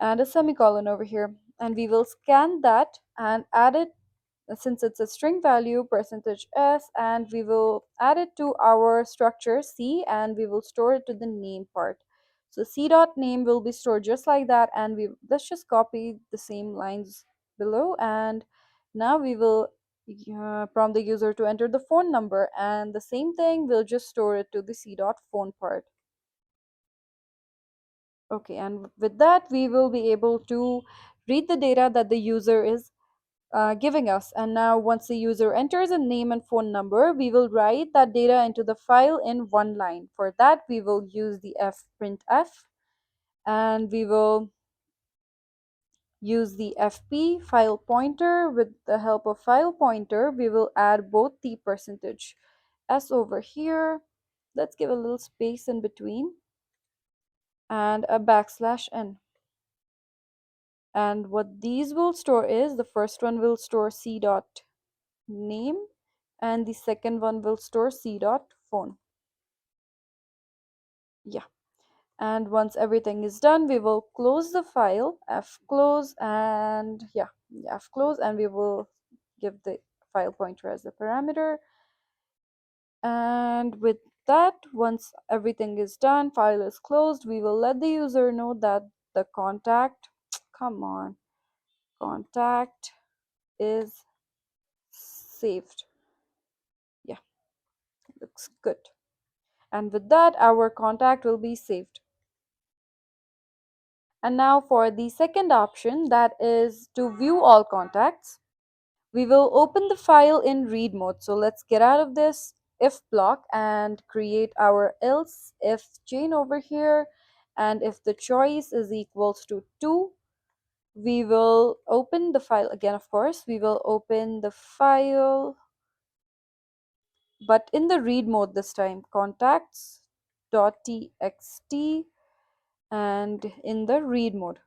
and a semicolon over here. And we will scan that and add it, since it's a string value, %s, and we will add it to our structure C, and we will store it to the name part. So c dot name will be stored just like that, and let's just copy the same lines below, and now we will prompt the user to enter the phone number, and the same thing, we'll just store it to the c dot phone part. Okay, and with that, we will be able to read the data that the user is giving us. And now once the user enters a name and phone number, we will write that data into the file in one line. For that, we will use the printf, and we will use the fp file pointer. With the help of file pointer, we will add both the %s over here. Let's give a little space in between, and a \n. And what these will store is, the first one will store c dot name, and the second one will store c dot phone. Yeah. And once everything is done, we will close the file, fclose, and yeah, fclose, and we will give the file pointer as the parameter. And with that, once everything is done, file is closed, we will let the user know that the contact, come on, contact is saved. Yeah, looks good. And with that, our contact will be saved. And now for the second option, that is to view all contacts. We will open the file in read mode. So let's get out of this if block and create our else if chain over here. And if the choice is equals to 2, we will open the file again, of course. We will open the file, but in the read mode this time, contacts.txt, and in the read mode.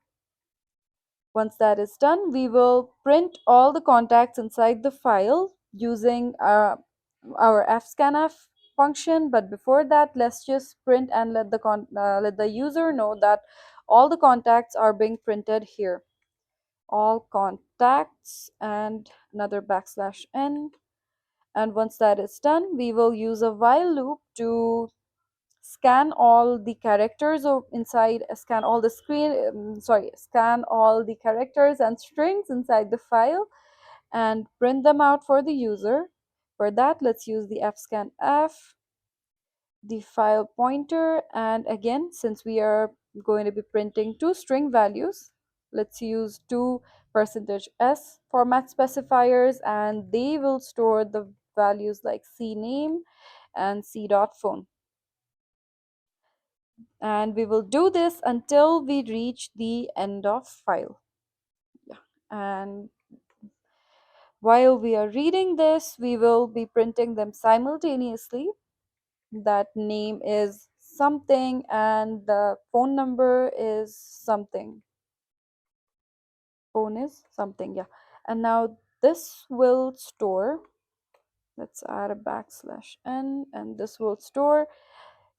Once that is done, we will print all the contacts inside the file using our fscanf function. But before that, let's just print and let the user know that all the contacts are being printed here. All contacts and another \n. And once that is done, we will use a while loop to scan all the characters inside, scan all the scan all the characters and strings inside the file and print them out for the user. For that, let's use the fscanf, the file pointer, and again, since we are going to be printing two string values, let's use two %s format specifiers, and they will store the values like cname and c.phone. And we will do this until we reach the end of file. Yeah. And while we are reading this, we will be printing them simultaneously. That name is something and the phone number is something. Phone is something, yeah. And now this will store, let's add a \n, and this will store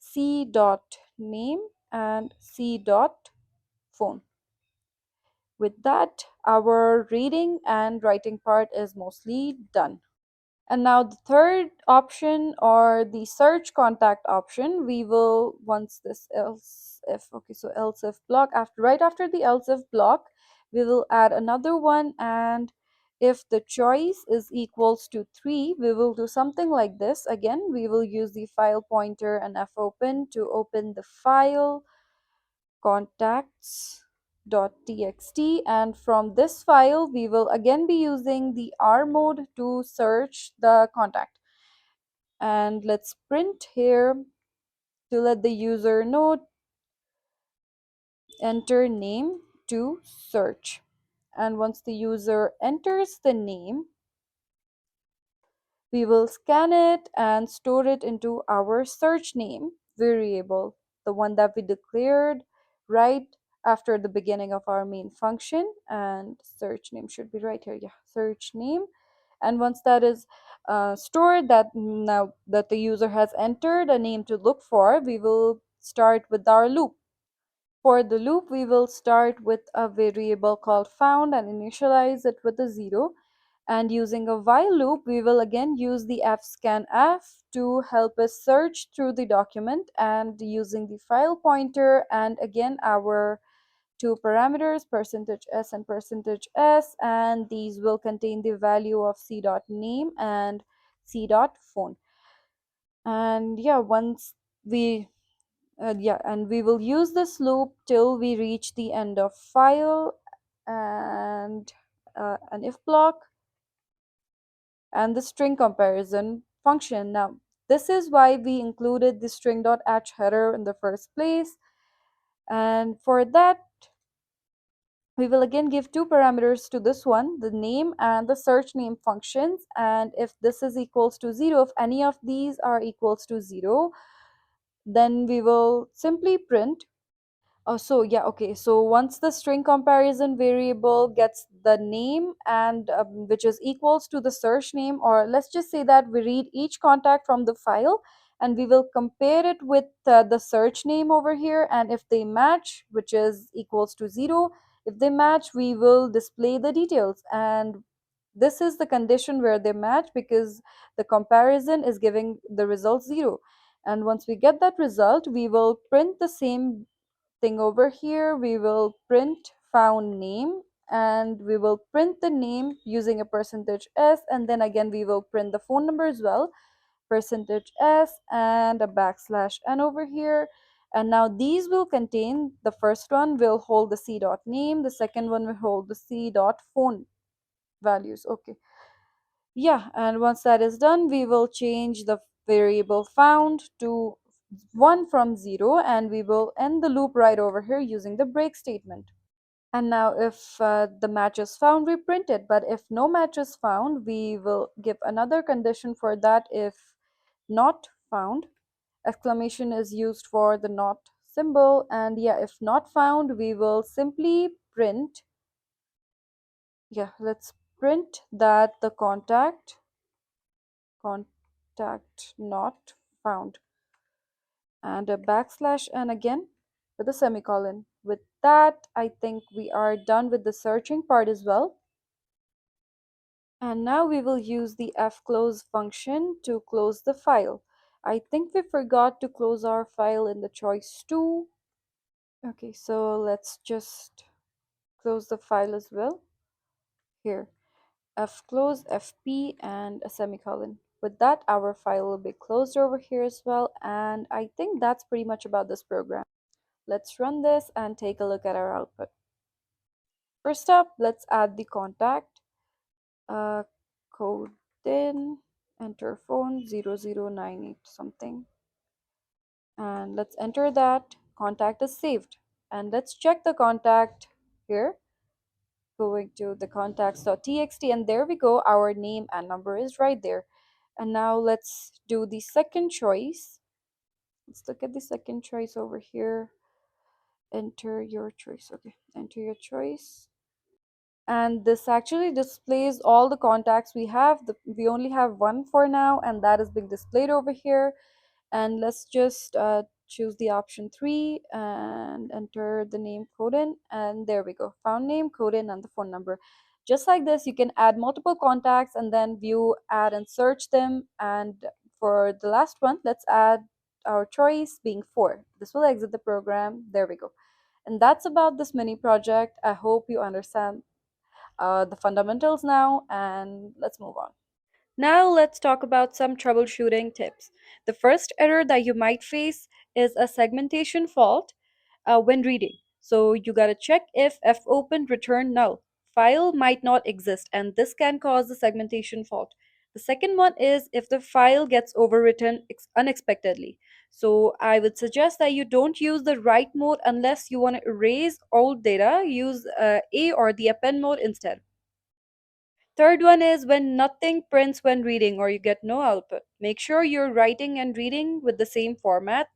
c.name and c.phone. With that, our reading and writing part is mostly done. And now the third option, or the search contact option, we will, once this else if, okay, so else if block, right after the else if block, we will add another one, and if the choice is equals to 3, we will do something like this. Again, we will use the file pointer and fopen to open the file contacts.txt, and from this file we will again be using the R mode to search the contact. And let's print here to let the user know, enter name to search. And once the user enters the name, we will scan it and store it into our search name variable, the one that we declared right after the beginning of our main function. And search name should be right here, yeah, search name. And once that is stored, that now that the user has entered a name to look for, we will start with our loop. For the loop, we will start with a variable called found and initialize it with a 0. And using a while loop, we will again use the fscanf to help us search through the document, and using the file pointer and again our two parameters, %s and %s, and these will contain the value of c.name and c.phone. And yeah, once we and we will use this loop till we reach the end of file, and an if block and the string comparison function. Now, this is why we included the string.h header in the first place. And for that, we will again give two parameters to this one, the name and the search name functions. And if this is equals to 0, if any of these are equals to 0, then we will simply print Oh, so yeah, okay. So once the string comparison variable gets the name and which is equals to the search name, or let's just say that we read each contact from the file and we will compare it with the search name over here. And if they match, which is equals to 0, if they match, we will display the details. And this is the condition where they match because the comparison is giving the result 0. And once we get that result, we will print the same thing over here. We will print found name, and we will print the name using a percentage s, and then again we will print the phone number as well, percentage s and a backslash n over here. And now these will contain, the first one will hold the c dot name, the second one will hold the c dot phone values. Okay, yeah, and once that is done, we will change the variable found to 1 from 0, and we will end the loop right over here using the break statement. And now if the match is found, we print it. But if no match is found, we will give another condition for that. If not found, exclamation is used for the not symbol. And yeah, if not found, we will simply print, yeah, let's print that the contact not found, and a backslash and again with a semicolon. With that, I think we are done with the searching part as well. And now we will use the fclose function to close the file. I think we forgot to close our file in the choice 2. Okay, so let's just close the file as well. Here, fclose fp and a semicolon. With that, our file will be closed over here as well. And I think that's pretty much about this program. Let's run this and take a look at our output. First up, let's add the contact. Code in, enter phone 0098 something. And let's enter that. Contact is saved. And let's check the contact here. Going to the contacts.txt, and there we go. Our name and number is right there. And now let's do the second choice. Let's look at the second choice over here. Enter your choice. Okay, enter your choice. And this actually displays all the contacts we have. We only have one for now, and that is being displayed over here. And let's just choose the option 3 and enter the name Codin, and there we go, found name Codin and the phone number. Just like this, you can add multiple contacts and then view, add and search them. And for the last one, let's add our choice being 4. This will exit the program. There we go. And that's about this mini project. I hope you understand the fundamentals now, and let's move on. Now let's talk about some troubleshooting tips. The first error that you might face is a segmentation fault when reading. So you gotta check if fopen return null. File might not exist, and this can cause the segmentation fault. The second one is if the file gets overwritten unexpectedly. So I would suggest that you don't use the write mode unless you want to erase old data. Use A or the append mode instead. Third one is when nothing prints when reading or you get no output. Make sure you're writing and reading with the same format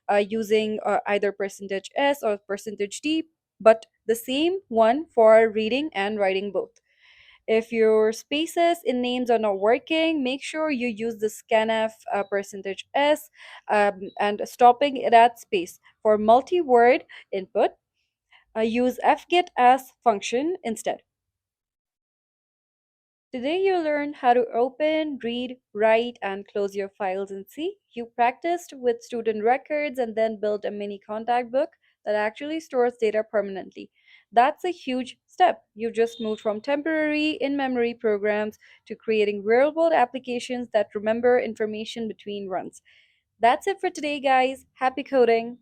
using either percentage %s or percentage %d, but the same one for reading and writing both. If your spaces in names are not working, make sure you use the scanf percentage %s and stopping it at space. For multi-word input, use fget as function instead. Today you learned how to open, read, write, and close your files in C. You practiced with student records and then built a mini contact book that actually stores data permanently. That's a huge step. You just moved from temporary in-memory programs to creating real-world applications that remember information between runs. That's it for today, guys. Happy coding!